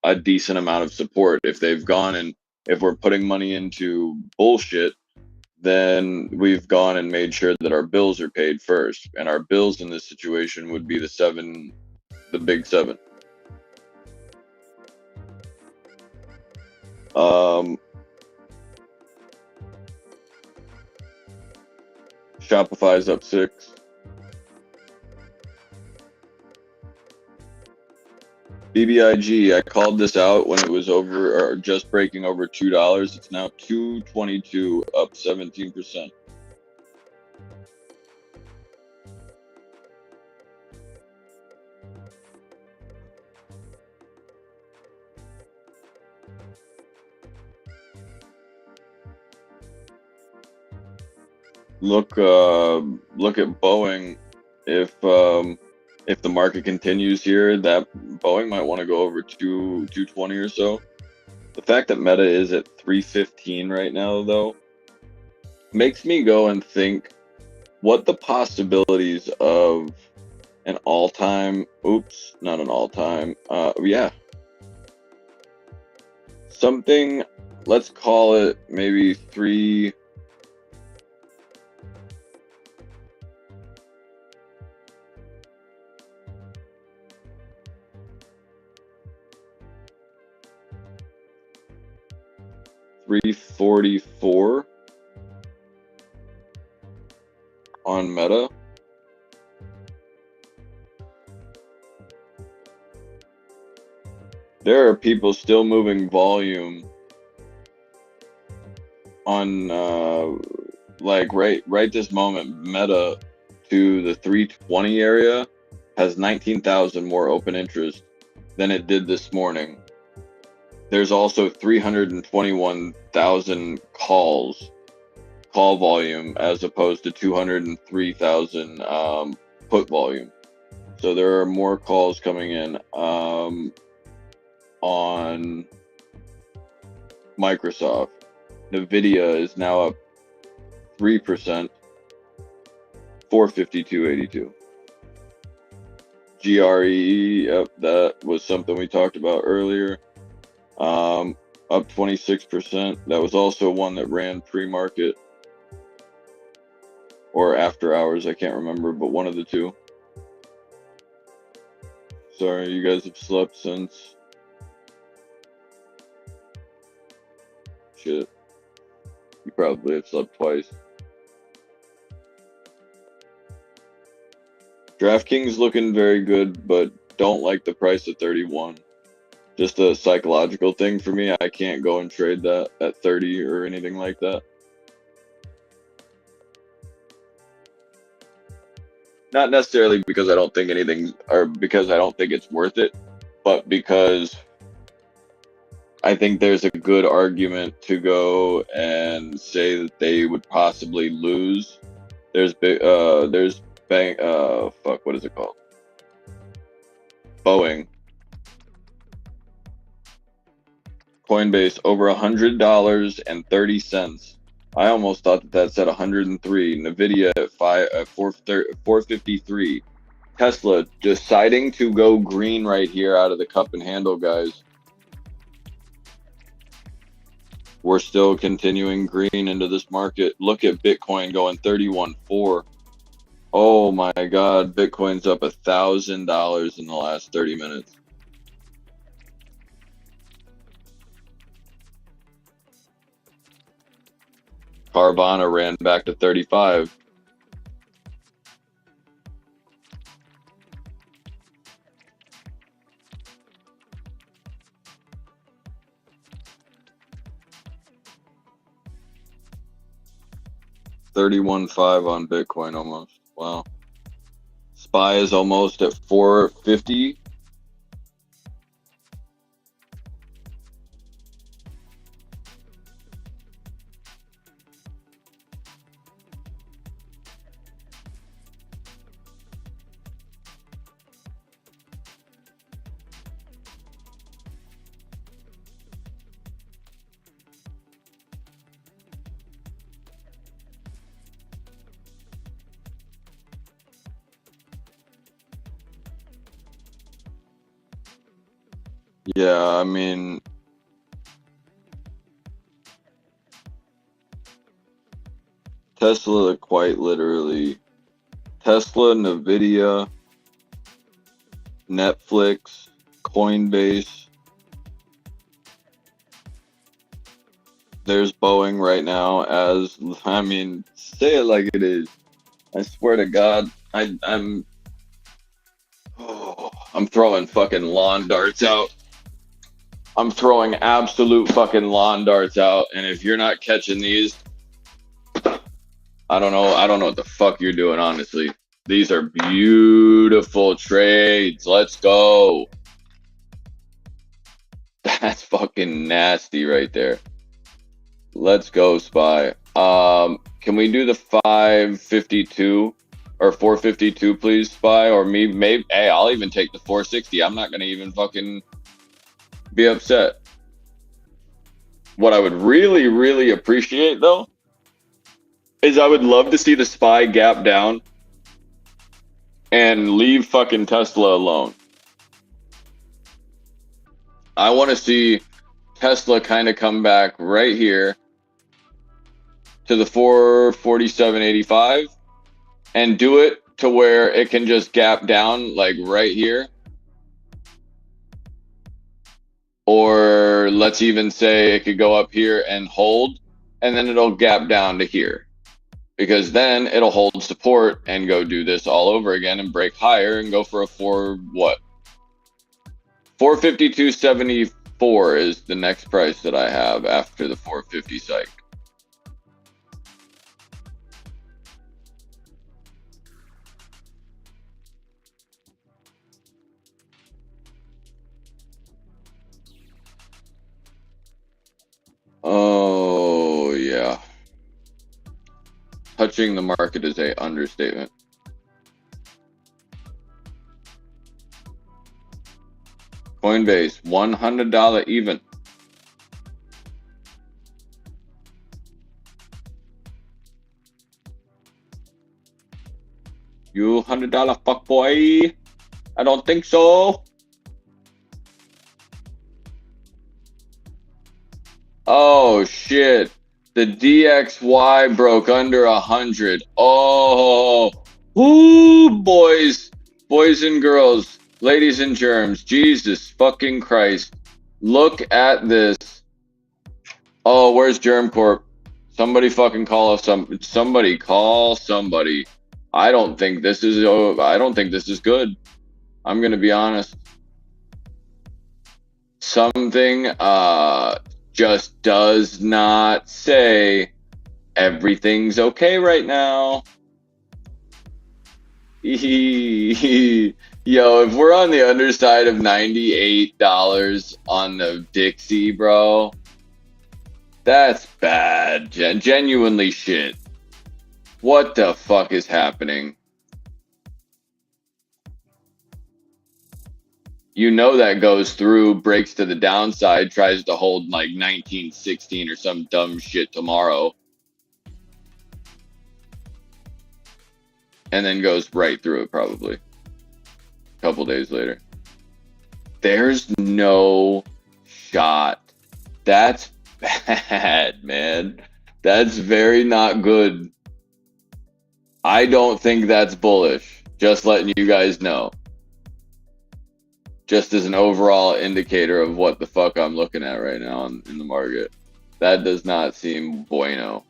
a decent amount of support. If they've gone and if we're putting money into bullshit, then we've gone and made sure that our bills are paid first. And our bills in this situation would be the big seven. Shopify's up 6. BBIG, I called this out when it was over or just breaking over $2. It's now $2.22, up 17%. Look at Boeing. If the market continues here, that Boeing might want to go over 220 or so. The fact that Meta is at 315 right now, though, makes me go and think what the possibilities of an all-time, oops, not an all-time, yeah, something, let's call it maybe 344 on Meta. There are people still moving volume on like right this moment. Meta to the 320 area has 19,000 more open interest than it did this morning. There's also 321,000 call volume as opposed to 203,000 put volume. So there are more calls coming in on Microsoft. Nvidia is now up 3%, 452.82. GRE, yep, that was something we talked about earlier. Up 26%. That was also one that ran pre-market or after hours. I can't remember, but one of the two. Sorry, you guys have slept since. Shit. You probably have slept twice. DraftKings looking very good, but don't like the price at 31. Just a psychological thing for me. I can't go and trade that at 30 or anything like that. Not necessarily because I don't think anything, or because I don't think it's worth it, but because I think there's a good argument to go and say that they would possibly lose. There's bank, fuck, what is it called? Boeing. Coinbase over $100.30. I almost thought that said 103. Nvidia at 453. Tesla deciding to go green right here out of the cup and handle, guys. We're still continuing green into this market. Look at Bitcoin going 31.4. Oh my God, Bitcoin's up $1,000 in the last 30 minutes. Carvana ran back to 35. $31.5 on Bitcoin almost. Wow. SPY is almost at 450. Yeah, I mean, Tesla quite literally. Tesla, Nvidia, Netflix, Coinbase. There's Boeing right now as, I mean, say it like it is. I swear to God, I'm throwing fucking lawn darts out. I'm throwing absolute fucking lawn darts out, and if you're not catching these, I don't know what the fuck you're doing, honestly. These are beautiful trades. Let's go. That's fucking nasty right there. Let's go, Spy. Can we do the 552 or 452, please, Spy? Or me, maybe. Hey, I'll even take the 460. I'm not gonna even fucking be upset. What I would really, really appreciate though is I would love to see the SPY gap down and leave fucking Tesla alone. I want to see Tesla kind of come back right here to the 447.85 and do it to where it can just gap down like right here. Or let's even say it could go up here and hold, and then it'll gap down to here. Because then it'll hold support and go do this all over again and break higher and go for a 452.74 is the next price that I have after the 450 cycle. Oh yeah. Touching the market is a understatement. Coinbase, $100 even. You $100 fuck boy? I don't think so. Oh shit. The DXY broke under 100. Oh, whoo, boys and girls, ladies and germs, Jesus fucking Christ. Look at this. Oh, where's Germ Corp? Somebody fucking call us somebody call somebody. I don't think this is good. I'm going to be honest. Something just does not say everything's okay right now. Yo, if we're on the underside of $98 on the Dixie, bro, that's bad. Genuinely shit. What the fuck is happening? You know that goes through, breaks to the downside, tries to hold like 1916 or some dumb shit tomorrow. And then goes right through it probably. A couple days later. There's no shot. That's bad, man. That's very not good. I don't think that's bullish. Just letting you guys know. Just as an overall indicator of what the fuck I'm looking at right now in the market. That does not seem bueno.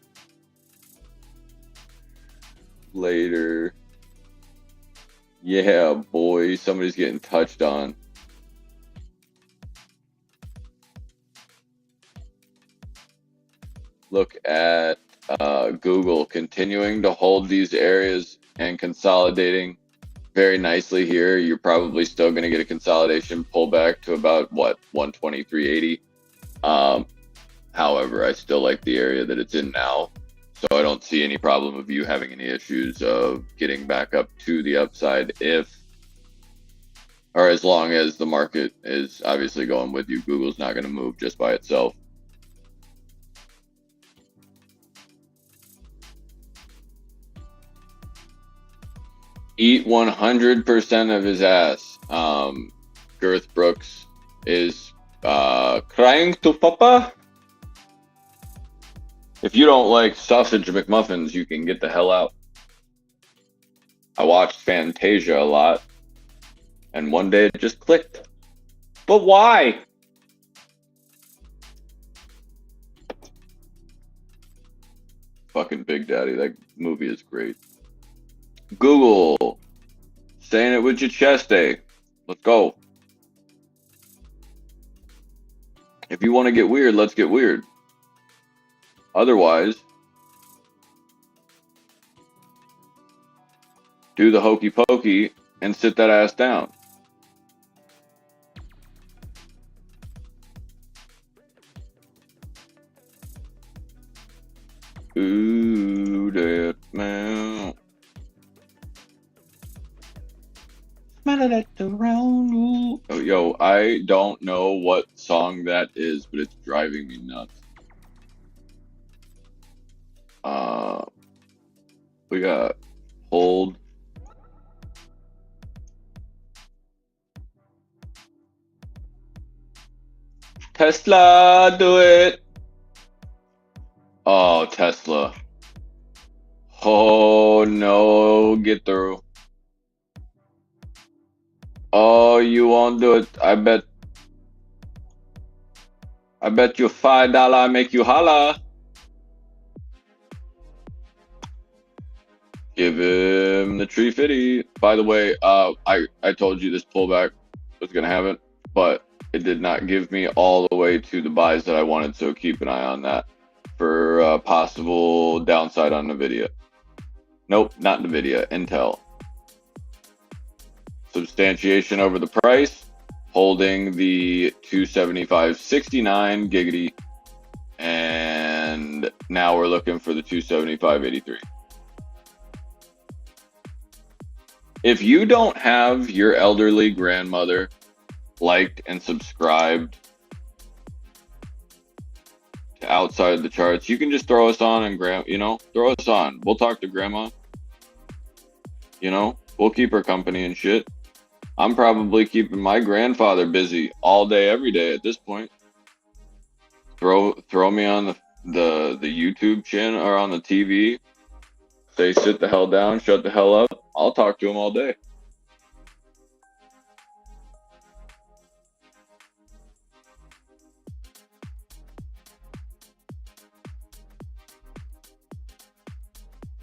Later. Yeah, boy, somebody's getting touched on. Look at Google continuing to hold these areas and consolidating very nicely here. You're probably still going to get a consolidation pullback to about what, 123.80. However, I still like the area that it's in now, so I don't see any problem of you having any issues of getting back up to the upside if, or as long as the market is obviously going with you. Google's not going to move just by itself. Eat 100% of his ass. Girth Brooks is Crying to Papa. If you don't like sausage McMuffins, you can get the hell out. I watched Fantasia a lot, and one day it just clicked. But why? Fucking Big Daddy, that movie is great. Google, saying it with your chest, eh? Let's go. If you want to get weird, let's get weird. Otherwise, do the hokey pokey and sit that ass down. Ooh, that man. Smell it around. Oh, yo, I don't know what song that is, but it's driving me nuts. We got hold. Tesla, do it. Oh, Tesla. Oh, no, get through. Oh, you won't do it. I bet you $5 make you holla. Give him the 350. By the way, I told you this pullback was gonna happen, but it did not give me all the way to the buys that I wanted, so keep an eye on that for possible downside on NVIDIA. Nope, not NVIDIA, Intel. Substantiation over the price, holding the 275.69 giggity, and now we're looking for the 275.83. If you don't have your elderly grandmother liked and subscribed to outside the charts, you can just throw us on and throw us on. We'll talk to grandma. We'll keep her company and shit. I'm probably keeping my grandfather busy all day, every day at this point. Throw me on the YouTube channel or on the TV. Say sit the hell down, shut the hell up. I'll talk to him all day.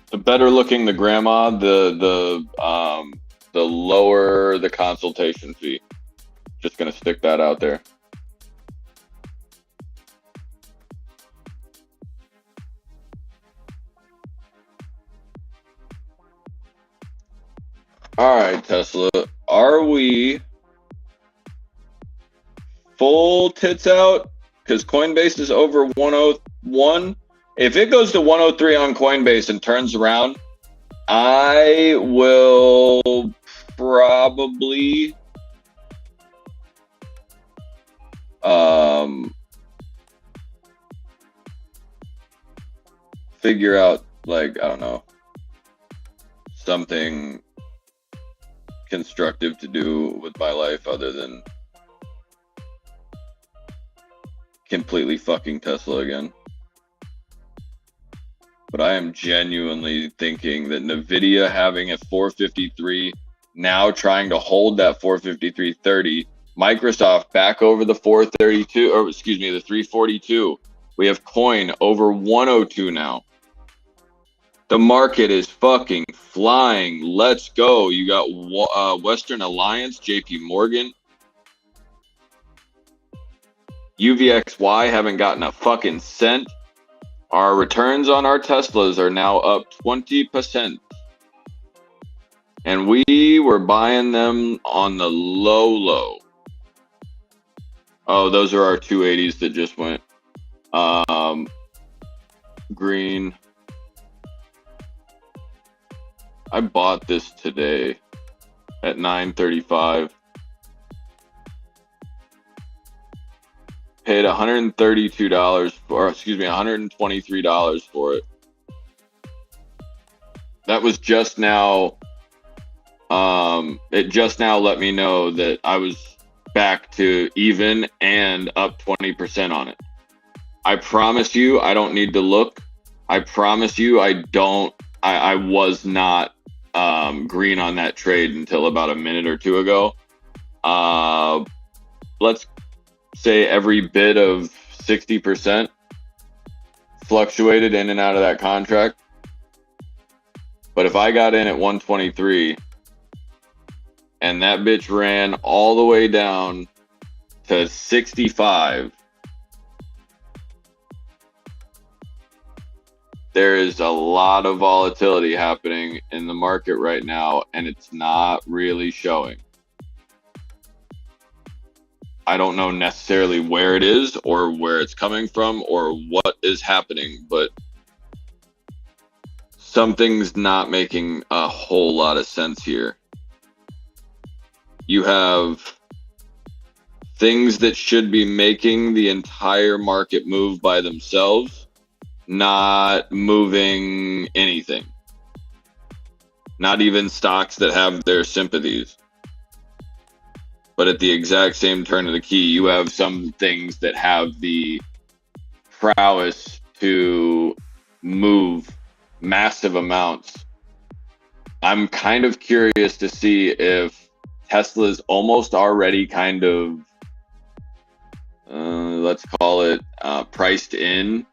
The better looking the grandma, the lower the consultation fee. Just gonna stick that out there. All right, Tesla, are we full tits out? Because Coinbase is over 101. If it goes to 103 on Coinbase and turns around, I will probably figure out, I don't know, something constructive to do with my life other than completely fucking Tesla again. But I am genuinely thinking that NVIDIA having a 453, now trying to hold that 453.30, Microsoft back over the 432, or excuse me, the 342. We have coin over 102 now. The market is fucking flying. Let's go. You got Western Alliance, JP Morgan. UVXY haven't gotten a fucking cent. Our returns on our Teslas are now up 20%. And we were buying them on the low. Oh, those are our 280s that just went green. I bought this today at $9.35. Paid $132 $123 for it. That was just now. It just now let me know that I was back to even and up 20% on it. I promise you, I don't need to look. I promise you, I was not green on that trade until about a minute or two ago. Let's say every bit of 60% fluctuated in and out of that contract. But if I got in at 123 and that bitch ran all the way down to 65, there is a lot of volatility happening in the market right now, and it's not really showing. I don't know necessarily where it is or where it's coming from or what is happening, but something's not making a whole lot of sense here. You have things that should be making the entire market move by themselves, not moving anything. Not even stocks that have their sympathies. But at the exact same turn of the key, you have some things that have the prowess to move massive amounts. I'm kind of curious to see if Tesla's almost already kind of, let's call it priced in.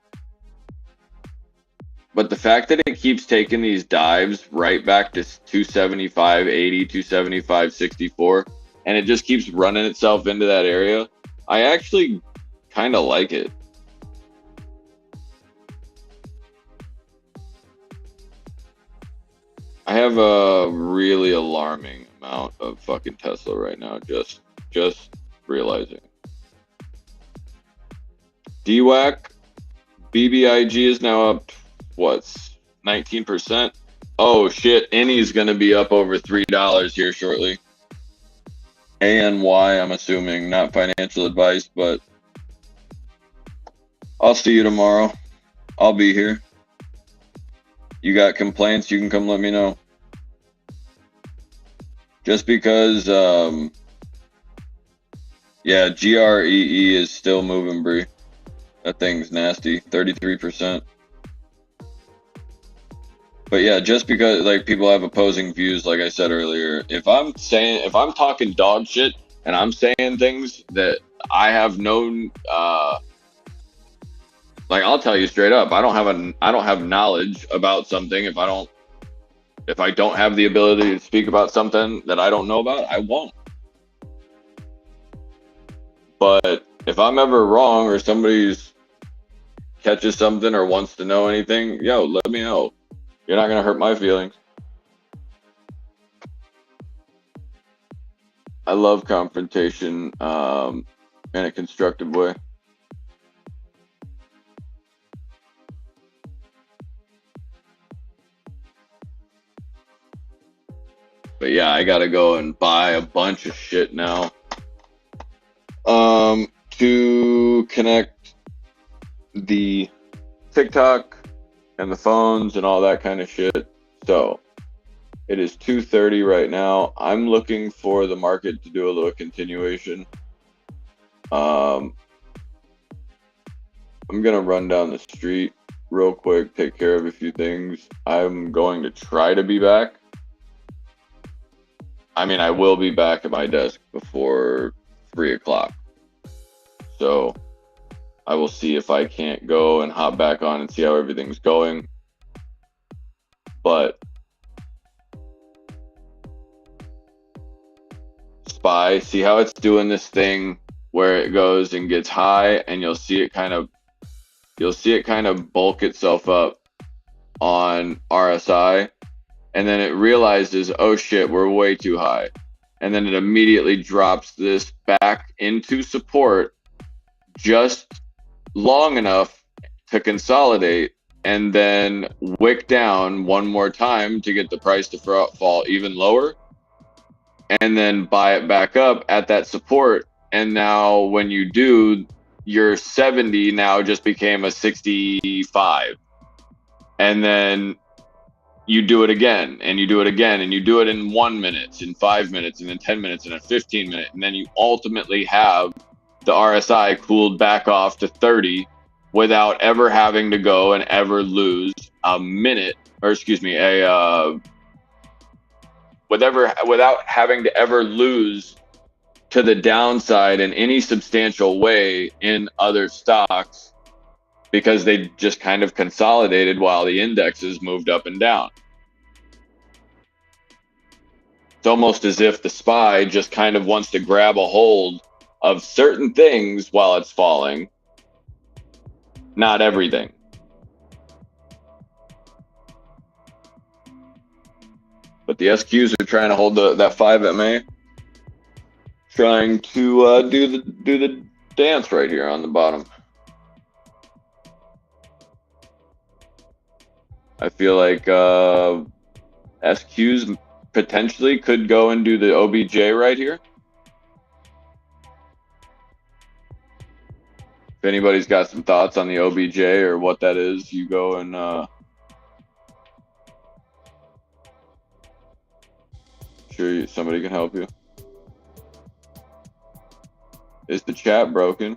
But the fact that it keeps taking these dives right back to 275.80, 275.64, and it just keeps running itself into that area, I actually kind of like it. I have a really alarming amount of fucking Tesla right now, just realizing. DWAC, BBIG is now up, what's 19%? Oh shit, Any's gonna be up over $3 here shortly. ANY, I'm assuming, not financial advice, but I'll see you tomorrow. I'll be here. You got complaints, you can come let me know. Just because, yeah, GREE is still moving, Bree. That thing's nasty, 33%. But yeah, just because like people have opposing views, like I said earlier, if I'm talking dog shit and I'm saying things that I have known, like I'll tell you straight up, I don't have knowledge about something. If I don't have the ability to speak about something that I don't know about, I won't. But if I'm ever wrong or somebody's catches something or wants to know anything, yo, let me know. You're not going to hurt my feelings. I love confrontation in a constructive way. But yeah, I got to go and buy a bunch of shit now to connect the TikTok and the phones and all that kind of shit. So it is 2:30 right now. I'm looking for the market to do a little continuation. I'm gonna run down the street real quick, take care of a few things. I'm going to try to be back. I mean, I will be back at my desk before 3 o'clock. So I will see if I can't go and hop back on and see how everything's going. But SPY, see how it's doing this thing where it goes and gets high, and you'll see it kind of bulk itself up on RSI, and then it realizes, oh shit, we're way too high. And then it immediately drops this back into support just long enough to consolidate and then wick down one more time to get the price to fall even lower, and then buy it back up at that support. And now when you do, your 70 now just became a 65. And then you do it again, and you do it again, and you do it in 1 minute, in 5 minutes, and then 10 minutes, and then 15 minutes, and then you ultimately have the RSI cooled back off to 30 without ever having to go and ever lose a minute, or excuse me, without having to ever lose to the downside in any substantial way in other stocks, because they just kind of consolidated while the indexes moved up and down. It's almost as if the SPY just kind of wants to grab a hold of certain things while it's falling, not everything. But the SQs are trying to hold that 5 MA, trying to do the dance right here on the bottom. I feel like SQs potentially could go and do the OBJ right here. If anybody's got some thoughts on the OBJ or what that is, you go and sure somebody can help you. Is the chat broken?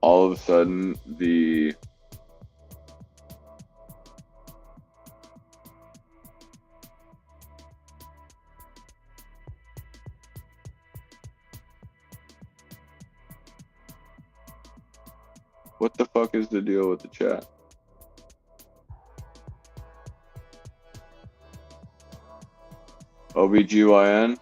All of a sudden, what the fuck is the deal with the chat? OBGYN?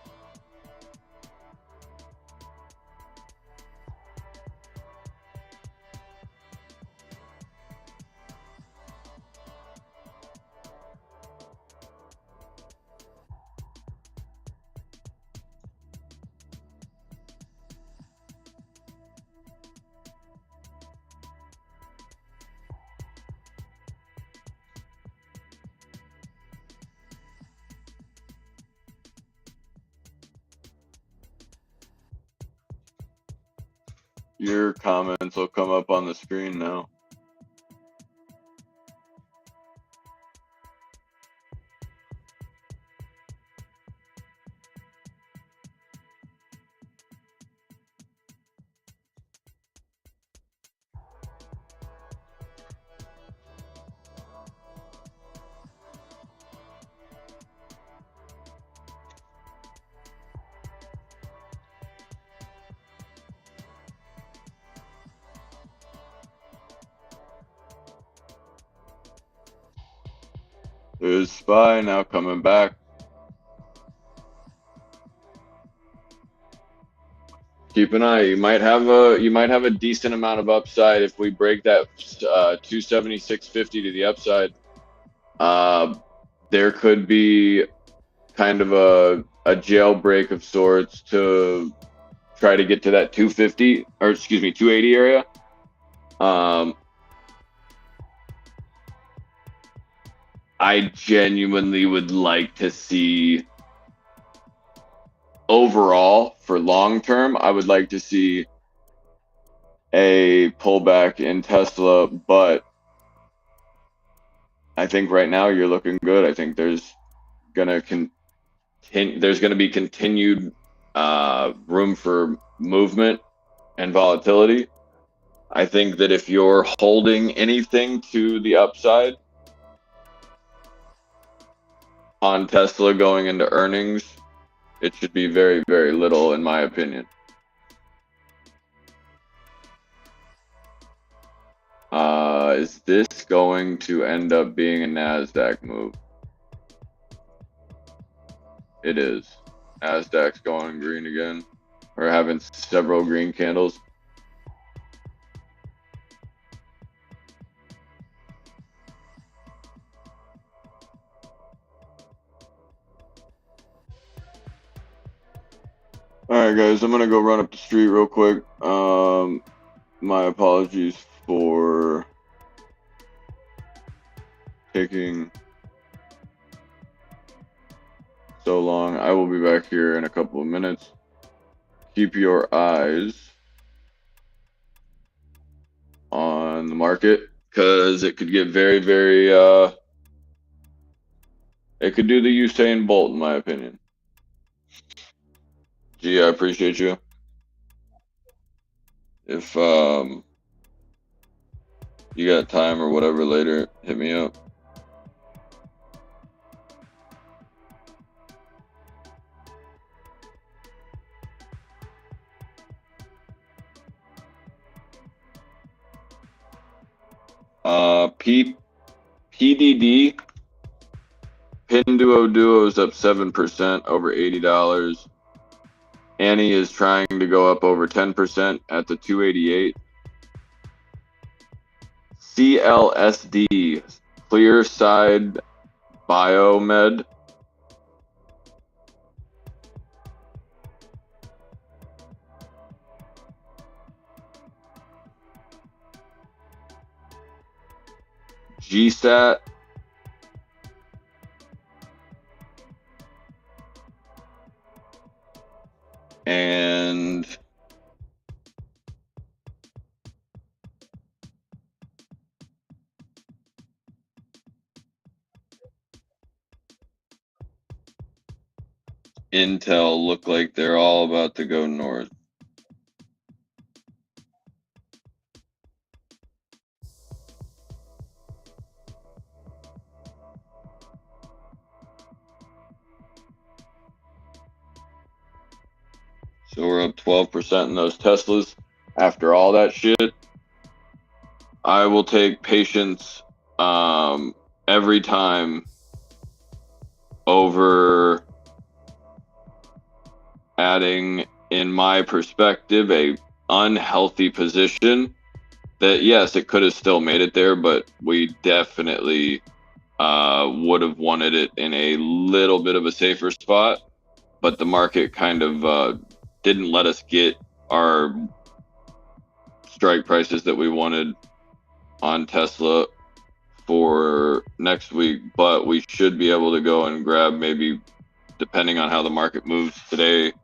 Your comments will come up on the screen now. There's SPY now coming back. Keep an eye. You might have a decent amount of upside if we break that 276.50 to the upside. There could be kind of a jailbreak of sorts to try to get to that 250 or excuse me 280 area. I genuinely would like to see, overall, for long term, I would like to see a pullback in Tesla, but I think right now you're looking good. I think there's gonna be continued room for movement and volatility. I think that if you're holding anything to the upside on Tesla going into earnings, it should be very, very little, in my opinion. Is this going to end up being a NASDAQ move? It is. NASDAQ's going green again. We're having several green candles. Alright guys, I'm gonna go run up the street real quick. My apologies for taking so long. I will be back here in a couple of minutes. Keep your eyes on the market because it could get very, very, it could do the Usain Bolt, in my opinion. Gee, I appreciate you. If you got time or whatever later, hit me up. PDD Pinduo is up 7% over $80. Annie is trying to go up over 10% at the 288. CLSD Clearside Biomed GSAT and Intel look like they're all about to go north. So we're up 12% in those Teslas. After all that shit, I will take patience every time over adding, in my perspective, a unhealthy position that, yes, it could have still made it there, but we definitely would have wanted it in a little bit of a safer spot. But the market kind of didn't let us get our strike prices that we wanted on Tesla for next week, but we should be able to go and grab, maybe depending on how the market moves today,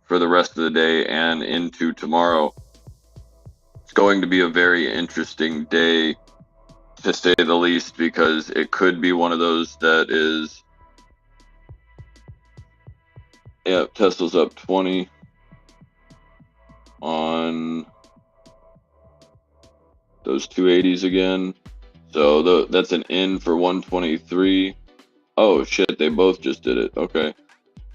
for the rest of the day and into tomorrow. It's going to be a very interesting day, to say the least, because it could be one of those that is, yeah, Tesla's up 20 on those 280s again. So that's an in for 123. Oh shit, they both just did it. Okay.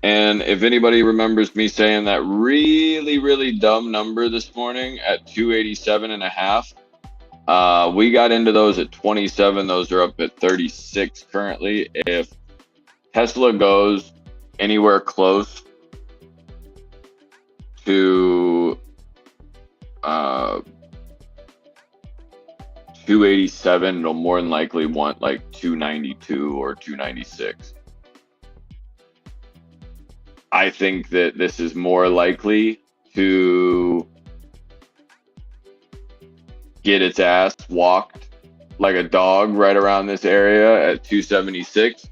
And if anybody remembers me saying that really, really dumb number this morning at 287 and a half, we got into those at 27. Those are up at 36 currently. If Tesla goes anywhere close to 287, it'll more than likely want like 292 or 296. I think that this is more likely to get its ass walked like a dog right around this area at 276.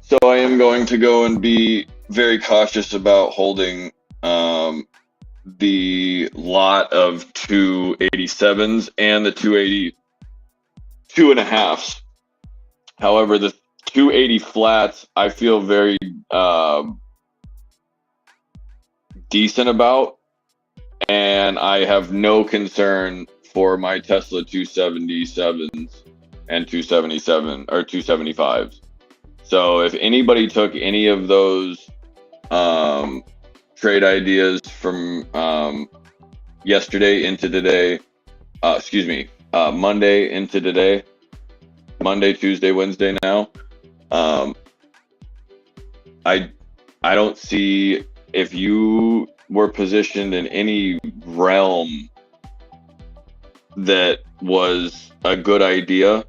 So I am going to go and be very cautious about holding the lot of 287s and the 282 and a halves. However, the 280 flats, I feel very decent about, and I have no concern for my Tesla 277s and 277 or 275s. So if anybody took any of those trade ideas from yesterday into today, Monday into today, Monday, Tuesday, Wednesday now, I don't see, if you were positioned in any realm that was a good idea,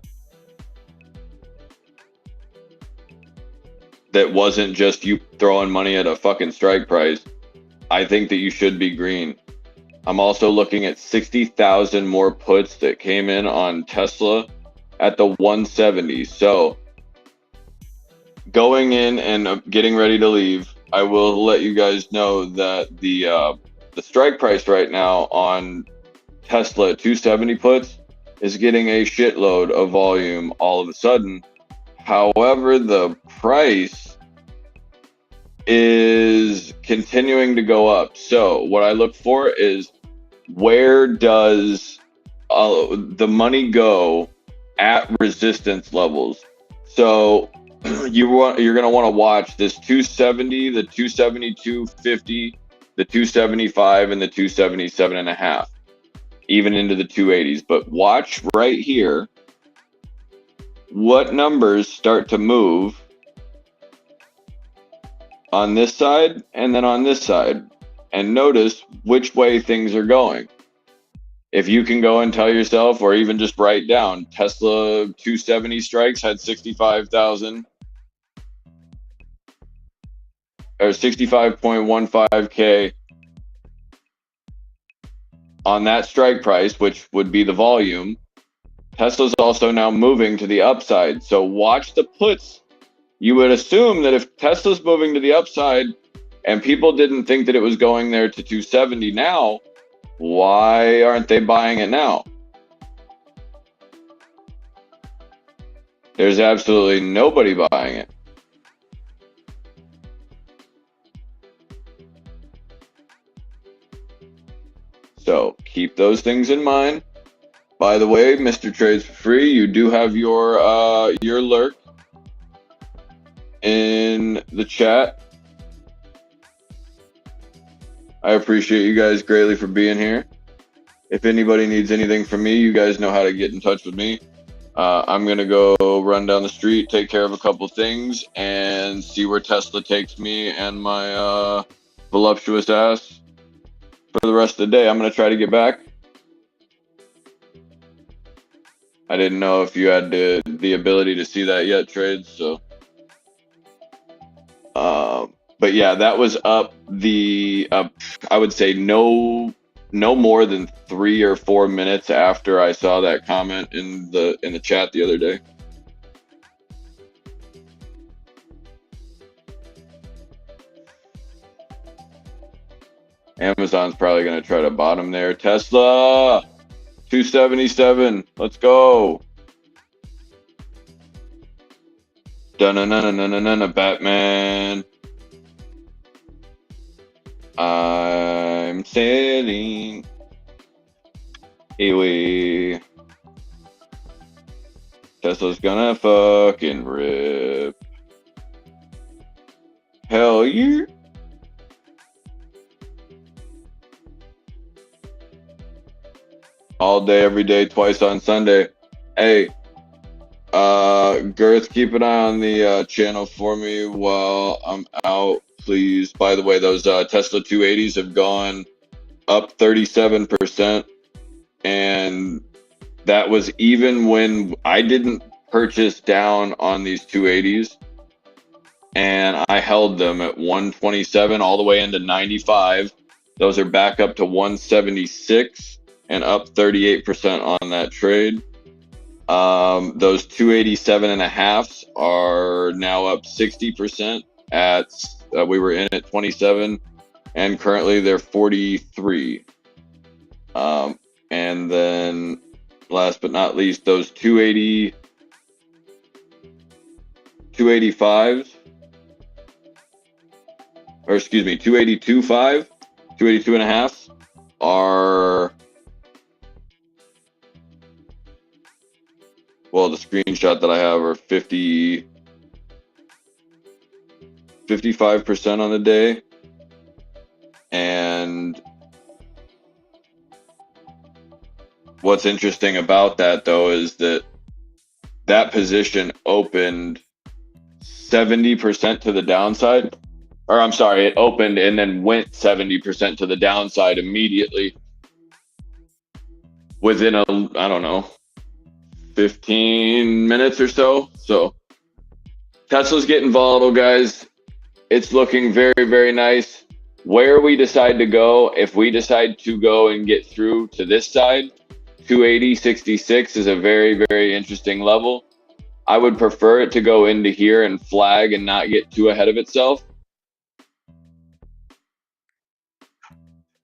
that wasn't just you throwing money at a fucking strike price, I think that you should be green. I'm also looking at 60,000 more puts that came in on Tesla at the 170. So going in and getting ready to leave, I will let you guys know that the strike price right now on Tesla 270 puts is getting a shitload of volume all of a sudden. However, the price is continuing to go up. So what I look for is, where does the money go at resistance levels? So you're going to want to watch this 270, the 270, 250, the 275, and the 277.5, even into the 280s. But watch right here what numbers start to move on this side and then on this side, and notice which way things are going. If you can go and tell yourself, or even just write down, Tesla 270 strikes had 65,000 or 65.15K on that strike price, which would be the volume. Tesla's also now moving to the upside. So watch the puts. You would assume that if Tesla's moving to the upside and people didn't think that it was going there to 270 now, why aren't they buying it now? There's absolutely nobody buying it. So keep those things in mind. By the way, Mr. Trades for Free, you do have your lurk in the chat. I appreciate you guys greatly for being here. If anybody needs anything from me, you guys know how to get in touch with me. I'm going to go run down the street, take care of a couple things, and see where Tesla takes me and my voluptuous ass for the rest of the day. I'm going to try to get back. I didn't know if you had the ability to see that yet, Trades. So, but yeah, that was up I would say no more than 3 or 4 minutes after I saw that comment in the chat the other day. Amazon's probably going to try to bottom there. Tesla 277. Let's go. Dun-na-na-na-na-na-na, Batman. I'm sailing away. Tesla's gonna fucking rip. Hell yeah. All day, every day, twice on Sunday. Hey, Girth, keep an eye on the channel for me while I'm out, please. By the way, those Tesla 280s have gone up 37%, and that was even when I didn't purchase down on these 280s, and I held them at 127 all the way into 95. Those are back up to 176 and up 38% on that trade. Those 287.5s are now up 60% at, we were in at 27, and currently they're 43. And then last but not least, those 285s, or excuse me, 282.5 are, well, the screenshot that I have are 55% on the day. And what's interesting about that, though, is that that position opened 70% to the downside. Or I'm sorry, it opened and then went 70% to the downside immediately within I don't know, 15 minutes or so. So Tesla's getting volatile, guys. It's looking very, very nice. Where we decide to go, if we decide to go and get through to this side, 280.66 is a very, very interesting level. I would prefer it to go into here and flag and not get too ahead of itself.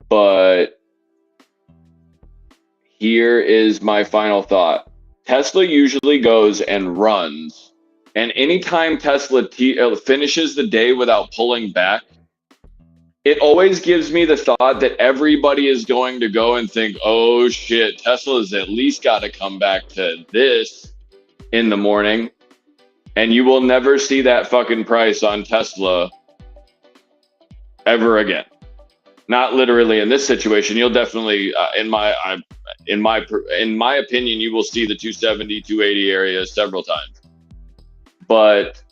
But here is my final thought. Tesla usually goes and runs. And anytime Tesla finishes the day without pulling back, it always gives me the thought that everybody is going to go and think, oh shit, Tesla's at least got to come back to this in the morning. And you will never see that fucking price on Tesla ever again. Not literally in this situation. You'll definitely, in my opinion, you will see the 270, 280 area several times. But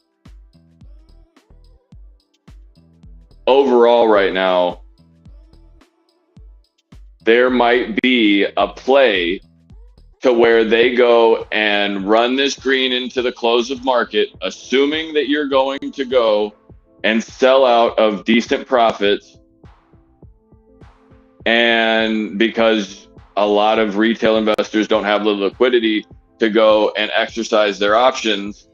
overall right now, there might be a play to where they go and run this green into the close of market, assuming that you're going to go and sell out of decent profits. And because a lot of retail investors don't have the liquidity to go and exercise their options,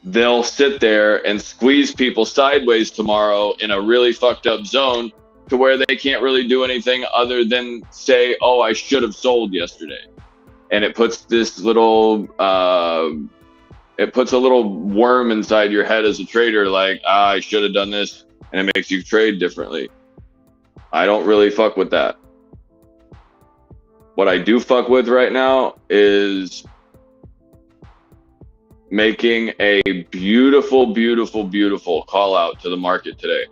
they'll sit there and squeeze people sideways tomorrow in a really fucked up zone to where they can't really do anything other than say, oh, I should have sold yesterday. And it puts this little, it puts a little worm inside your head as a trader, like, I should have done this, and it makes you trade differently. I don't really fuck with that. What I do fuck with right now is making a beautiful, beautiful, beautiful call out to the market today.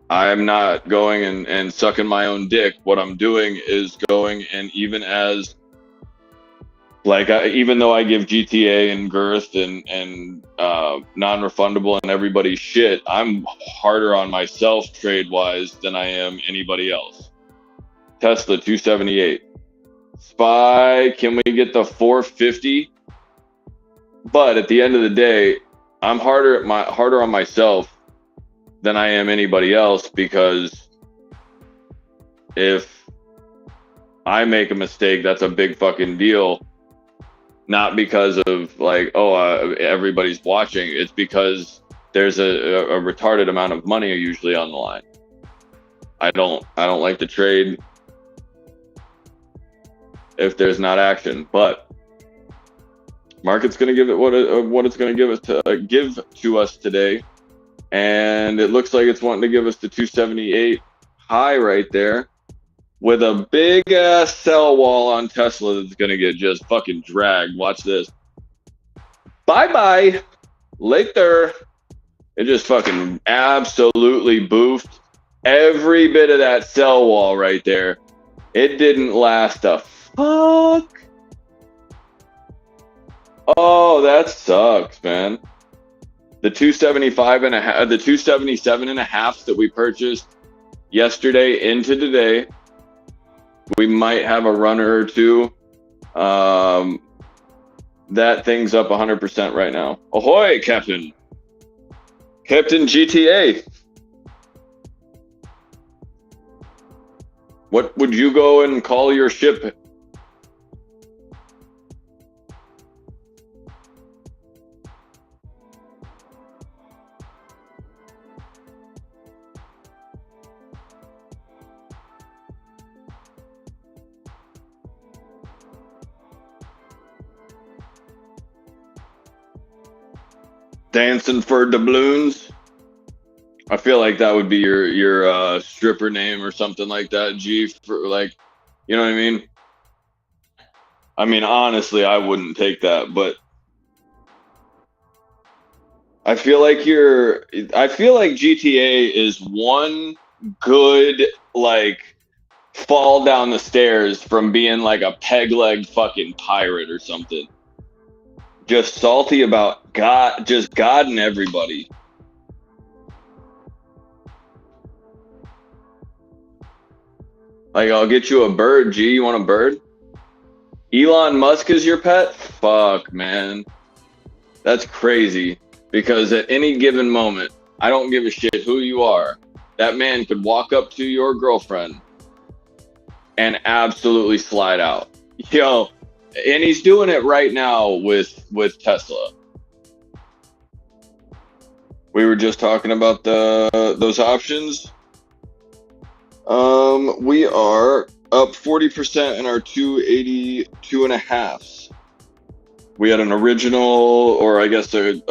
I am not going and sucking my own dick. What I'm doing is going and even as, like, even though I give GTA and Girth and non-refundable and everybody's shit, I'm harder on myself trade-wise than I am anybody else. Tesla 278. SPY, can we get the 450? But at the end of the day, I'm harder on myself than I am anybody else, because if I make a mistake, that's a big fucking deal. Not because of like, oh, everybody's watching. It's because there's a retarded amount of money usually on the line. I don't like to trade if there's not action, but market's going to give it what it's going to give to us today. And it looks like it's wanting to give us the 278 high right there with a big ass sell wall on Tesla that's going to get just fucking dragged. Watch this. Bye-bye. Later. It just fucking absolutely boofed every bit of that sell wall right there. It didn't last a fuck. Oh, that sucks, man. The 275 and a half, the 277 and a half that we purchased yesterday into today, we might have a runner or two. That thing's up 100% right now. Ahoy, Captain. Captain GTA. What would you go and call your ship? Dancing for doubloons. I feel like that would be your stripper name or something like that. G for, like, you know what I mean? I mean, honestly, I wouldn't take that, but I feel like GTA is one good, like, fall down the stairs from being like a peg leg fucking pirate or something. Just salty about God, just God and everybody. Like, I'll get you a bird, G. You want a bird? Elon Musk is your pet? Fuck, man. That's crazy. Because at any given moment, I don't give a shit who you are. That man could walk up to your girlfriend and absolutely slide out. Yo, And he's doing it right now with Tesla. We were just talking about those options. We are up 40% in our 282.5s. We had an original, or I guess a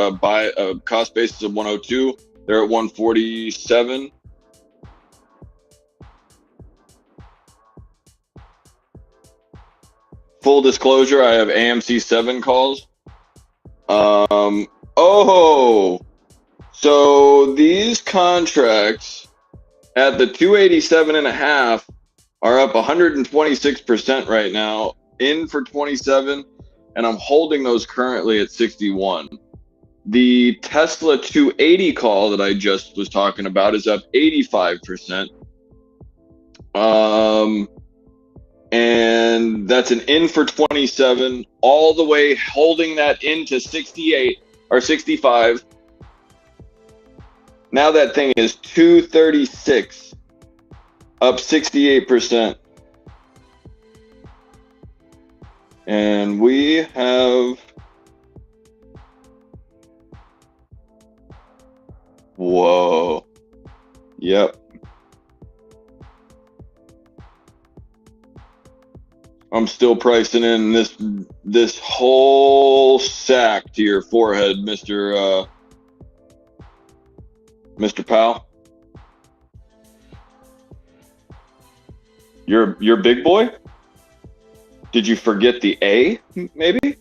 cost basis of 102. They're at 147. Full disclosure, I have AMC 7 calls. So these contracts at the 287.5 are up 126% right now, in for 27, and I'm holding those currently at 61. The Tesla 280 call that I just was talking about is up 85%. And that's an in for 27, all the way holding that into 68 or 65. Now that thing is 236, up 68%. And we have, whoa, yep. I'm still pricing in this whole sack to your forehead, Mr. Powell. You're big boy? Did you forget the A, maybe?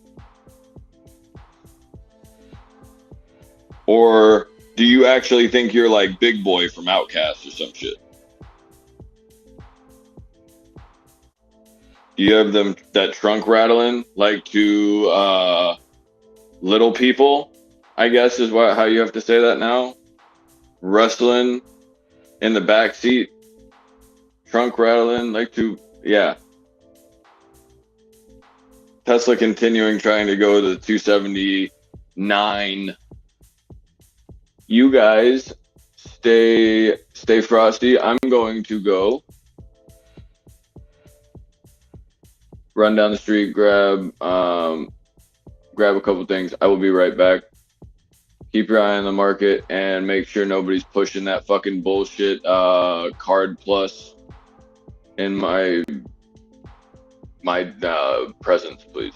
Or do you actually think you're like Big Boy from Outkast or some shit? Do you have that trunk rattling like to little people, I guess is how you have to say that now? Wrestling in the back seat, trunk rattling like to, yeah. Tesla continuing trying to go to the 279. You guys stay frosty. I'm going to go run down the street, grab a couple things. I will be right back. Keep your eye on the market and make sure nobody's pushing that fucking bullshit card plus in my presence, please.